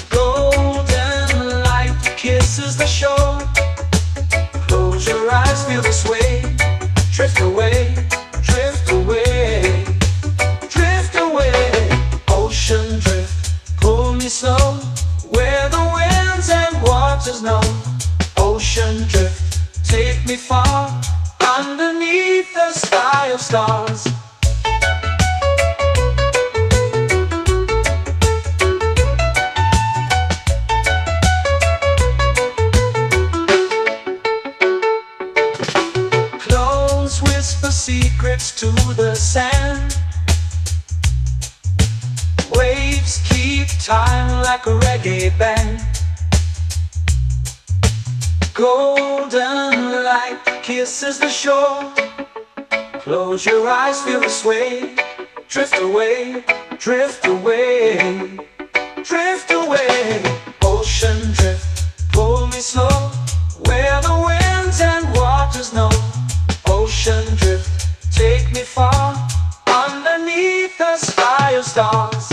S3: Golden light kisses the shore. Close your eyes, feel the sway. Drift away, drift away, drift away. Ocean drift, pull me slow, where the winds and waters know. Ocean drift, take me far, underneath the sky of stars. Clones whisper secrets to the sand. Waves keep time like a reggae band. Golden light kisses the shore. Close your eyes, feel the sway. Drift away, drift away, drift away. Ocean drift, pull me slow, where the winds and waters know. Ocean drift, take me far, underneath the sky of stars.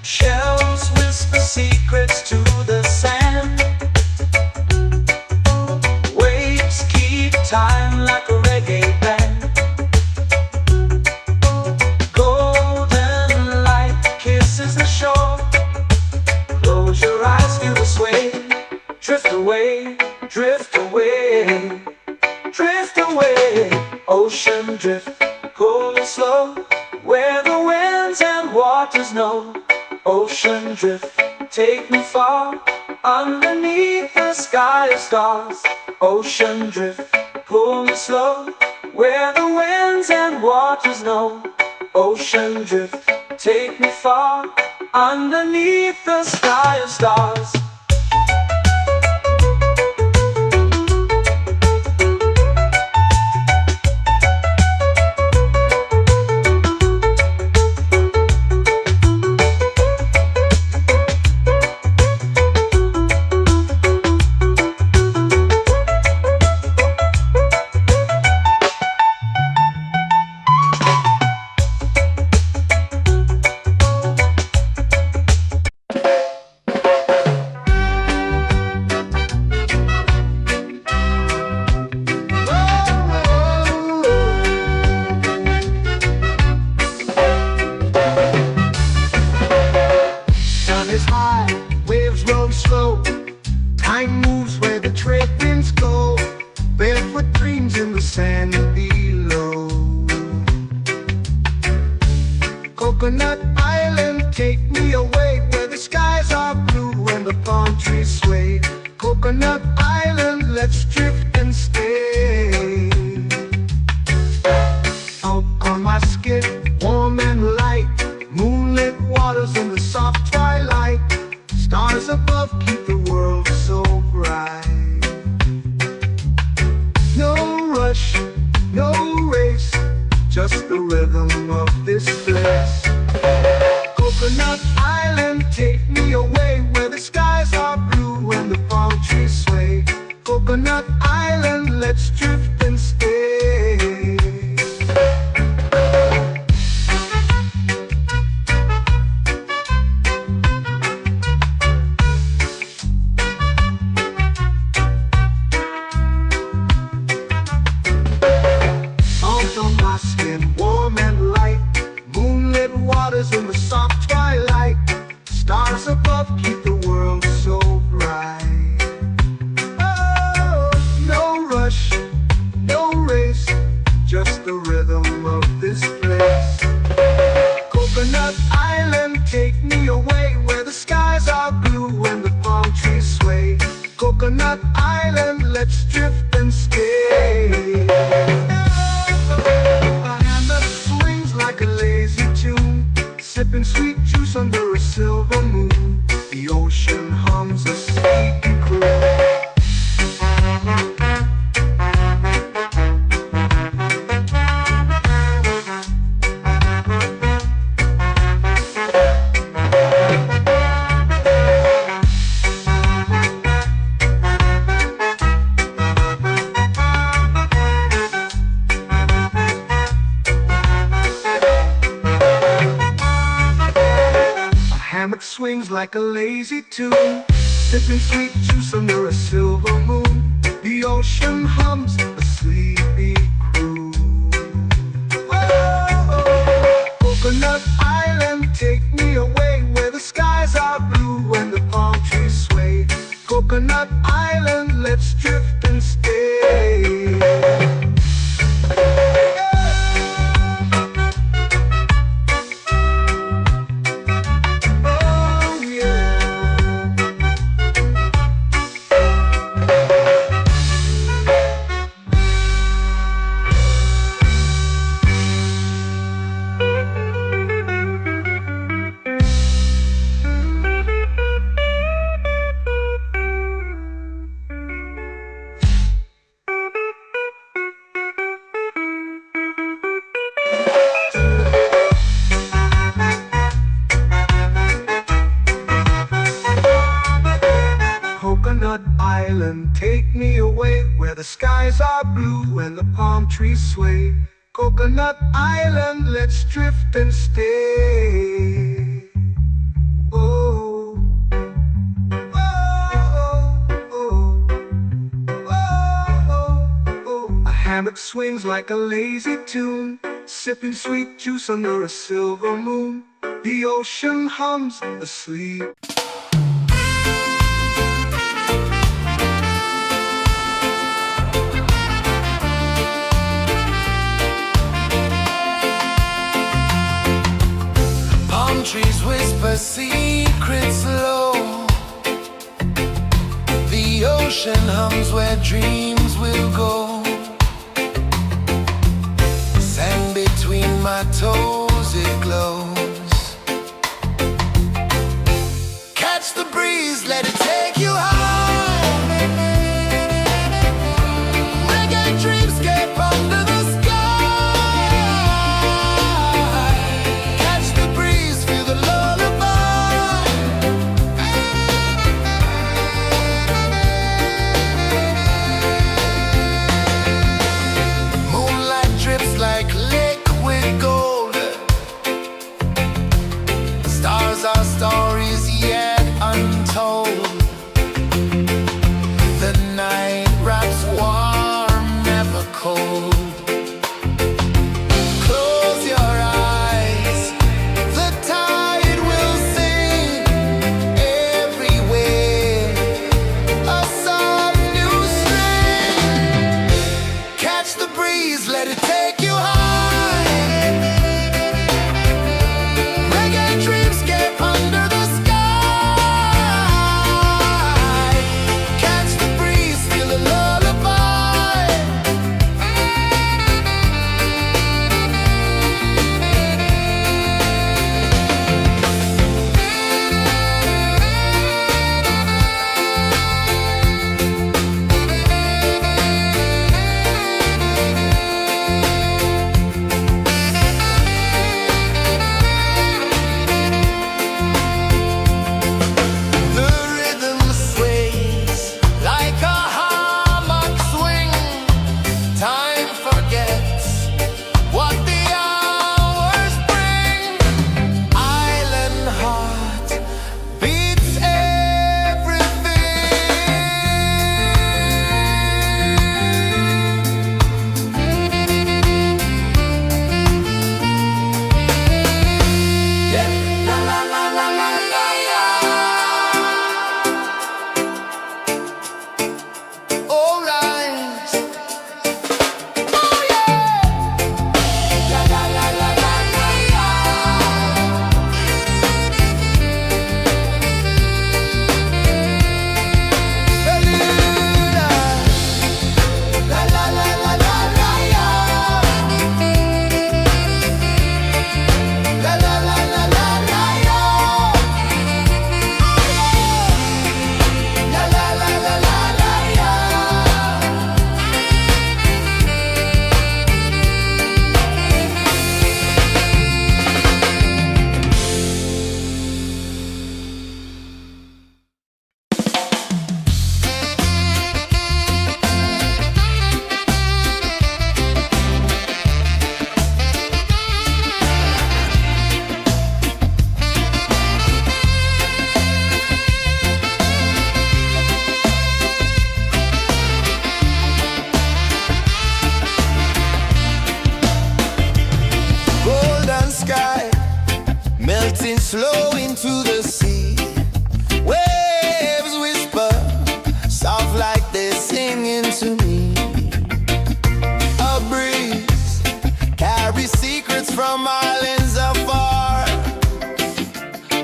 S3: Shells whisper secrets to the sand. Waves keep time like a reggae band. Golden light kisses the shore. Close your eyes, feel the sway. Drift away, drift away, drift away. Ocean drift, cool and slow, where the winds and waters know. Ocean drift, take me far, underneath the sky of stars. Ocean drift, pull me slow, where the winds and waters know. Ocean drift, take me far, underneath the sky of stars.
S1: Is high, waves roll slow. Time moves where the trade winds go. Barefoot dreams in the sand below. Coconut Island, take me away, where the skies are blue and the palm trees sway. Coconut Island, let's drift and stay. Out on my skin, warm and light, moonlit waters in the soft twilight. Stars above keep the world so bright. No rush, no race, just the rhythm of this place. Coconut Island, take me away, where the skies are blue and the palm trees sway. Coconut Island, let's drift and stay. Warm and light, moonlit waters in the soft twilight. Stars above keep the world so bright. Oh, no rush, no race, just the rhythm of this place. Coconut Island, take me away, where the skies are blue and the palm trees sway. Coconut Island, let's drift and stay. Like a lazy tune, sipping sweet juice under a silver moon. The ocean hums a sleepy croon. Swings like a lazy tune, sipping sweet juice under a silver moon. The ocean hums a sleepy croon. Whoa. skies are blue and the palm trees sway. Coconut Island, let's drift and stay. Oh, oh, oh, oh. A hammock swings like a lazy tune, sipping sweet juice under a silver moon. The ocean hums asleep.
S2: Trees whisper secrets low. The ocean hums where dreams will go. Sand between my toes, it glows. Catch the breeze, let it take you high. Reggae dreamscape under the sky. Our stories yet untold. The night wraps warm, never cold. Close your eyes, the tide will sing everywhere. A soft new string. Catch the breeze, let it take you high. Slow into the sea. Waves whisper, soft like they're singing to me. A breeze carries secrets from islands afar.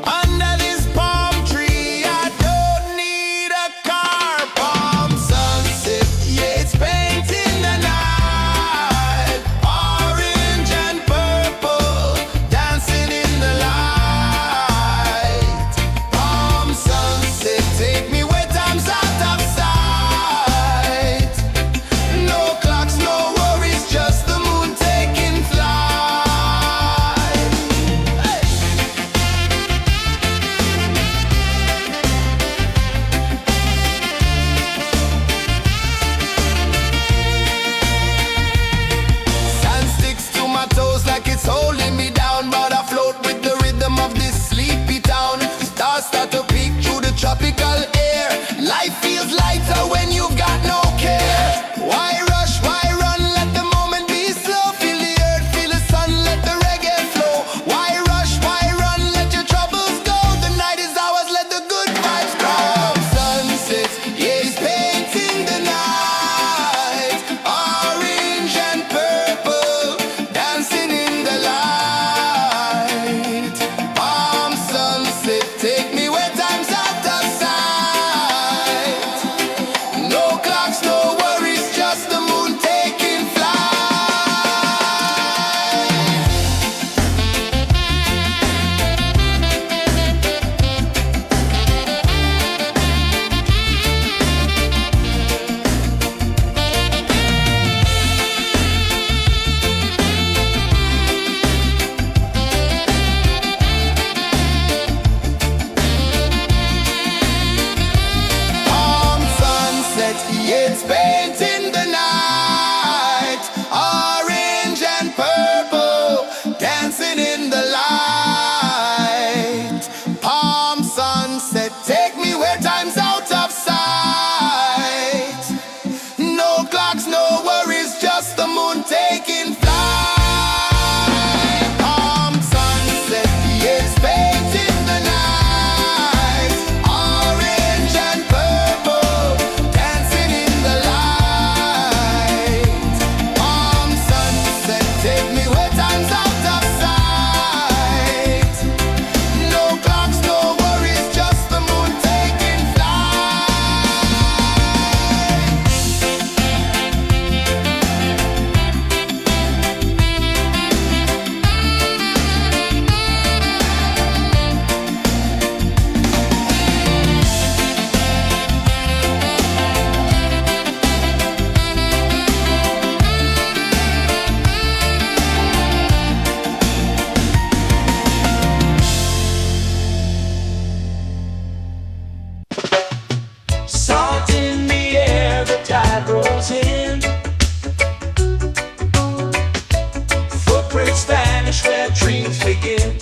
S2: Under this palm tree, I don't need a car. Palm sunset, yeah, it's painting the night. Orange and purple, dancing in the light. take me where time's out of sight. No clocks, no worries, just the moon taking flight.
S3: Salt in the air, the tide rolls in. Footprints vanish where dreams begin.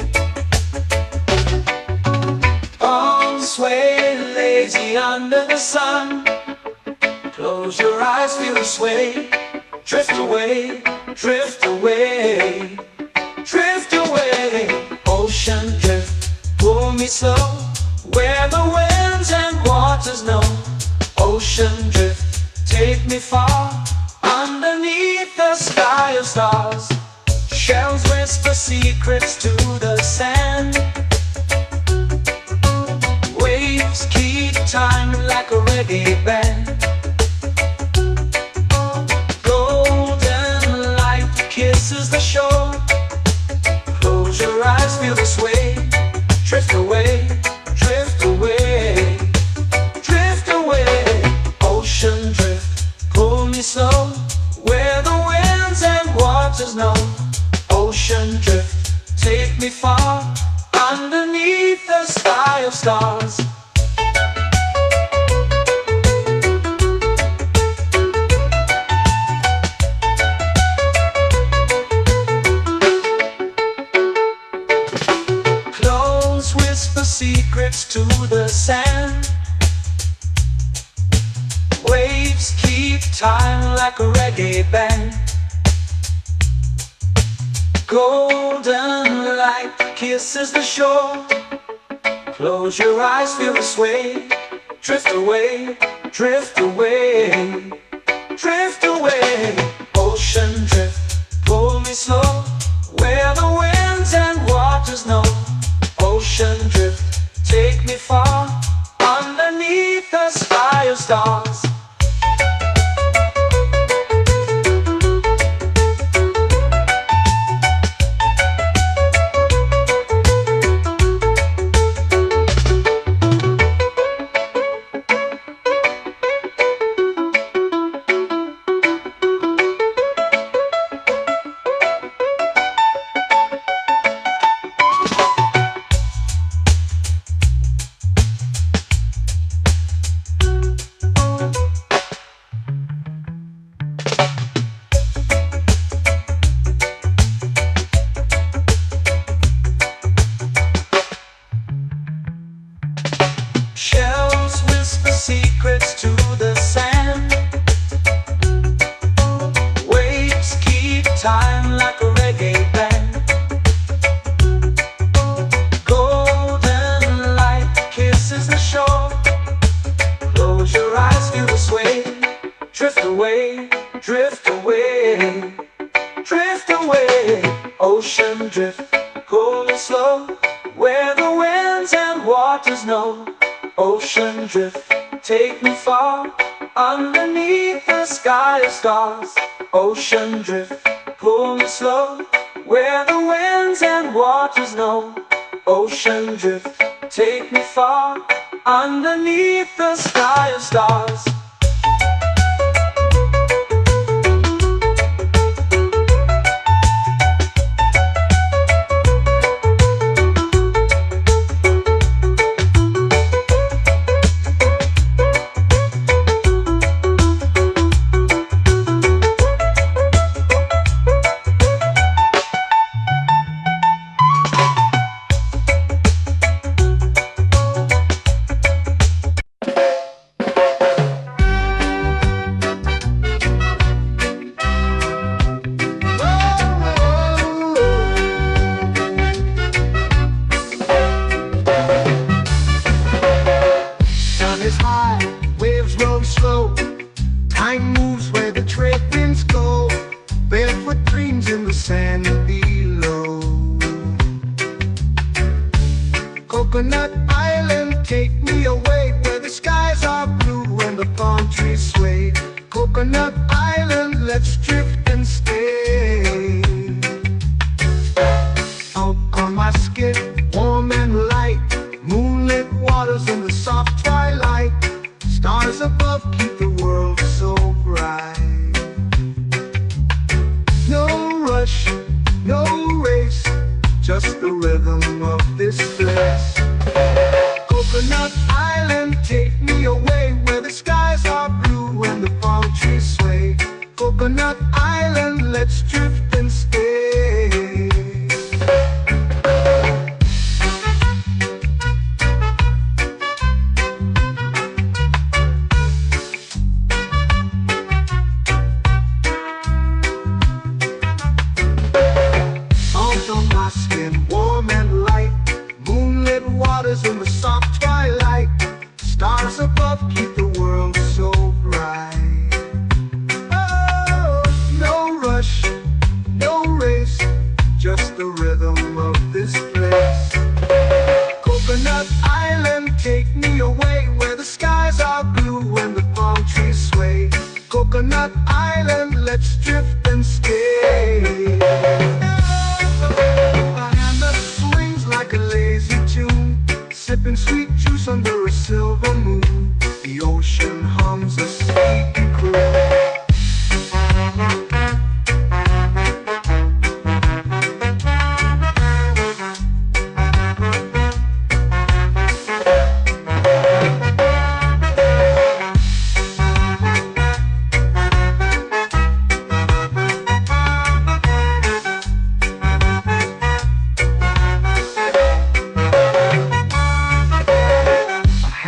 S3: Arms sway lazy under the sun. Close your eyes, feel the sway. Drift away, drift away, drift away. Ocean drift, pull me slow, where the winds and waters know. Ocean drift, take me far, underneath the sky of stars. Shells whisper secrets to the sand. Waves keep time like a reggae band. Golden light kisses the shore. Close your eyes, feel the sway. Drift away, drift away, drift away. Ocean drift, pull me slow, where the winds and waters know. Ocean drift, take me far, underneath the sky of stars. Close whisper secrets to the sand. Waves keep time like a reggae band. Golden light kisses the shore. Close your eyes, feel the sway. Drift away, drift away, drift away. Ocean drift, pull me slow, where the winds and waters know. Ocean drift, take me far, underneath the sky of stars. Shells whisper secrets to the sand. Waves keep time like a reggae band. Golden light kisses the shore. Close your eyes, feel the sway. Drift away, drift away, drift away. Ocean drift, cool and slow, where the winds and waters know. Ocean drift, take me far, underneath the sky of stars. Ocean drift, pull me slow, where the winds and waters know. Ocean drift, take me far, underneath the sky of stars.
S1: and below. Coconut Island, take me away where the skies are blue and the palm trees sway. Coconut Island, let's drift and stay. Out on my skin, warm and light, moonlit waters in the soft twilight. Stars above keep the world so bright. No rush, no race, just the rhythm of this place. Coconut Island, take me away where the skies are blue and the palm trees sway. Coconut Island, let's drift and stay. Out on my skin, warm and light, moonlit waters in the soft twilight. Stars above keep the world so bright. Oh, no rush, no race, just the rhythm of this place. Coconut Island, take me away where the skies are blue and the palm trees sway. Coconut Island, let's drift and stay. A hand that swings like a lazy tune, sipping sweet juice under a silver moon. The ocean hums a sleepy croon.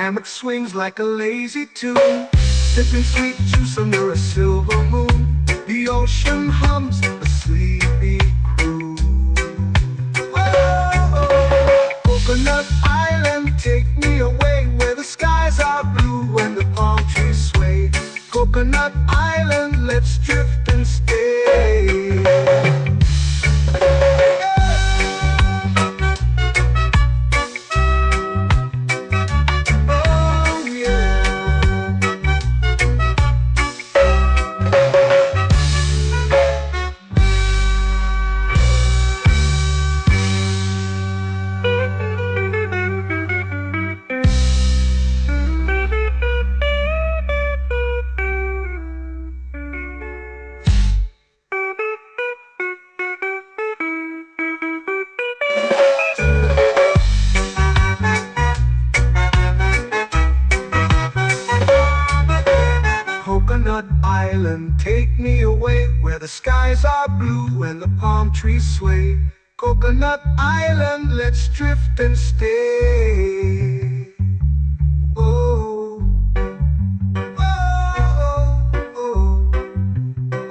S1: Hammock swings like a lazy tune, sipping sweet juice under a silver moon. The ocean hums a sleepy croon. Whoa, Coconut Island, take me away where the skies are blue and the palm trees sway. Coconut Island, let's drift and stay. Coconut Island, take me away where the skies are blue and the palm trees sway. Coconut Island, let's drift and stay. Oh, oh, oh,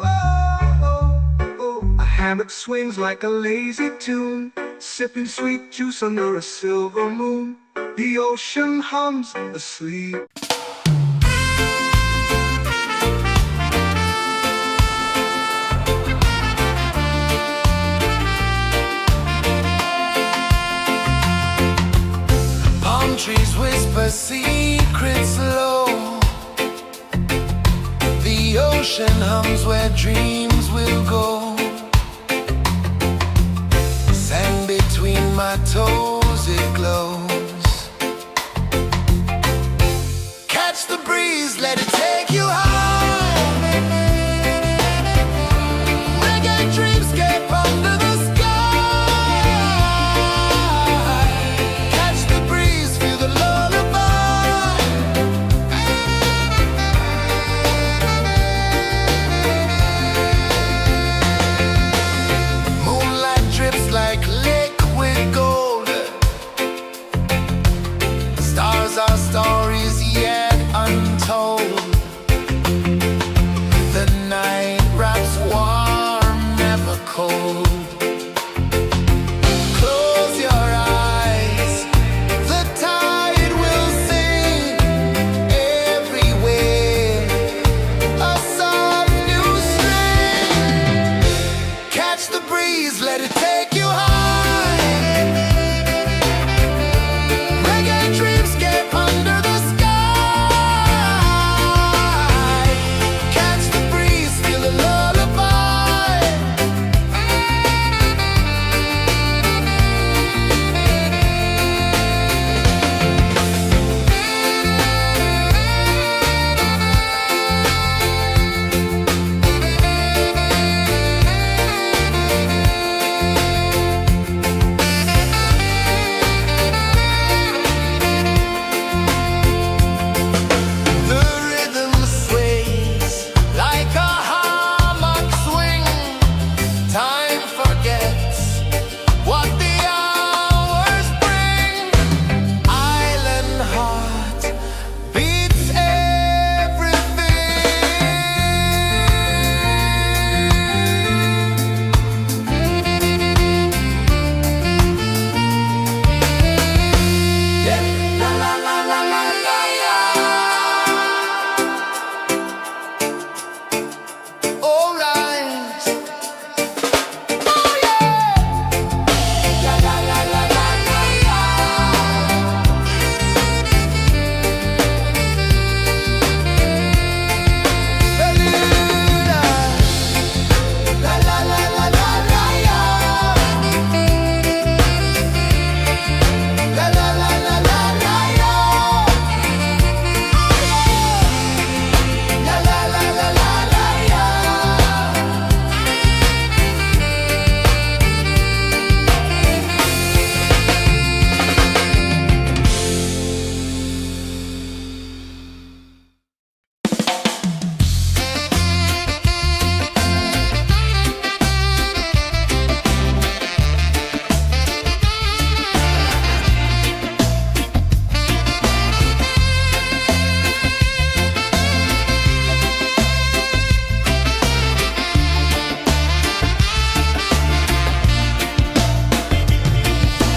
S1: oh, oh. A hammock swings like a lazy tune, sipping sweet juice under a silver moon. The ocean hums asleep.
S2: Trees whisper secrets low. The ocean hums where dreams will go. Sand between my toes, it glows. Catch the breeze, let it take you high. Reggae dreamscape under the sky.
S3: Our stories yet untold.
S2: breeze, let it take you high. Reggae dreams get under the sky. Catch the breeze, feel the lullaby. The rhythm sways like a hammock swing. Time forgets what the hours bring. Island heart beats everything. Yeah. La la la la la la la. All right. Oh yeah. La la la la la la la. Beluga. La la la la la la la. La la la la la la la. La la la la la la la.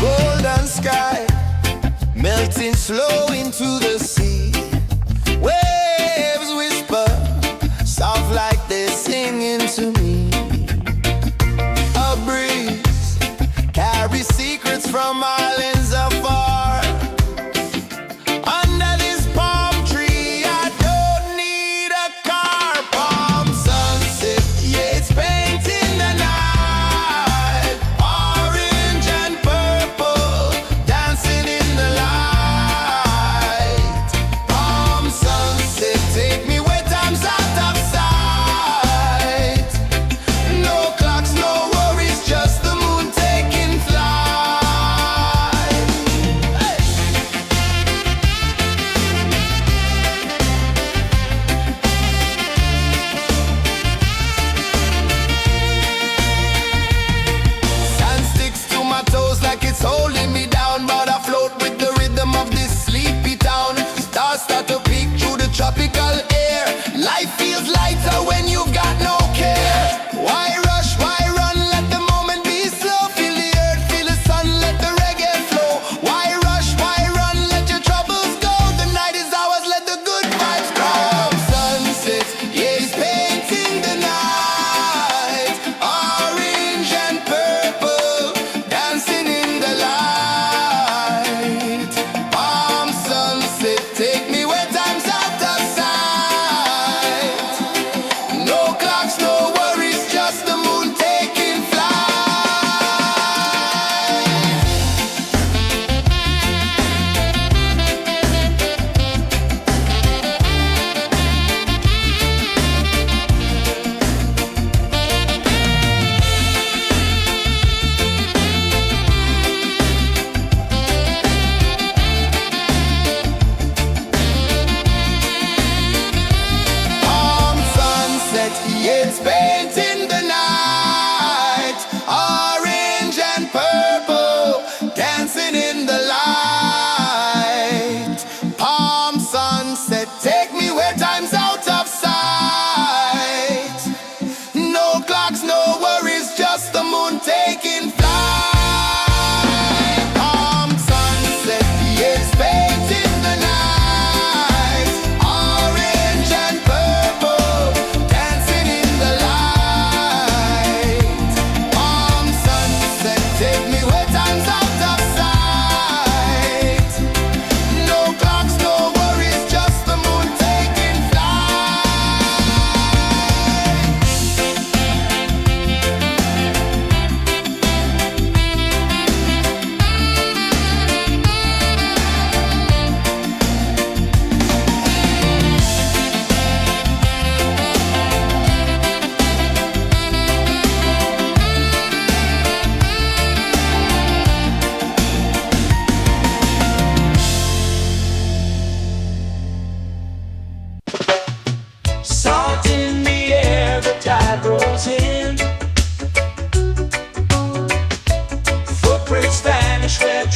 S2: Golden sky melting slow into the sea. Waves whisper soft like they're singing to me. A breeze carries secrets from islands afar. Under this palm tree, I don't need a car. Palm sunset, yeah, it's painting the night. Orange and purple, dancing in the light.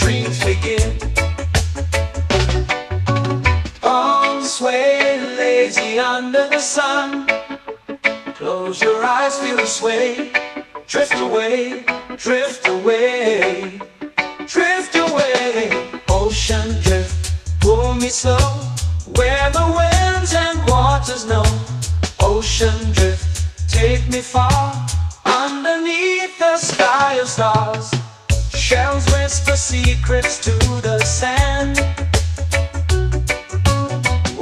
S3: dreams begin. Arms sway lazy under the sun. Close your eyes, feel the sway. Drift away, drift away, drift away. Ocean drift, pull me slow, where the winds and waters know. Ocean drift, take me far, underneath the sky of stars. Shells whisper secrets to the sand.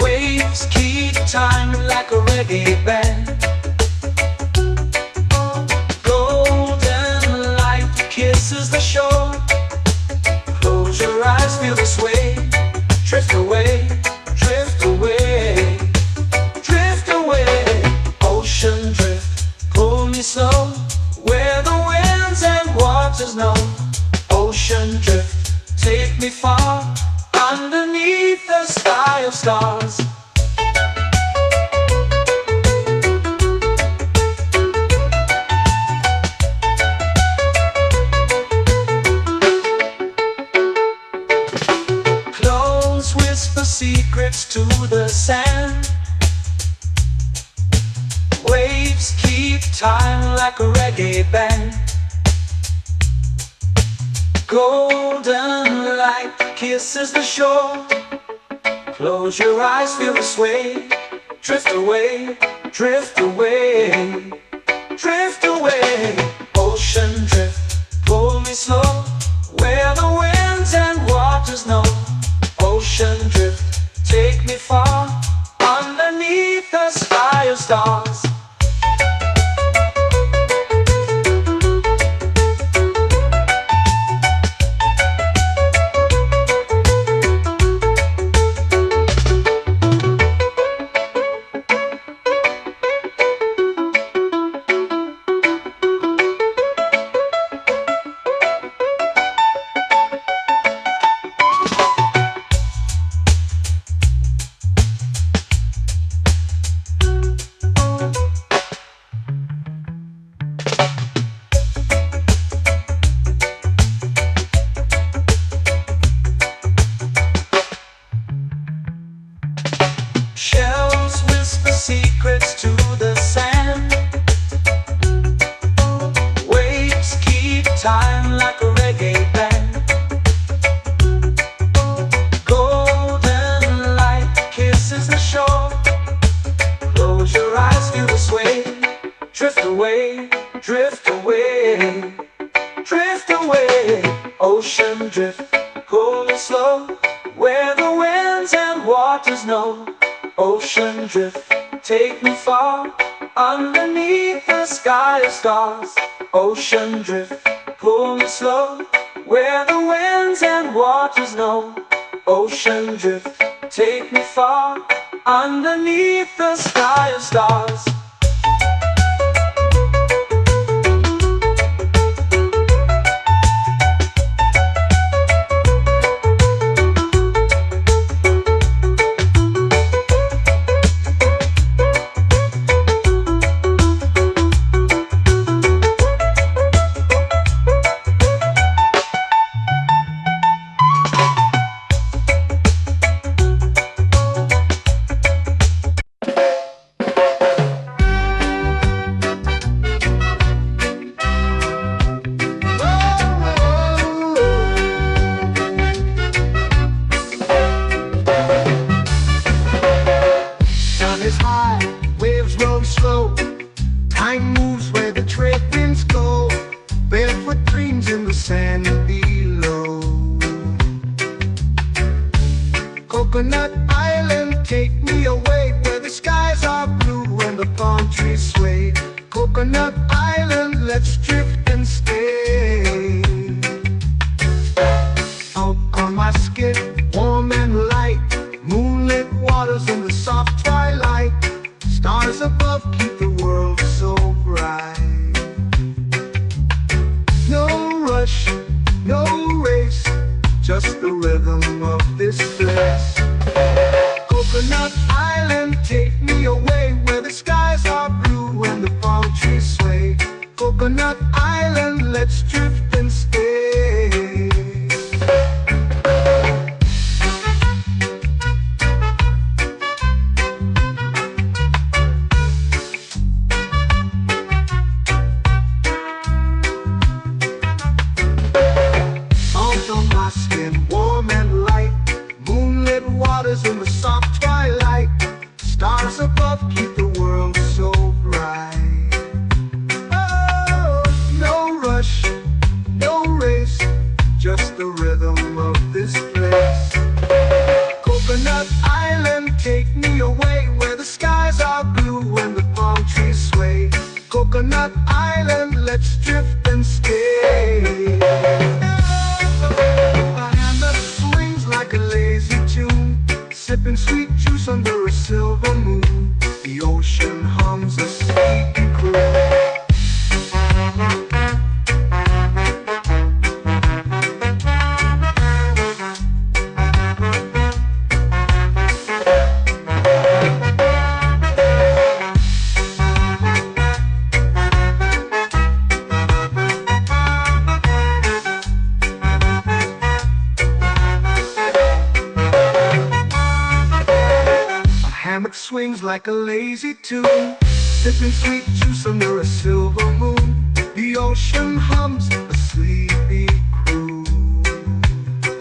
S3: Waves keep time like a reggae band. Golden light kisses the shore. Close your eyes, feel the sway. Drift away, drift away, drift away. Ocean drift, pull me slow, where the winds and waters know. Ocean drift, take me far, underneath the sky of stars. Close whisper secrets to the sand. Waves keep time like a reggae band. Golden light kisses the shore. Close your eyes, feel the sway. Drift away, drift away, drift away. Ocean drift, pull me slow, where the winds and waters know. Ocean drift, take me far, underneath the sky of stars. Shells whisper secrets to the sand. Waves keep time like a reggae band. Golden light kisses the shore. Close your eyes, feel the sway. Drift away, drift away, drift away. Ocean drift, pull me slow, where the winds and waters know. Ocean drift, take me far, underneath the sky of stars. Ocean drift, pull me slow, where the winds and waters know. Ocean drift, take me far, underneath the sky of stars.
S1: Is high, waves roll slow. Time moves where the trade winds go. Barefoot dreams in the sand below. Coconut Island, take me away, where the skies are blue and the palm trees sway. Coconut Island, let's drift and stay. Out on my skin, warm and light, moonlit waters in the soft twilight. Stars above keep the world so bright. No rush, no race, just the rhythm of this place. Coconut Island, take me away, where the skies are blue and the palm trees sway. Coconut Island, let's drift and stay. swings like a lazy tune, sipping sweet juice under a silver moon. The ocean hums a sleepy croon.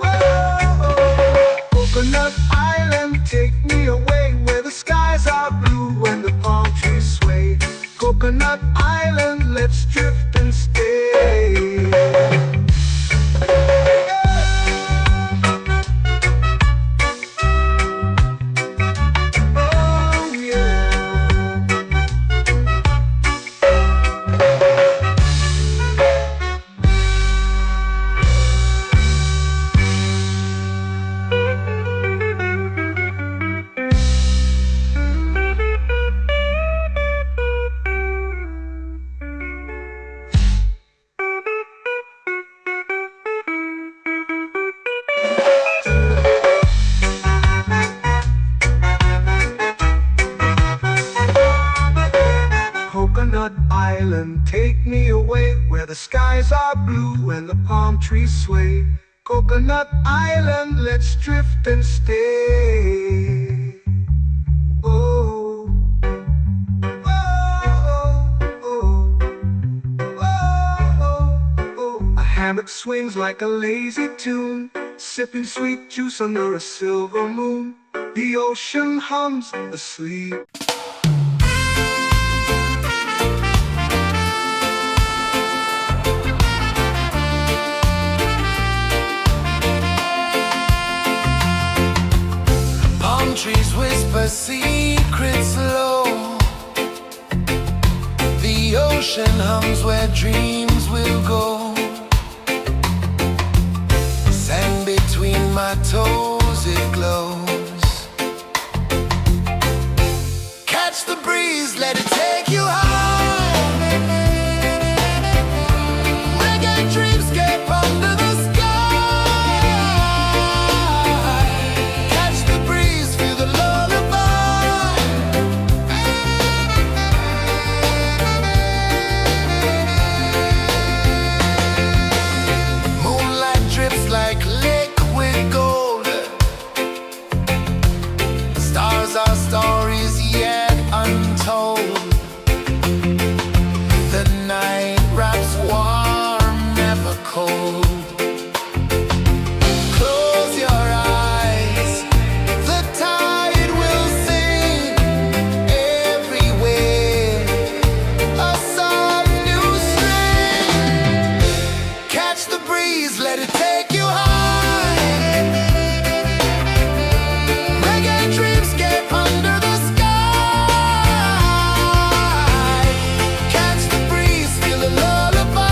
S1: Whoa, Coconut Island, take me away where the skies are blue and the palm trees sway. Coconut Island, let's drift and stay. Coconut Island, take me away where the skies are blue and the palm trees sway. Coconut Island, let's drift and stay. Oh, oh, oh, oh, oh. A hammock swings like a lazy tune, sipping sweet juice under a silver moon. The ocean hums asleep.
S2: Trees whisper secrets low. The ocean hums where dreams will go. Sand between my toes, it glows. Catch the breeze, let it take you high. Reggae dreamscape under the sky. Like liquid gold, stars are stories yet untold. The night wraps warm, never cold. Close your eyes, the tide will sing everywhere. A soft new string. Catch the breeze, let it take you high. Reggae dreamscape under the sky. Catch the breeze, feel a lullaby.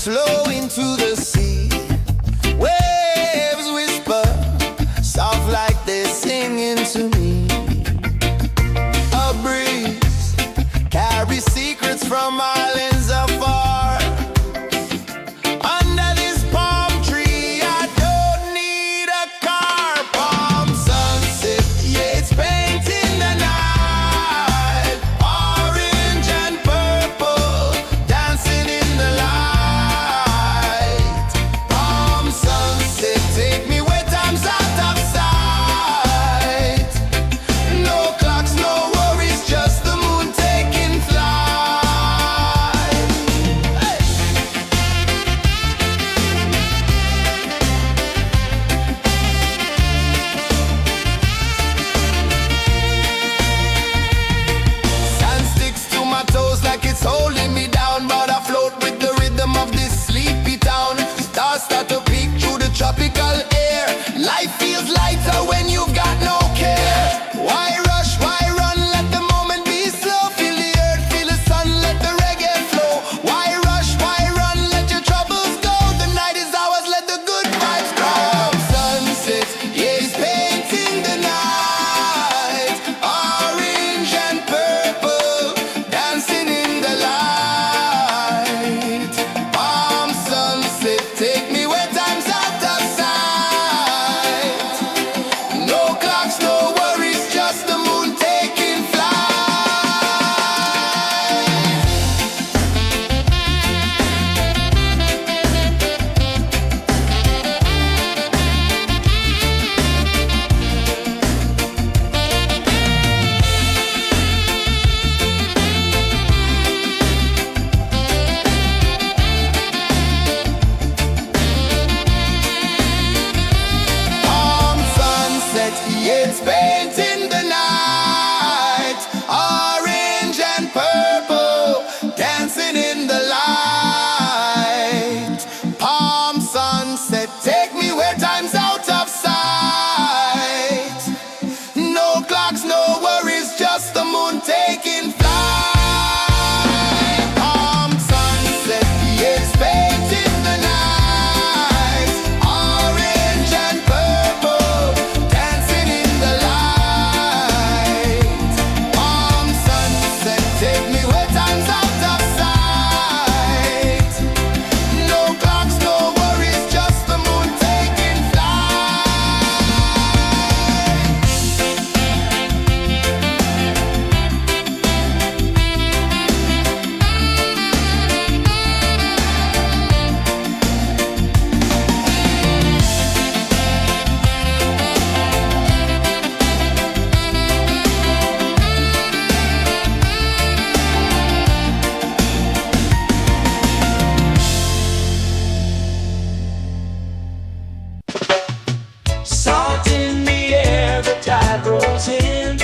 S2: flow into the sea. Waves whisper, soft like they're singing to me. A breeze carries secrets from islands afar. Under this palm tree, I don't need a car. Palm sunset, yeah, it's painting the night. Orange and purple, dancing in the light. Palm sunset, take me where time's out of sight. No clocks, no worries, just the moon taking flight. Hey! Sand sticks to my toes like it's holding me down, but I float with the rhythm of this sleepy town. Stars start to peek through the tropical air. Life feels lighter when you've got no care. Why rush, why run, let the moment be slow. Feel the earth, feel the sun, let the reggae flow. Why rush, why run, let your troubles go. The night is ours, let the good vibes grow. Sunset, yeah, it's painting the night. Orange and purple, dancing in the light. Palm sunset, take me where time's out of sight. No clocks, no worries, just the moon taking flight. Palm sunset, yeah, it's painting the night. Orange and purple, dancing in the light. Palm sunset, take me where time's out of sight. No clocks, no worries, just the moon taking flight. Palm sunset, yeah, it's painting the night. Orange and purple, dancing in the light. Palm sunset, take me where time's out of sight. No clocks, no worries, just the moon taking flight.
S3: Salt in the air, the tide rolls in.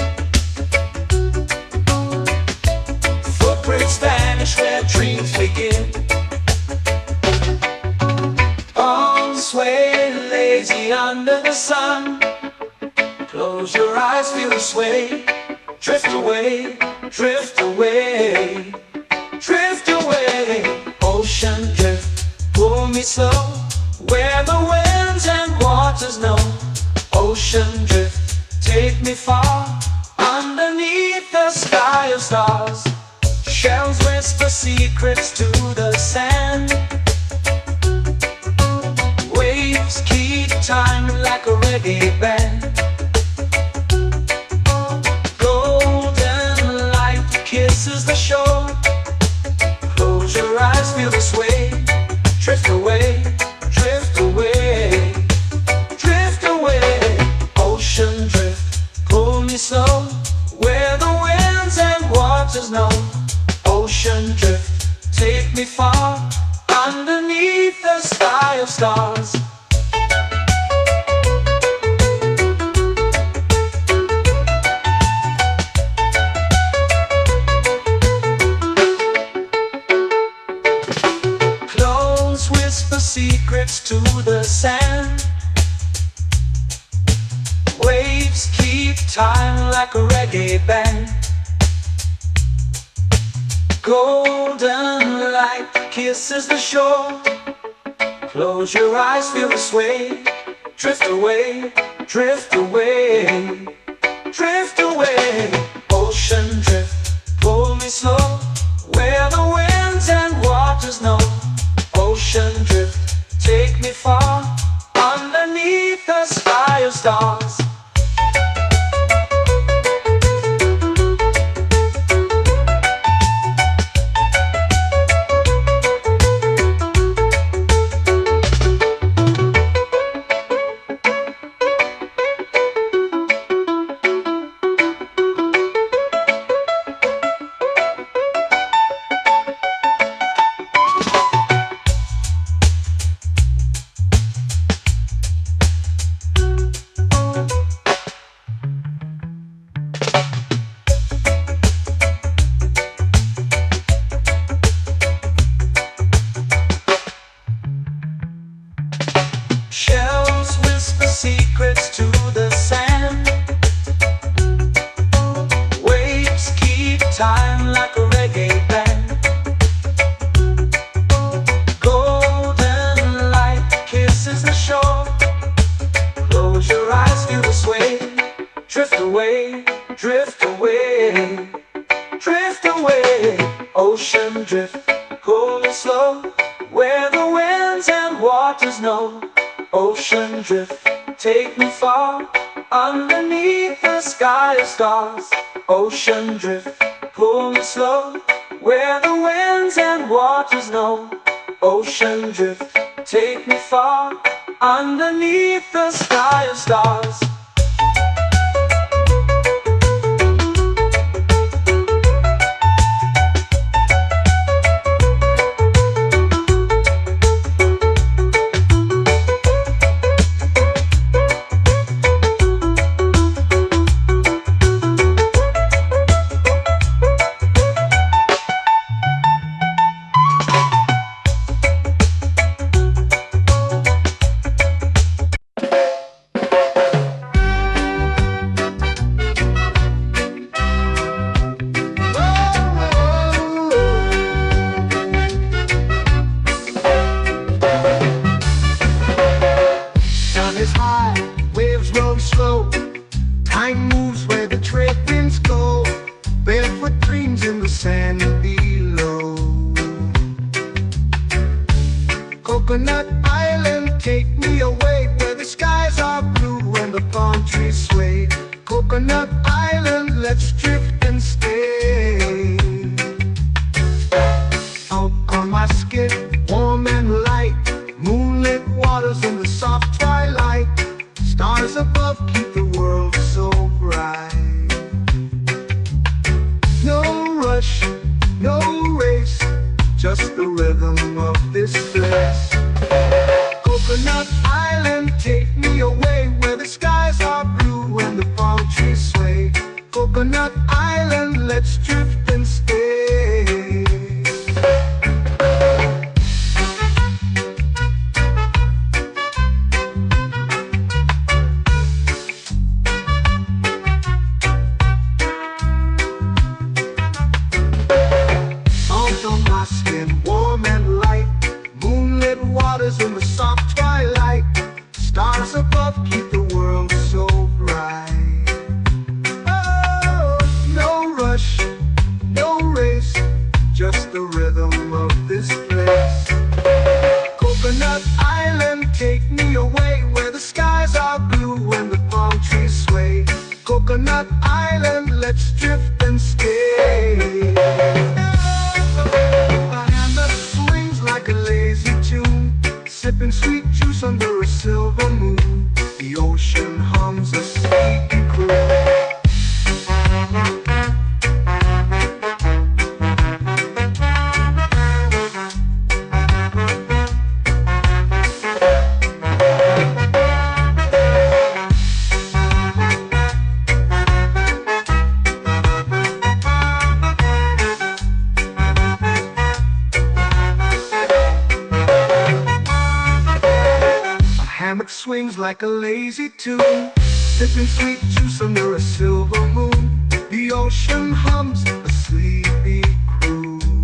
S3: Footprints vanish where dreams begin. Arms sway lazy under the sun. Close your eyes, feel the sway. Drift away, drift away, drift away. Ocean drift, pull me slow, where the winds and waters know. Ocean drift, take me far, underneath the sky of stars. Shells whisper secrets to the sand. Waves keep time like a reggae band. Golden light kisses the shore. Close your eyes, feel the sway. Drift away, drift away, drift away. Ocean drift, pull me slow, where the winds and waters know. Ocean drift, take me far, underneath the sky of stars. Clones whisper secrets to the sand. Waves keep time like a reggae band. Golden light kisses the shore. Close your eyes, feel the sway. Drift away, drift away, drift away. Ocean drift, pull me slow, where the winds and waters know. Ocean drift, take me far, underneath the sky of stars. Shells whisper secrets to the sand. Waves keep time like a reggae band. Golden light kisses the shore. Close your eyes, feel the sway. Drift away, drift away, drift away. Ocean drift, pull it slow, where the winds and waters know. Ocean drift, take me far, underneath the sky of stars. Ocean drift, pull me slow, where the winds and waters know. Ocean drift, take me far, underneath the sky of stars.
S1: Is high, waves roll slow. Time moves where the trade winds go. Barefoot dreams in the sand below. Coconut Island, take me away, where the skies are blue and the palm trees sway. Coconut Island, let's drift and stay. Out on my skin, warm and light, moonlit waters in the soft twilight. Stars above keep the world so bright. No rush, no race, just the rhythm of this place. Coconut Island, take me away, where the skies are blue and the palm trees sway. Coconut Island, let's drift and stay. In the soft twilight, stars above keep the world so bright. Oh, no rush, no race, just the rhythm of this place. Coconut Island, take me away, where the skies are blue and the palm trees sway. Coconut Island, let's drift and stay. My hand that swings like a lazy tune, sipping sweet juice under a silver moon. The ocean hums a sleepy croon. Swings like a lazy tune, sipping sweet juice under a silver moon. The ocean hums a sleepy croon.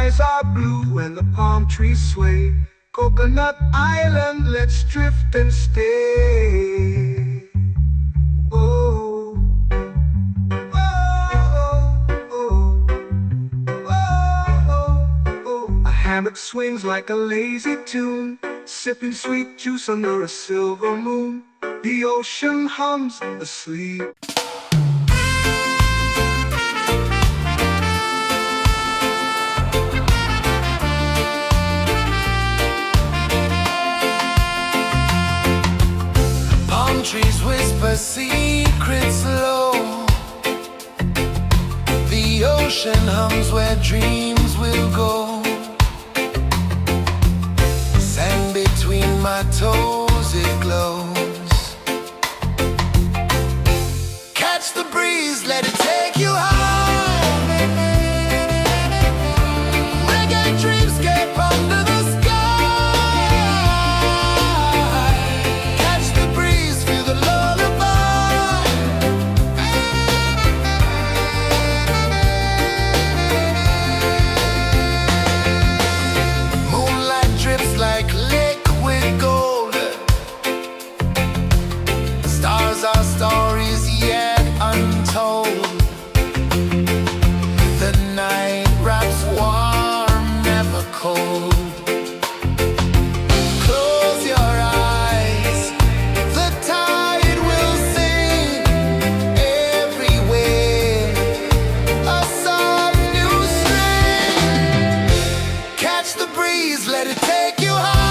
S1: skies are blue and the palm trees sway. Coconut Island, let's drift and stay. Oh, oh, oh, oh, oh. A hammock swings like a lazy tune, sipping sweet juice under a silver moon. The ocean hums asleep.
S2: Trees whisper secrets low. The ocean hums where dreams will go. Sand between my toes, it glows. Catch the breeze, let it take you high. Reggae dreamscape under the sky. Our stories yet untold. The night wraps warm, never cold. Close your eyes, the tide will sing everywhere. A soft new string. Catch the breeze, let it take you high.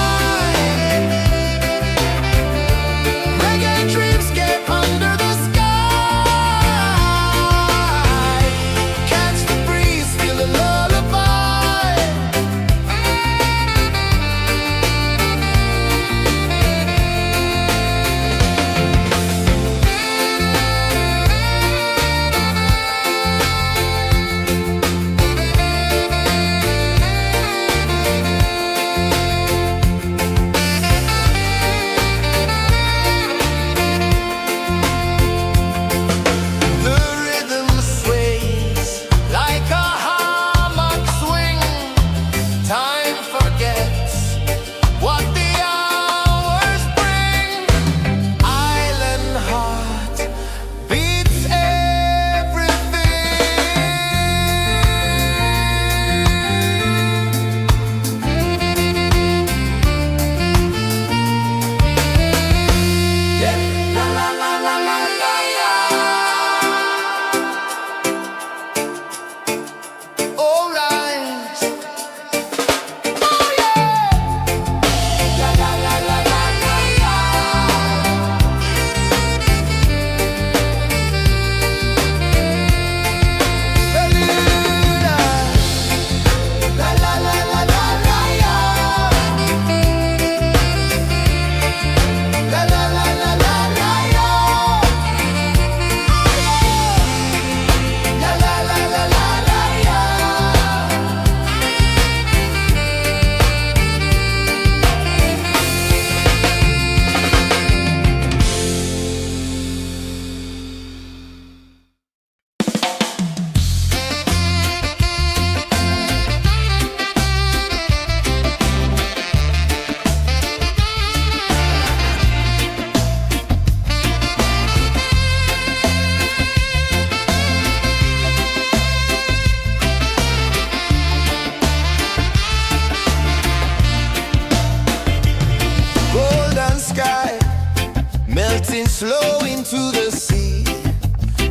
S2: Slow into the sea.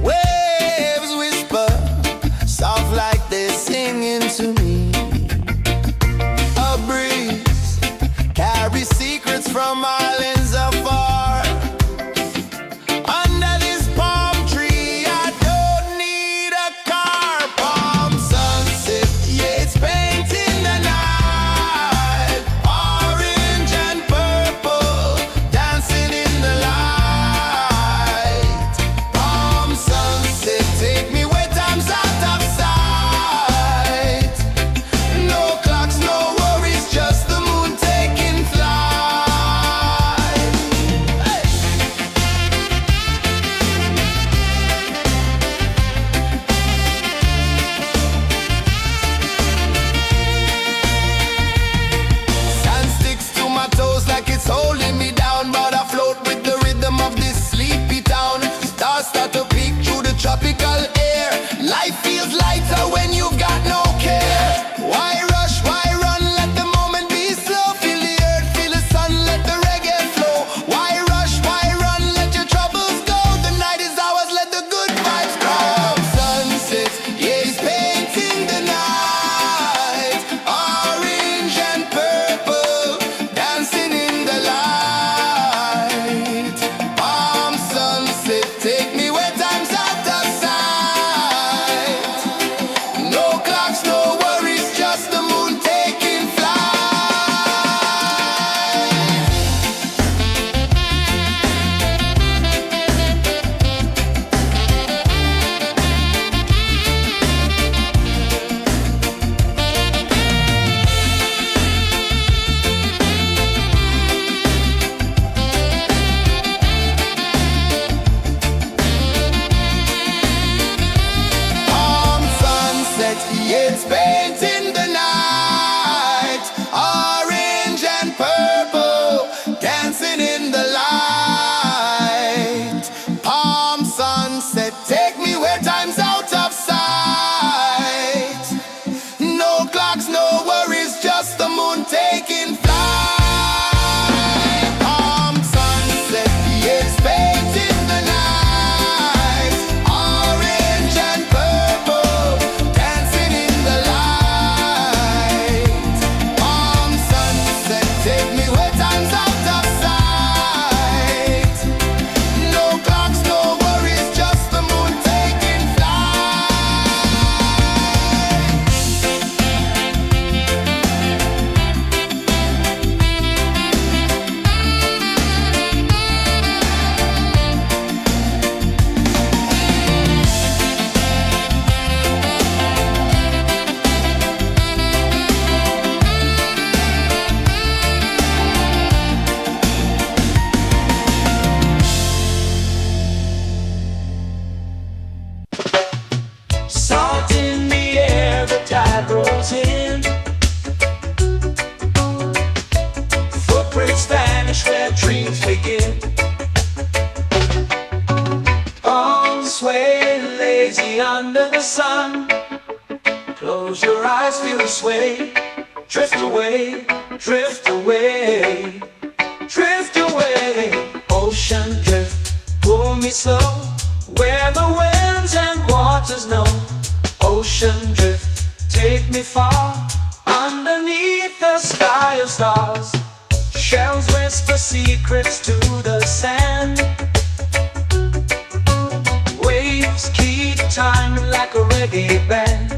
S2: Waves whisper, soft like they're singing to me. A breeze carries secrets from islands afar. Under this palm tree, I don't need a car. Palm sunset, yeah, it's painting the night. Orange and purple, dancing in the light.
S3: where dreams begin. Arms sway lazy under the sun. Close your eyes, feel the sway. Drift away, drift away, drift away. Ocean drift, pull me slow, where the winds and waters know. Ocean drift, take me far, underneath the sky of stars. Shells whisper secrets to the sand. Waves keep time like a reggae band.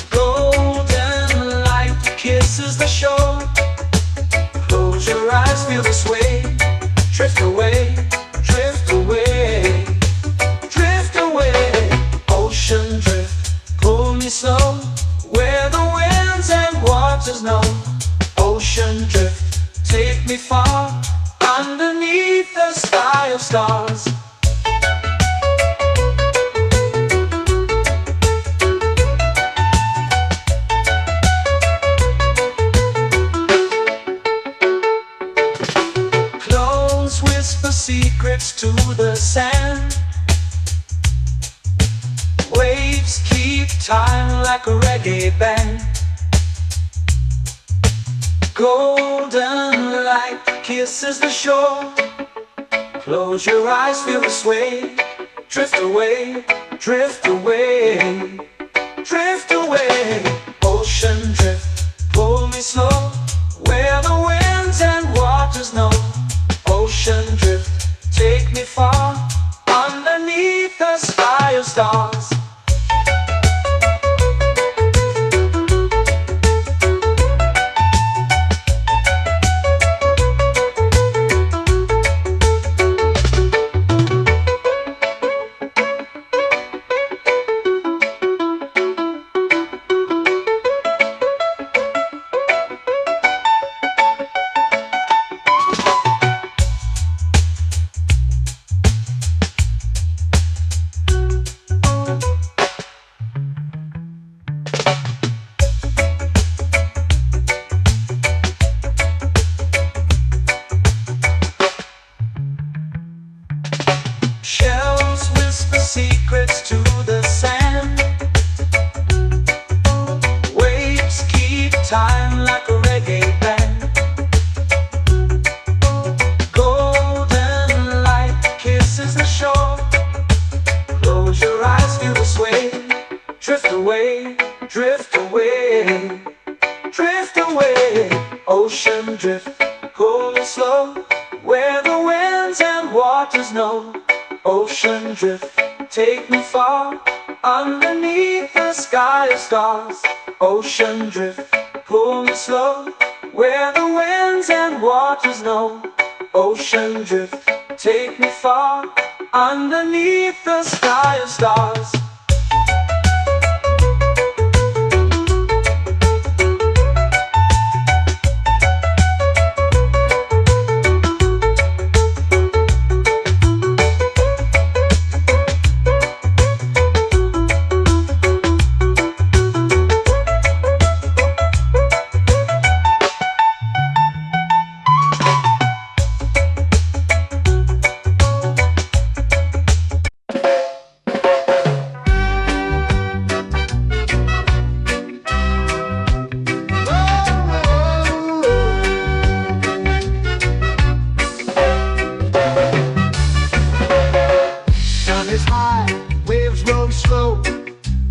S3: Golden light kisses the shore. Close your eyes, feel the sway. Drift away, drift away, drift away. Ocean drift, pull me slow, where the winds and waters know. Ocean drift, take me far, underneath the sky of stars. Clones whisper secrets to the sand. Waves keep time like a reggae band. Golden light kisses the shore. Close your eyes, feel the sway. Drift away, drift away, drift away. Ocean drift, pull me slow, where the winds and waters know. Ocean drift, take me far, underneath the sky of stars. Shells whisper secrets to the sand. Waves keep time like a reggae band. Golden light kisses the shore. Close your eyes, feel the sway. Drift away, drift away, drift away. Ocean drift, pull me slow, where the winds and waters know. Ocean drift, take me far, underneath the sky of stars. Ocean drift, pull me slow, where the winds and waters know. Ocean drift, take me far, underneath the sky of stars.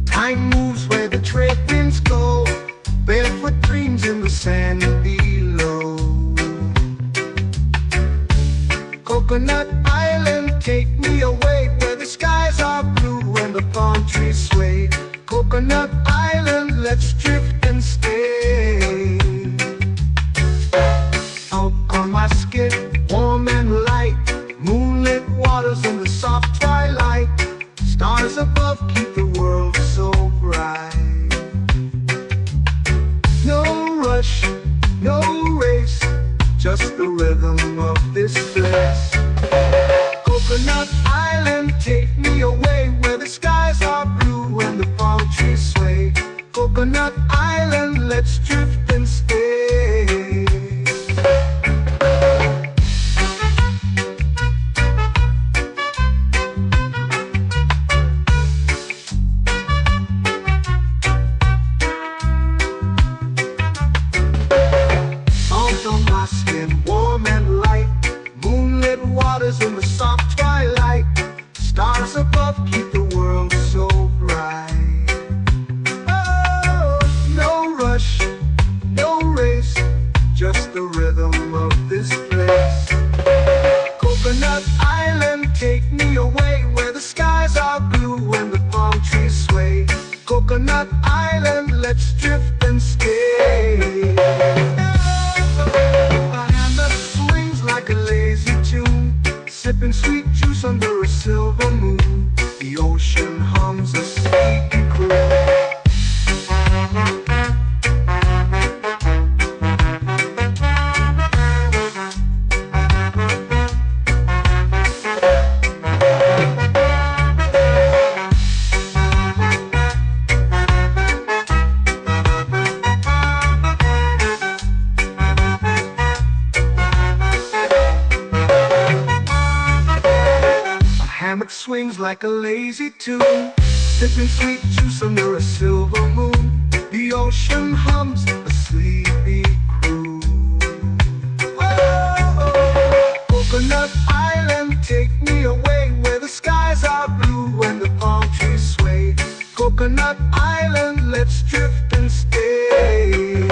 S1: Time moves where the trade winds go. Barefoot dreams in the sand below. Coconut Island, take me away, where the skies are blue and the palm trees sway. Coconut Island, let's drift and stay. Out on my skin, warm and light, moonlit waters in the soft twilight. Stars above keep the world so bright. No rush, no race, just the rhythm of this place. Coconut Island, take me away, where the skies are blue and the palm trees sway. Coconut Island, let's drift and stay. island, let's drift and stay. A hand that swings like a lazy tune, sipping sweet juice under a silver moon. The ocean hums a sleepy croon. Hammock swings like a lazy tune, sipping sweet juice under a silver moon. The ocean hums a sleepy croon. Whoa, Coconut Island, take me away where the skies are blue and the palm trees sway. Coconut Island, let's drift and stay.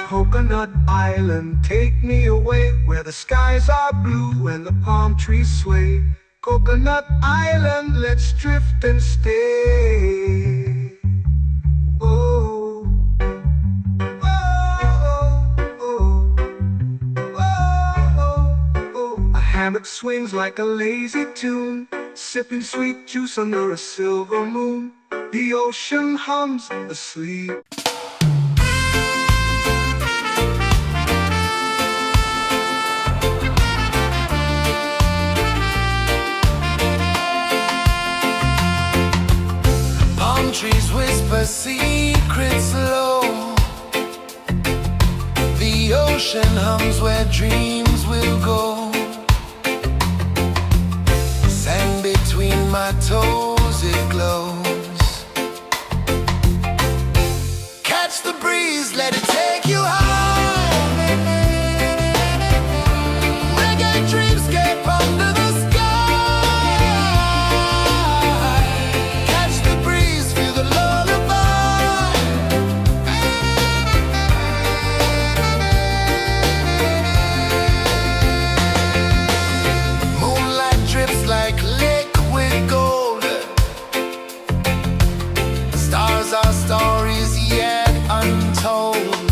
S1: Coconut Island, take me away where the skies are blue and the palm trees sway. Coconut Island, let's drift and stay. Oh, oh, oh, oh, oh. A hammock swings like a lazy tune, sipping sweet juice under a silver moon. The ocean hums asleep.
S2: Trees whisper secrets low. The ocean hums where dreams will go. Sand between my toes, it glows. Catch the breeze, let it take you high. Reggae dreamscape under the sky. Our stories yet untold.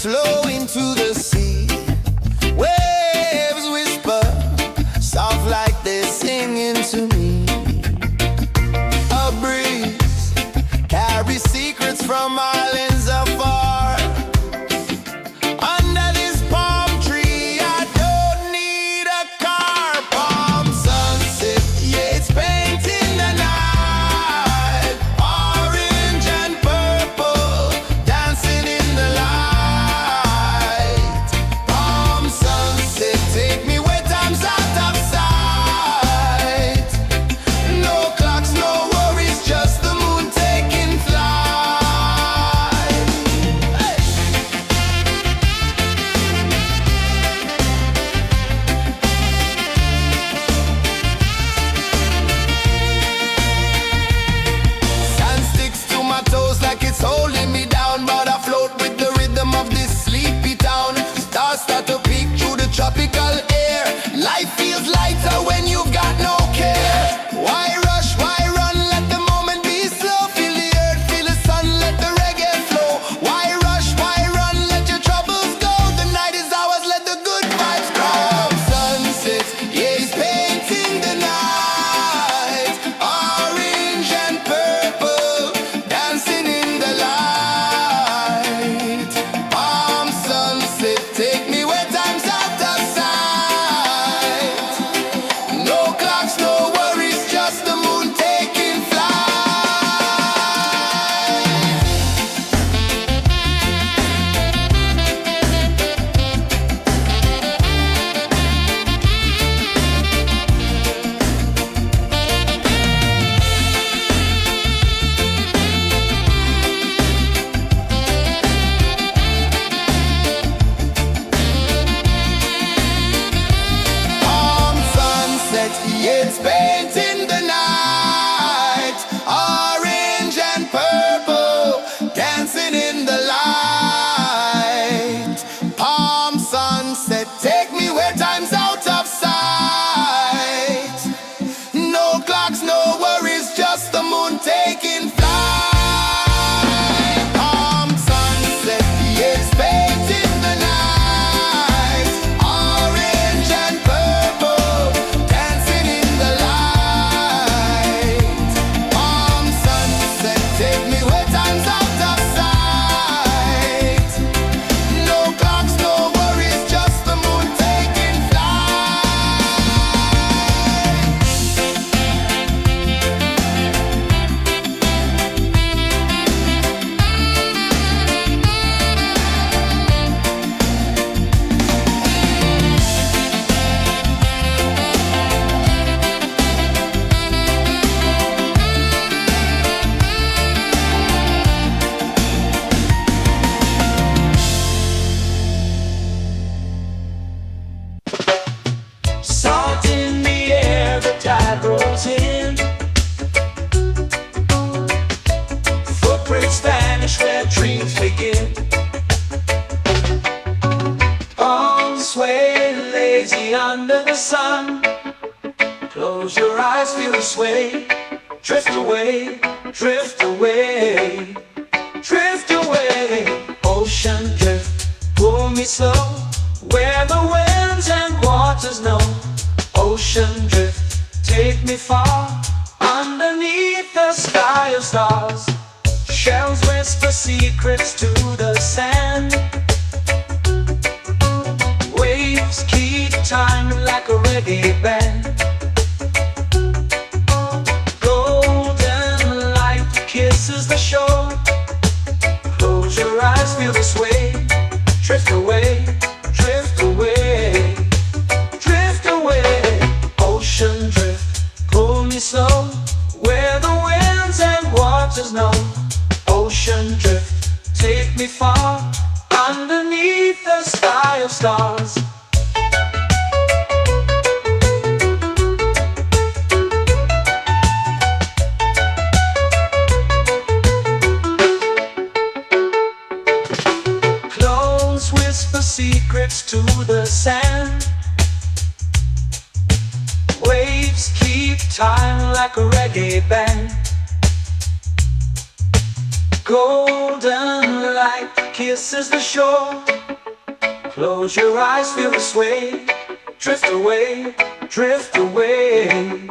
S2: flow into the sea. Waves whisper, soft like they're singing to me. A breeze carries secrets from islands afar. Under this palm tree, I don't need a car. Palm sunset, yeah, it's painting the night. Orange and purple, dancing in the light. Palm sunset, take me where time's out of sight. No clocks, no worries, just the moon taking flight. Hey! Sand sticks to my toes like it's holding me down, but I float with the rhythm of this sleepy town. Stars start to peek through the tropical air. Life feels lighter when you've got no care. Why rush, why run, let the moment be slow. Feel the earth, feel the sun, let the reggae flow. Why rush, why run, let your troubles go. The night is ours, let the good vibes grow. Sunset, yeah, it's painting the night. Orange and purple, dancing in the light. Palm sunset, take me where time's out of sight. No clocks, no worries, just the moon taking flight. Palm sunset, yeah, it's painting the night. Orange and purple, dancing in the light. Palm sunset, take me where time's out of sight. No clocks, no worries, just the moon taking flight. Palm sunset, yeah, it's painting the night. Orange and purple, dancing in the light. Palm sunset, take me where time's out of sight. No clocks, no worries, just the moon taking flight.
S3: Salt in the air, the tide rolls in. Footprints vanish where dreams begin. Palms sway lazy under the sun. Close your eyes, feel the sway. Drift away, drift away, drift away. Ocean drift, pull me slow, where the winds and waters know. Ocean drift, take me far, underneath the sky of stars. Shells whisper secrets to the sand. Waves keep time like a reggae band. Golden light kisses the shore. Close your eyes, feel the sway. Drift away, drift away, drift away. Ocean drift, pull me slow, where the winds and waters know. Ocean drift, take me far, underneath the sky of stars. Close whisper secrets to the sand. Waves keep time like a reggae band. Golden light kisses the shore. Close your eyes, feel the sway. Drift away, drift away,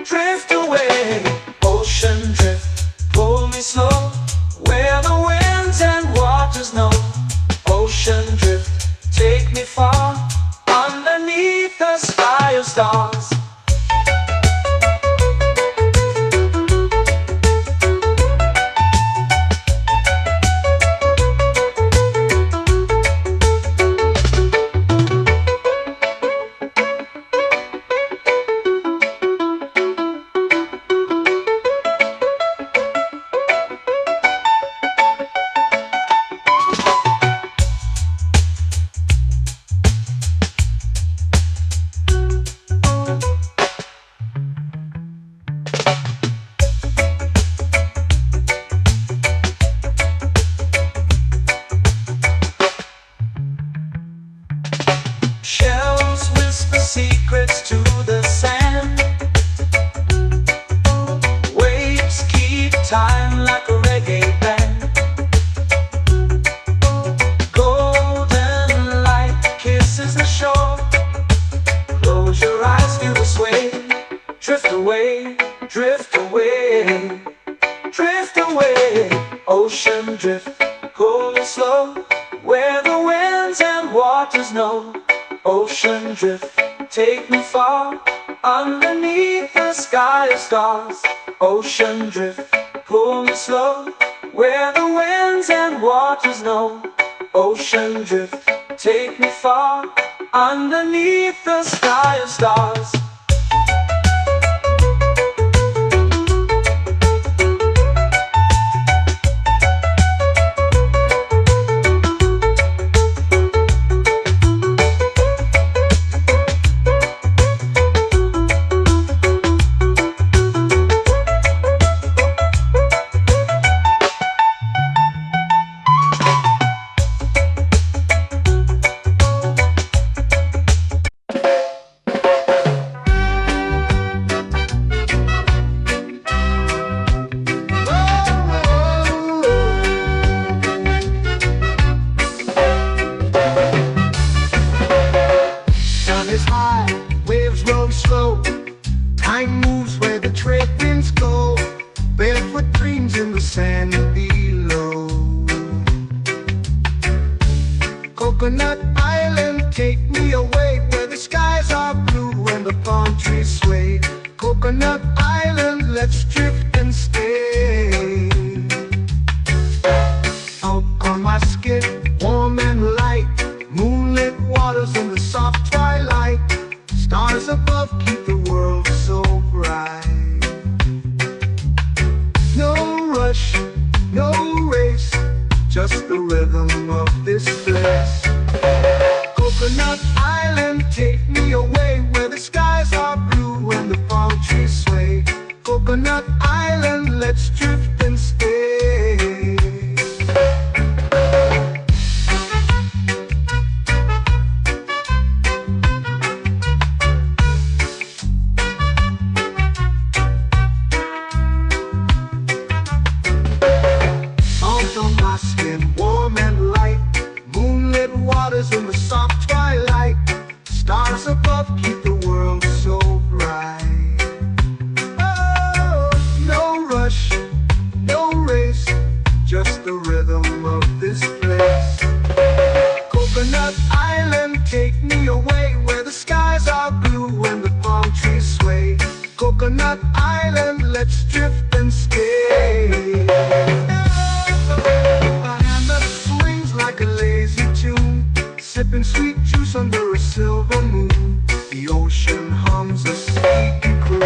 S3: drift away. Ocean drift, pull me slow, where the winds and waters know. Ocean drift, take me far, underneath the sky of stars. Shells whisper secrets to the sand. Waves keep time like a reggae band. Golden light kisses the shore. Close your eyes, feel the sway. Drift away, drift away, drift away. Ocean drift, pull me slow, where the winds and waters know. Ocean drift, take me far, underneath the sky of stars. Ocean drift, pull me slow, where the winds and waters know. Ocean drift, take me far, underneath the sky of stars.
S1: Sun is high, waves roll slow. Time moves where the trade winds go. Barefoot dreams in the sand below. Coconut Island, take me away, where the skies are blue and the palm trees sway. Coconut Island, let's drift and stay. Out on my skin, warm and light, moonlit waters in the soft twilight. Stars above keep the world so bright. No rush, no race, just the rhythm of this place. Coconut Island, take me away, where the skies are blue and the palm trees sway. Coconut Island, let's drift and stay. Salt on my skin, warm and light, moonlit waters in the soft twilight. Stars above keep the world so bright. Oh, no rush, no race, just the rhythm of this place. Coconut Island, take me away, where the skies are blue and the palm trees sway. Coconut Island, let's drift and stay. A hand that swings like a lazy tune, sipping sweet juice under a silver moon. The ocean hums a sleepy croon.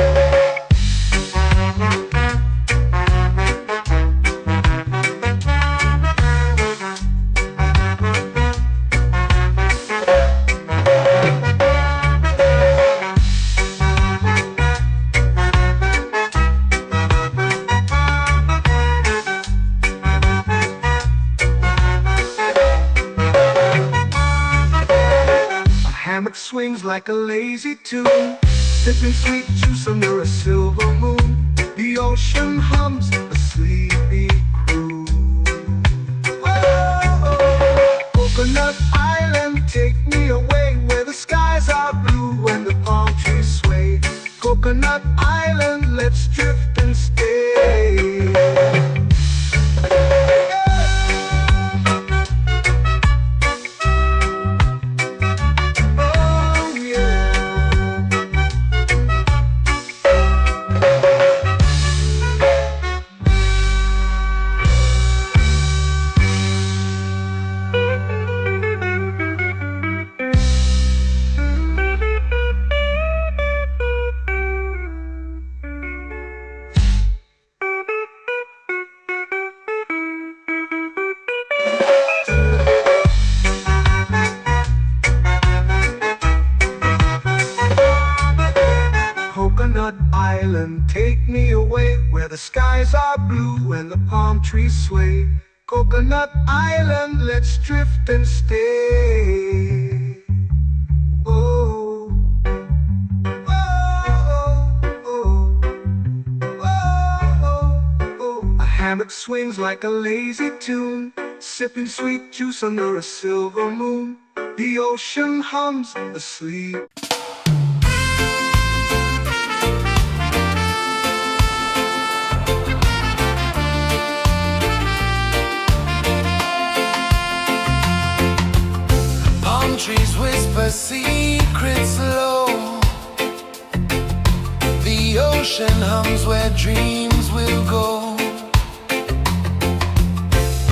S1: Hammock swings like a lazy tune, sipping sweet juice under a silver moon. The ocean hums a sleepy croon. Coconut Island, let's drift and stay. Oh yeah. Coconut Island, take me away where the skies are blue and the palm trees sway. Coconut Island, let's drift and stay. Oh, oh, oh, oh, oh. A hammock swings like a lazy tune, sipping sweet juice under a silver moon. The ocean hums asleep.
S2: Palm trees whisper secrets low. The ocean hums where dreams will go.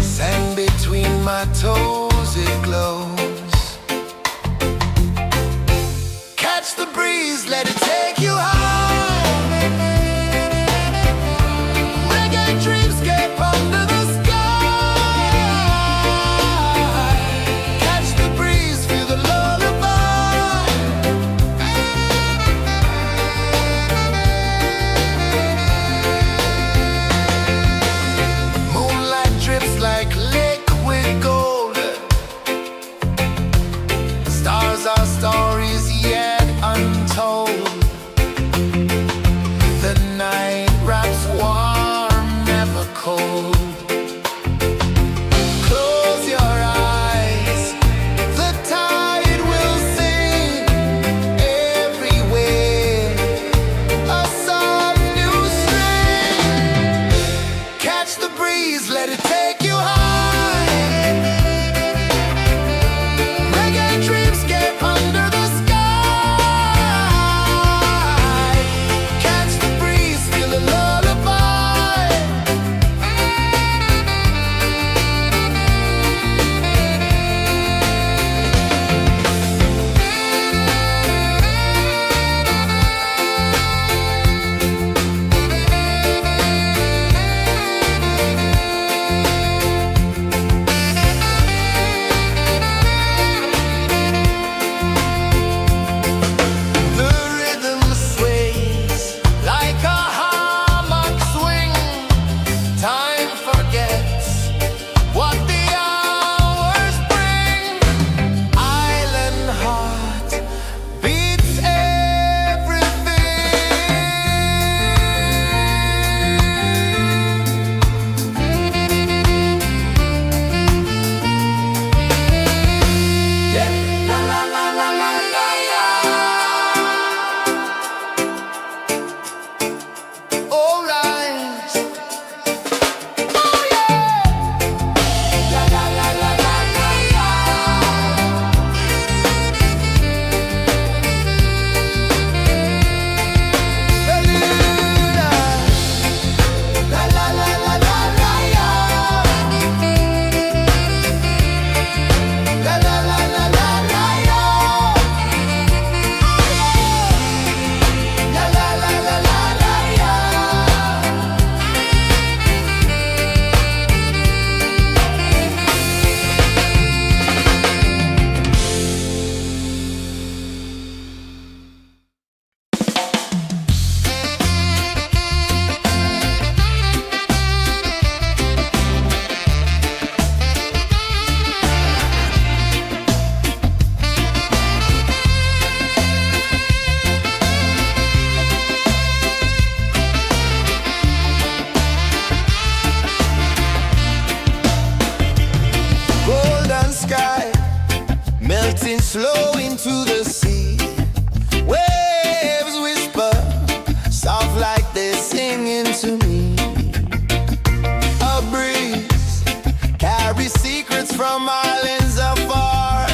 S2: Sand between my toes, it glows. Catch the breeze, let it take you high. Reggae dreamscape under the sky. Catch the breeze, feel the lullaby. Moonlight drips like liquid gold. they're singing to me. A breeze carries secrets from islands afar.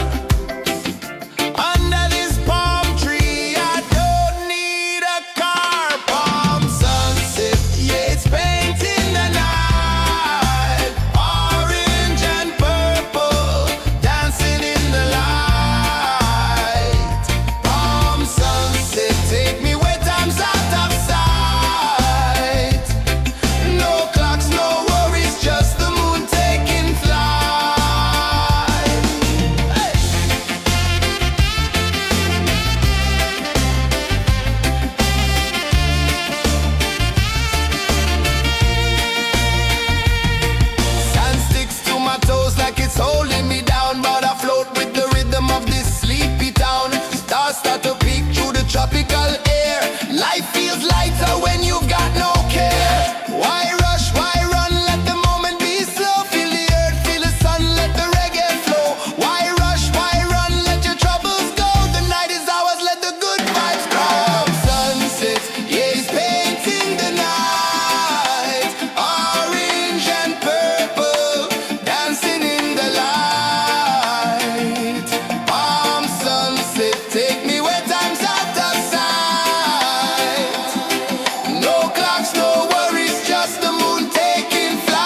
S2: Under this palm tree, I don't need a car. Palm sunset, yeah, it's painting the night. Orange and purple, dancing in the light. Palm sunset, take me where time's out of sight. No clocks, no worries, just the moon taking flight. Hey! Sand sticks to my toes like it's holding me down, but I float with the rhythm of this sleepy town. Stars start to peek through the tropical air. Life feels lighter when you've got no care. Why rush, why run, let the moment be slow. Feel the earth, feel the sun, let the reggae flow. Why rush, why run, let your troubles go. The night is ours, let the good vibes grow. Sunset, yeah, it's painting the night. Orange and purple, dancing in the light. Palm sunset, take me where time's out of sight. No clocks, no worries, just the moon taking flight.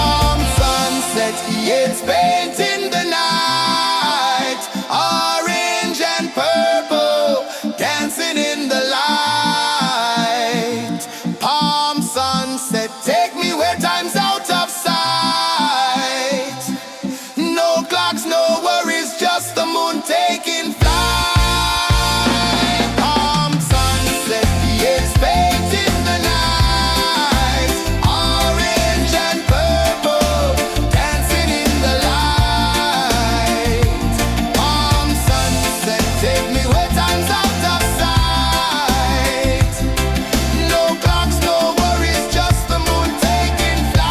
S2: Palm sunset, yeah, it's painting the night. Orange and purple, dancing in the light. Palm sunset, take me where time's out of sight. No clocks, no worries, just the moon taking flight. Palm sunset, yeah, it's painting the night. Orange and purple, dancing in the light. Palm sunset, take me where time's out of sight. No clocks, no worries, just the moon taking flight.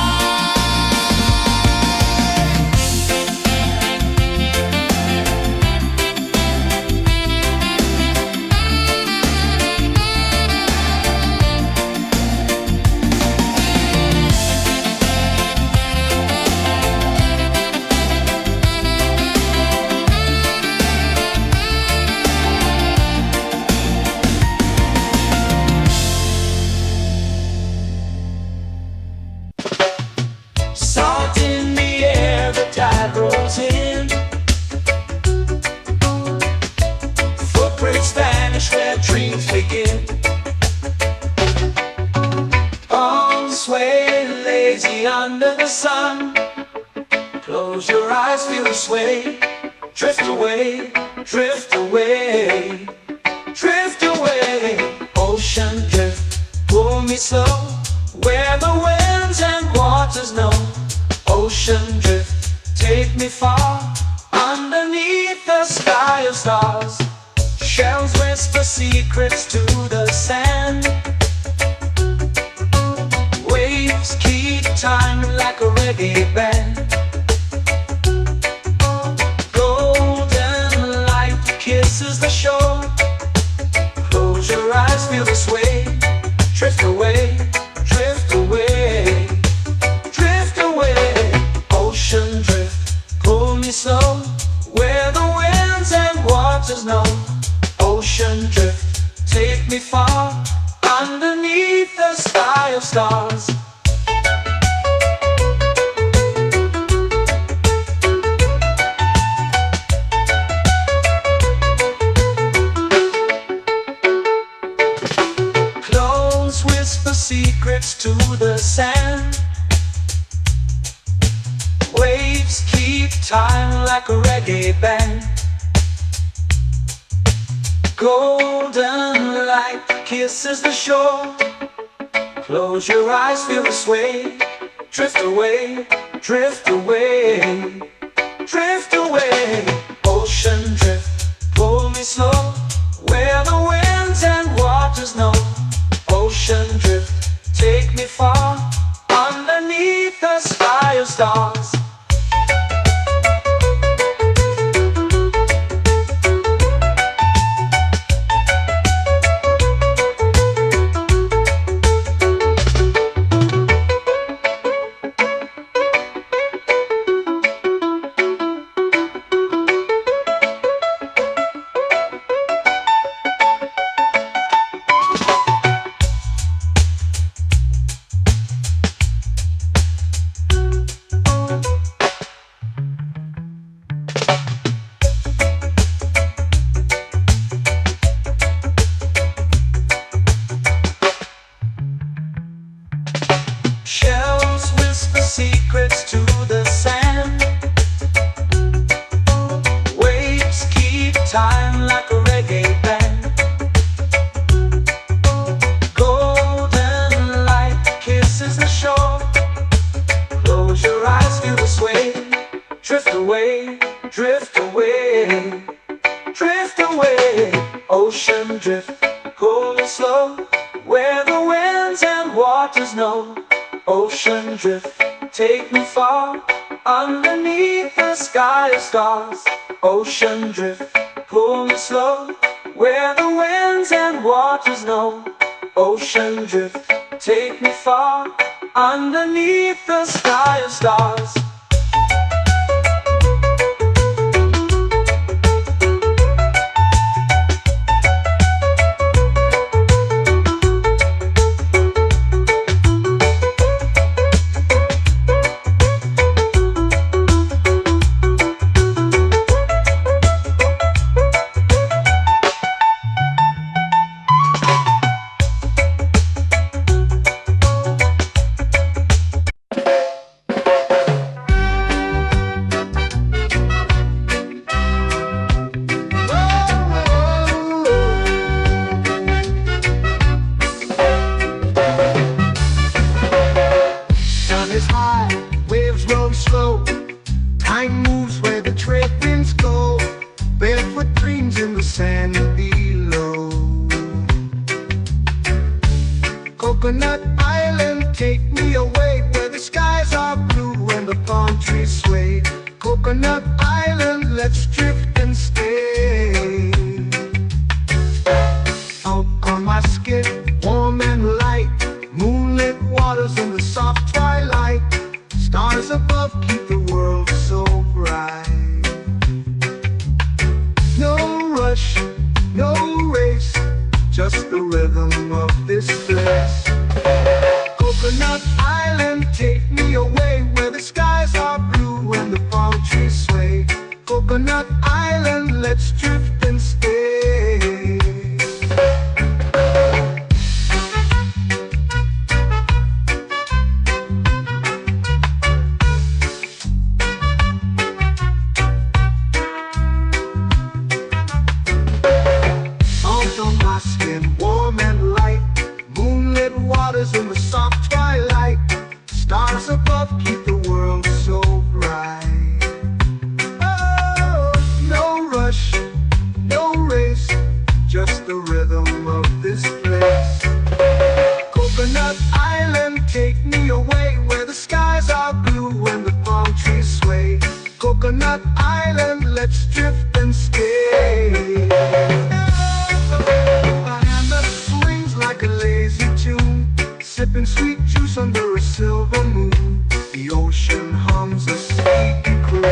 S3: Salt in the air, the tide rolls in. Footprints vanish where dreams begin. Arms sway lazy under the sun. Close your eyes, feel the sway. Drift away, drift away, drift away. Ocean drift, pull me slow, where the winds and waters know. Ocean drift, take me far, underneath the sky of stars. Shells whisper secrets to the sand. Waves keep time like a reggae band. Golden light kisses the shore. Close your eyes, feel the sway. Drift away, drift away, drift away. Ocean drift, pull me slow, where the winds and waters know. Ocean drift, take me far, underneath the sky of stars. Close whisper secrets to the sand. Waves keep time like a reggae band. Golden light kisses the shore. Close your eyes, feel the sway. Drift away, drift away, drift away. Ocean drift, pull me slow, where the winds and waters know. Ocean drift, take me far, underneath the sky of stars. Shells whisper secrets to the sand. Waves keep time like a reggae band. Golden light kisses the shore. Close your eyes, feel the sway. Drift away, drift away, drift away. Ocean drift, pull me slow, where the winds and waters know. Ocean drift, take me far, underneath the sky of stars. Ocean drift, pull me slow, where the winds and waters know. Ocean drift, take me far, underneath the sky of stars.
S1: Waves roll slow, time moves where the trade winds go. Barefoot dreams in the sand below. Coconut Island, take me away, where the skies are blue and the palm trees sway. Coconut Island, let's drift and stay. Out on my skin, warm and light, moonlit waters in the soft twilight. Stars above keep the world so bright. No rush, no race, just the rhythm of this place. Coconut Island, take me away, where the skies are blue and the palm trees sway. Coconut Island, let's drift and stay. In the soft twilight, stars above keep the world so bright. Oh, no rush, no race, just the rhythm of this place. Coconut Island, take me away, where the skies are blue and the palm trees sway. Coconut Island, let's drift and stay. My hand that swings like a lazy tune, sipping sweet juice under a silver moon. The ocean hums a sleepy croon.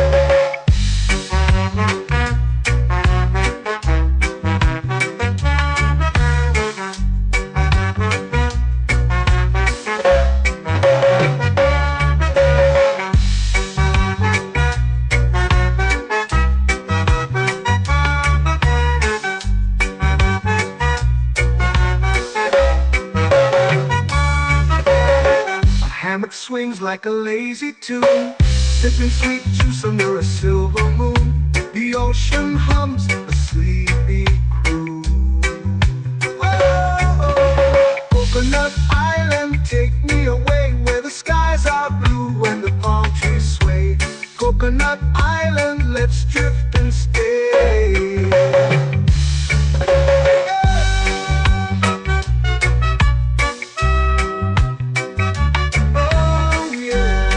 S1: Hammock swings like a lazy tune, sipping sweet juice under a silver moon. The ocean hums a sleepy croon. Whoa, Coconut Island, take me away, where the skies are blue and the palm trees Coconut Island, let's drift and stay. Oh yeah.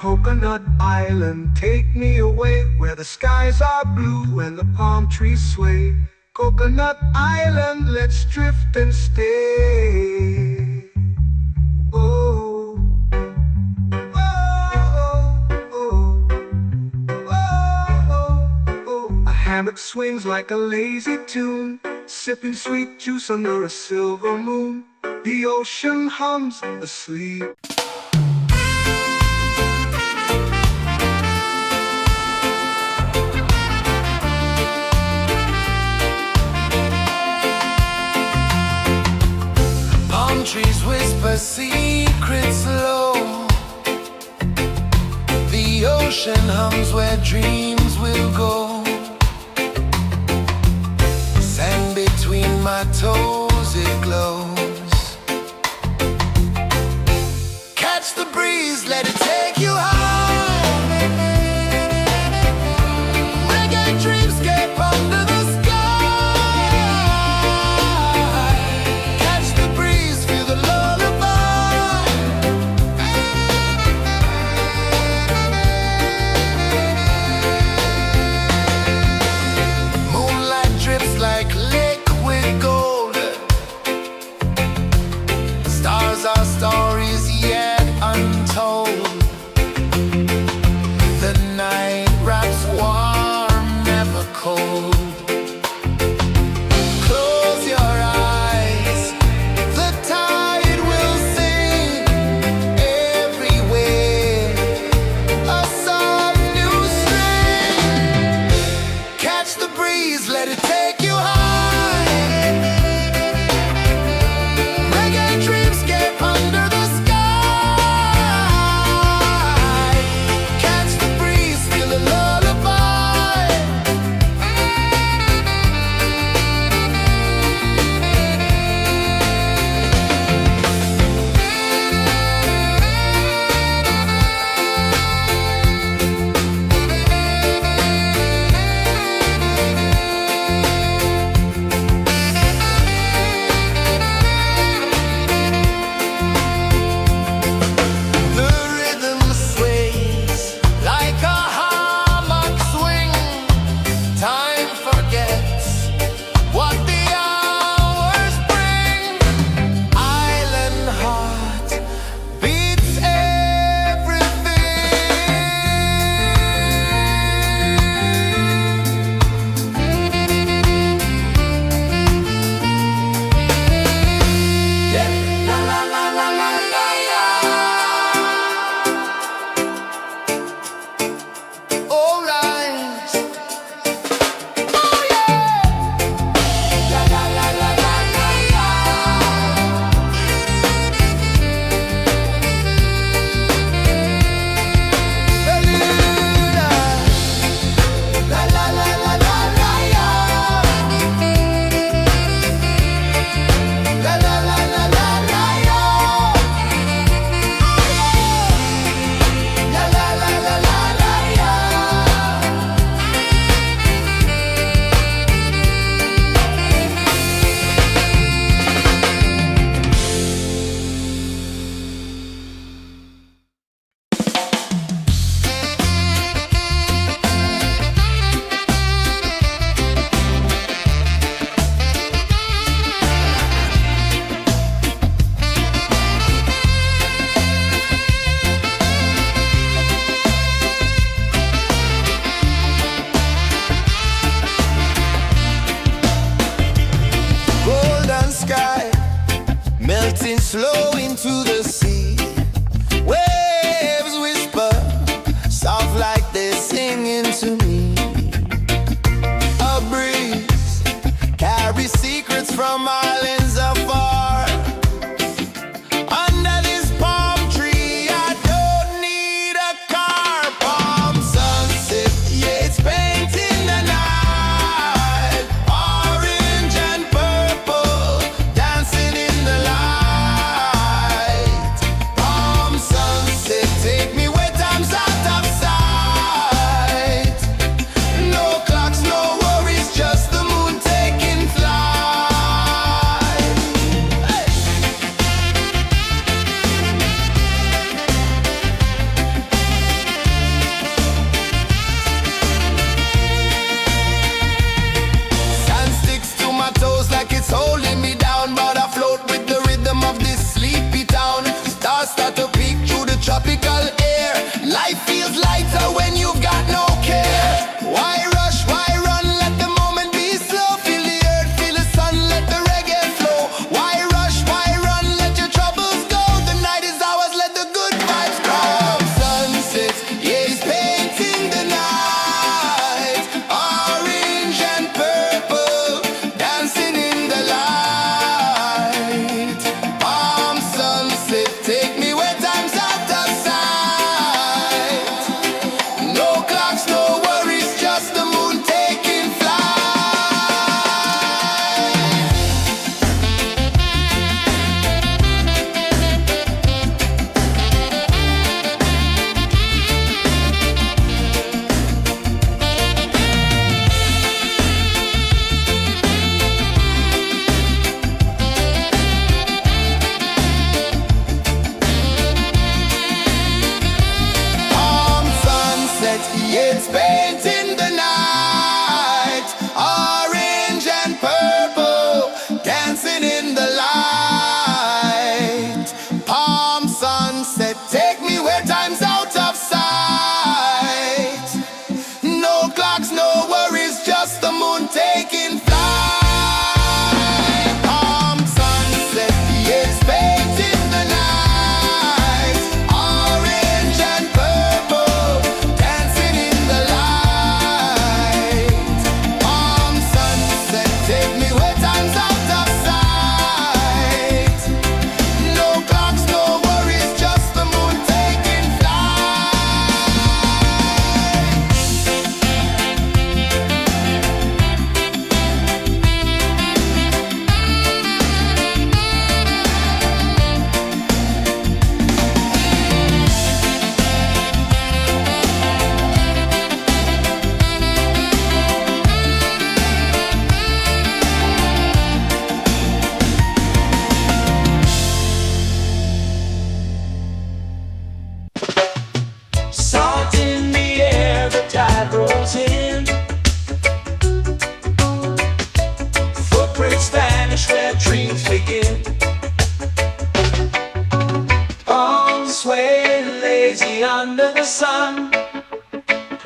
S1: Coconut Island, take me away where the skies are blue and the palm trees sway. Coconut Island, let's drift and stay. Oh, oh, oh, oh, oh. A hammock swings like a lazy tune, sipping sweet juice under a silver moon. The ocean hums asleep.
S2: Palm trees whisper secrets low. The ocean hums where dreams will go. Sand between my toes, it glows. Catch the breeze, let it take you high. Reggae dreamscape under the sky. Catch the breeze, feel the lullaby. Moonlight drips like liquid gold. Stars are stories yet untold.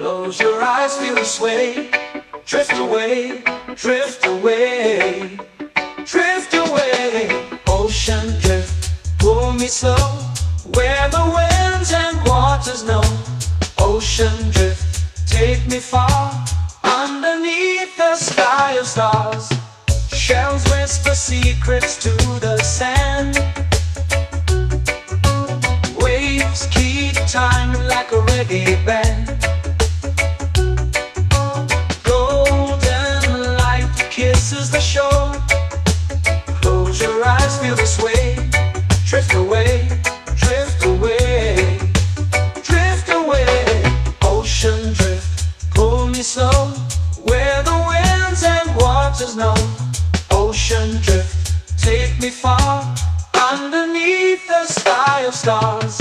S3: Close your eyes, feel the sway. Drift away, drift away, drift away. Ocean drift, pull me slow, where the winds and waters know. Ocean drift, take me far, underneath the sky of stars. Shells whisper secrets to the sand. Waves keep time like a reggae band. Golden light kisses the shore. Close your eyes, feel the sway. Drift away, drift away, drift away. Ocean drift, pull me slow, where the winds and waters know. Ocean drift, take me far, underneath the sky of stars.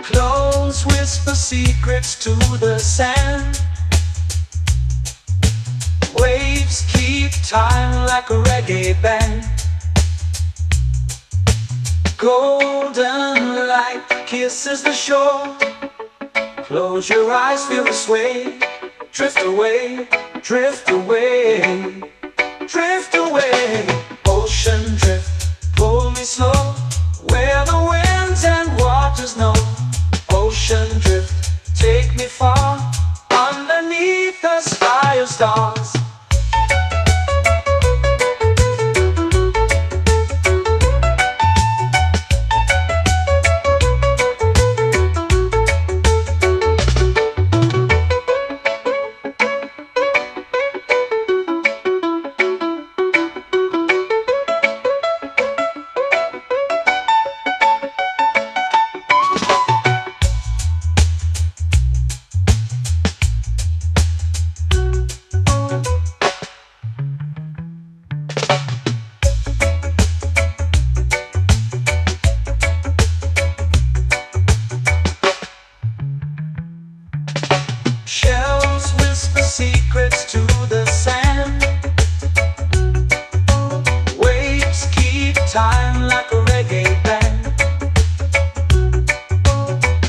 S3: Close whisper secrets to the sand. Waves keep time like a reggae band. Golden light kisses the shore. Close your eyes, feel the sway. Drift away, drift away, drift away. Ocean drift, pull me slow, where the winds and waters know. Ocean drift, take me far, underneath the sky of stars. Shells whisper secrets to the sand. Waves keep time like a reggae band.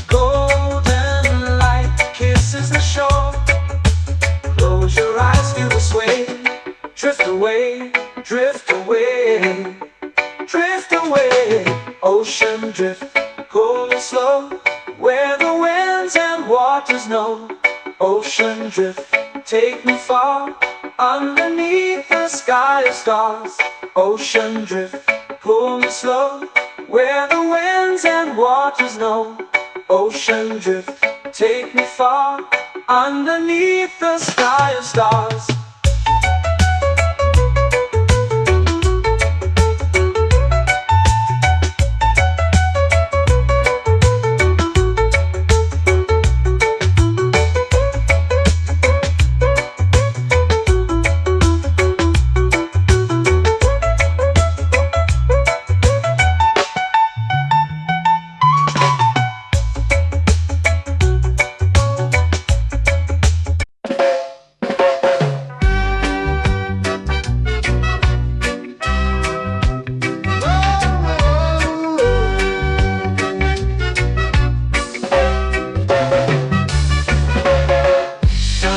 S3: Golden light kisses the shore. Close your eyes, feel the sway. Drift away, drift away, drift away. Ocean drift, pull me slow, where the winds and waters know. Ocean drift, take me far, underneath the sky of stars. Ocean drift, pull me slow, where the winds and waters know. Ocean drift, take me far, underneath the sky of stars.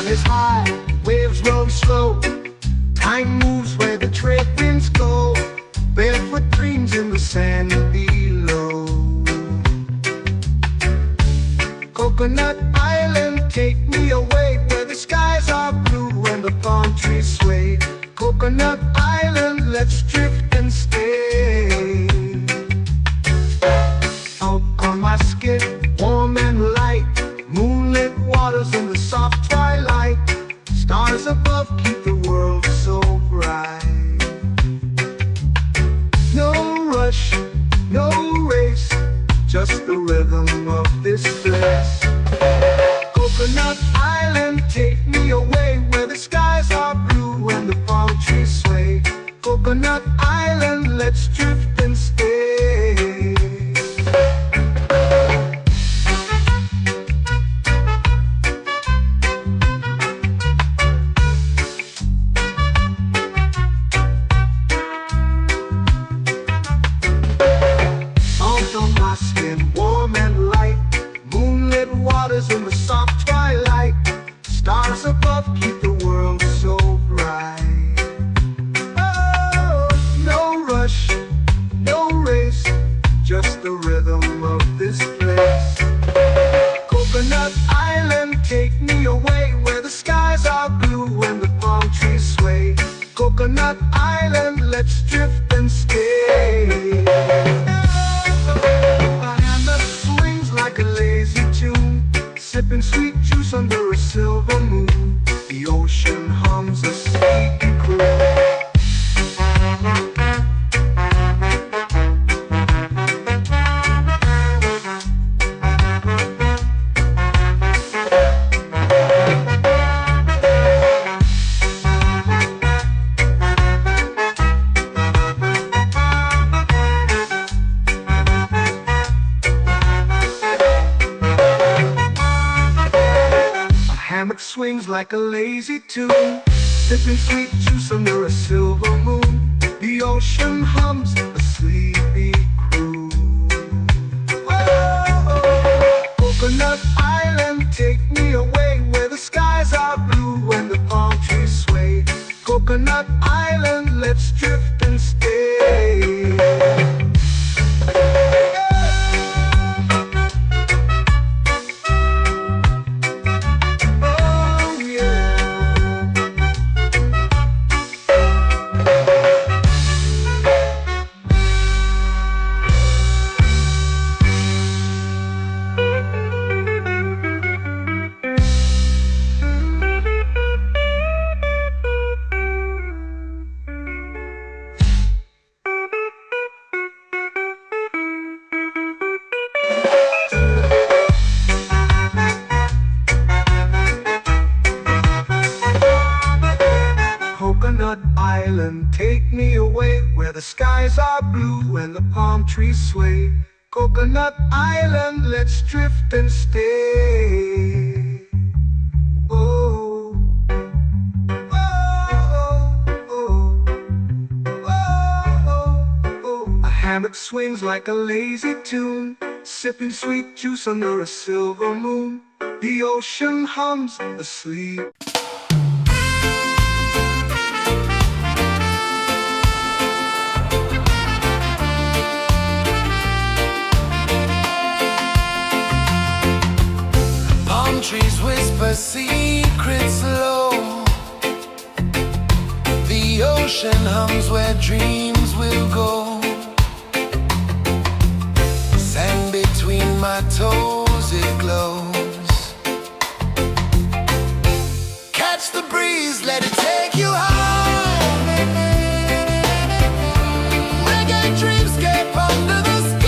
S1: Is high, waves roll slow. Time moves where the trade winds go. Barefoot dreams in the sand below. Coconut Island, take me away, where the skies are blue and the palm trees sway. Coconut Island, let's drift and stay. Out on my skin, warm and light, moonlit waters in the soft twilight. Stars above keep the world so bright. No rush, no race, just the rhythm of this place. Coconut Island, take me away, where the skies are blue and the palm trees sway. Coconut Island, let's drift and stay. let's drift and stay. A hand that swings like a lazy tune, sipping sweet juice under a silver moon. The ocean hums a sleepy croon. Hammock swings like a lazy tune, sipping sweet juice under a silver moon. The ocean hums a sleepy croon. Whoa, Coconut Island, take me away where the skies are blue and the palm trees sway. Coconut Island, let's drift and stay. Coconut Island, take me away where the skies are blue and the palm trees sway. Coconut Island, let's drift and stay. Oh, oh, oh, oh, oh. A hammock swings like a lazy tune, sipping sweet juice under a silver moon. The ocean hums asleep.
S2: Trees whisper secrets low. The ocean hums where dreams will go. Sand between my toes, it glows. Catch the breeze, let it take you high. Reggae dreamscape under the sky.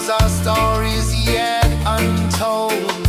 S2: Our stories yet untold.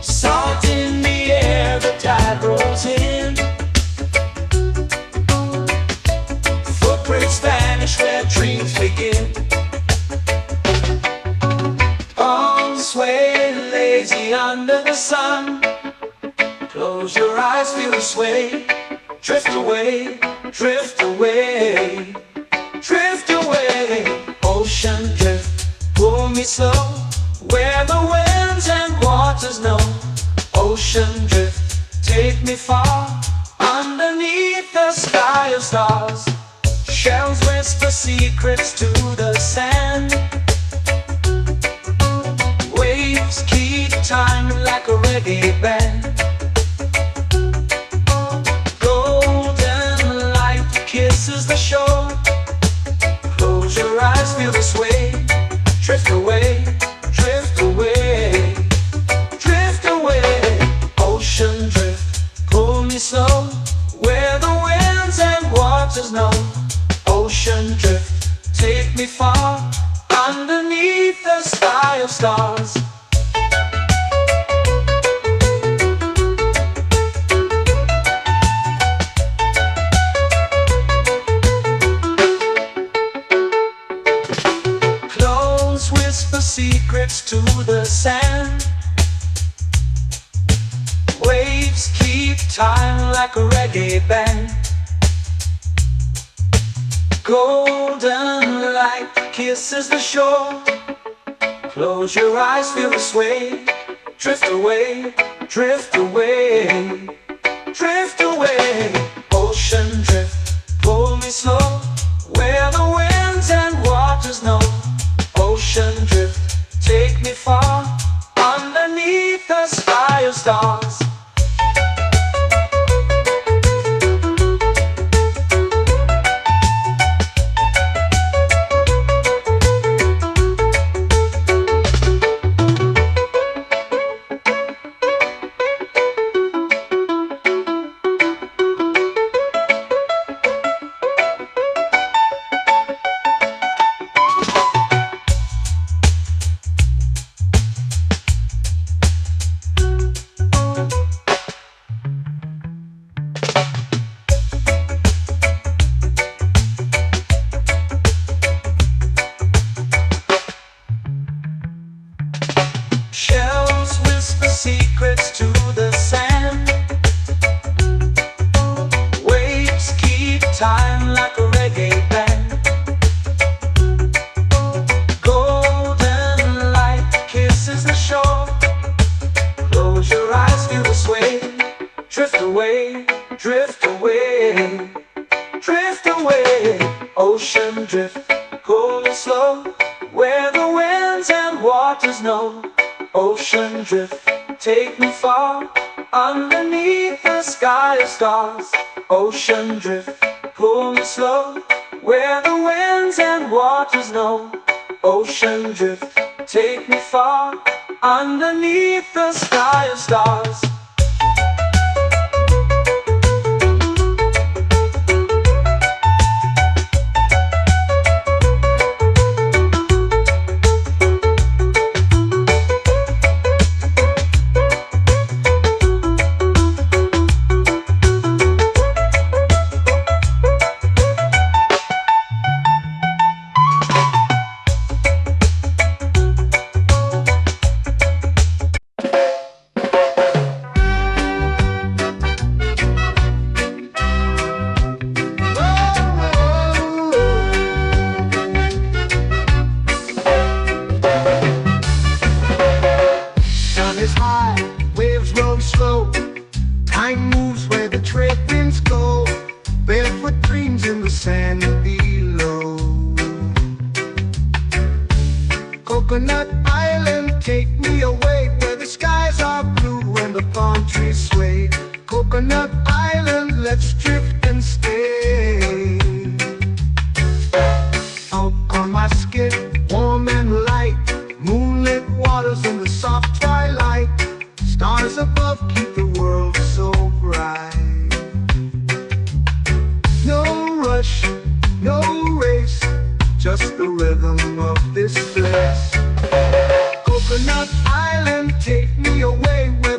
S3: Salt in the air, the tide rolls in. Footprints vanish where dreams begin. Arms sway lazy under the sun. Close your eyes, feel the sway. Drift away, drift away, drift away. Ocean drift, pull me slow, where the winds and waters know. Ocean drift, take me far, underneath the sky of stars. Shells whisper secrets to the sand. Waves keep time like a reggae band. Golden light kisses the shore. Close your eyes, feel the sway. Drift away, drift away, drift away. Ocean drift, pull me slow, where the winds and waters know. Ocean drift, take me far, underneath the sky of stars. Clones whisper secrets to the sand. Waves keep time like a reggae band. Golden light kisses the shore. Close your eyes, feel the sway. Drift away, drift away, drift away. Ocean drift, pull me slow, where the winds and waters know. Ocean drift, take me far, underneath the sky of stars. Shells whisper secrets to the sand. Waves keep time like a reggae band. Golden light kisses the shore. Close your eyes, feel the sway. Drift away, drift away, drift away. Ocean drift, pull me slow, where the winds and waters know. Ocean drift, take me far, underneath the sky of stars. Ocean drift, pull me slow, where the winds and waters know. Ocean drift, take me far, underneath the sky of stars.
S1: Is high, waves roll slow. Time moves where the trade winds go. Barefoot dreams in the sand below. Coconut Island, take me away, where the skies are blue and the palm trees sway. Coconut Island, let's drift and stay. Out on my skin, warm and light, moonlit waters in the soft twilight. Stars above keep the world so bright. No rush, no race, just the rhythm of this place. Coconut Island, take me away, where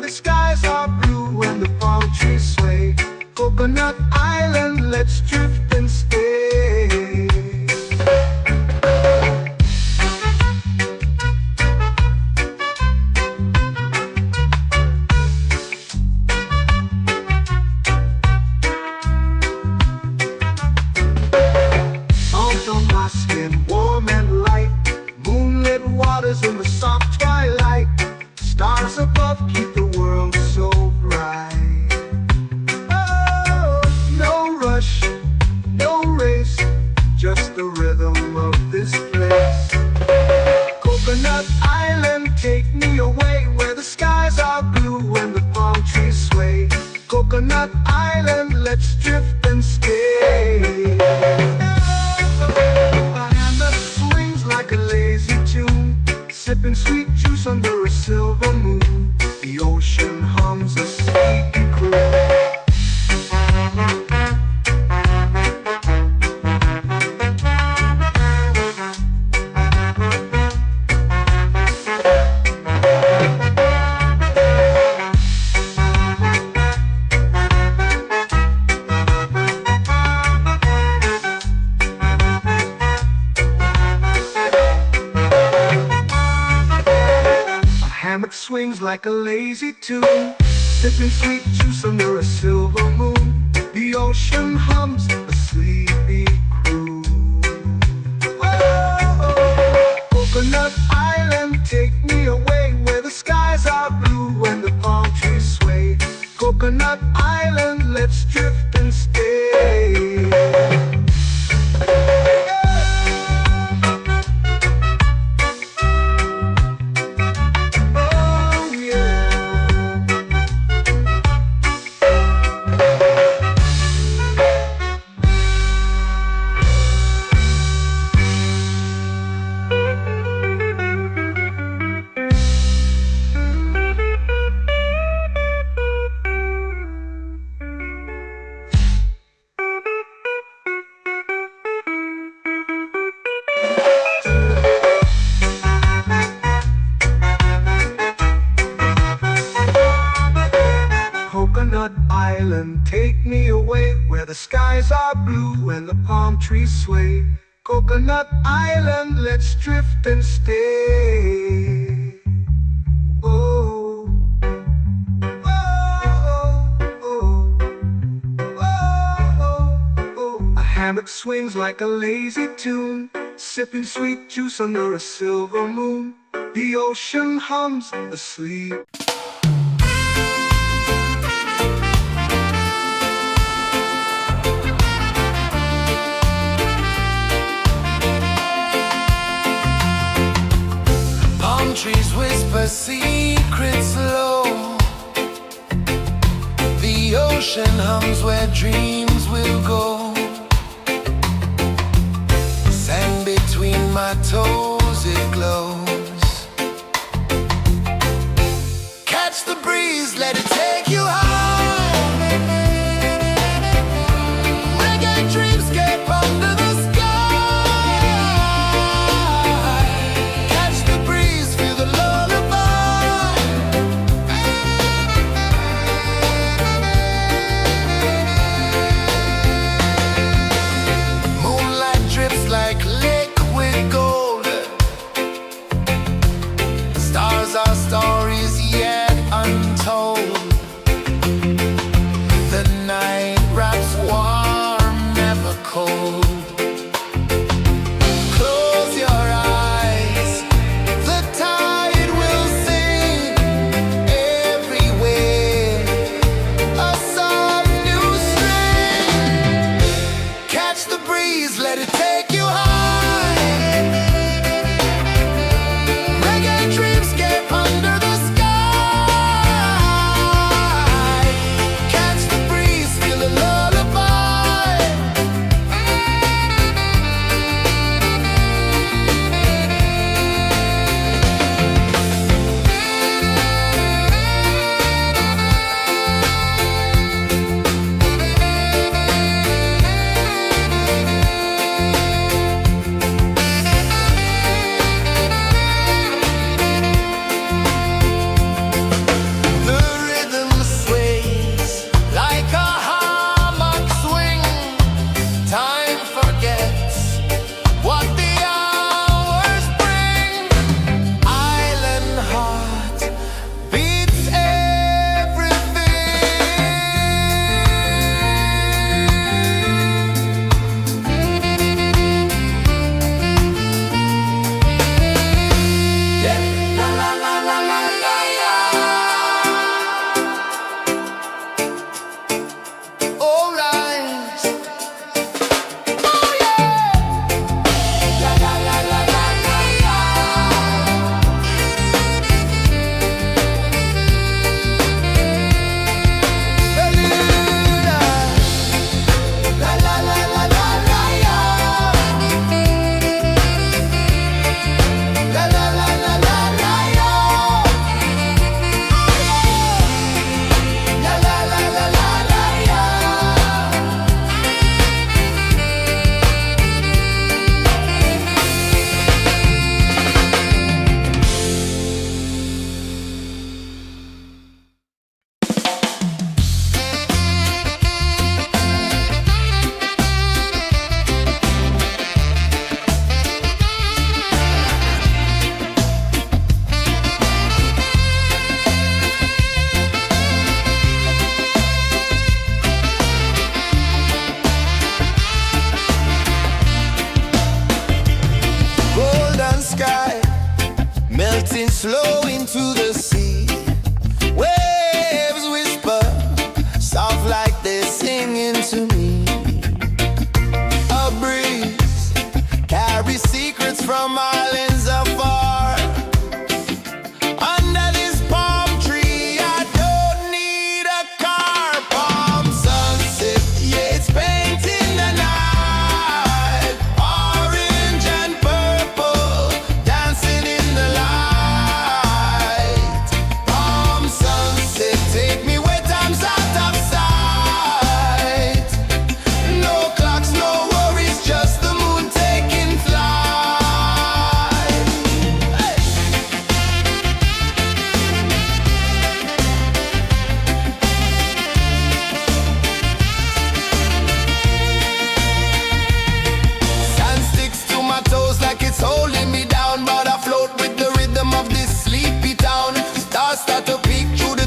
S1: Coconut Island, let's drift and stay. A hand that swings like a lazy tune, sipping sweet juice under a silver moon. The ocean hums a sleepy croon. Hammock swings like a lazy tune, sipping sweet juice under a silver moon. The ocean hums a sleepy croon. Oh, Coconut Island, take me away where the skies are blue and the palm trees sway. Coconut Island, let's drift and stay. Coconut Island, take me away where the skies are blue and the palm trees sway. Coconut Island, let's drift and stay. Oh, oh, oh, oh, oh. A hammock swings like a lazy tune, sipping sweet juice under a silver moon. The ocean hums asleep.
S2: Trees whisper secrets low. The ocean hums where dreams will go. Sand between my toes, it glows. Catch the breeze, let it take you high. Reggae dreamscape under the our stories yet untold.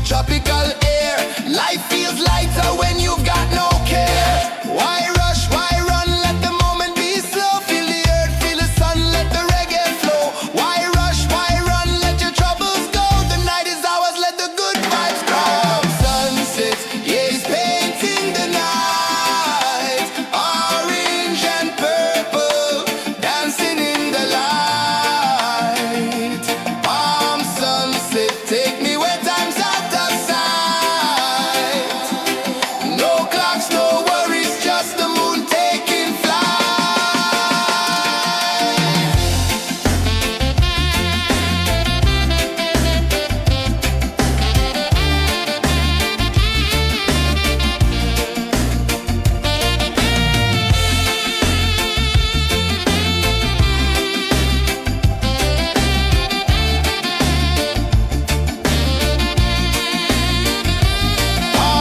S2: tropical air. Life feels lighter when you've got no care. Why rush, why run, let the moment be slow. Feel the earth, feel the sun, let the reggae flow. Why rush, why run, let your troubles go. The night is ours, let the good vibes come. Sunset, yeah, it's painting the night. Orange and purple, dancing in the light. Palm sunset, take me where time's out of sight. No clocks, no worries, just the moon taking flight.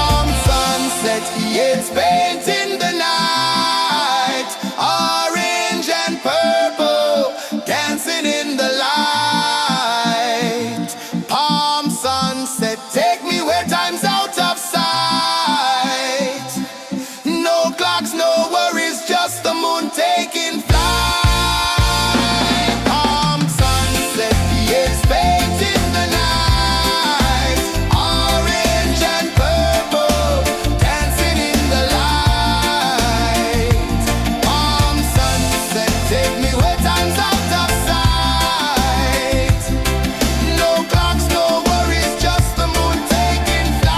S2: Palm sunset, it's painting the night. Orange and purple, dancing in the light. Palm sunset, take me where time's out of sight. No clocks, no worries, just the moon taking flight. Palm sunset, it's painting the night. Orange and purple, dancing in the light. Palm sunset, take me where time's out of sight. No clocks, no worries, just the moon taking flight.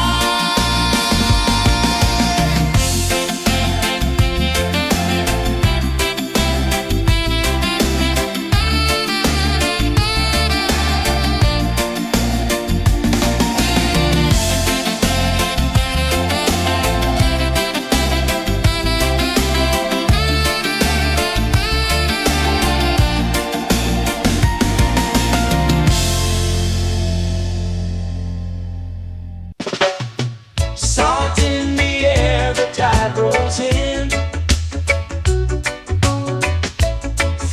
S3: Salt in the air, the tide rolls in.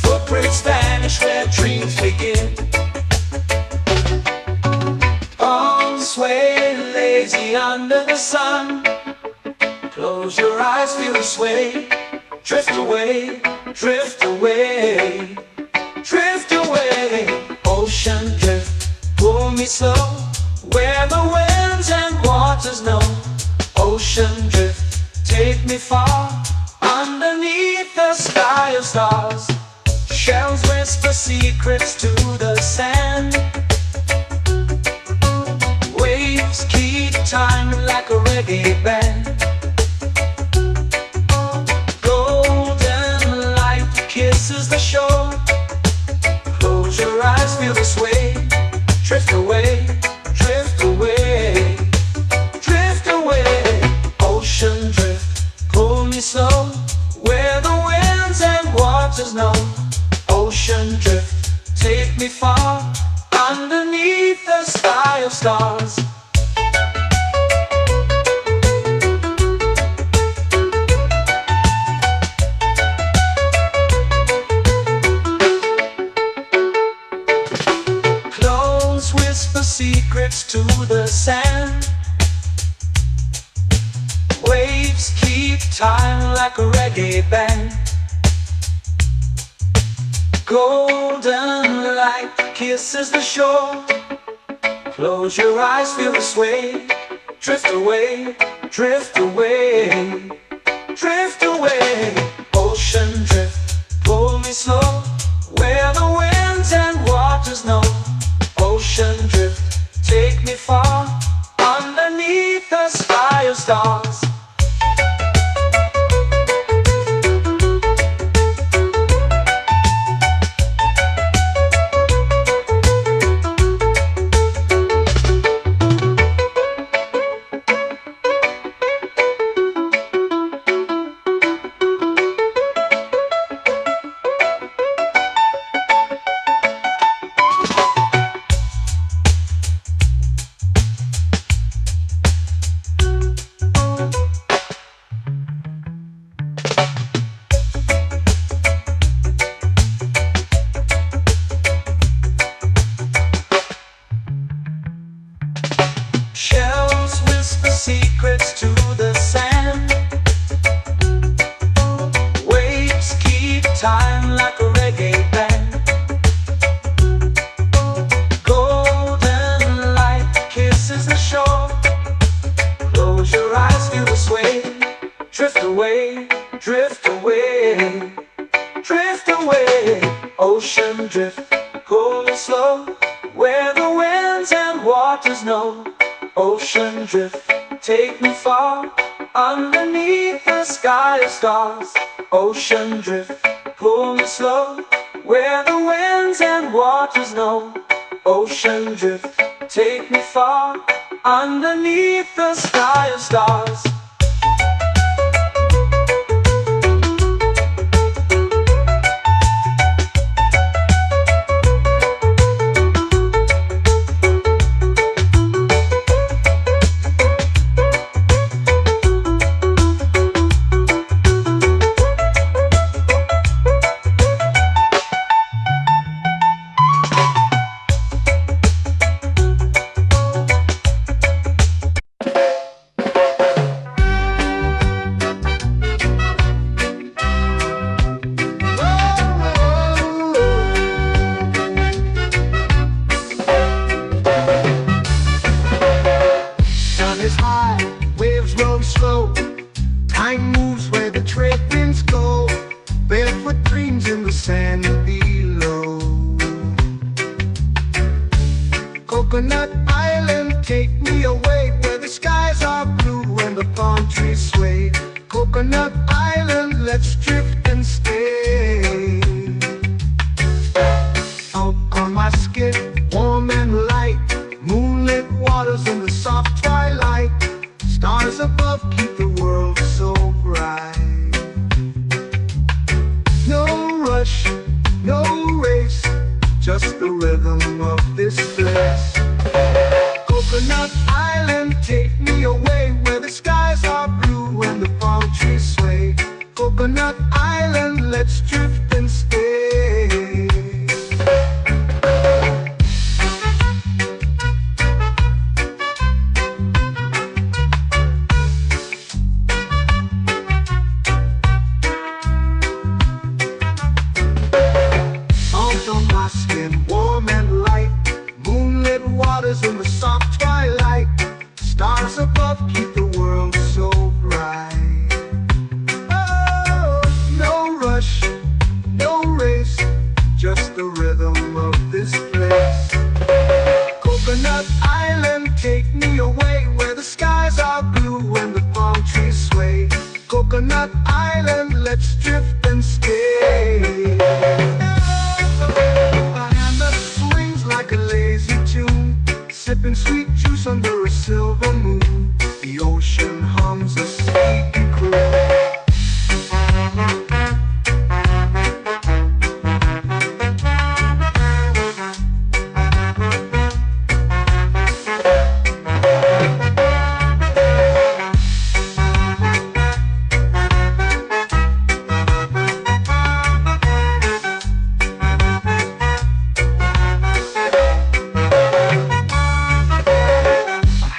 S3: Footprints vanish where dreams begin. Arms sway lazy under the sun. Close your eyes, feel the sway. Drift away, drift away, drift away. Ocean drift, pull me slow. Where the winds and waters know. Ocean drift, take me far. Underneath the sky of stars. Shells whisper secrets to the sand. Waves keep time like a reggae band. Golden light kisses the shore. Close your eyes, feel the sway. Drift away, drift away, drift away. Ocean drift, pull me slow. Where the winds and waters know. Ocean drift, take me far. Underneath the sky of stars. Clones whisper secrets to the sand. Waves keep time like a reggae band. Golden light kisses the shore. Close your eyes, feel the sway. Drift away, drift away, drift away. Ocean drift, pull me slow. Where the winds and waters know. Ocean drift, take me far. Underneath the sky of stars. Close your eyes, feel the sway. Drift away, drift away, drift away. Ocean drift, cool and slow, where the winds and waters know. Ocean drift, take me far, underneath the sky of stars. Ocean drift, pull me slow, where the winds and waters know. Ocean drift, take me far, underneath the sky of stars.
S1: Sun is high, waves roll slow. Time moves where the trade winds go. Barefoot dreams in the sand below. Coconut Island, take me away, where the skies are blue and the palm trees sway. Coconut Island, let's drift and stay. Out on my skin, warm and light, moonlit waters in the soft twilight. Stars above keep the world so bright. No rush, no race, just the rhythm of this place. Coconut Island, take me away, where the skies are blue and the palm trees sway. Coconut Island, let's drift and stay. Salt on my skin, warm and light, moonlit waters in the soft twilight. Stars above keep the world so bright. Oh, no rush, no race, just the rhythm of this place. Coconut Island, take me away, where the skies are blue and the palm trees sway. Coconut Island, let's drift and stay. A hand that swings like a lazy tune, sipping sweet juice under a silver moon. The ocean hums a sleepy croon.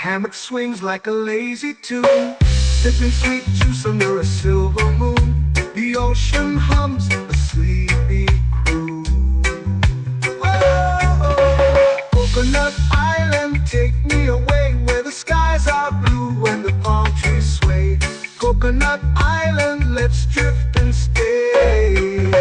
S1: Hammock swings like a lazy tune, sipping sweet juice under a silver moon. The ocean hums a sleepy croon. Whoa, Coconut Island, take me away, where the skies are blue and the palm trees sway. Coconut Island, let's drift and stay.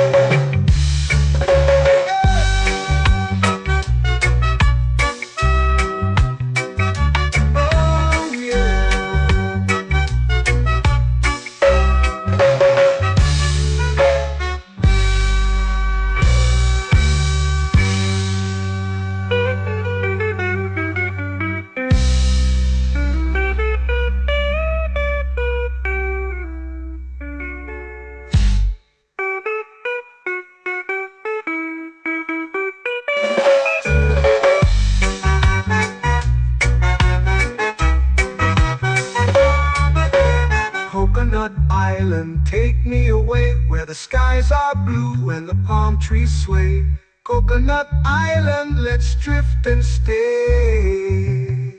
S1: Coconut Island, take me away, where the skies are blue and the palm trees sway. Coconut Island, let's drift and stay.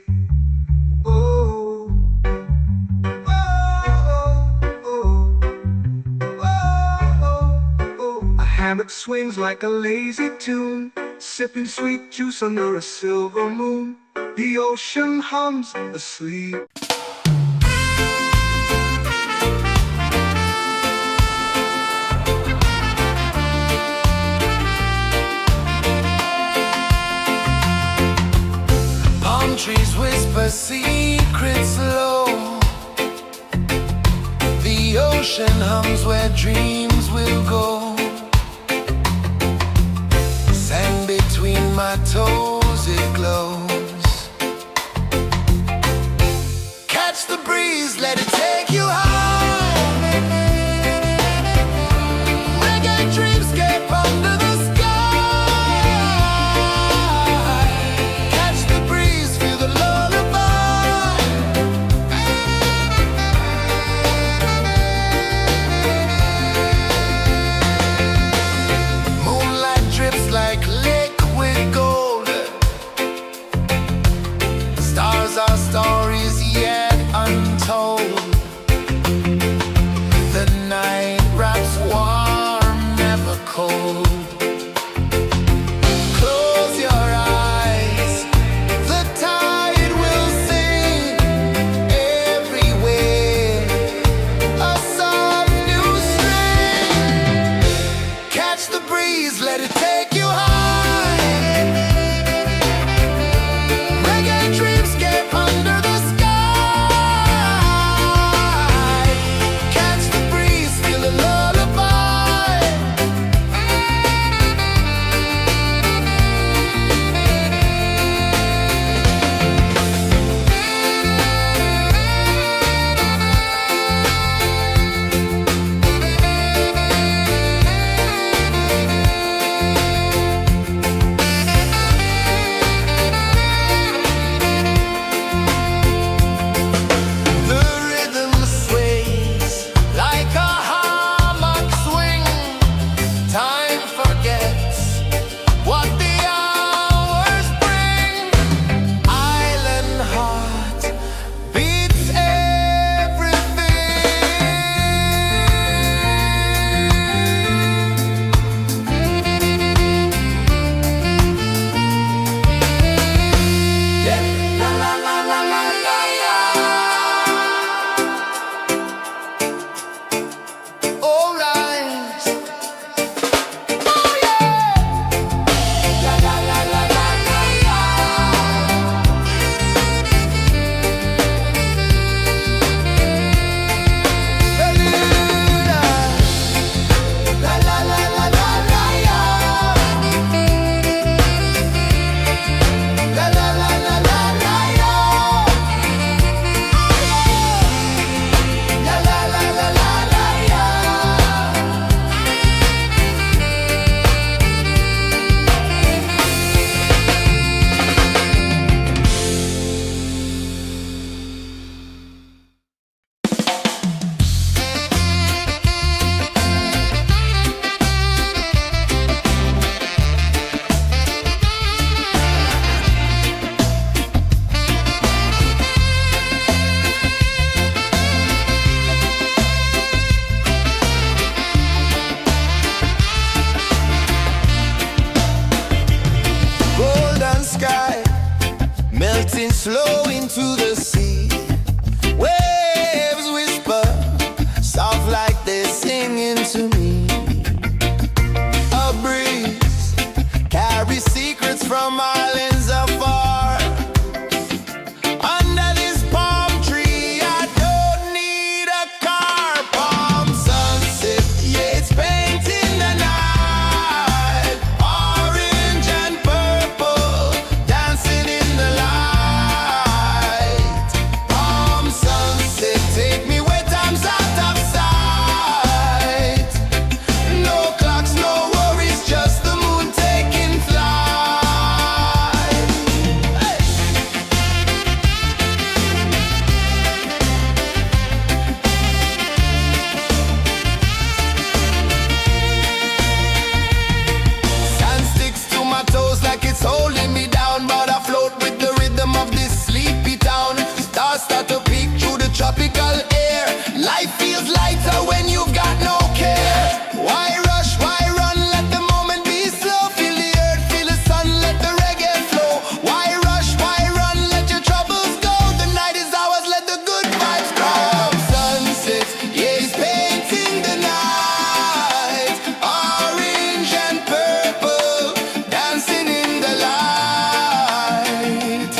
S1: Oh, oh, oh, oh, oh. A hammock swings like a lazy tune, sipping sweet juice under a silver moon. The ocean hums asleep.
S2: trees whisper secrets low. The ocean hums where dreams will go. Sand between my toes, it glows. Catch the breeze, let it take you high. Reggae dreamscape under the sky. Catch the breeze, feel the lullaby. Moonlight drips like liquid gold. Stars are stories yet untold. The night wraps warm, never cold. Close your eyes, the tide will sing everywhere. A soft new string. Catch the breeze, let it take you high. Reggae dreamscape under the sky. Catch the breeze, feel the lullaby. The rhythm sways like a hammock swing. Time forgets what the hours bring. Island heart beats everything.
S3: Yeah. La la la la la la la.
S2: All right. Oh yeah.
S3: La la la la la la la. La la la la la la la. La la la la la la la. La la la la la la la.
S2: Golden sky melting slow into the sea. Waves whisper soft like they're singing to me. A breeze carries secrets from islands afar. Under this palm tree, I don't need a car. Palm sunset, yeah, it's painting the night. Orange and purple, dancing in the light. Palm sunset, take me where time's out of sight. No clocks, no worries, just the moon taking flight. Hey. Sand sticks to my toes like it's holding me down, but I float with the rhythm of this sleepy town. Stars start to peek through the tropical air. Life feels lighter when you've got no care. Why rush, why run, let the moment be slow. Feel the earth, feel the sun, let the reggae flow. Why rush, why run, let your troubles go. The night is ours, let the good vibes grow. Sunset, yeah, it's painting the night. Orange and purple, dancing in the light.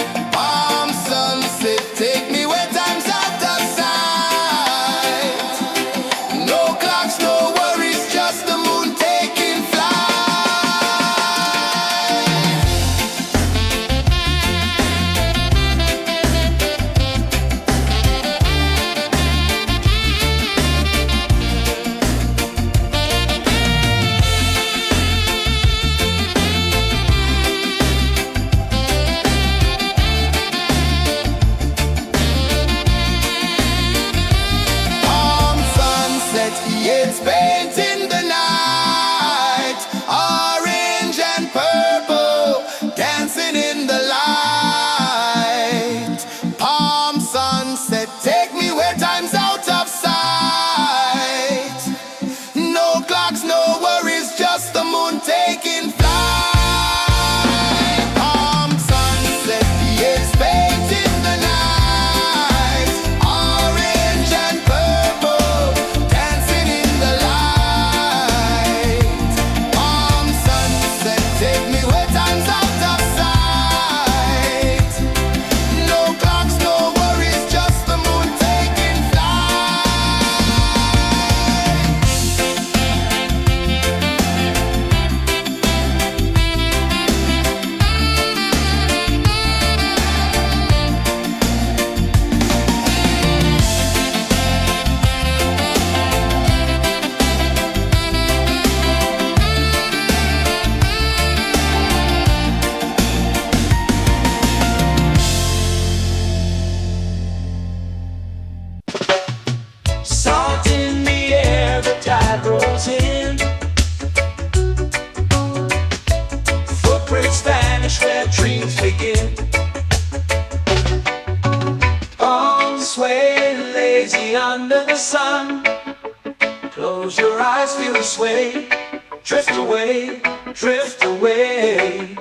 S3: sway, lazy under the sun. Close your eyes, feel the sway. Drift away, drift away,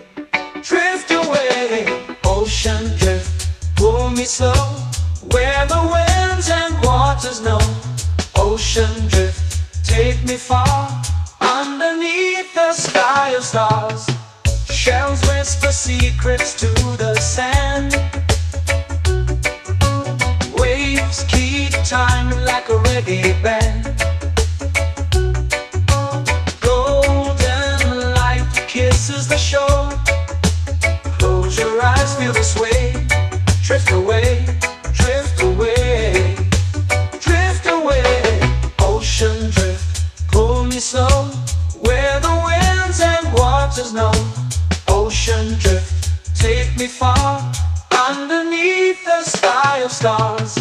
S3: drift away. Ocean drift, pull me slow, where the winds and waters know. Ocean drift, take me far, underneath the sky of stars. Shells whisper secrets to the sand. Waves keep time like a reggae band. Golden light kisses the shore. Close your eyes, feel the sway. Drift away, drift away, drift away. Ocean drift, pull me slow, where the winds and waters know. Ocean drift, take me far, underneath the sky of stars.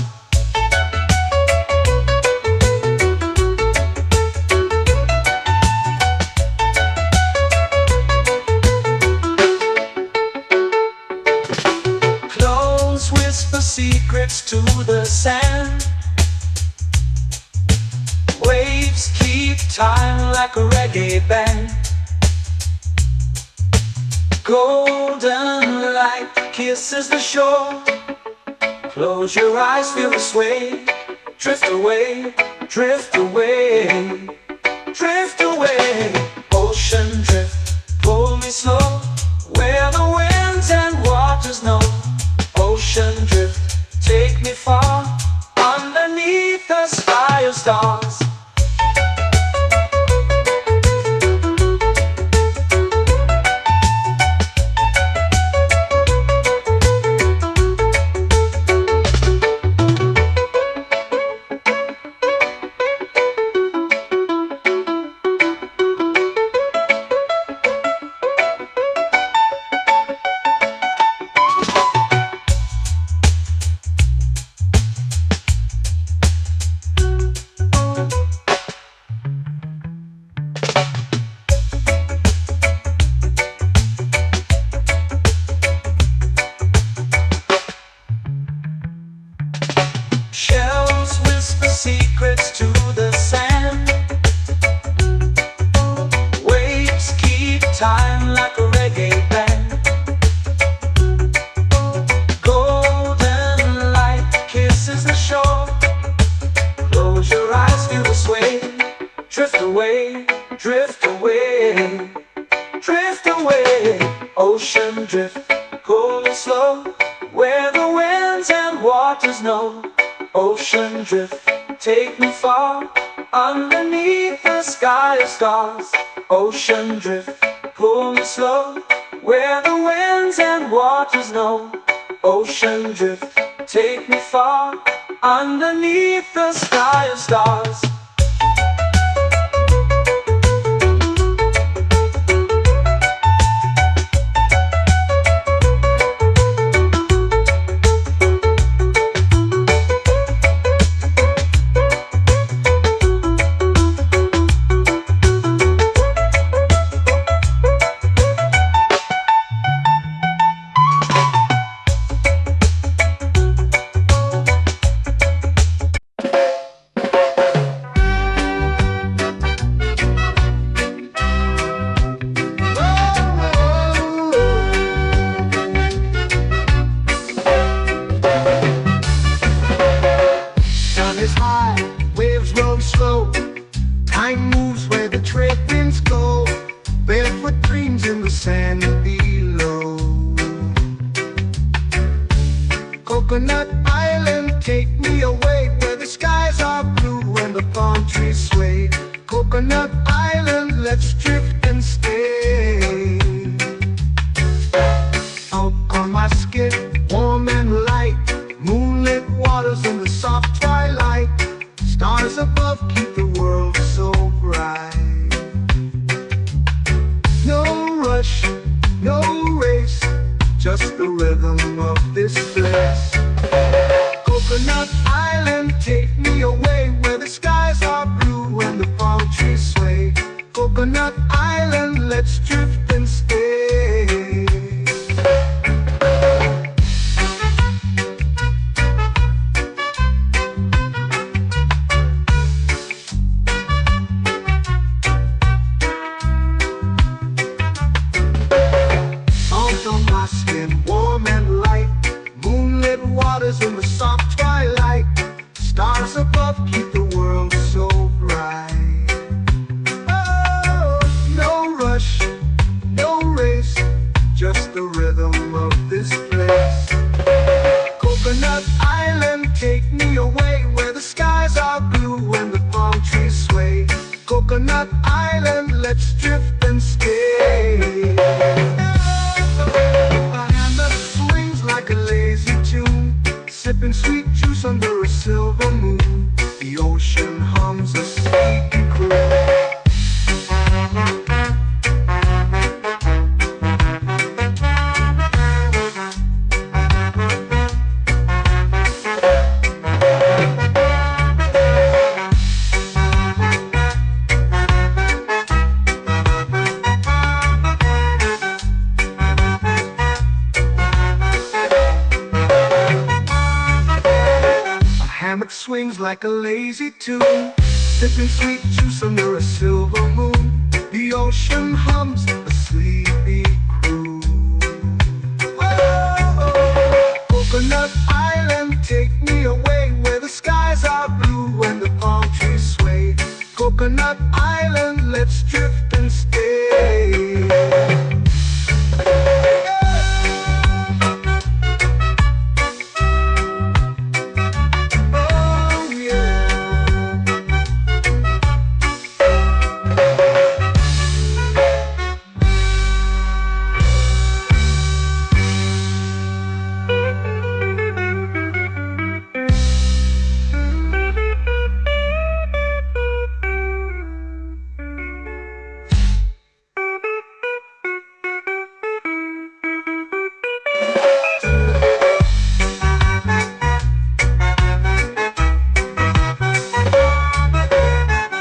S3: Close whisper secrets to the sand. Waves keep time like a reggae band. Golden light kisses the shore. Close your eyes, feel the sway. Drift away, drift away, drift away. Ocean drift, pull me slow, where the winds and waters know. Ocean drift, take me far, underneath the sky of stars. Shells whisper secrets to the sand. Waves keep time like a reggae band. Golden light kisses the shore. Close your eyes, feel the sway. Drift away, drift away, drift away. Ocean drift, pull me slow, where the winds and waters know. Ocean drift, take me far, underneath the sky of stars. Ocean drift, pull me slow, where the winds and waters know. Ocean drift, take me far, underneath the sky of stars.
S1: Time moves where the trade winds go. Barefoot dreams in the sand below. Coconut Island, take me away, where the skies are blue and the palm trees sway. Coconut Island, let's drift and stay. Out on my skin, warm and light, moonlit waters in the soft twilight. Stars above keep the world so bright. No rush, no race, just the rhythm of this place. Coconut Island, take me away, where the skies are blue and the palm trees sway. Coconut Island, let's drift and stay. juice under a silver moon. The ocean hums a sleepy croon. Hammock swings like a lazy tune, sipping sweet juice under a silver moon. The ocean hums a sleepy croon. Whoa, Coconut Island, take me away where the skies are blue and the palm trees sway. Coconut Island, let's drift and stay.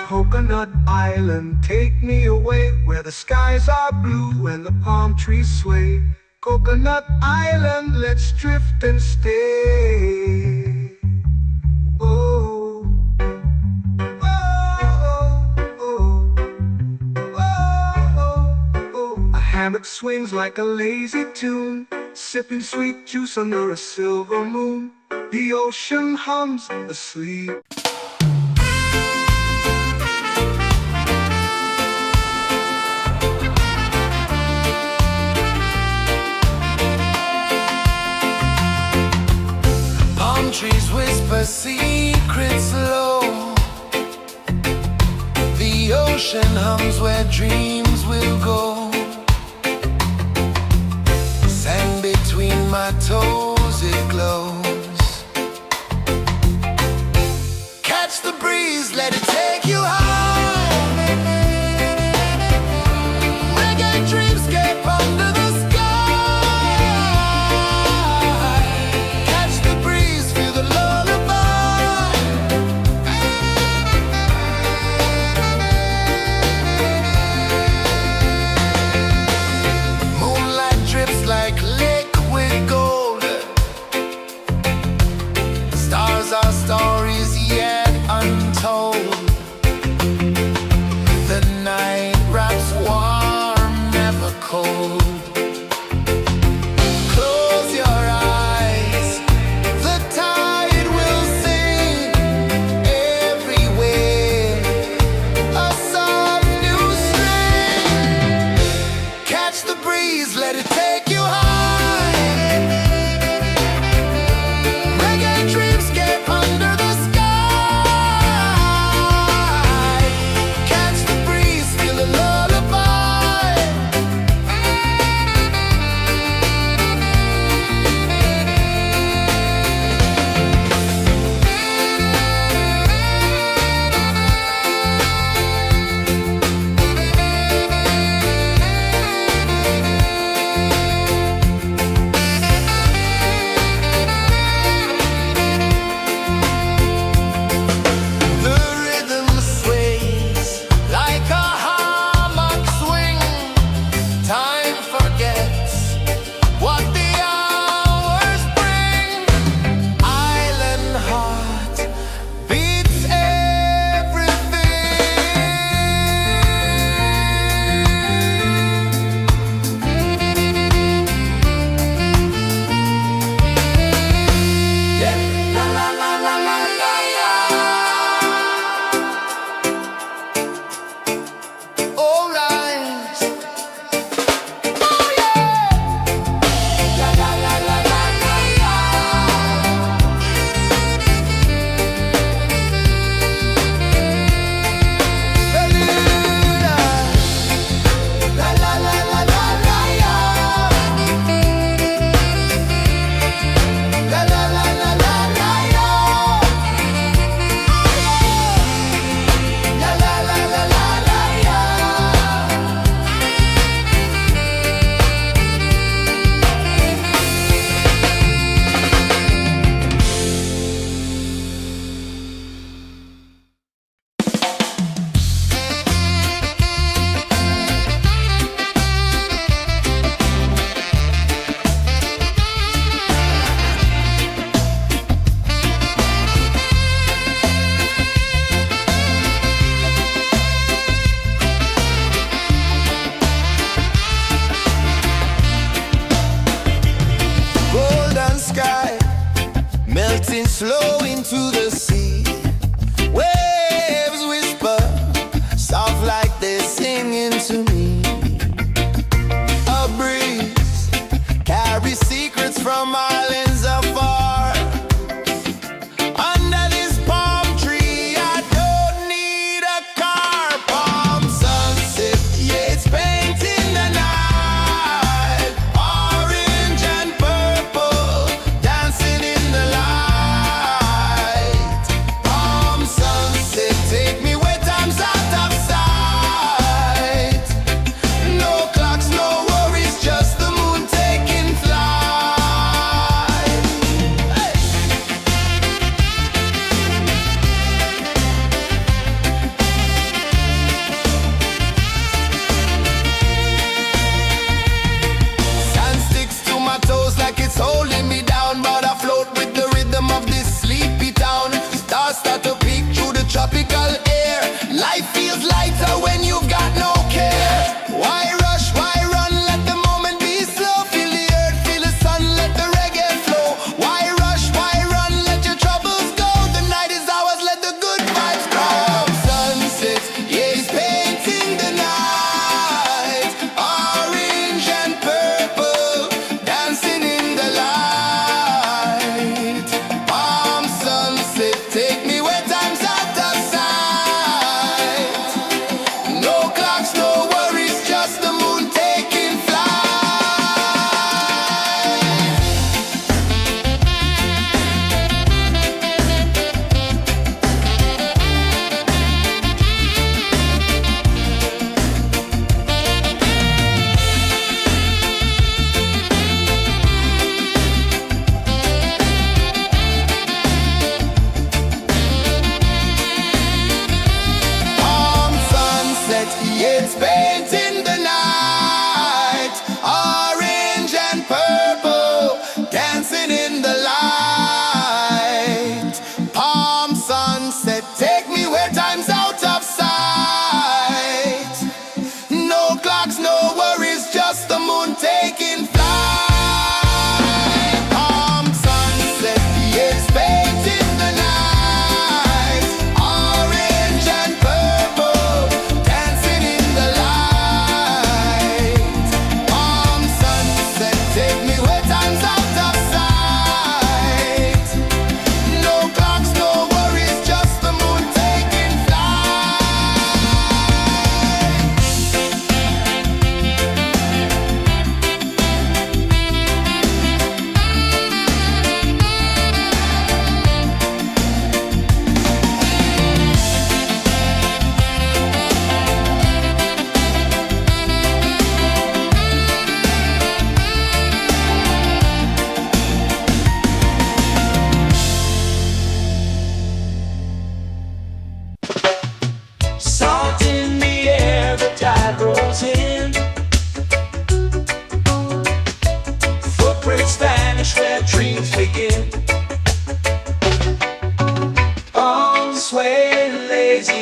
S1: Coconut Island, take me away where the skies are blue and the palm trees sway. Coconut Island, let's drift and stay. Oh, oh, oh, oh, oh. A hammock swings like a lazy tune, sipping sweet juice under a silver moon. The ocean hums asleep.
S2: Trees whisper secrets low. The ocean hums where dreams will go. Sand between my toes, it glows. Catch the breeze, let it take you high. Reggae dreamscape under the sky.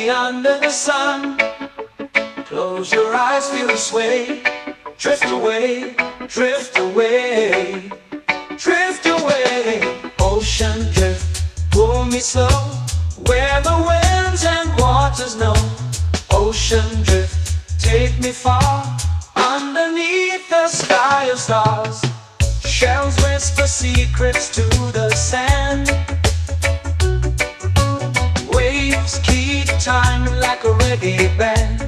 S3: lazy under the sun. Close your eyes, feel the sway. Drift away, drift away, drift away. Ocean drift, pull me slow, where the winds and waters know. Ocean drift, take me far, underneath the sky of stars. Shells whisper secrets to the sand. Waves keep time like a reggae band.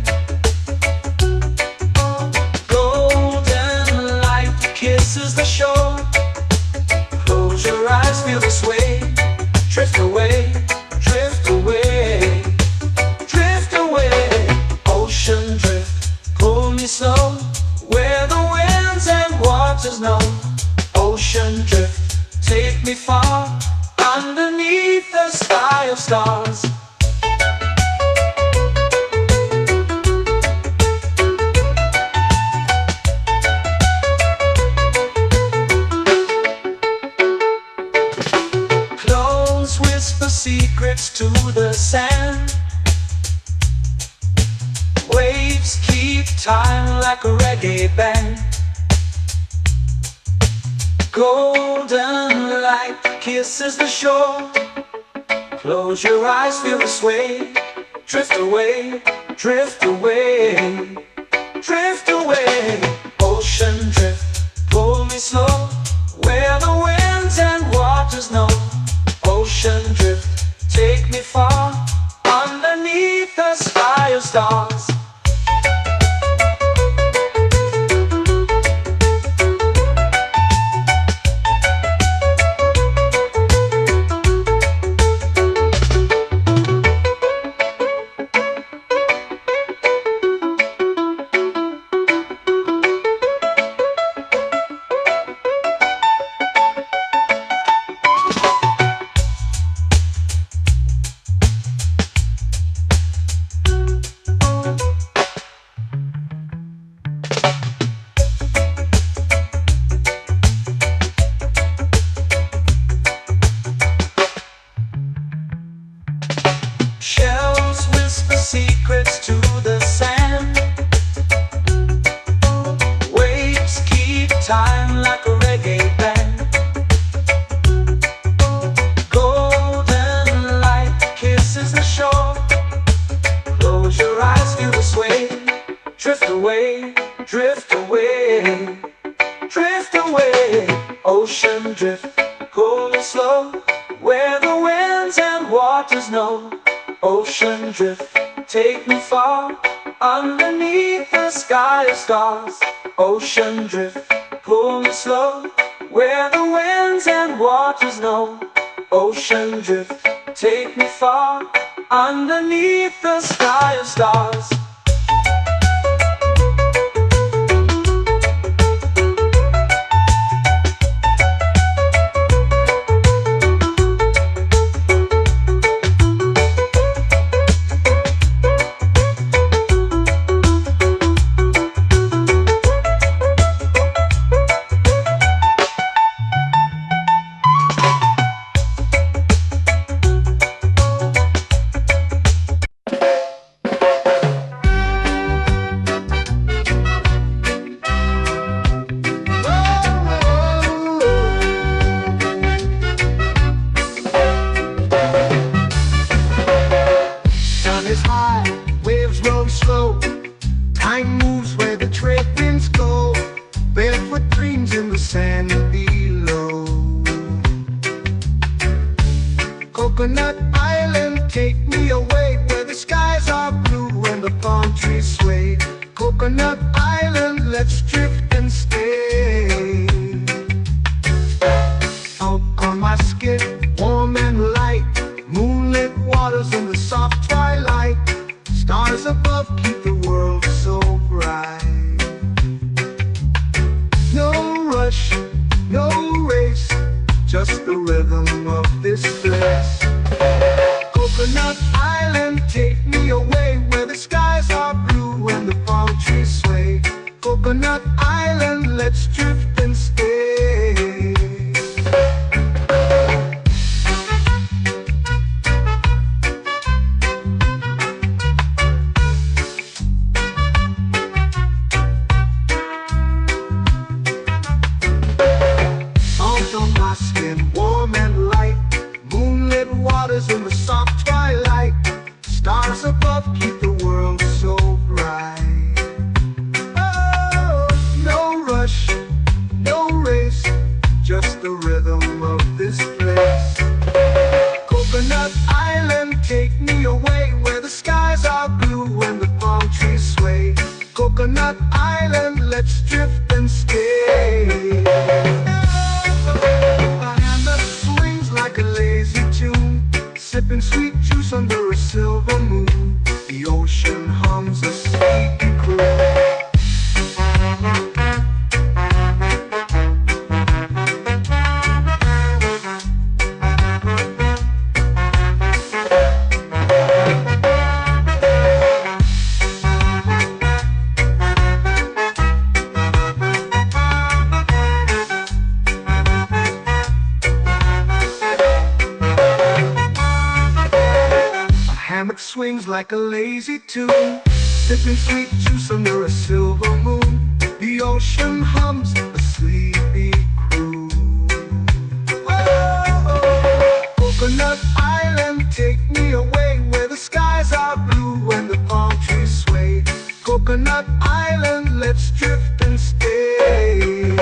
S3: Golden light kisses the shore. Close your eyes, feel the sway. Drift away, drift away, drift away. Ocean drift, pull me slow, where the winds and waters know. Ocean drift, take me far, underneath the sky of stars. Close whisper secrets to the sand. Waves keep time like a reggae band. Golden light kisses the shore. Close your eyes, feel the sway. Drift away, drift away, drift away. Ocean drift, pull me slow, where the winds and waters know. Ocean drift, take me far, underneath the sky of stars. Shells whisper secrets to the sand. Waves keep time like a reggae band. Golden light kisses the shore. Close your eyes, feel the sway. Drift away, drift away, drift away. Ocean drift, pull me slow, where the winds and waters know. Ocean drift, take me far, underneath the sky of stars. Ocean drift, pull me slow, where the winds and waters know. Ocean drift, take me far, underneath the sky of stars.
S1: Time moves where the trade winds go. Barefoot dreams in the sand below. Coconut Island, take me away, where the skies are blue and the palm trees sway. Coconut Island, let's drift and stay. Out on my skin, warm and light, moonlit waters in the soft twilight. Stars above keep the world so bright. No rush, no race, just the rhythm of this place. Coconut Island, take me away, where the skies are blue and the palm trees sway. Coconut Island. keep the world so bright. Oh, no rush, no race, just the rhythm of this place. Coconut Island, take me away where the skies are blue and the palm trees sway. Coconut Island, let's drift and stay. A hand that swings like a lazy tune, sipping sweet juice under a silver moon. The ocean hums a sleepy croon. Hammock swings like a lazy tune, sipping sweet juice under a silver moon. The ocean hums a sleepy croon. Whoa, Coconut Island, take me away where the skies are blue and the palm trees sway. Coconut Island, let's drift and stay.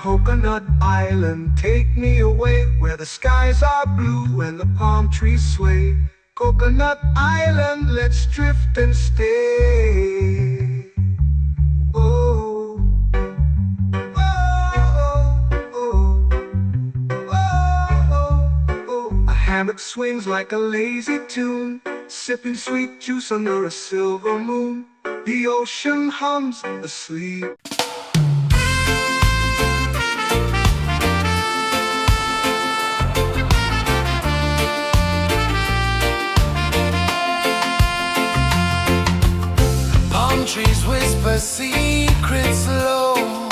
S1: Coconut Island, take me away where the skies are blue and the palm trees sway. Coconut Island, let's drift and stay. Oh, oh, oh, oh, oh. A hammock swings like a lazy tune, sipping sweet juice under a silver moon. The ocean hums asleep.
S2: Trees whisper secrets low.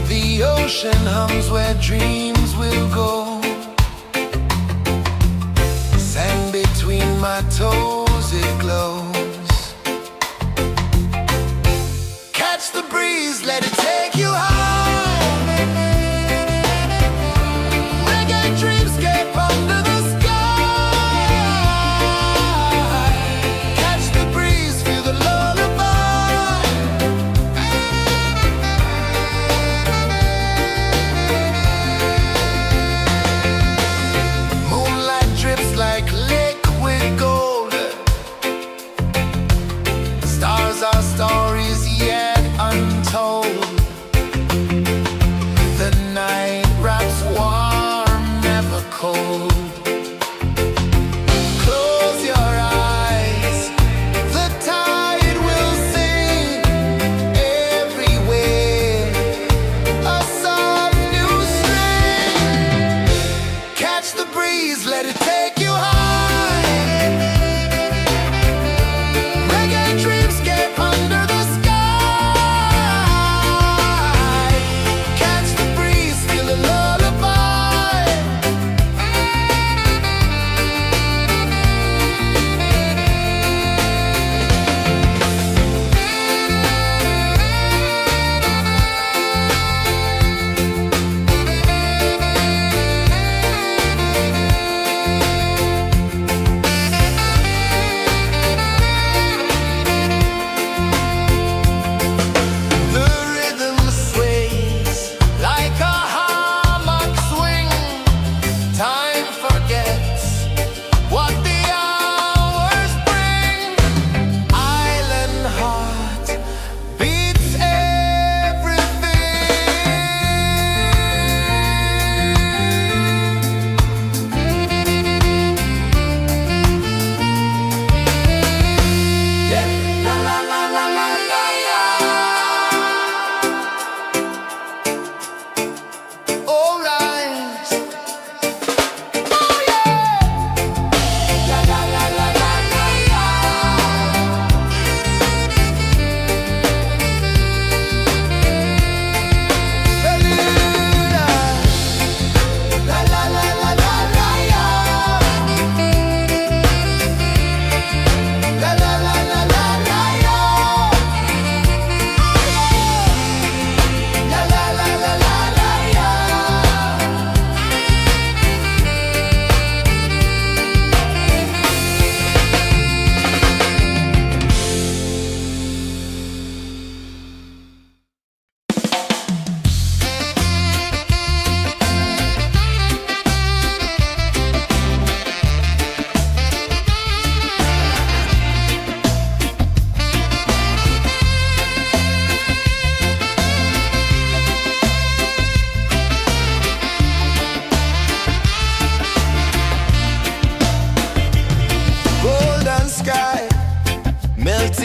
S2: The ocean hums where dreams will go. Sand between my toes, it glows. Catch the breeze, let it take you high. Reggae dreamscape under the sky.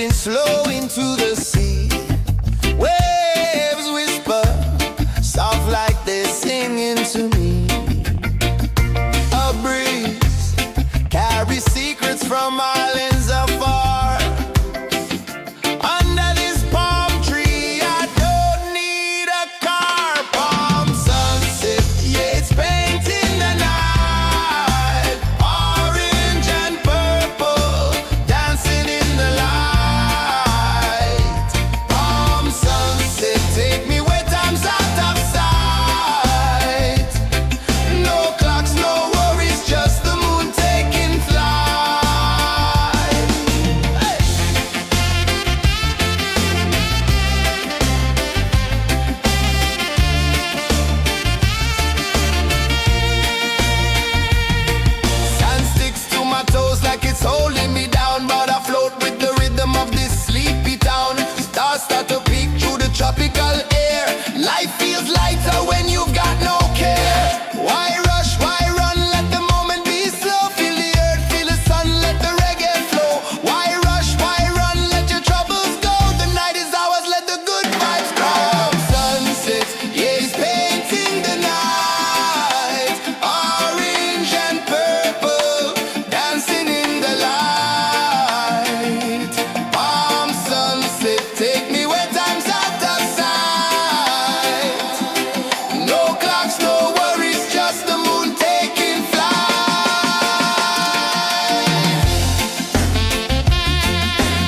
S2: fading slow into the sea. Waves whisper, soft like they're singing to me. A breeze carries secrets from islands afar. Under this palm tree, I don't need a car. Palm sunset, yeah, it's painting the night. Orange and purple, dancing in the light. Palm sunset, take me where time's out of sight. No clocks, no worries, just the moon taking flight. Hey! Sand sticks to my toes like it's holding me down, but I float with the rhythm of this sleepy town. Stars start to peek through the tropical air. Life feels lighter when you've got no care. Why rush, why run, let the moment be slow. Feel the earth, feel the sun, let the reggae flow. Why rush, why run, let your troubles go. The night is ours, let the good vibes come. Sunset, yeah, it's painting the night. Orange and purple, dancing in the light. Palm sunset, take me where time's out of sight. No clocks, no worries, just the moon taking flight.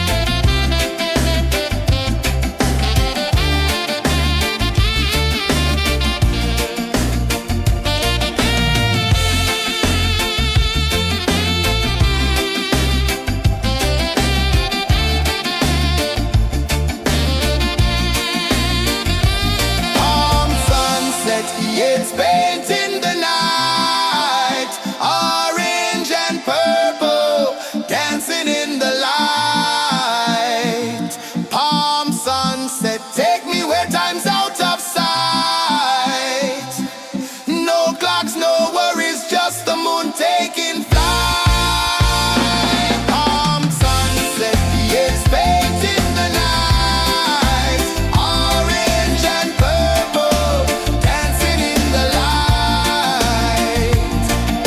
S2: Palm sunset, yeah, it's painting the night. Orange and purple, dancing in the light. Palm sunset, take me where time's out of sight. No clocks, no worries, just the moon taking flight. Palm sunset, yeah, it's painting the night. Orange and purple, dancing in the light.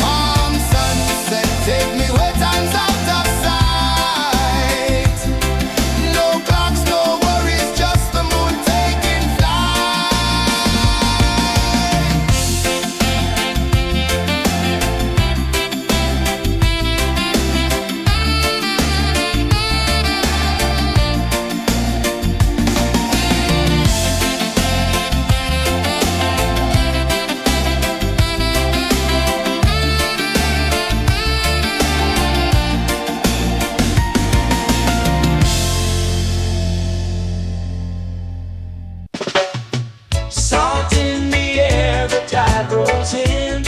S2: Palm sunset, take me where time's out of sight. No clocks, no worries, just the moon taking flight.
S3: Salt in the air, the tide rolls in.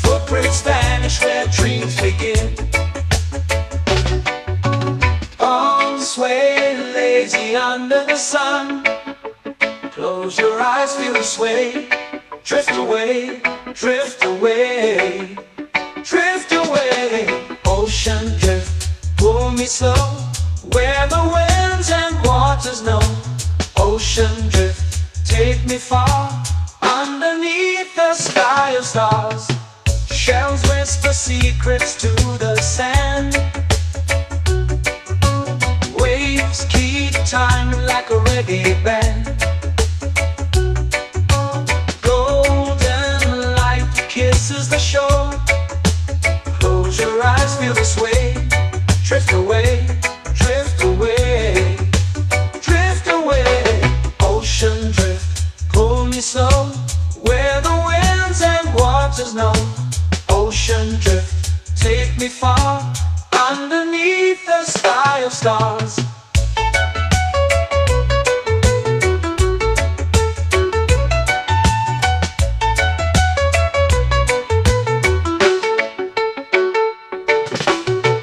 S3: Footprints vanish where dreams begin. Arms sway lazy under the sun. Close your eyes, feel the sway. Drift away, drift away, drift away. Ocean drift, pull me slow, where the winds and waters know. Ocean drift, take me far, underneath the sky of stars. Shells whisper secrets to the sand. Waves keep time like a reggae band. Golden light kisses the shore. Close your eyes, feel the sway. Drift away, drift away, drift away. Ocean drift, pull me slow, where the winds and waters know. Ocean drift, take me far, underneath the sky of stars.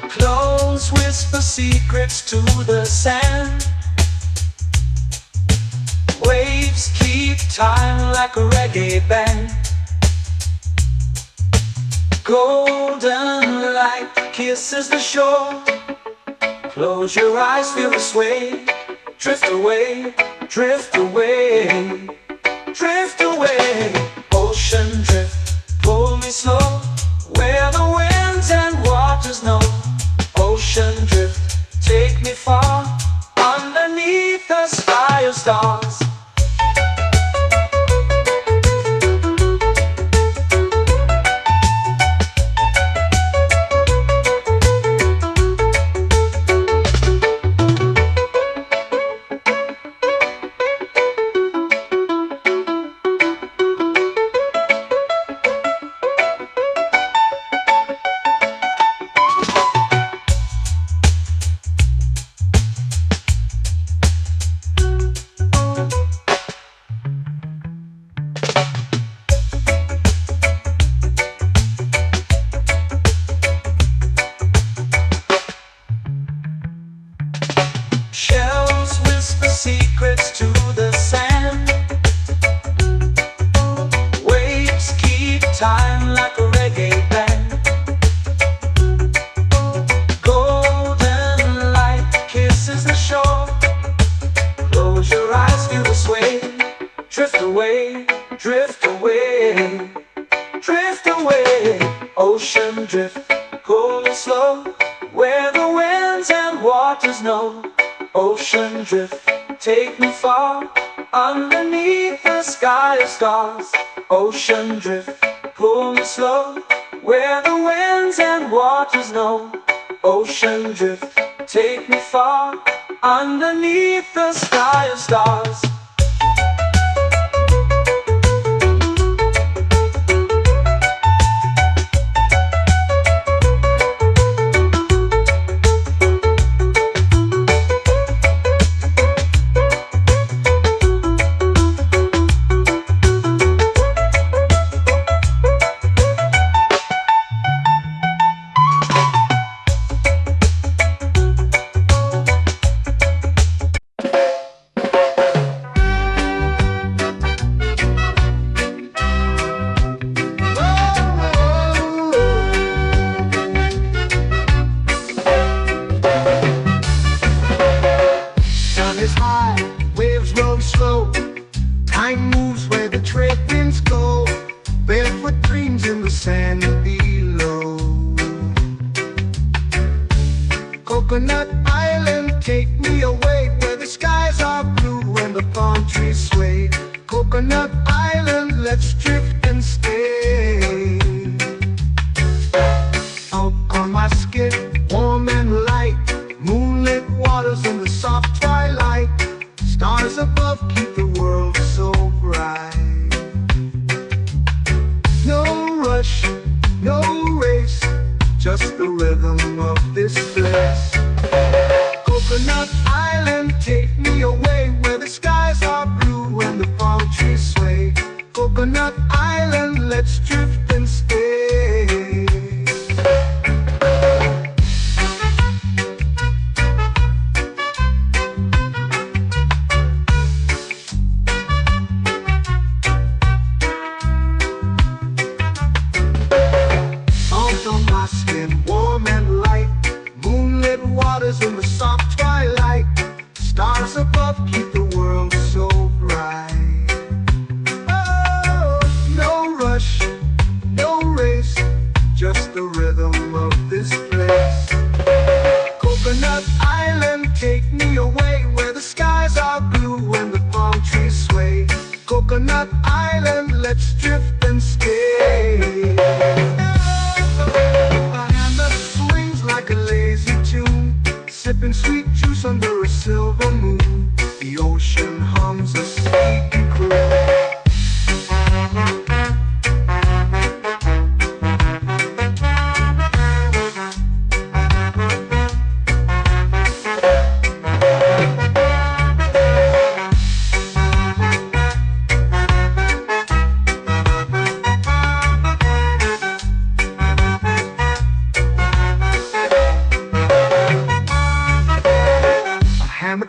S3: Close whisper secrets to the sand. Waves keep time like a reggae band. Golden light kisses the shore. Close your eyes, feel the sway. Drift away, drift away, drift away. Ocean drift, pull me slow, where the winds and waters know. Ocean drift, take me far, underneath the sky of stars. Shells whisper secrets to the sand. Waves keep time like a reggae band. Golden light kisses the shore. Close your eyes, feel the sway. Drift away, drift away, drift away. Ocean drift, cool and slow, where the winds and waters know. Ocean drift, take me far, underneath the sky of stars. Ocean drift, pull me slow, where the winds and waters know. Ocean drift, take me far, underneath the sky of stars.
S1: Is high, waves roll slow. Time moves where the trade winds go. Barefoot dreams in the sand below. Coconut Island, take me away, where the skies are blue and the palm trees sway. Coconut Island, let's drift and stay. Out on my skin, warm and light, moonlit waters in the soft twilight. Stars above keep the world so bright. No rush, no race, just the rhythm of this place. Coconut Island, take me away, where the skies are blue and the palm trees sway. Coconut Island, let's drift and stay. Warm and light, moonlit waters in the soft twilight. Stars above keep the world so bright. Oh, no rush, no race, just the rhythm of this place. Coconut Island, take me away, where the skies are blue and the palm trees sway. Coconut Island, let's drift and stay. Like a lazy tune, sipping sweet juice under a silver moon. The ocean hums a sleepy croon.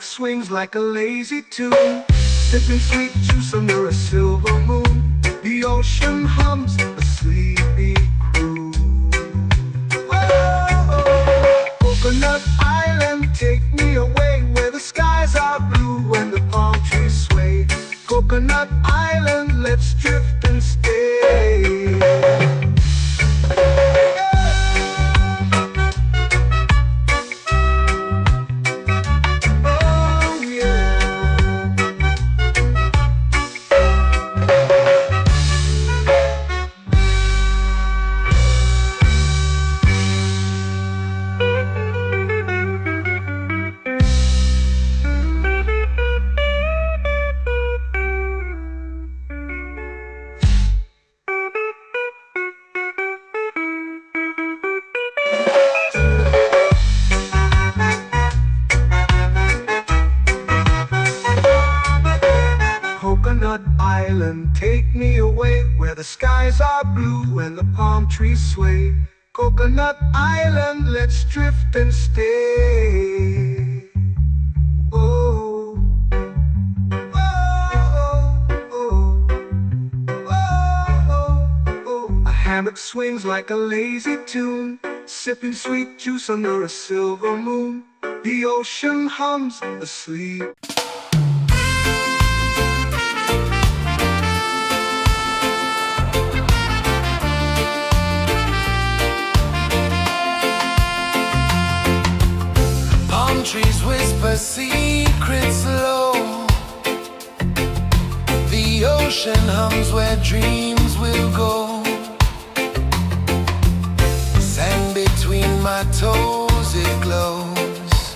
S1: Swings like a lazy tune, sipping sweet juice under a silver moon. The ocean hums a sleepy croon. Coconut Island, take me away where the skies are blue and the palm trees sway. Coconut Island, let's drift and stay. Oh yeah. Coconut Island, take me away where the skies are blue and the palm trees sway. Coconut Island, let's drift and stay. Oh, oh, oh, oh, oh. A hammock swings like a lazy tune, sipping sweet juice under a silver moon. The ocean hums asleep.
S2: Palm trees whisper secrets low. The ocean hums where dreams will go. Sand between my toes, it glows.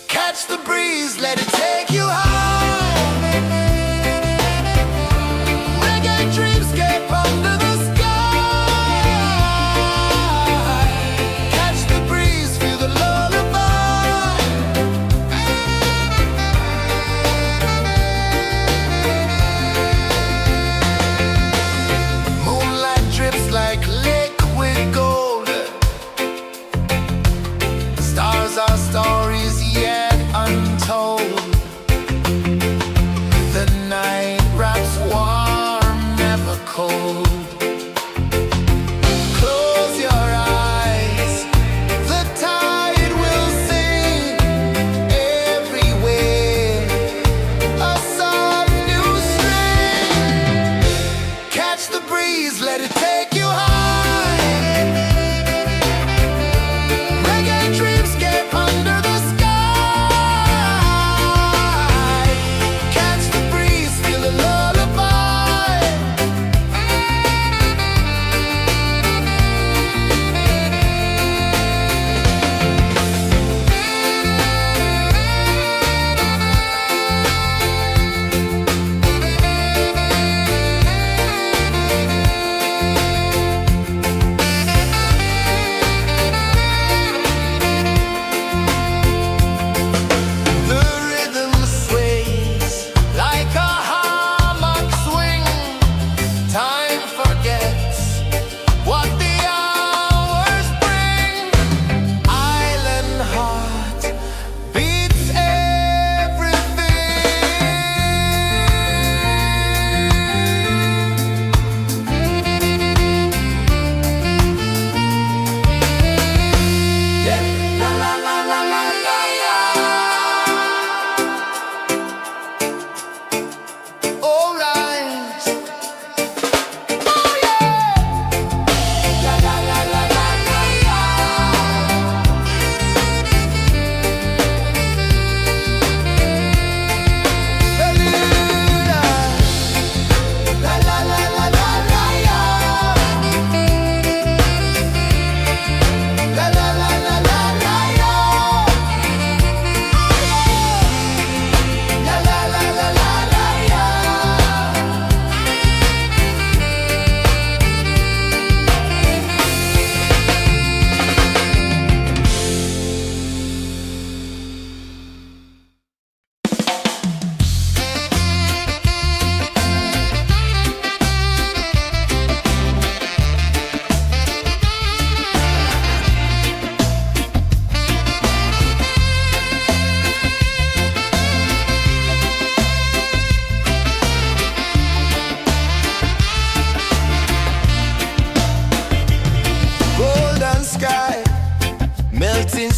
S2: Catch the breeze, let it take you high. Reggae dreamscape under the sky. Catch the breeze, feel the lullaby. Moonlight drips like liquid gold.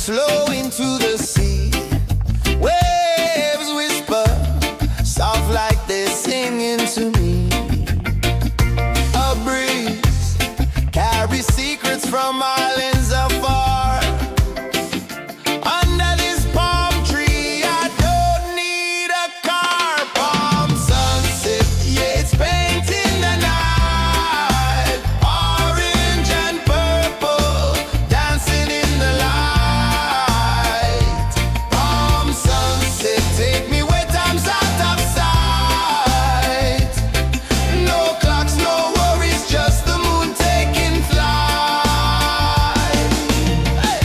S2: flow into the sea. Waves whisper, soft like they're singing to me. A breeze carries secrets from islands afar. Under this palm tree, I don't need a car. Palm sunset, yeah, it's painting the night. Orange and purple, dancing in the light. Palm sunset, take me where time's out of sight. No clocks, no worries, just the moon taking flight. Hey!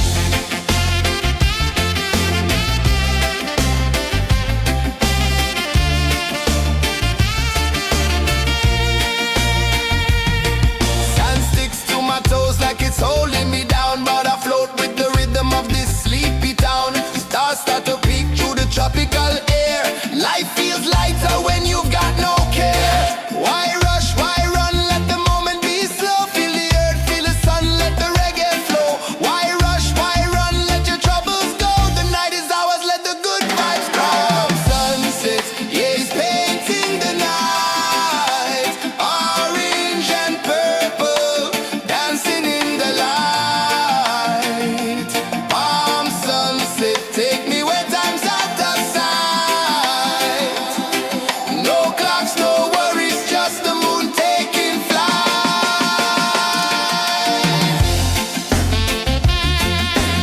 S2: Sand sticks to my toes like it's holding me down, but I float with the rhythm of this sleepy town. Stars start to peek through the tropical air. Life feels lighter when you've got no care. Why rush, why run, let the moment be slow. Feel the earth, feel the sun, let the reggae flow. Why rush, why run, let your troubles go. The night is ours, let the good vibes grow. Sunset, yeah, it's painting the night. Orange and purple, dancing in the light. Palm sunset, take me where time's out of sight. No clocks, no worries, just the moon taking flight.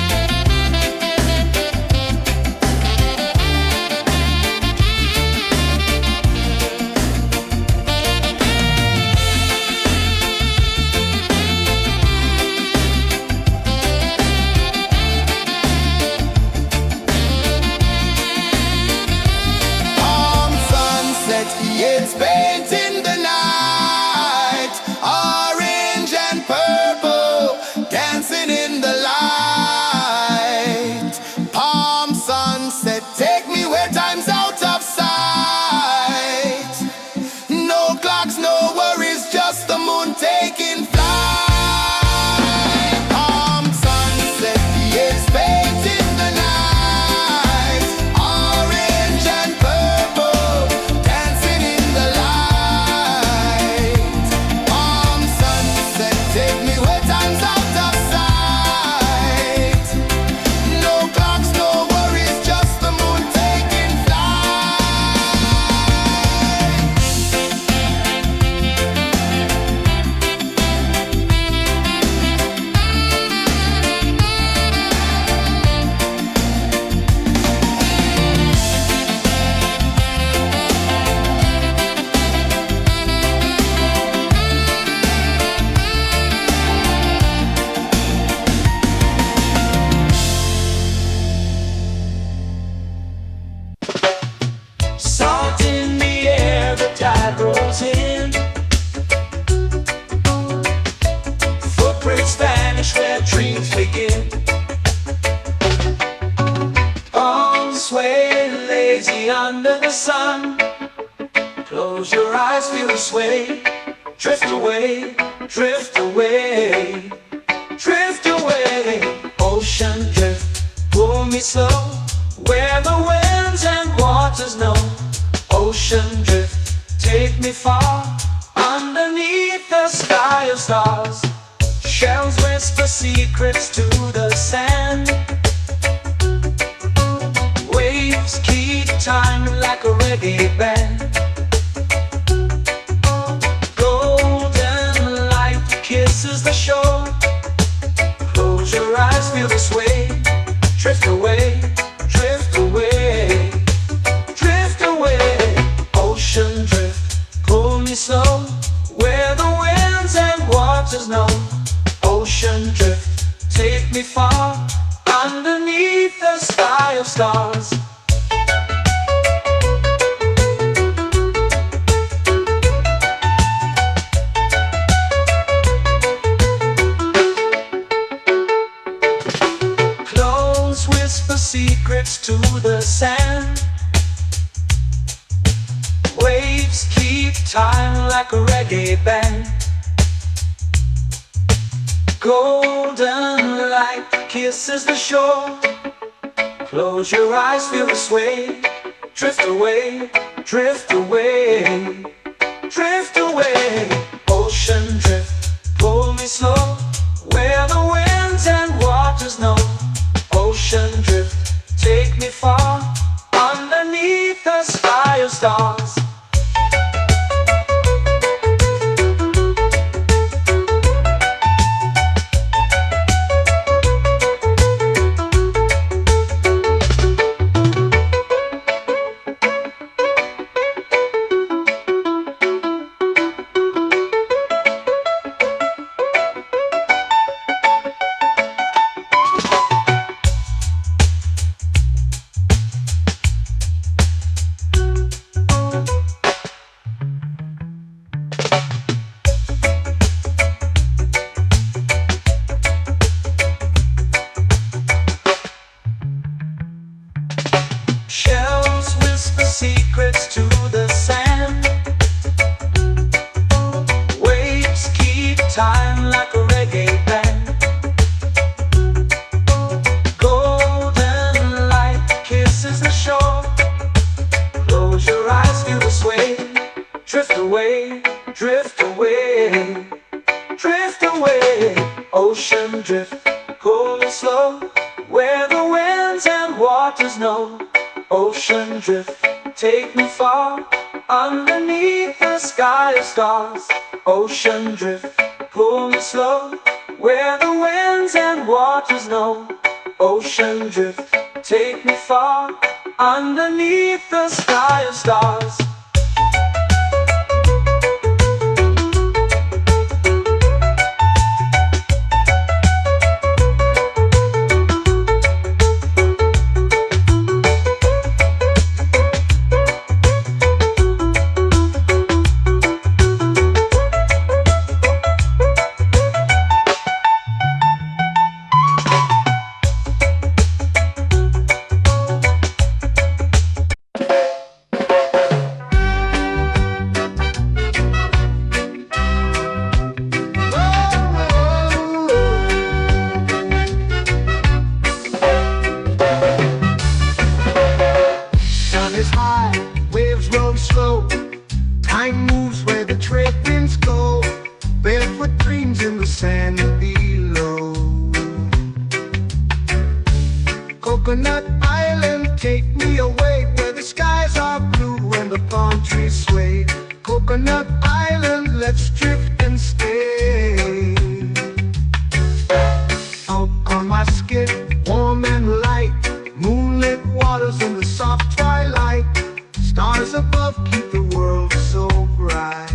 S2: Palm sunset, yeah, it's painting the night. Orange and purple, dancing in the light. Palm sunset, take me where time's out of sight. No clocks, no worries, just the moon taking flight. Palm sunset, yeah, it's painting the night. Orange and purple, dancing in the light. Palm sunset, take me where time's out of sight. No clocks, no worries, just the moon taking flight.
S3: Salt in the air, the tide rolls in. Footprints vanish where dreams begin. Arms sway lazy under the sun. Close your eyes, feel the sway. Drift away, drift away, drift away. Ocean drift, pull me slow, where the winds and waters know. Ocean drift, take me far, underneath the sky of stars. Shells whisper secrets to the sand. Waves keep time like a reggae band. Golden light kisses the shore. Close your eyes, feel the sway. Drift away, drift away, drift away. Ocean drift, pull me slow, where the winds and waters know. Ocean drift, take me far, underneath the sky of stars. Close whisper secrets to the sand. Waves keep time like a reggae band. Golden light kisses the shore. Close your eyes, feel the sway. Drift away, drift away, drift away. Ocean drift, pull me slow, where the winds and waters know. Ocean drift, take me far, underneath the sky of stars. Shells whisper secrets to the sand. Waves keep time like a reggae band. Golden light kisses the shore. Close your eyes, feel the sway. Drift away, drift away, drift away. Ocean drift, cool and slow, where the winds and waters know. Ocean drift, take me far, underneath the sky of stars. Ocean drift, pull me slow, where the winds and waters know. Ocean drift, take me far, underneath the sky of stars.
S1: Is high, waves roll slow. Time moves where the trade winds go. Barefoot dreams in the sand below. Coconut Island, take me away, where the skies are blue and the palm trees sway. Coconut Island, let's drift and stay. Out on my skin, warm and light, moonlit waters in the soft twilight. Stars above keep the world so bright.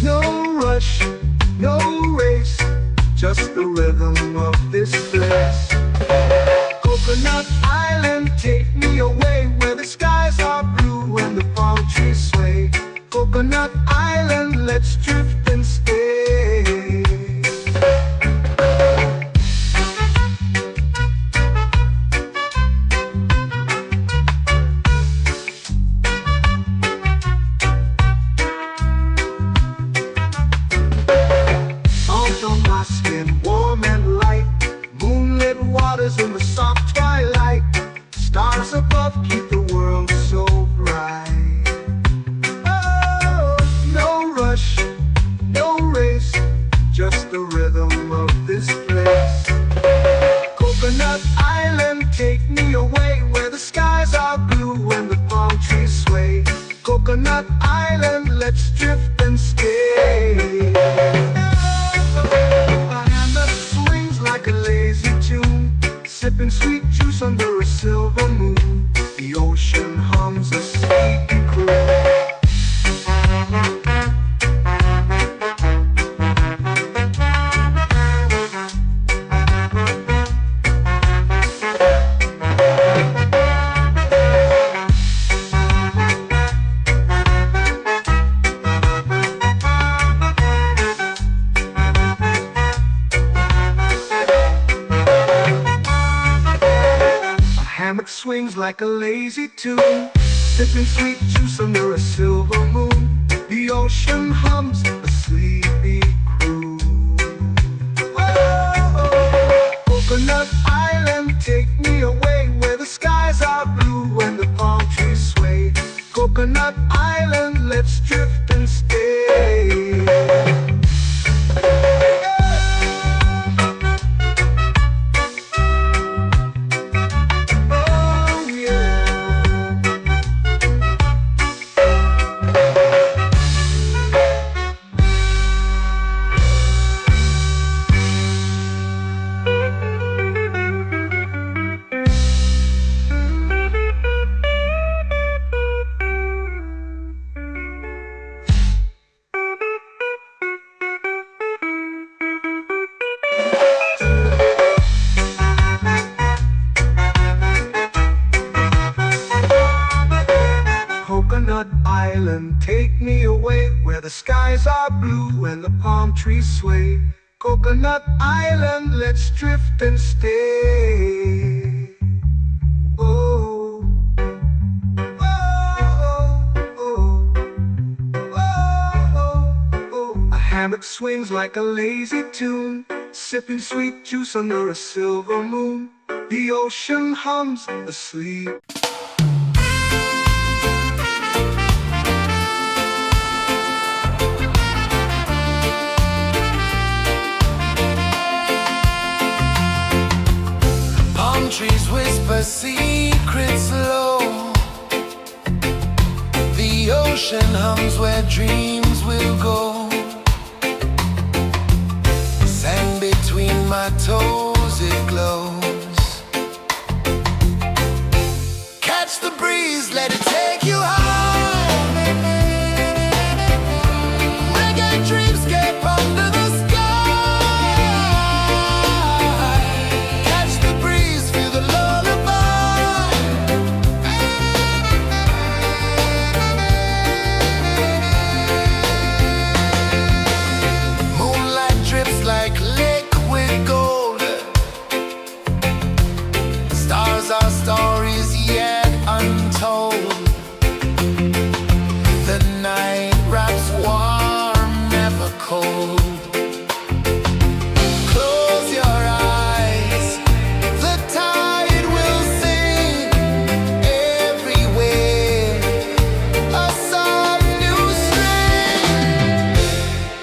S1: No rush, no race, just the rhythm of this place. Coconut Island, take me away, where the skies are blue and the palm trees sway. Coconut Island, let's drift and stay. On my skin, warm and light, moonlit waters in the soft twilight. Stars above keep the world so bright. Oh, no rush, no race, just the rhythm of this place. Coconut Island, take me away, where the skies are blue and the palm trees sway. Coconut Island, let's drift and stay. Like a lazy tune, sipping sweet juice under a silver moon. The ocean hums a sleepy croon. Swings like a lazy tune, sipping sweet juice under a silver moon. The ocean hums a sleepy croon. Whoa. Take me away where the skies are blue and the palm trees sway. Coconut Island, let's drift and stay. Oh, oh, oh, oh, oh. A hammock swings like a lazy tune, sipping sweet juice under a silver moon. The ocean hums asleep.
S2: Trees whisper secrets low. The ocean hums where dreams will go. Sand between my toes, it glows. Catch the breeze, let it take you high. Reggae dreamscape under the sky. Our stories yet untold. The night wraps warm, never cold. Close your eyes, the tide will sing everywhere. A soft new string.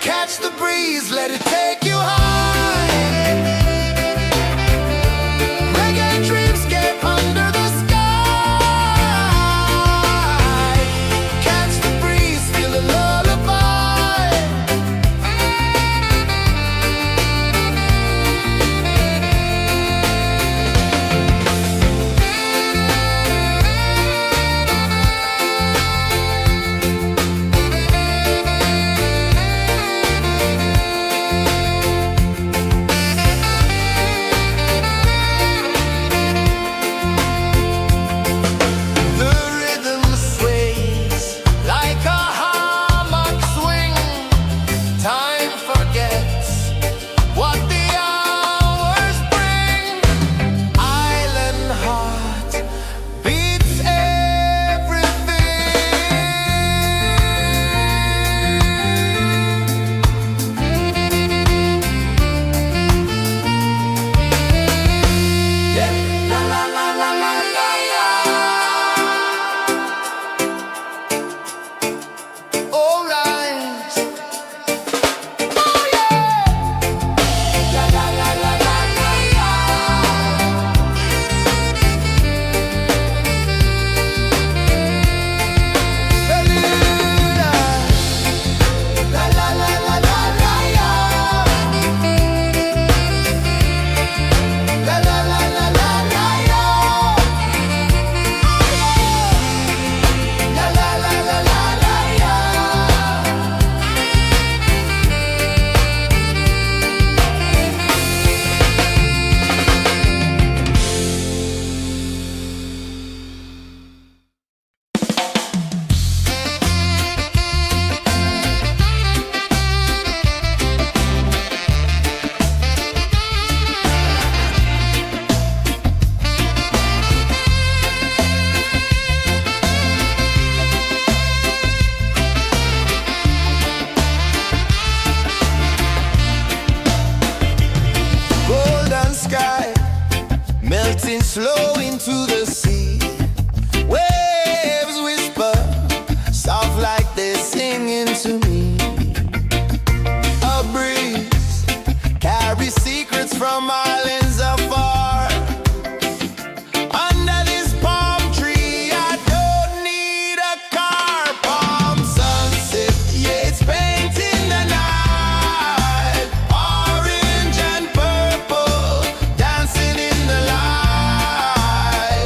S2: Catch the breeze, let it take you high. Melting slow into the sea. Waves whisper, soft like they're singing to me. A breeze carries secrets from islands afar. Under this palm tree, I don't need a car. Palm sunset, yeah, it's painting the night. Orange and purple, dancing in the light.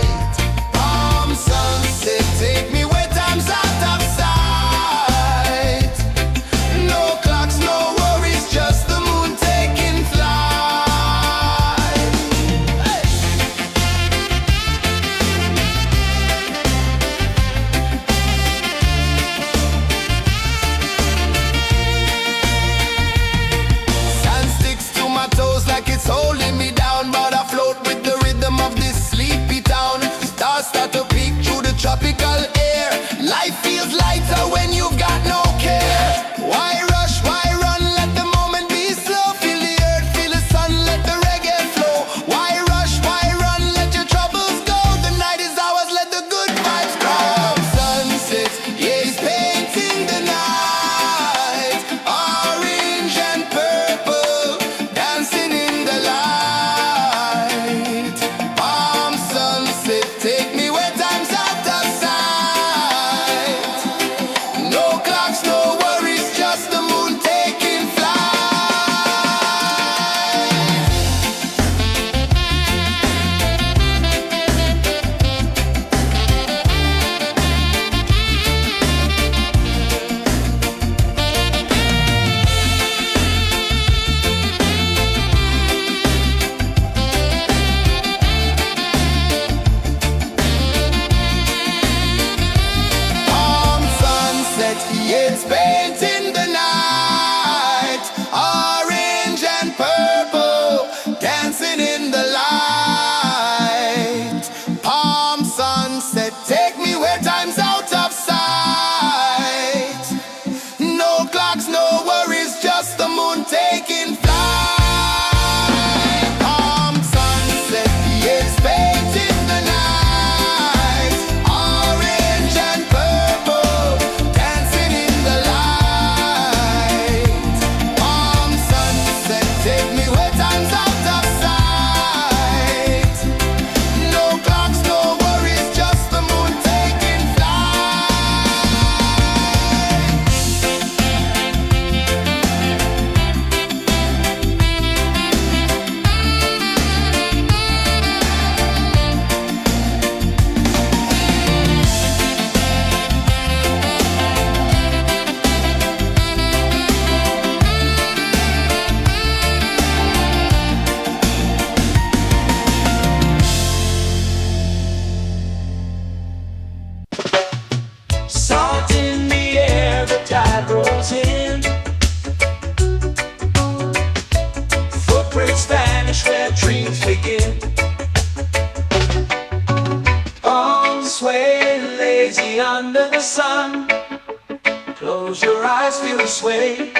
S3: eyes feel the sway.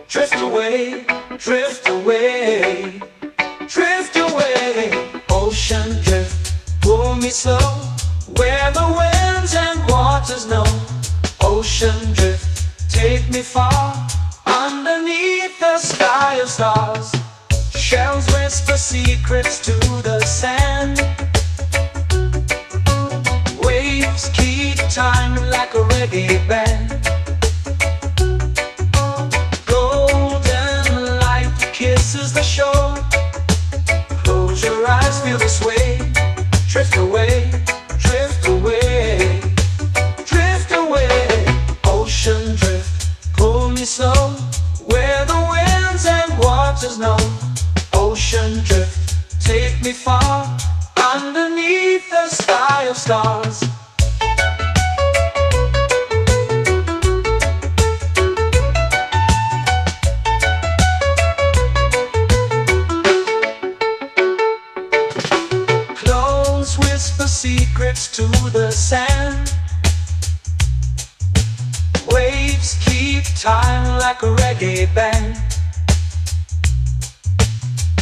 S3: Drift away, drift away, drift away. Ocean drift, pull me slow, where the winds and waters know. Ocean drift, take me far, underneath the sky of stars. Shells whisper secrets to the sand. Waves keep time like a reggae band. Golden light kisses the shore. Close your eyes, feel the sway. Drift away, drift away, drift away. Ocean drift, pull me slow, where the winds and waters know. Ocean drift, take me far, underneath the sky of stars. Clones whisper secrets to the sand. Waves keep time like a reggae band.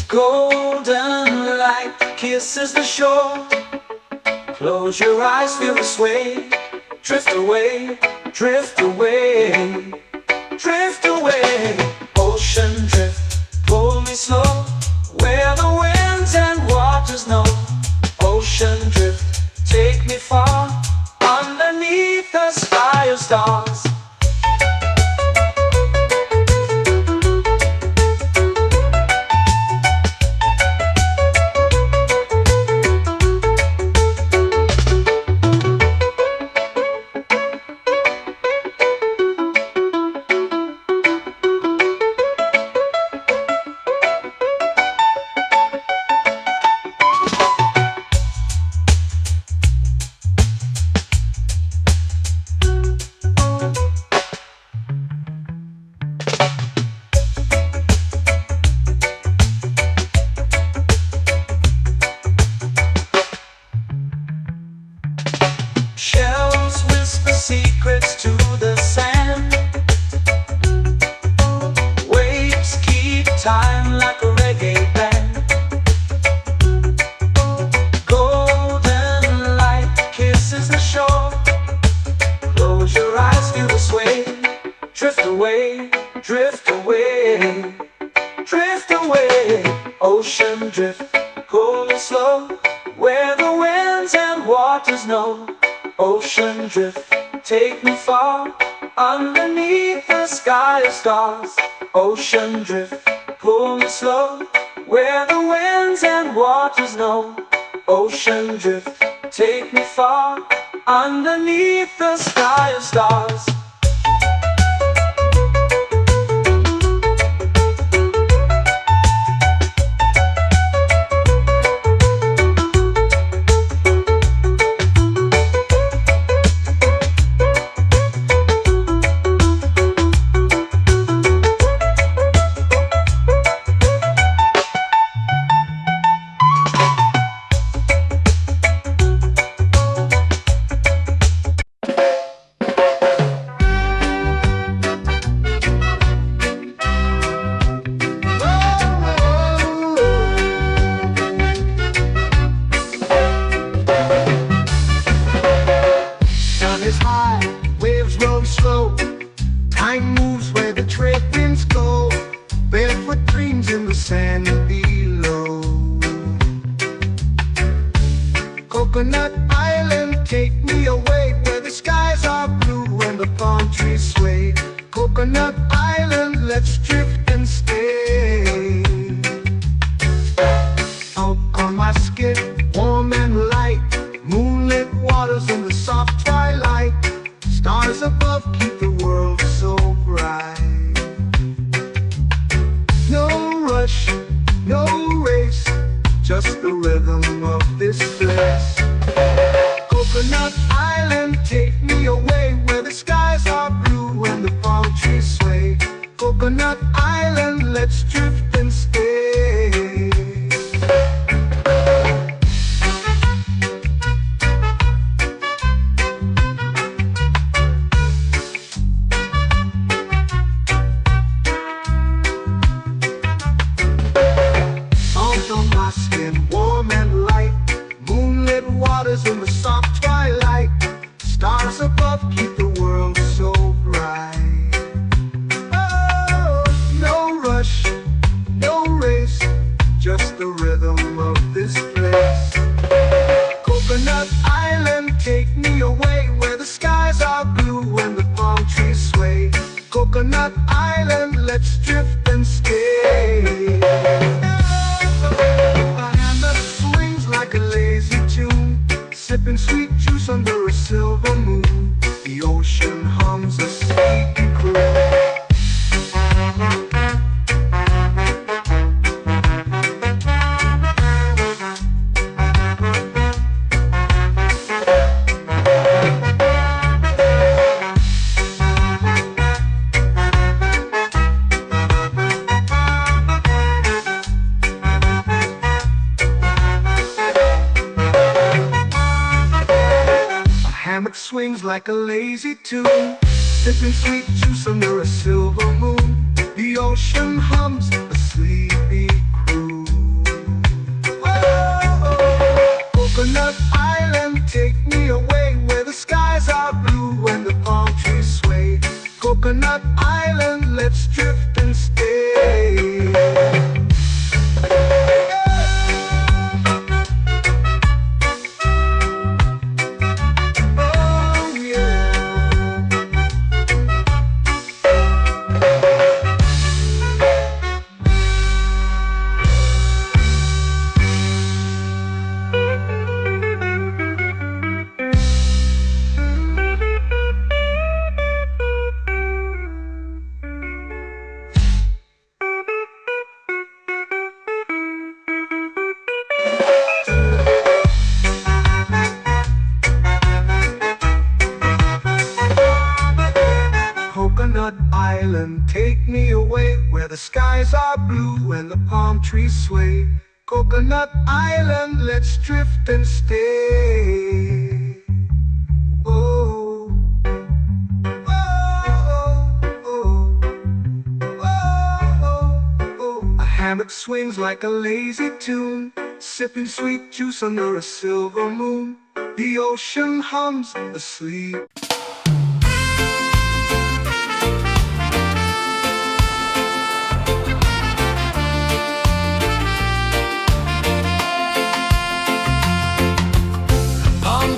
S3: Golden light kisses the shore. Close your eyes, feel the sway. Drift away, drift away, drift away. Ocean drift, pull me slow, where the winds and waters know. Ocean drift, take me far, underneath the sky of stars. Shells whisper secrets to the sand. Waves keep time like a reggae band. Golden light kisses the shore. Close your eyes, feel the sway. Drift away, drift away, drift away. Ocean drift, pull me slow, where the winds and waters know. Ocean drift, take me far, underneath the sky of stars. Ocean drift, pull me slow, where the winds and waters know. Ocean drift, take me far, underneath the sky of stars.
S1: Time moves where the trade winds go. Barefoot dreams in the sand below. Coconut Island, take me away, where the skies are blue and the palm trees sway. Coconut Island, let's drift and stay. Out on my skin, warm and light, moonlit waters in the soft twilight. Stars above keep the world so bright. No rush, no race, just the rhythm of this place. Coconut Island, take me away, where the skies are blue and the palm trees sway. Coconut Island, let's drift and stay. swings like a lazy tune, sipping sweet juice under a silver moon. The ocean hums a sleepy crew. Whoa, Coconut Island, take me away where the skies are blue and the palm trees sway. Coconut Island, let's drift and stay. Coconut Island, take me away where the skies are blue and the palm trees sway. Coconut Island, let's drift and stay. Oh, oh, oh, oh, oh. A hammock swings like a lazy tune, sipping sweet juice under a silver moon. The ocean hums asleep.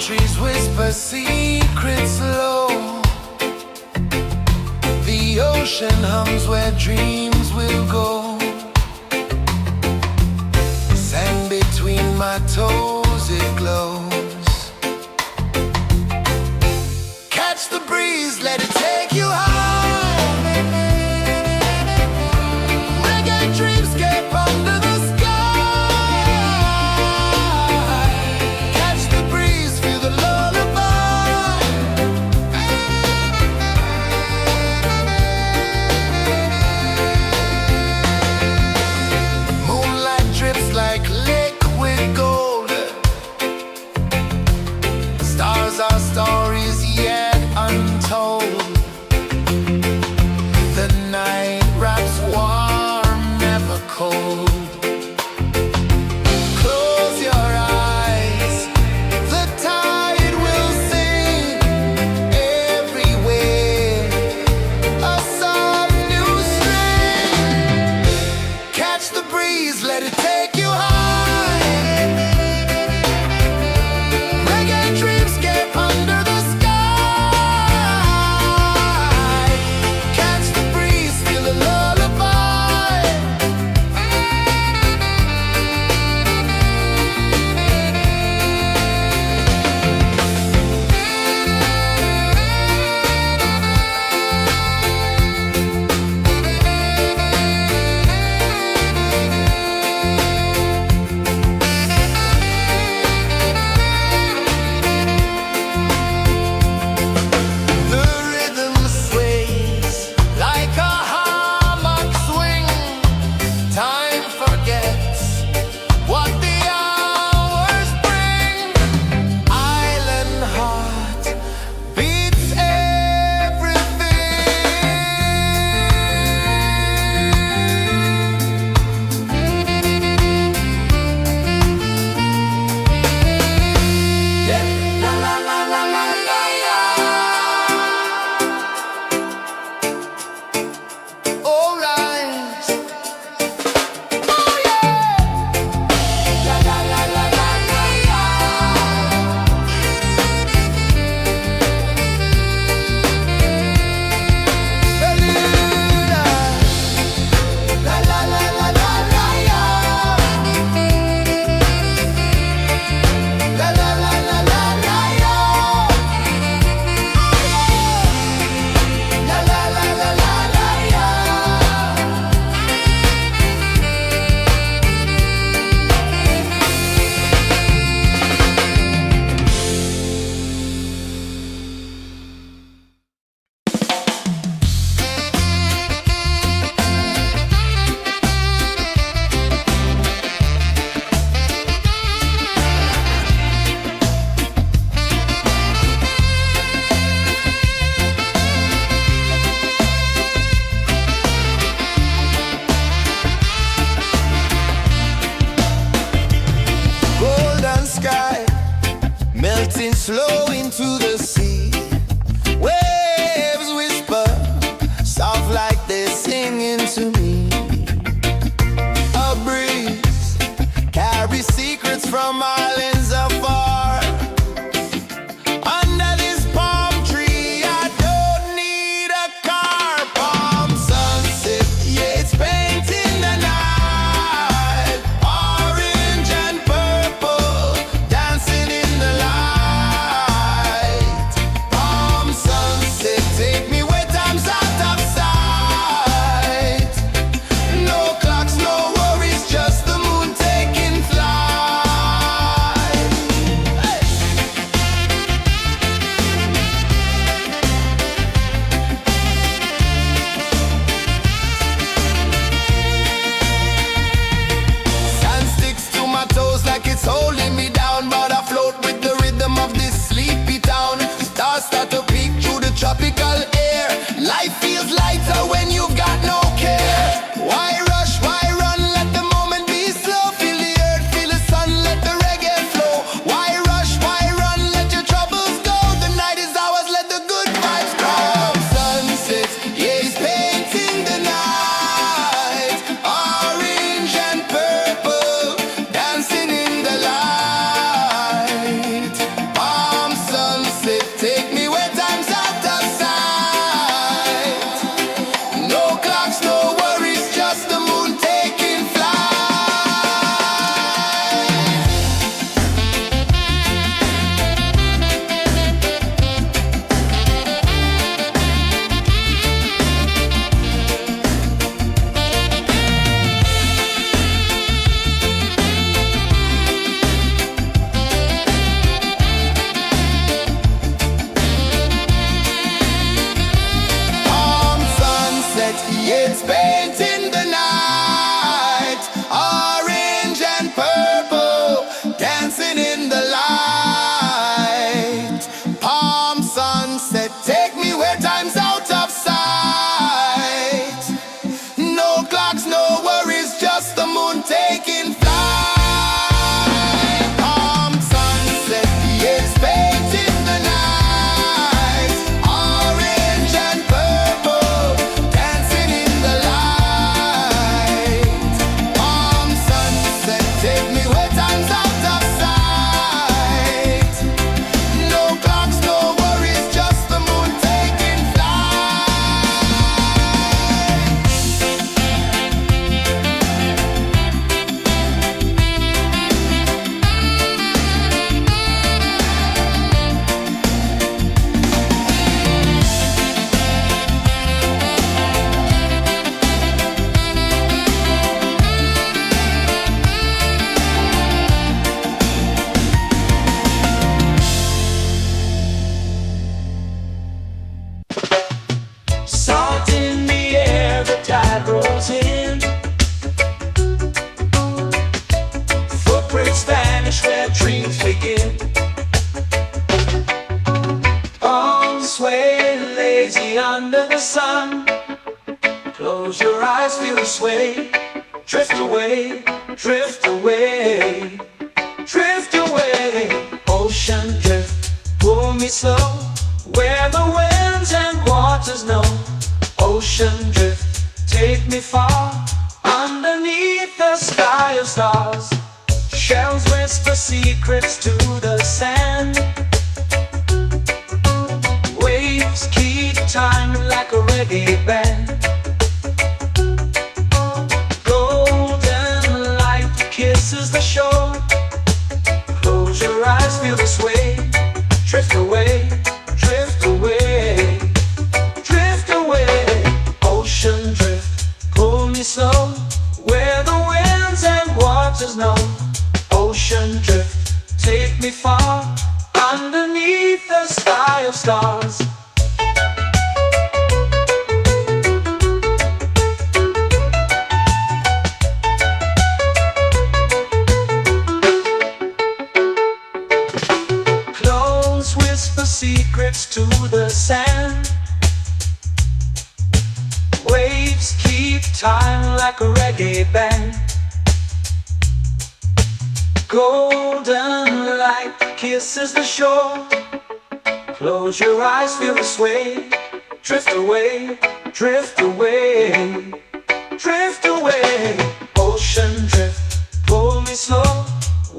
S2: Trees whisper secrets low. The ocean hums where dreams will go. Sand between my toes, it glows. Catch the breeze, let it take you high. Reggae dreamscape under the melting slow into the sea. Waves whisper, soft like they're singing to me. A breeze carries secrets from islands afar. Under this palm tree, I don't need a car. Palm sunset, yeah, it's painting the night. Orange and purple, dancing in the light. Palm sunset, take me where time's out of sight. No clocks, no worries, just the moon taking flight. Hey! Sand sticks to my toes like it's holding me down, but I float with the rhythm of this sleepy town. Stars start to peek through the tropical air. Life feels lighter when you've got no care. Why rush, why run, let the moment be slow. Feel the earth, feel the sun, let the reggae flow. Why rush, why run, let your troubles go. The night is ours, let the good vibes grow. Sunset, yeah, it's painting the night. Orange and purple, dancing in the light. Palm sunset, take me where time's out of sight. No clocks, no worries, just the moon taking flight. Palm sunset, yeah, it's painting the night. Orange and purple, dancing in the light. Palm sunset, take me where time's out of sight. No clocks, no worries, just the moon taking flight. Palm sunset, yeah, it's painting the night. Orange and purple, dancing in the light. Palm sunset, take me where time's out of sight. No clocks, no worries, just the moon taking flight.
S3: Salt in the air, the tide rolls in. Footprints vanish where dreams begin. Arms sway lazy under the sun. Close your eyes, feel the sway. Drift away, drift away, drift away. Ocean drift, pull me slow, where the winds and waters know. Ocean drift, take me far, underneath the sky of stars. Shells whisper secrets to the sand. Waves keep time like a reggae band. Golden light kisses the shore. Close your eyes, feel the sway. Drift away, drift away, drift away. Ocean drift, pull me slow, where the winds and waters know. Ocean drift, take me far, underneath the sky of stars. Close whisper secrets to the sand. Waves keep time like a reggae band. Golden light kisses the shore. Close your eyes, feel the sway. Drift away, drift away, drift away. Ocean drift, pull me slow,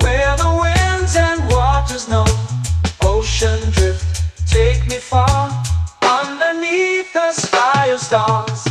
S3: where the winds and waters know. Ocean drift, take me far, underneath the sky of stars.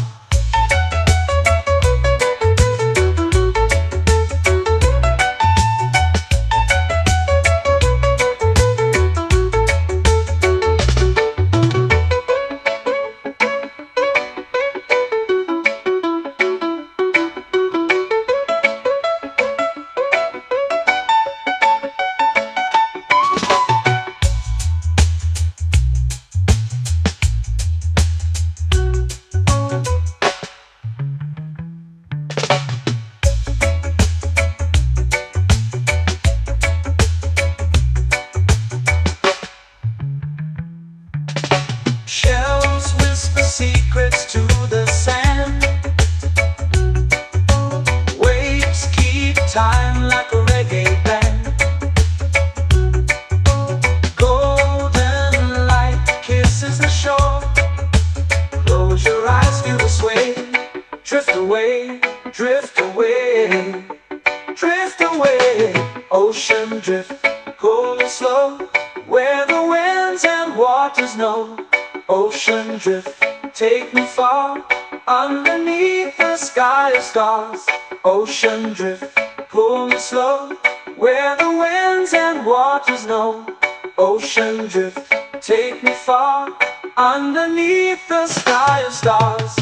S3: Shells whisper secrets to the sand. Waves keep time like a reggae band. Golden light kisses the shore. Close your eyes, feel the sway. Drift away, drift away, drift away. Ocean drift, pull me slow, where the winds and waters know. Ocean drift, take me far, underneath the sky of stars. Ocean drift, pull me slow, where the winds and waters know. Ocean drift, take me far, underneath the sky of stars.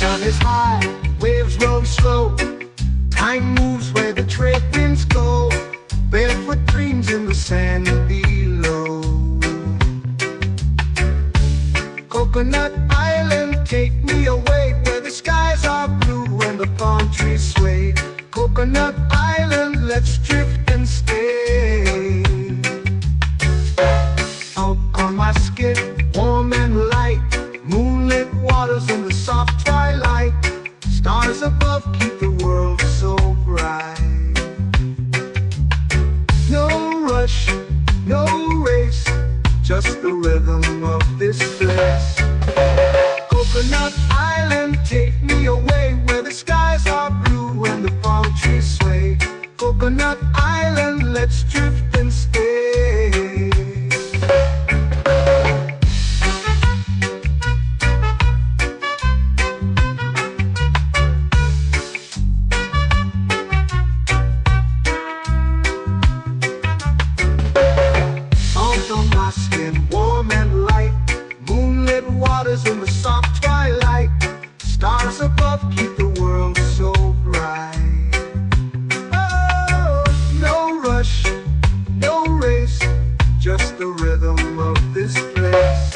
S1: Sun is high, waves roll slow. Time moves where the trade winds go. Barefoot dreams in the sand below. Coconut Island, take me away, where the skies are blue and the palm trees sway. Coconut Island, let's drift and stay. Out on my skin, warm and light, moonlit waters in the soft twilight. Stars above keep the world so bright. No rush, no race, just the rhythm of this place. Coconut Island, take me away, where the skies are blue and the palm trees sway. Coconut Island, let's drift and stay. Salt on my skin, warm and light, moonlit waters in the soft twilight. Stars above keep the world so bright. Oh, no rush, no race, just the rhythm of this place.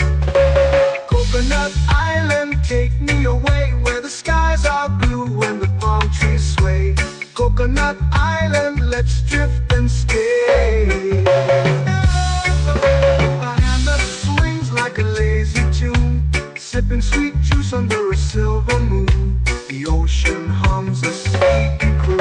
S1: Coconut Island, take me away, where the skies are blue and the palm trees sway. Coconut Island, let's drift and stay. A hand that swings like a lazy tune, sipping sweet juice under a silver moon. The ocean hums a sleepy croon.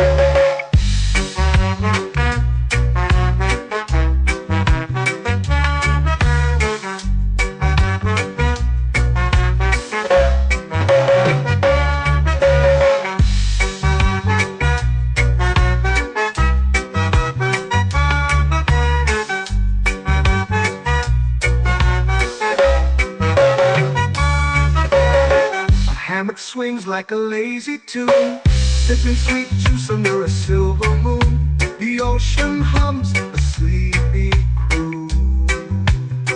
S1: Hammock swings like a lazy tune, sipping sweet juice under a silver moon. The ocean hums a sleepy croon.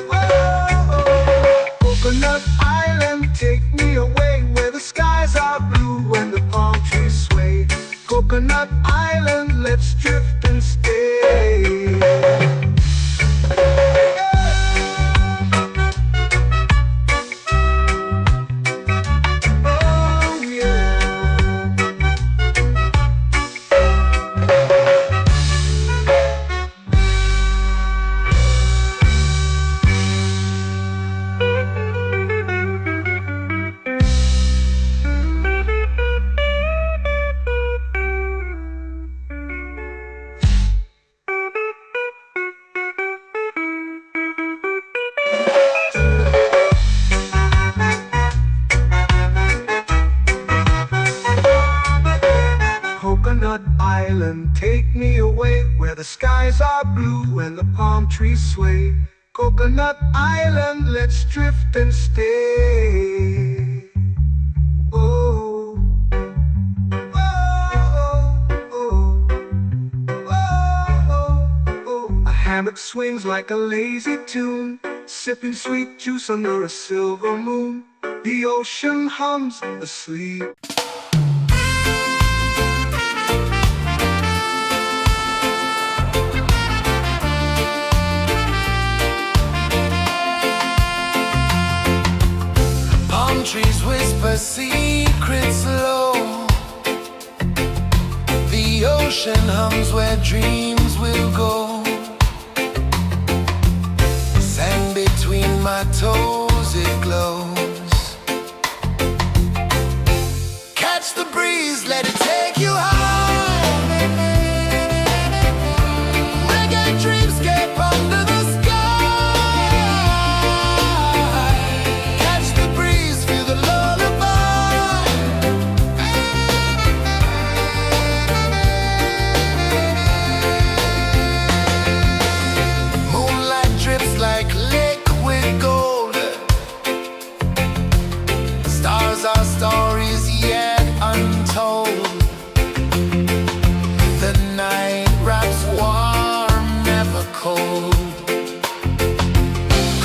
S1: Whoa, Take me away where the skies are blue and the palm trees sway. Coconut Island, let's drift and stay. Oh, oh, oh, oh, oh. A hammock swings like a lazy tune, sipping sweet juice under a silver moon. The ocean hums asleep.
S2: Palm trees whisper secrets low. The ocean hums where dreams will go. Sand between my toes, it glows. Catch the breeze, let it take you high. Reggae dreamscape under the sky. Catch the breeze, feel the lullaby. Moonlight drips like liquid gold. Stars are stories yet untold. The night wraps warm, never cold.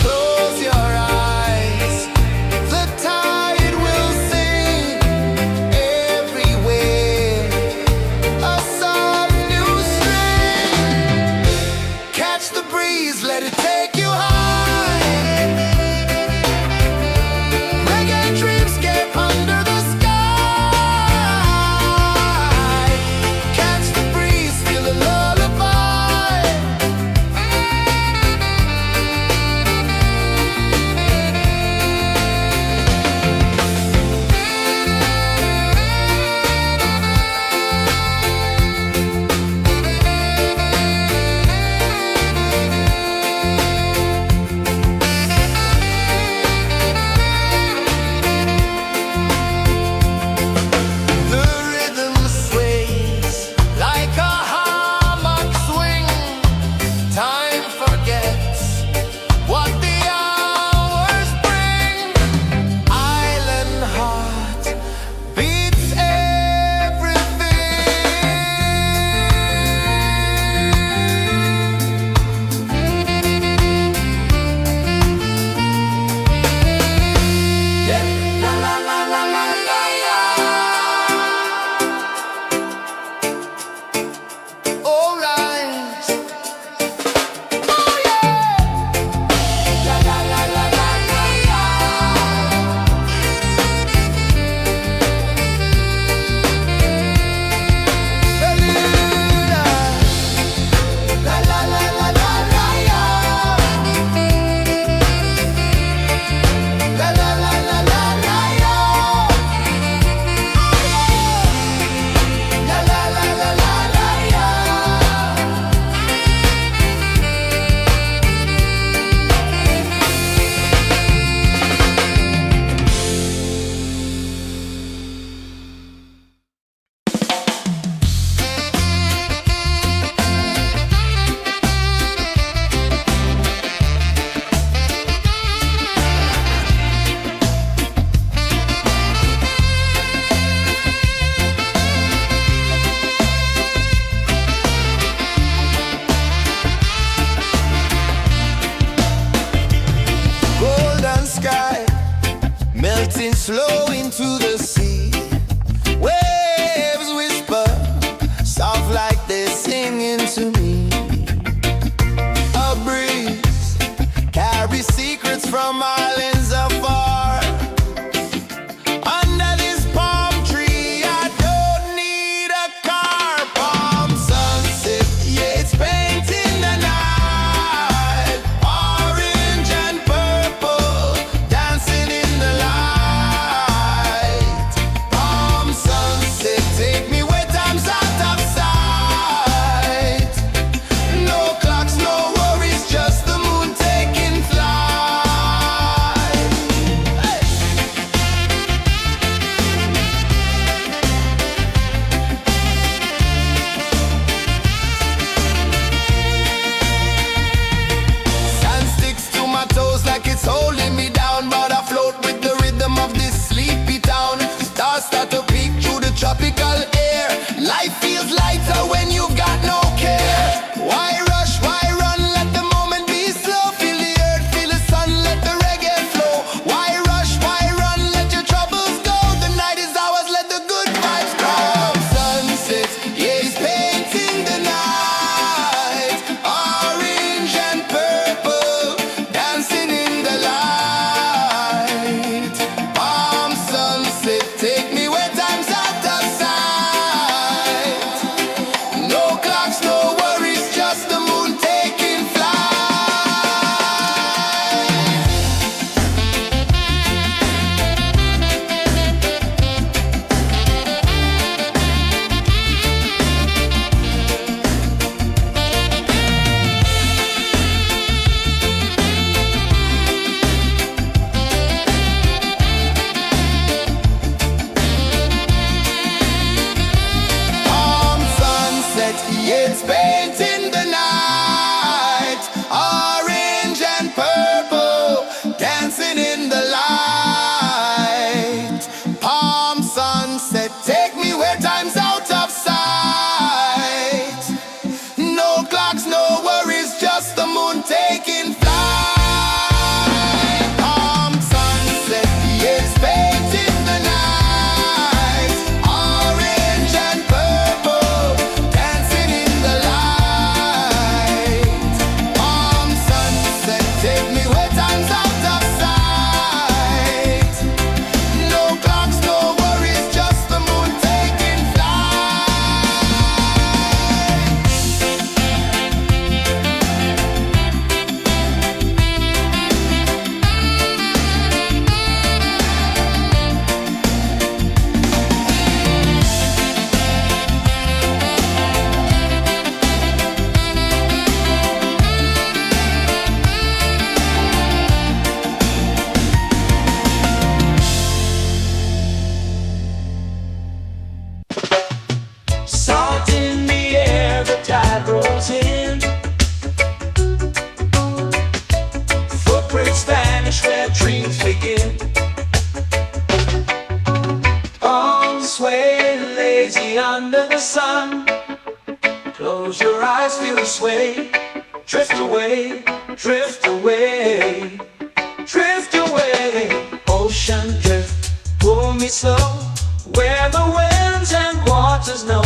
S2: Close your eyes, the tide will sing everywhere. A song, new string. Catch the breeze, let it take you high. Reggae dreamscape under the sky. Catch the breeze, feel the lullaby. The rhythm sways like a hammock swing. Time forgets what the hours bring. Island heart beats everything. Yeah. La la la la la la la. All right. Oh yeah. La la la la la la la. Beluga. La la la la la la la. La la la la la la la. La la la la la la la. Golden sky melting slow into the sea. Waves whisper soft like they're singing to me. A breeze carries secrets from islands afar. Under this palm tree, I don't need a car. Palm sunset, yeah, it's painting the night. Orange and purple, dancing in the light. Palm sunset, take me where time's out of sight. No clocks, no worries, just the moon taking flight.
S3: heartbreaks vanish where dreams begin. Sway lazy under the sun. Close your eyes, feel the sway. Drift away, drift away, drift away. Ocean drift, pull me slow, where the winds and waters know.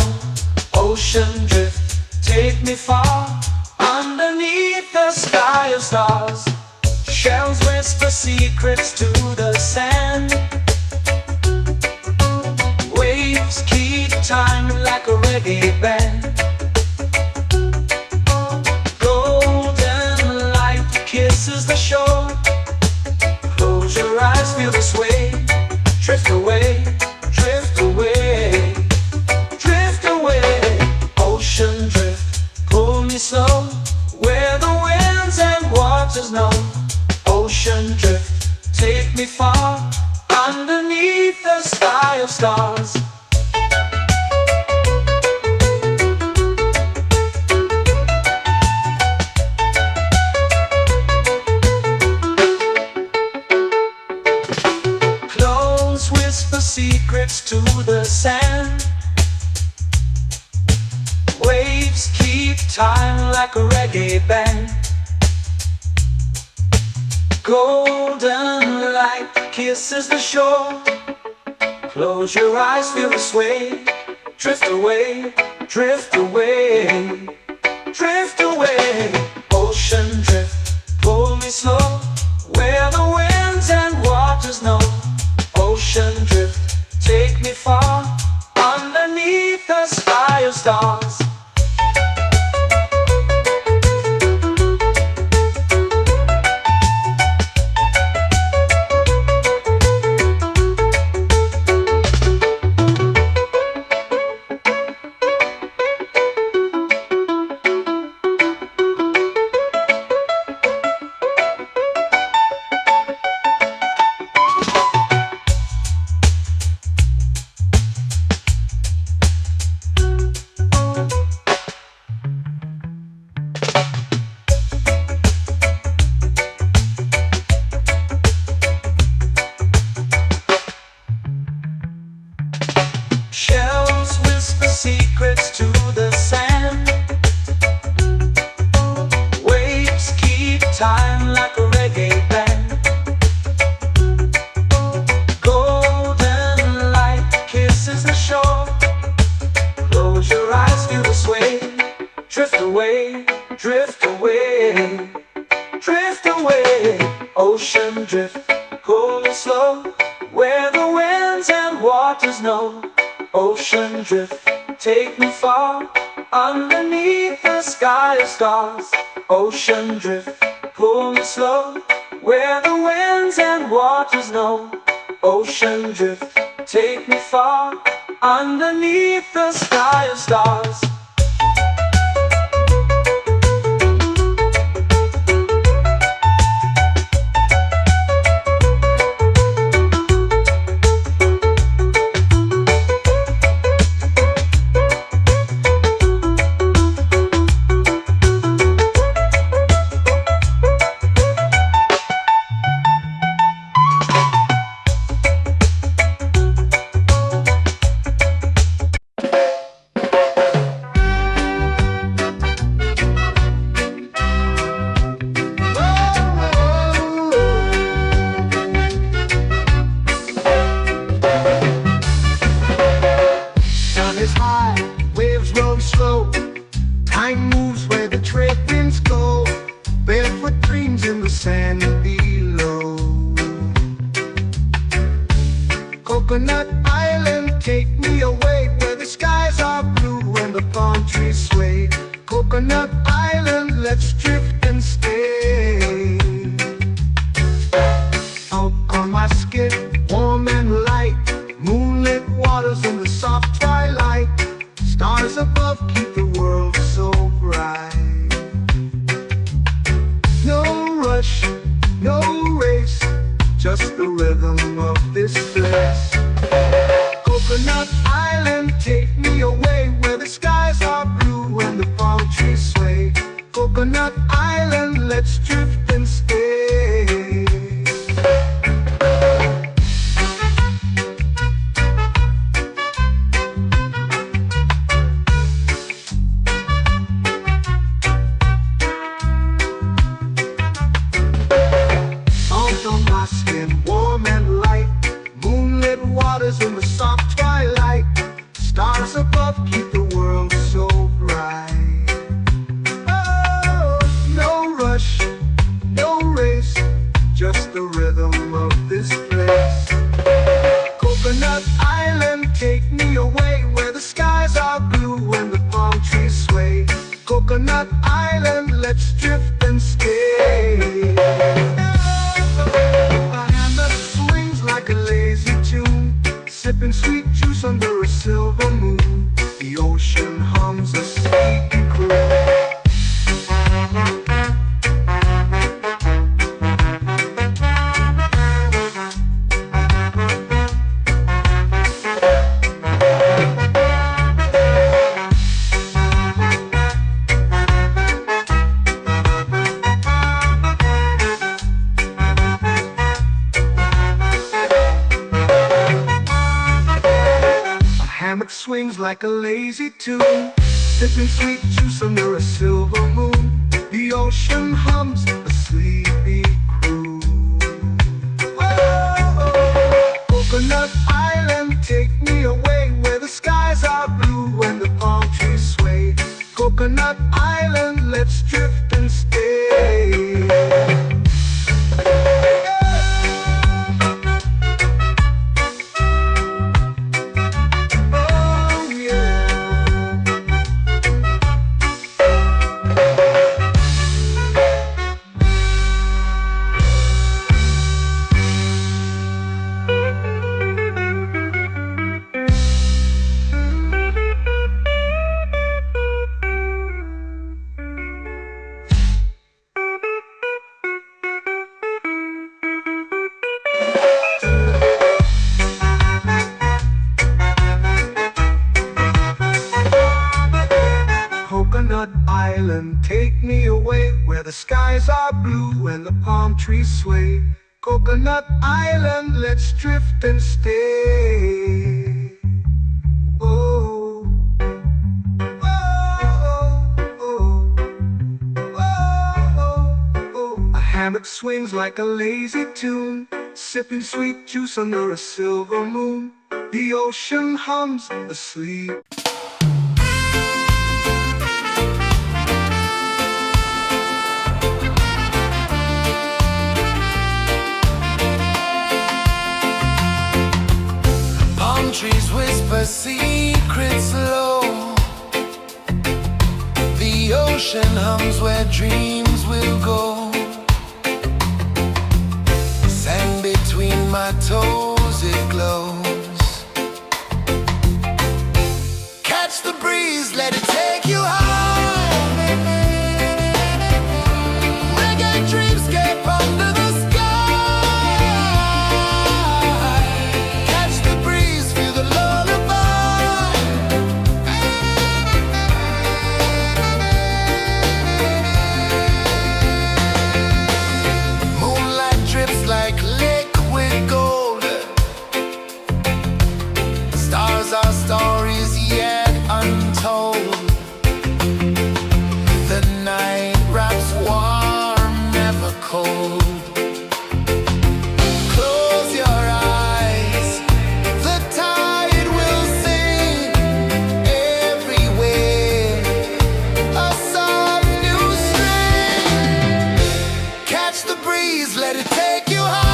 S3: Ocean drift, take me far, underneath the sky of stars. Shells whisper secrets to the sand. Waves keep time like a reggae band. Golden light kisses the shore. Close your eyes, feel the sway. Drift away, drift away, drift away. Ocean drift, pull me slow, where the winds and waters know. Ocean drift, take me far, underneath the sky of stars. Close whisper secrets to the sand. Waves keep time like a reggae band. Golden light kisses the shore. Close your eyes, feel the sway. Drift away, drift away, drift away. Ocean drift, pull me slow, where the winds and waters know. Ocean drift, take me far, underneath the sky of stars. Shells whisper secrets to the sand. Waves keep time like a reggae band. Golden light kisses the shore. Close your eyes, feel the sway. Drift away, drift away, drift away. Ocean drift, pull me slow, where the winds and waters know. Ocean drift, take me far, underneath the sky of stars. Ocean drift, pull me slow, where the winds and waters know. Ocean drift, take me far, underneath the sky of stars.
S1: Time moves where the trade winds go. Barefoot dreams in the sand below. Coconut Island, take me away, where the skies are blue and the palm trees sway. Coconut Island, let's drift and stay. Out on my skin, warm and light, moonlit waters in the soft twilight. Stars above keep the world so bright. No rush, no race, just the rhythm of this place. Coconut Island, take me away, where the skies are blue and the palm trees sway. Coconut Island, let's drift and stay. swings like a lazy tune, sipping sweet juice under a silver moon. The ocean hums a sleepy croon. Whoa, Coconut Island, take me away where the skies are blue and the palm trees sway. Coconut Island, let's drift and stay. Coconut Island, take me away where the skies are blue and the palm trees sway. Coconut Island, let's drift and stay. Oh, oh, oh, oh, oh. A hammock swings like a lazy tune, sipping sweet juice under a silver moon. The ocean hums asleep.
S2: Trees whisper secrets low. The ocean hums where dreams will go. Sand between my toes, it glows. Catch the breeze, let it take you high. Reggae dreamscape under the sky. Our stories yet untold. The night wraps warm, never cold. Close your eyes, the tide will sing everywhere. A soft new string. Catch the breeze, let it take you high.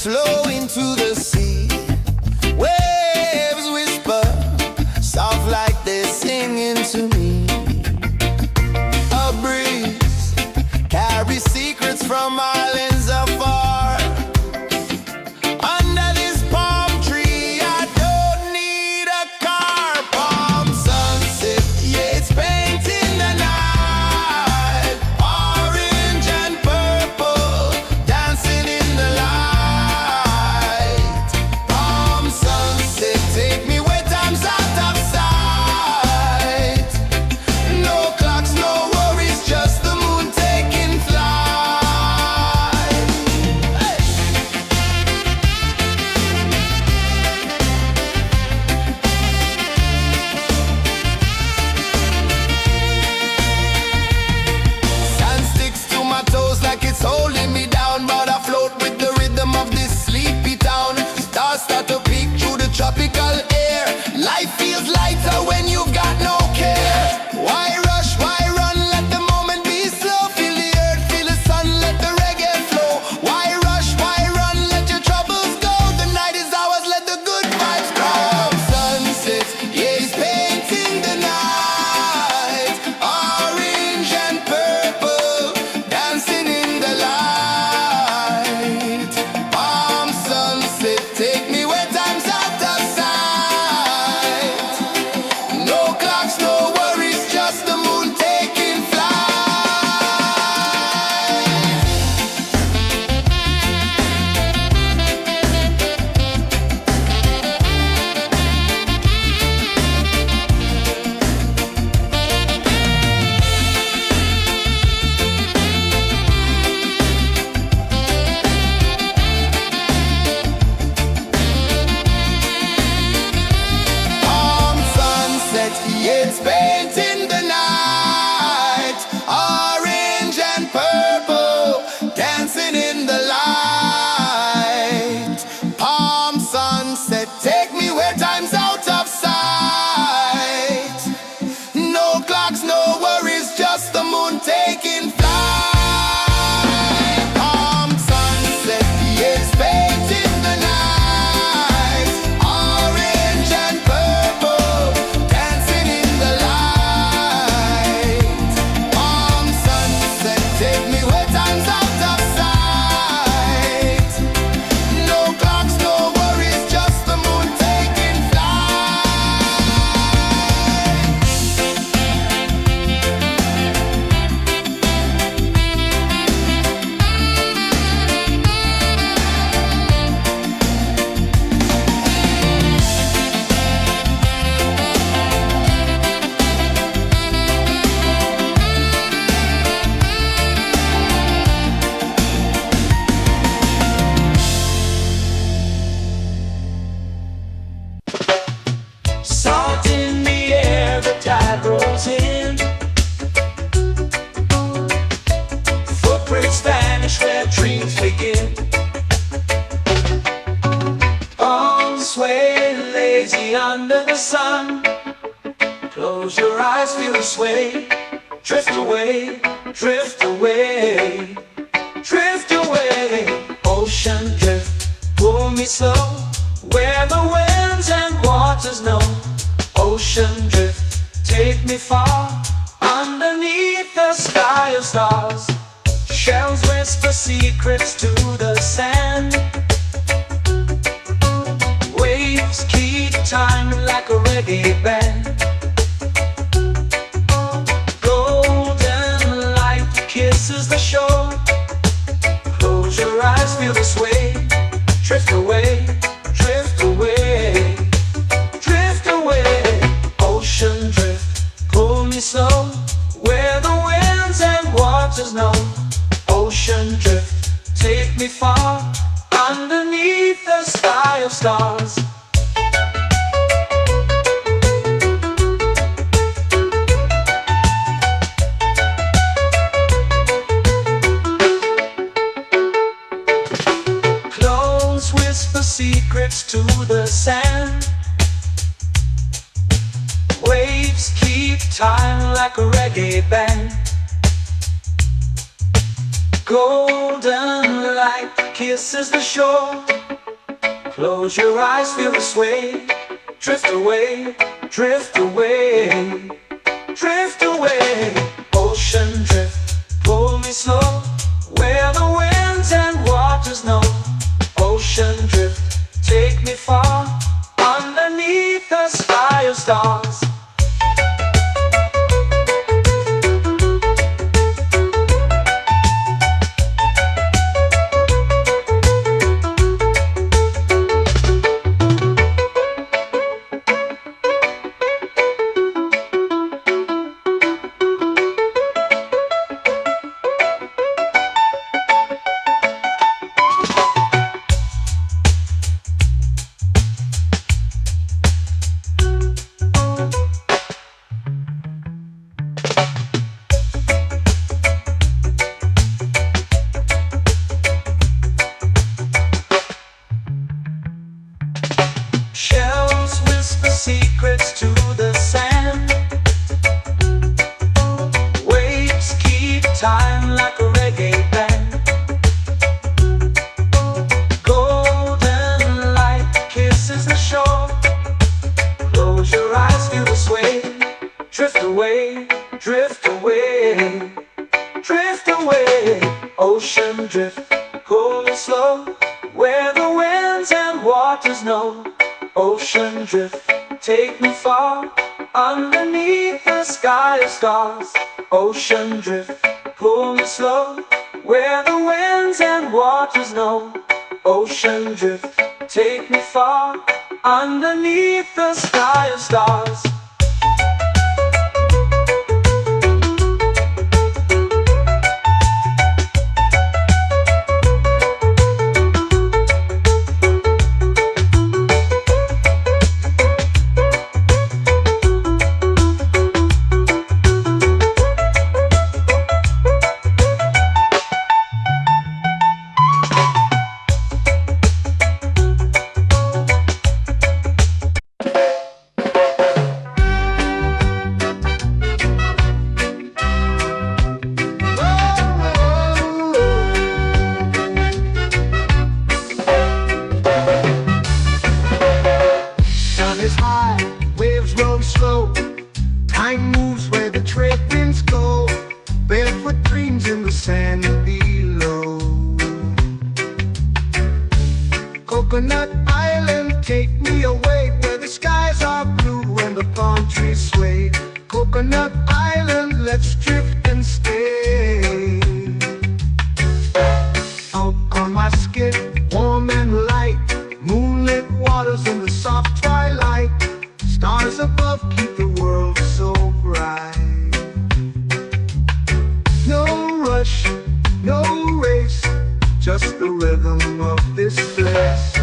S2: flow into the sea. Waves whisper, soft like they're singing to me. A breeze carries secrets from islands afar. Under this palm tree, I don't need a car. Palm sunset, yeah, it's painting the night. Orange and purple, dancing in the light. Palm sunset, take me where time's out of sight. No clocks, no worries, just the moon taking flight. Hey! Sand sticks to my toes like it's holding me down, but I float with the rhythm of this sleepy town. Stars start to peek through the tropical air. Life feels lighter when you've got no care. Why rush, why run, let the moment be slow. Feel the earth, feel the sun, let the reggae flow. Why rush, why run, let your troubles go. The night is ours, let the good vibes come. Sunset, yeah, it's painting the night. Orange and purple, dancing in the light. Palm sunset, take me where time's out of sight. No clocks, no worries, just the moon taking flight. Palm sunset, yeah, it's painting the night. Orange and purple, dancing in the light. Palm sunset, take me where time's out of sight. No clocks, no worries, just the moon taking flight. Palm sunset, yeah, it's painting the night. Orange and purple, dancing in the light. Palm sunset, take me where time's out of sight. No clocks, no worries, just the moon taking flight.
S3: Salt in the air, the tide rolls in. Footprints vanish where dreams begin. Arms sway lazy under the sun. Close your eyes, feel the sway. Drift away, drift away, drift away. Ocean drift, pull me slow, where the winds and waters know. Ocean drift, take me far, underneath the sky of stars. Shells whisper secrets to the sand. Waves keep time like a reggae band. Golden light kisses the shore. Close your eyes, feel the sway. Drift away, drift away, drift away. Ocean drift, pull me slow, where the winds and waters know. Ocean drift, take me far, underneath the sky of stars. Close whisper secrets to the sand. Waves keep time like a reggae band. Golden moonlight kisses the shore. Close your eyes, feel the sway. Drift away, drift away, drift away. Ocean drift, pull me slow, where the winds and waters know. Ocean drift, take me far, underneath the sky of stars. Shells whisper secrets to the sand. Waves keep time like a reggae band. Golden light kisses the shore. Close your eyes, feel the sway. Drift away, drift away, drift away. Ocean drift, pull me slow, where the winds and waters know. Ocean drift, take me far, underneath the sky of stars. Ocean drift, pull me slow, where the winds and waters know. Ocean drift, take me far, underneath the sky of stars.
S1: Is high, waves roll slow. Time moves where the trade winds go. Barefoot dreams in the sand below. Coconut Island, take me away, where the skies are blue and the palm trees sway. Coconut Island, let's drift and stay. Out on my skin, warm and light, moonlit waters in the soft twilight. Stars above keep the world so bright. No rush, no race, just the rhythm of this place.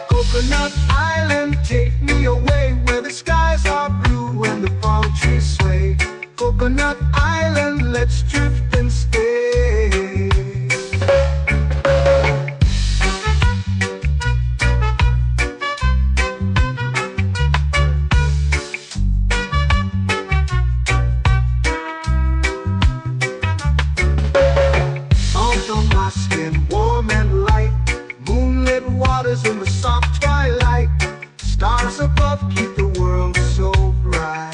S1: Coconut Island, take me away, where the skies are blue and the palm trees sway. Coconut Island, let's drift and stay. In the soft twilight, stars above keep the world so bright.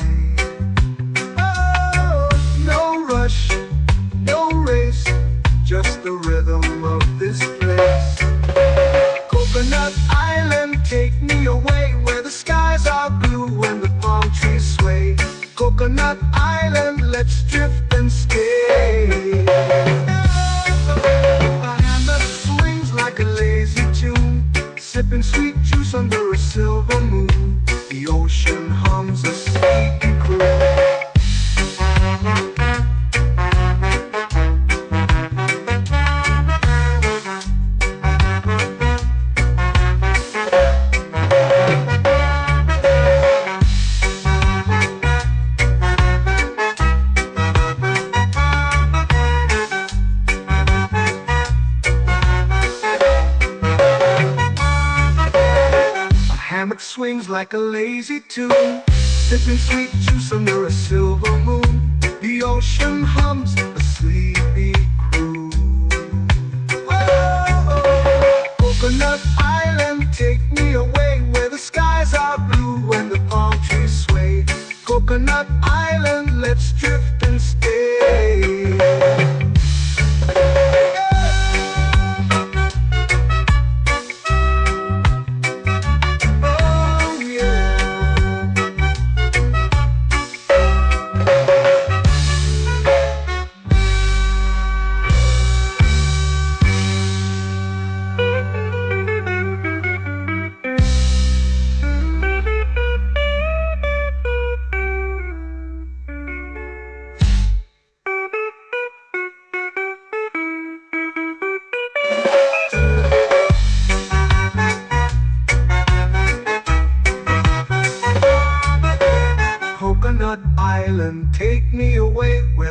S1: Oh, no rush, no race, just the rhythm of this place. Coconut Island, take me away, where the skies are blue and the palm trees sway. Coconut Island, let's drift and stay. A hand that swings like a lazy tune, sipping sweet juice under a silver moon. The ocean hums a sleepy croon. Hammock swings like a lazy tune, sipping sweet juice under a silver moon. The ocean hums a sleepy croon. Whoa!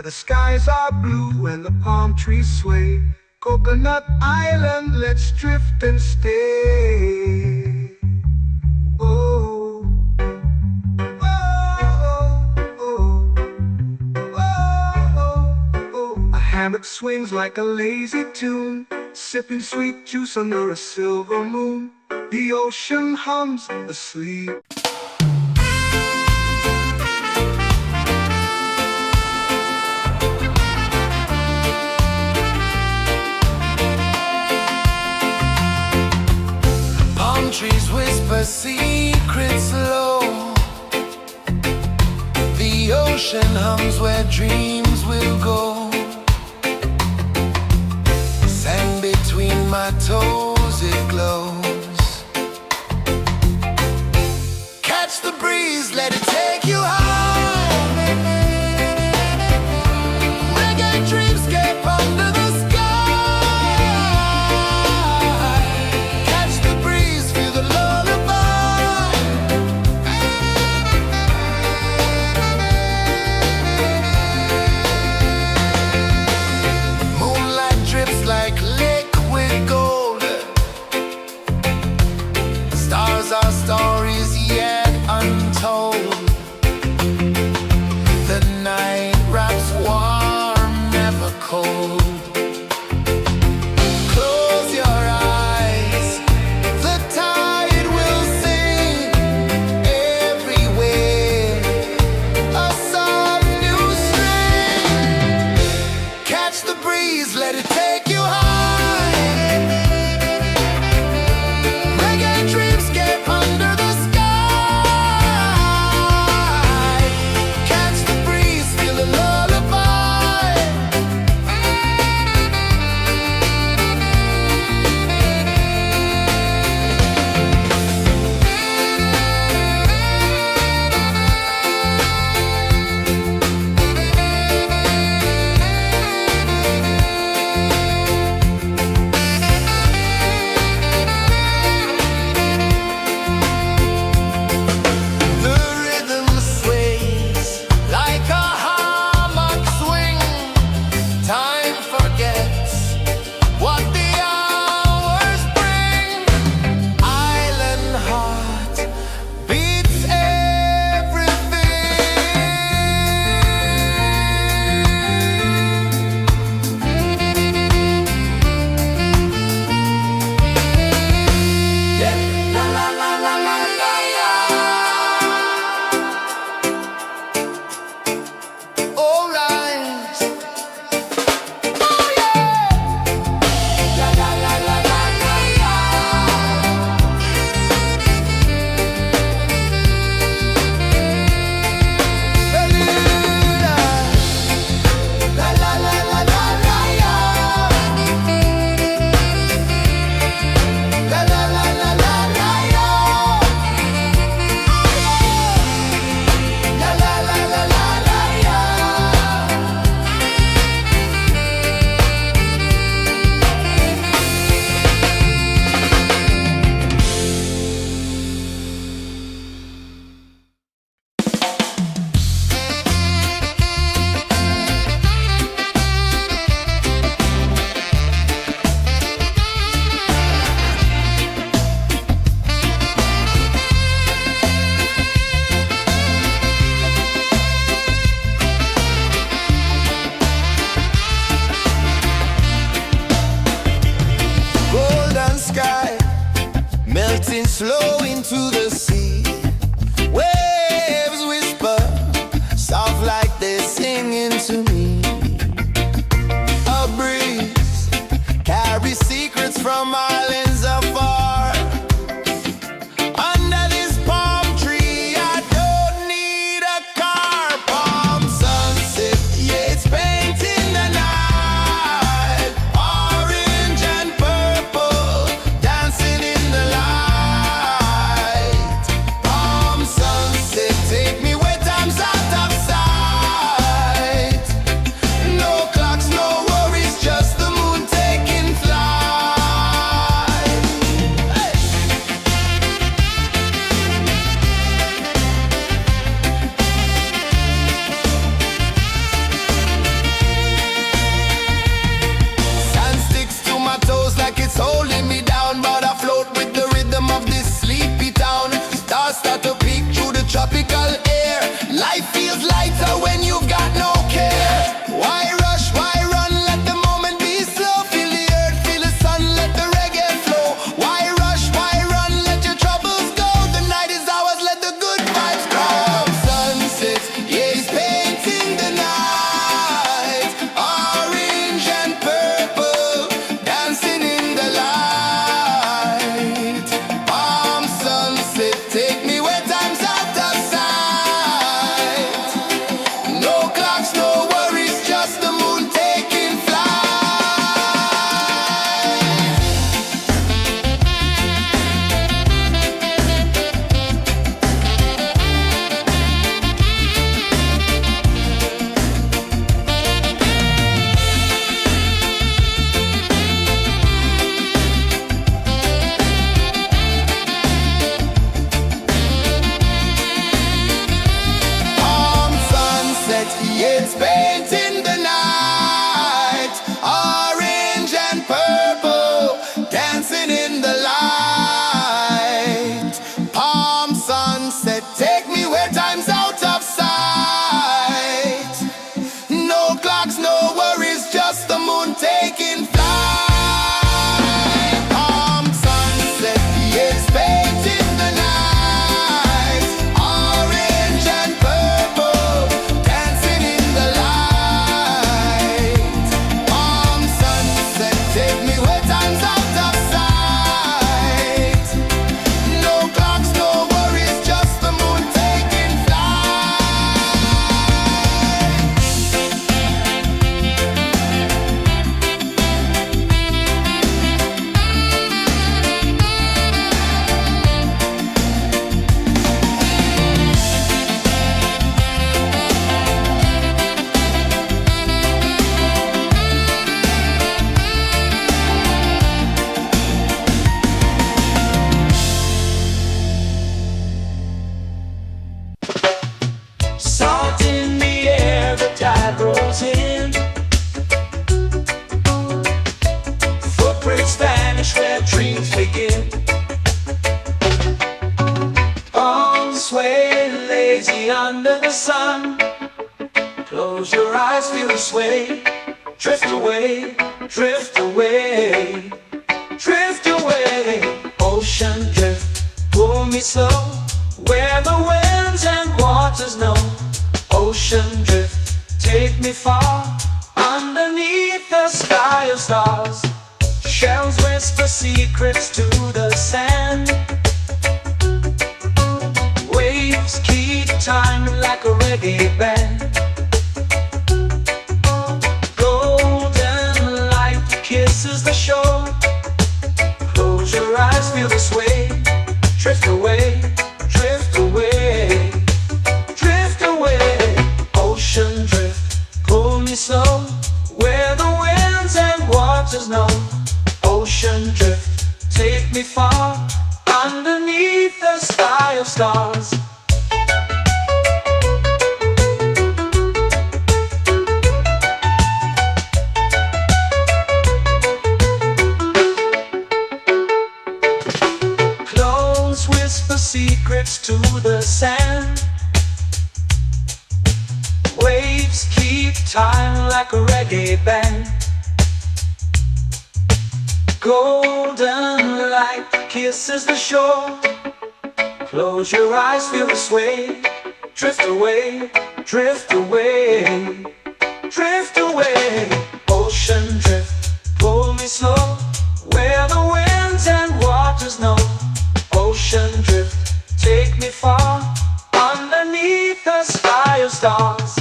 S1: the skies are blue and the palm trees sway. Coconut Island, let's drift and stay. Oh, oh, oh, oh, oh. A hammock swings like a lazy tune, sipping sweet juice under a silver moon. The ocean hums asleep.
S2: Palm trees whisper secrets low. The ocean hums where dreams will go. Sand between my toes, it glows. Catch the breeze, let it take you high. Reggae dreamscape under the sky. Catch the breeze, feel the lullaby. Moonlight drips like liquid gold. Stars are stories yet untold. The night wraps warm, never cold. Close your eyes, the tide will sing everywhere. A soft new string. Catch the breeze, let it take you high. Reggae dreamscape under the sky. Catch the breeze, feel the lullaby. The rhythm sways like a hammock swing. Time forgets what the hours bring. Island heart beats everything. Yeah. La la la la la la la. All rise. Oh yeah. La la la la la la la. Bermuda. La la la la la la la. La la la la la la la. La la la la la la la. Golden sky melting slow into the sea. Waves whisper soft like they're singing to me. A breeze carries secrets from islands afar. Under this palm tree, I don't need a car. Palm sunset, yeah, it's painting the night. Orange and purple dancing in the light.
S3: vanish where dreams begin. Arms sway lazy under the sun. Close your eyes, feel the sway. Drift away, drift away, drift away. Ocean drift, pull me slow, where the winds and waters know. Ocean drift, take me far, underneath the sky of stars. Shells whisper secrets to the sand. Waves keep time like a reggae band. Golden light kisses the shore. Close your eyes, feel the sway. Drift away, drift away, drift away. Ocean drift, pull me slow, where the winds and waters know. Ocean drift, take me far, underneath the sky of stars. Close whisper secrets to the sand. Waves keep time like a reggae band. Golden light kisses the shore. Close your eyes, feel the sway. Drift away, drift away, drift away. Ocean drift, pull me slow, where the winds and waters know. Ocean drift, take me far, underneath the sky of stars.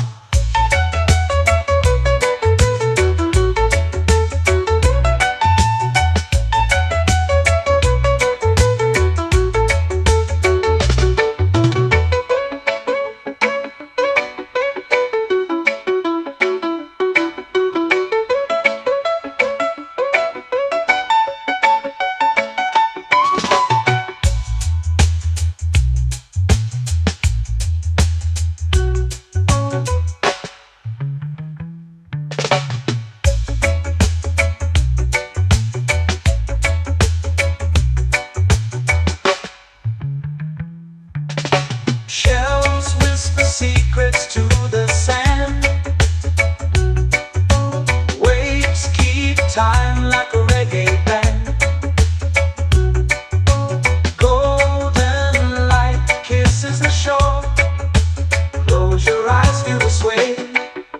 S3: Shells whisper secrets to the sand. Waves keep time like a reggae band. Golden light kisses the shore. Close your eyes, feel the sway.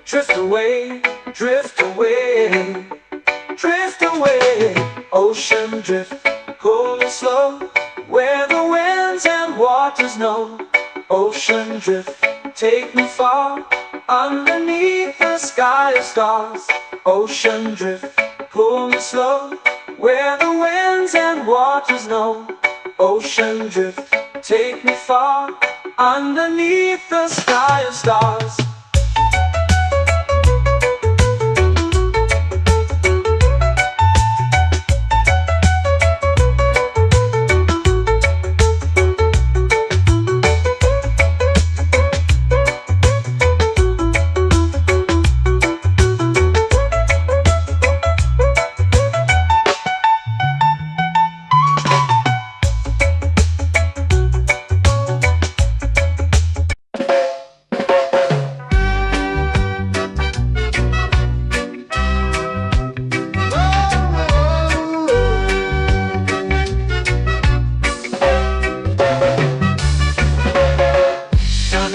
S3: Drift away, drift away, drift away. Ocean drift, pull me slow, where the winds and waters know. Ocean drift, take me far, underneath the sky of stars. Ocean drift, pull me slow, where the winds and waters know. Ocean drift, take me far, underneath the sky of stars.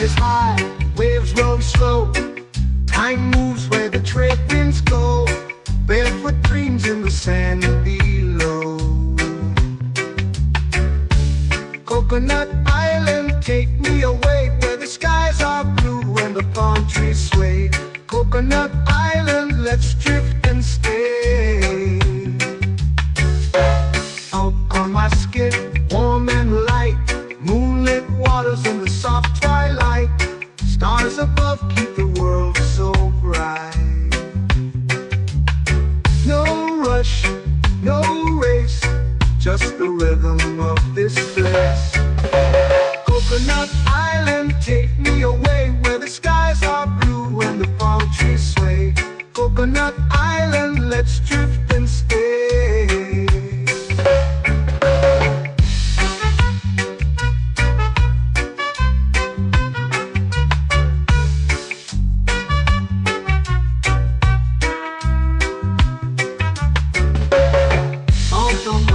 S1: Is high, waves roll slow. Time moves where the trade winds go. Barefoot dreams in the sand below. Coconut Island, take me away, where the skies are blue and the palm trees sway. Coconut Island, let's drift and stay. Out on my skin, warm and light, moonlit waters in the soft twilight. Stars above keep the world so bright. No rush, no race, just the rhythm of this place. Coconut Island, take me away, where the skies are blue and the palm trees sway. Coconut Island, let's drift and stay.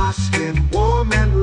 S1: my skin, warm and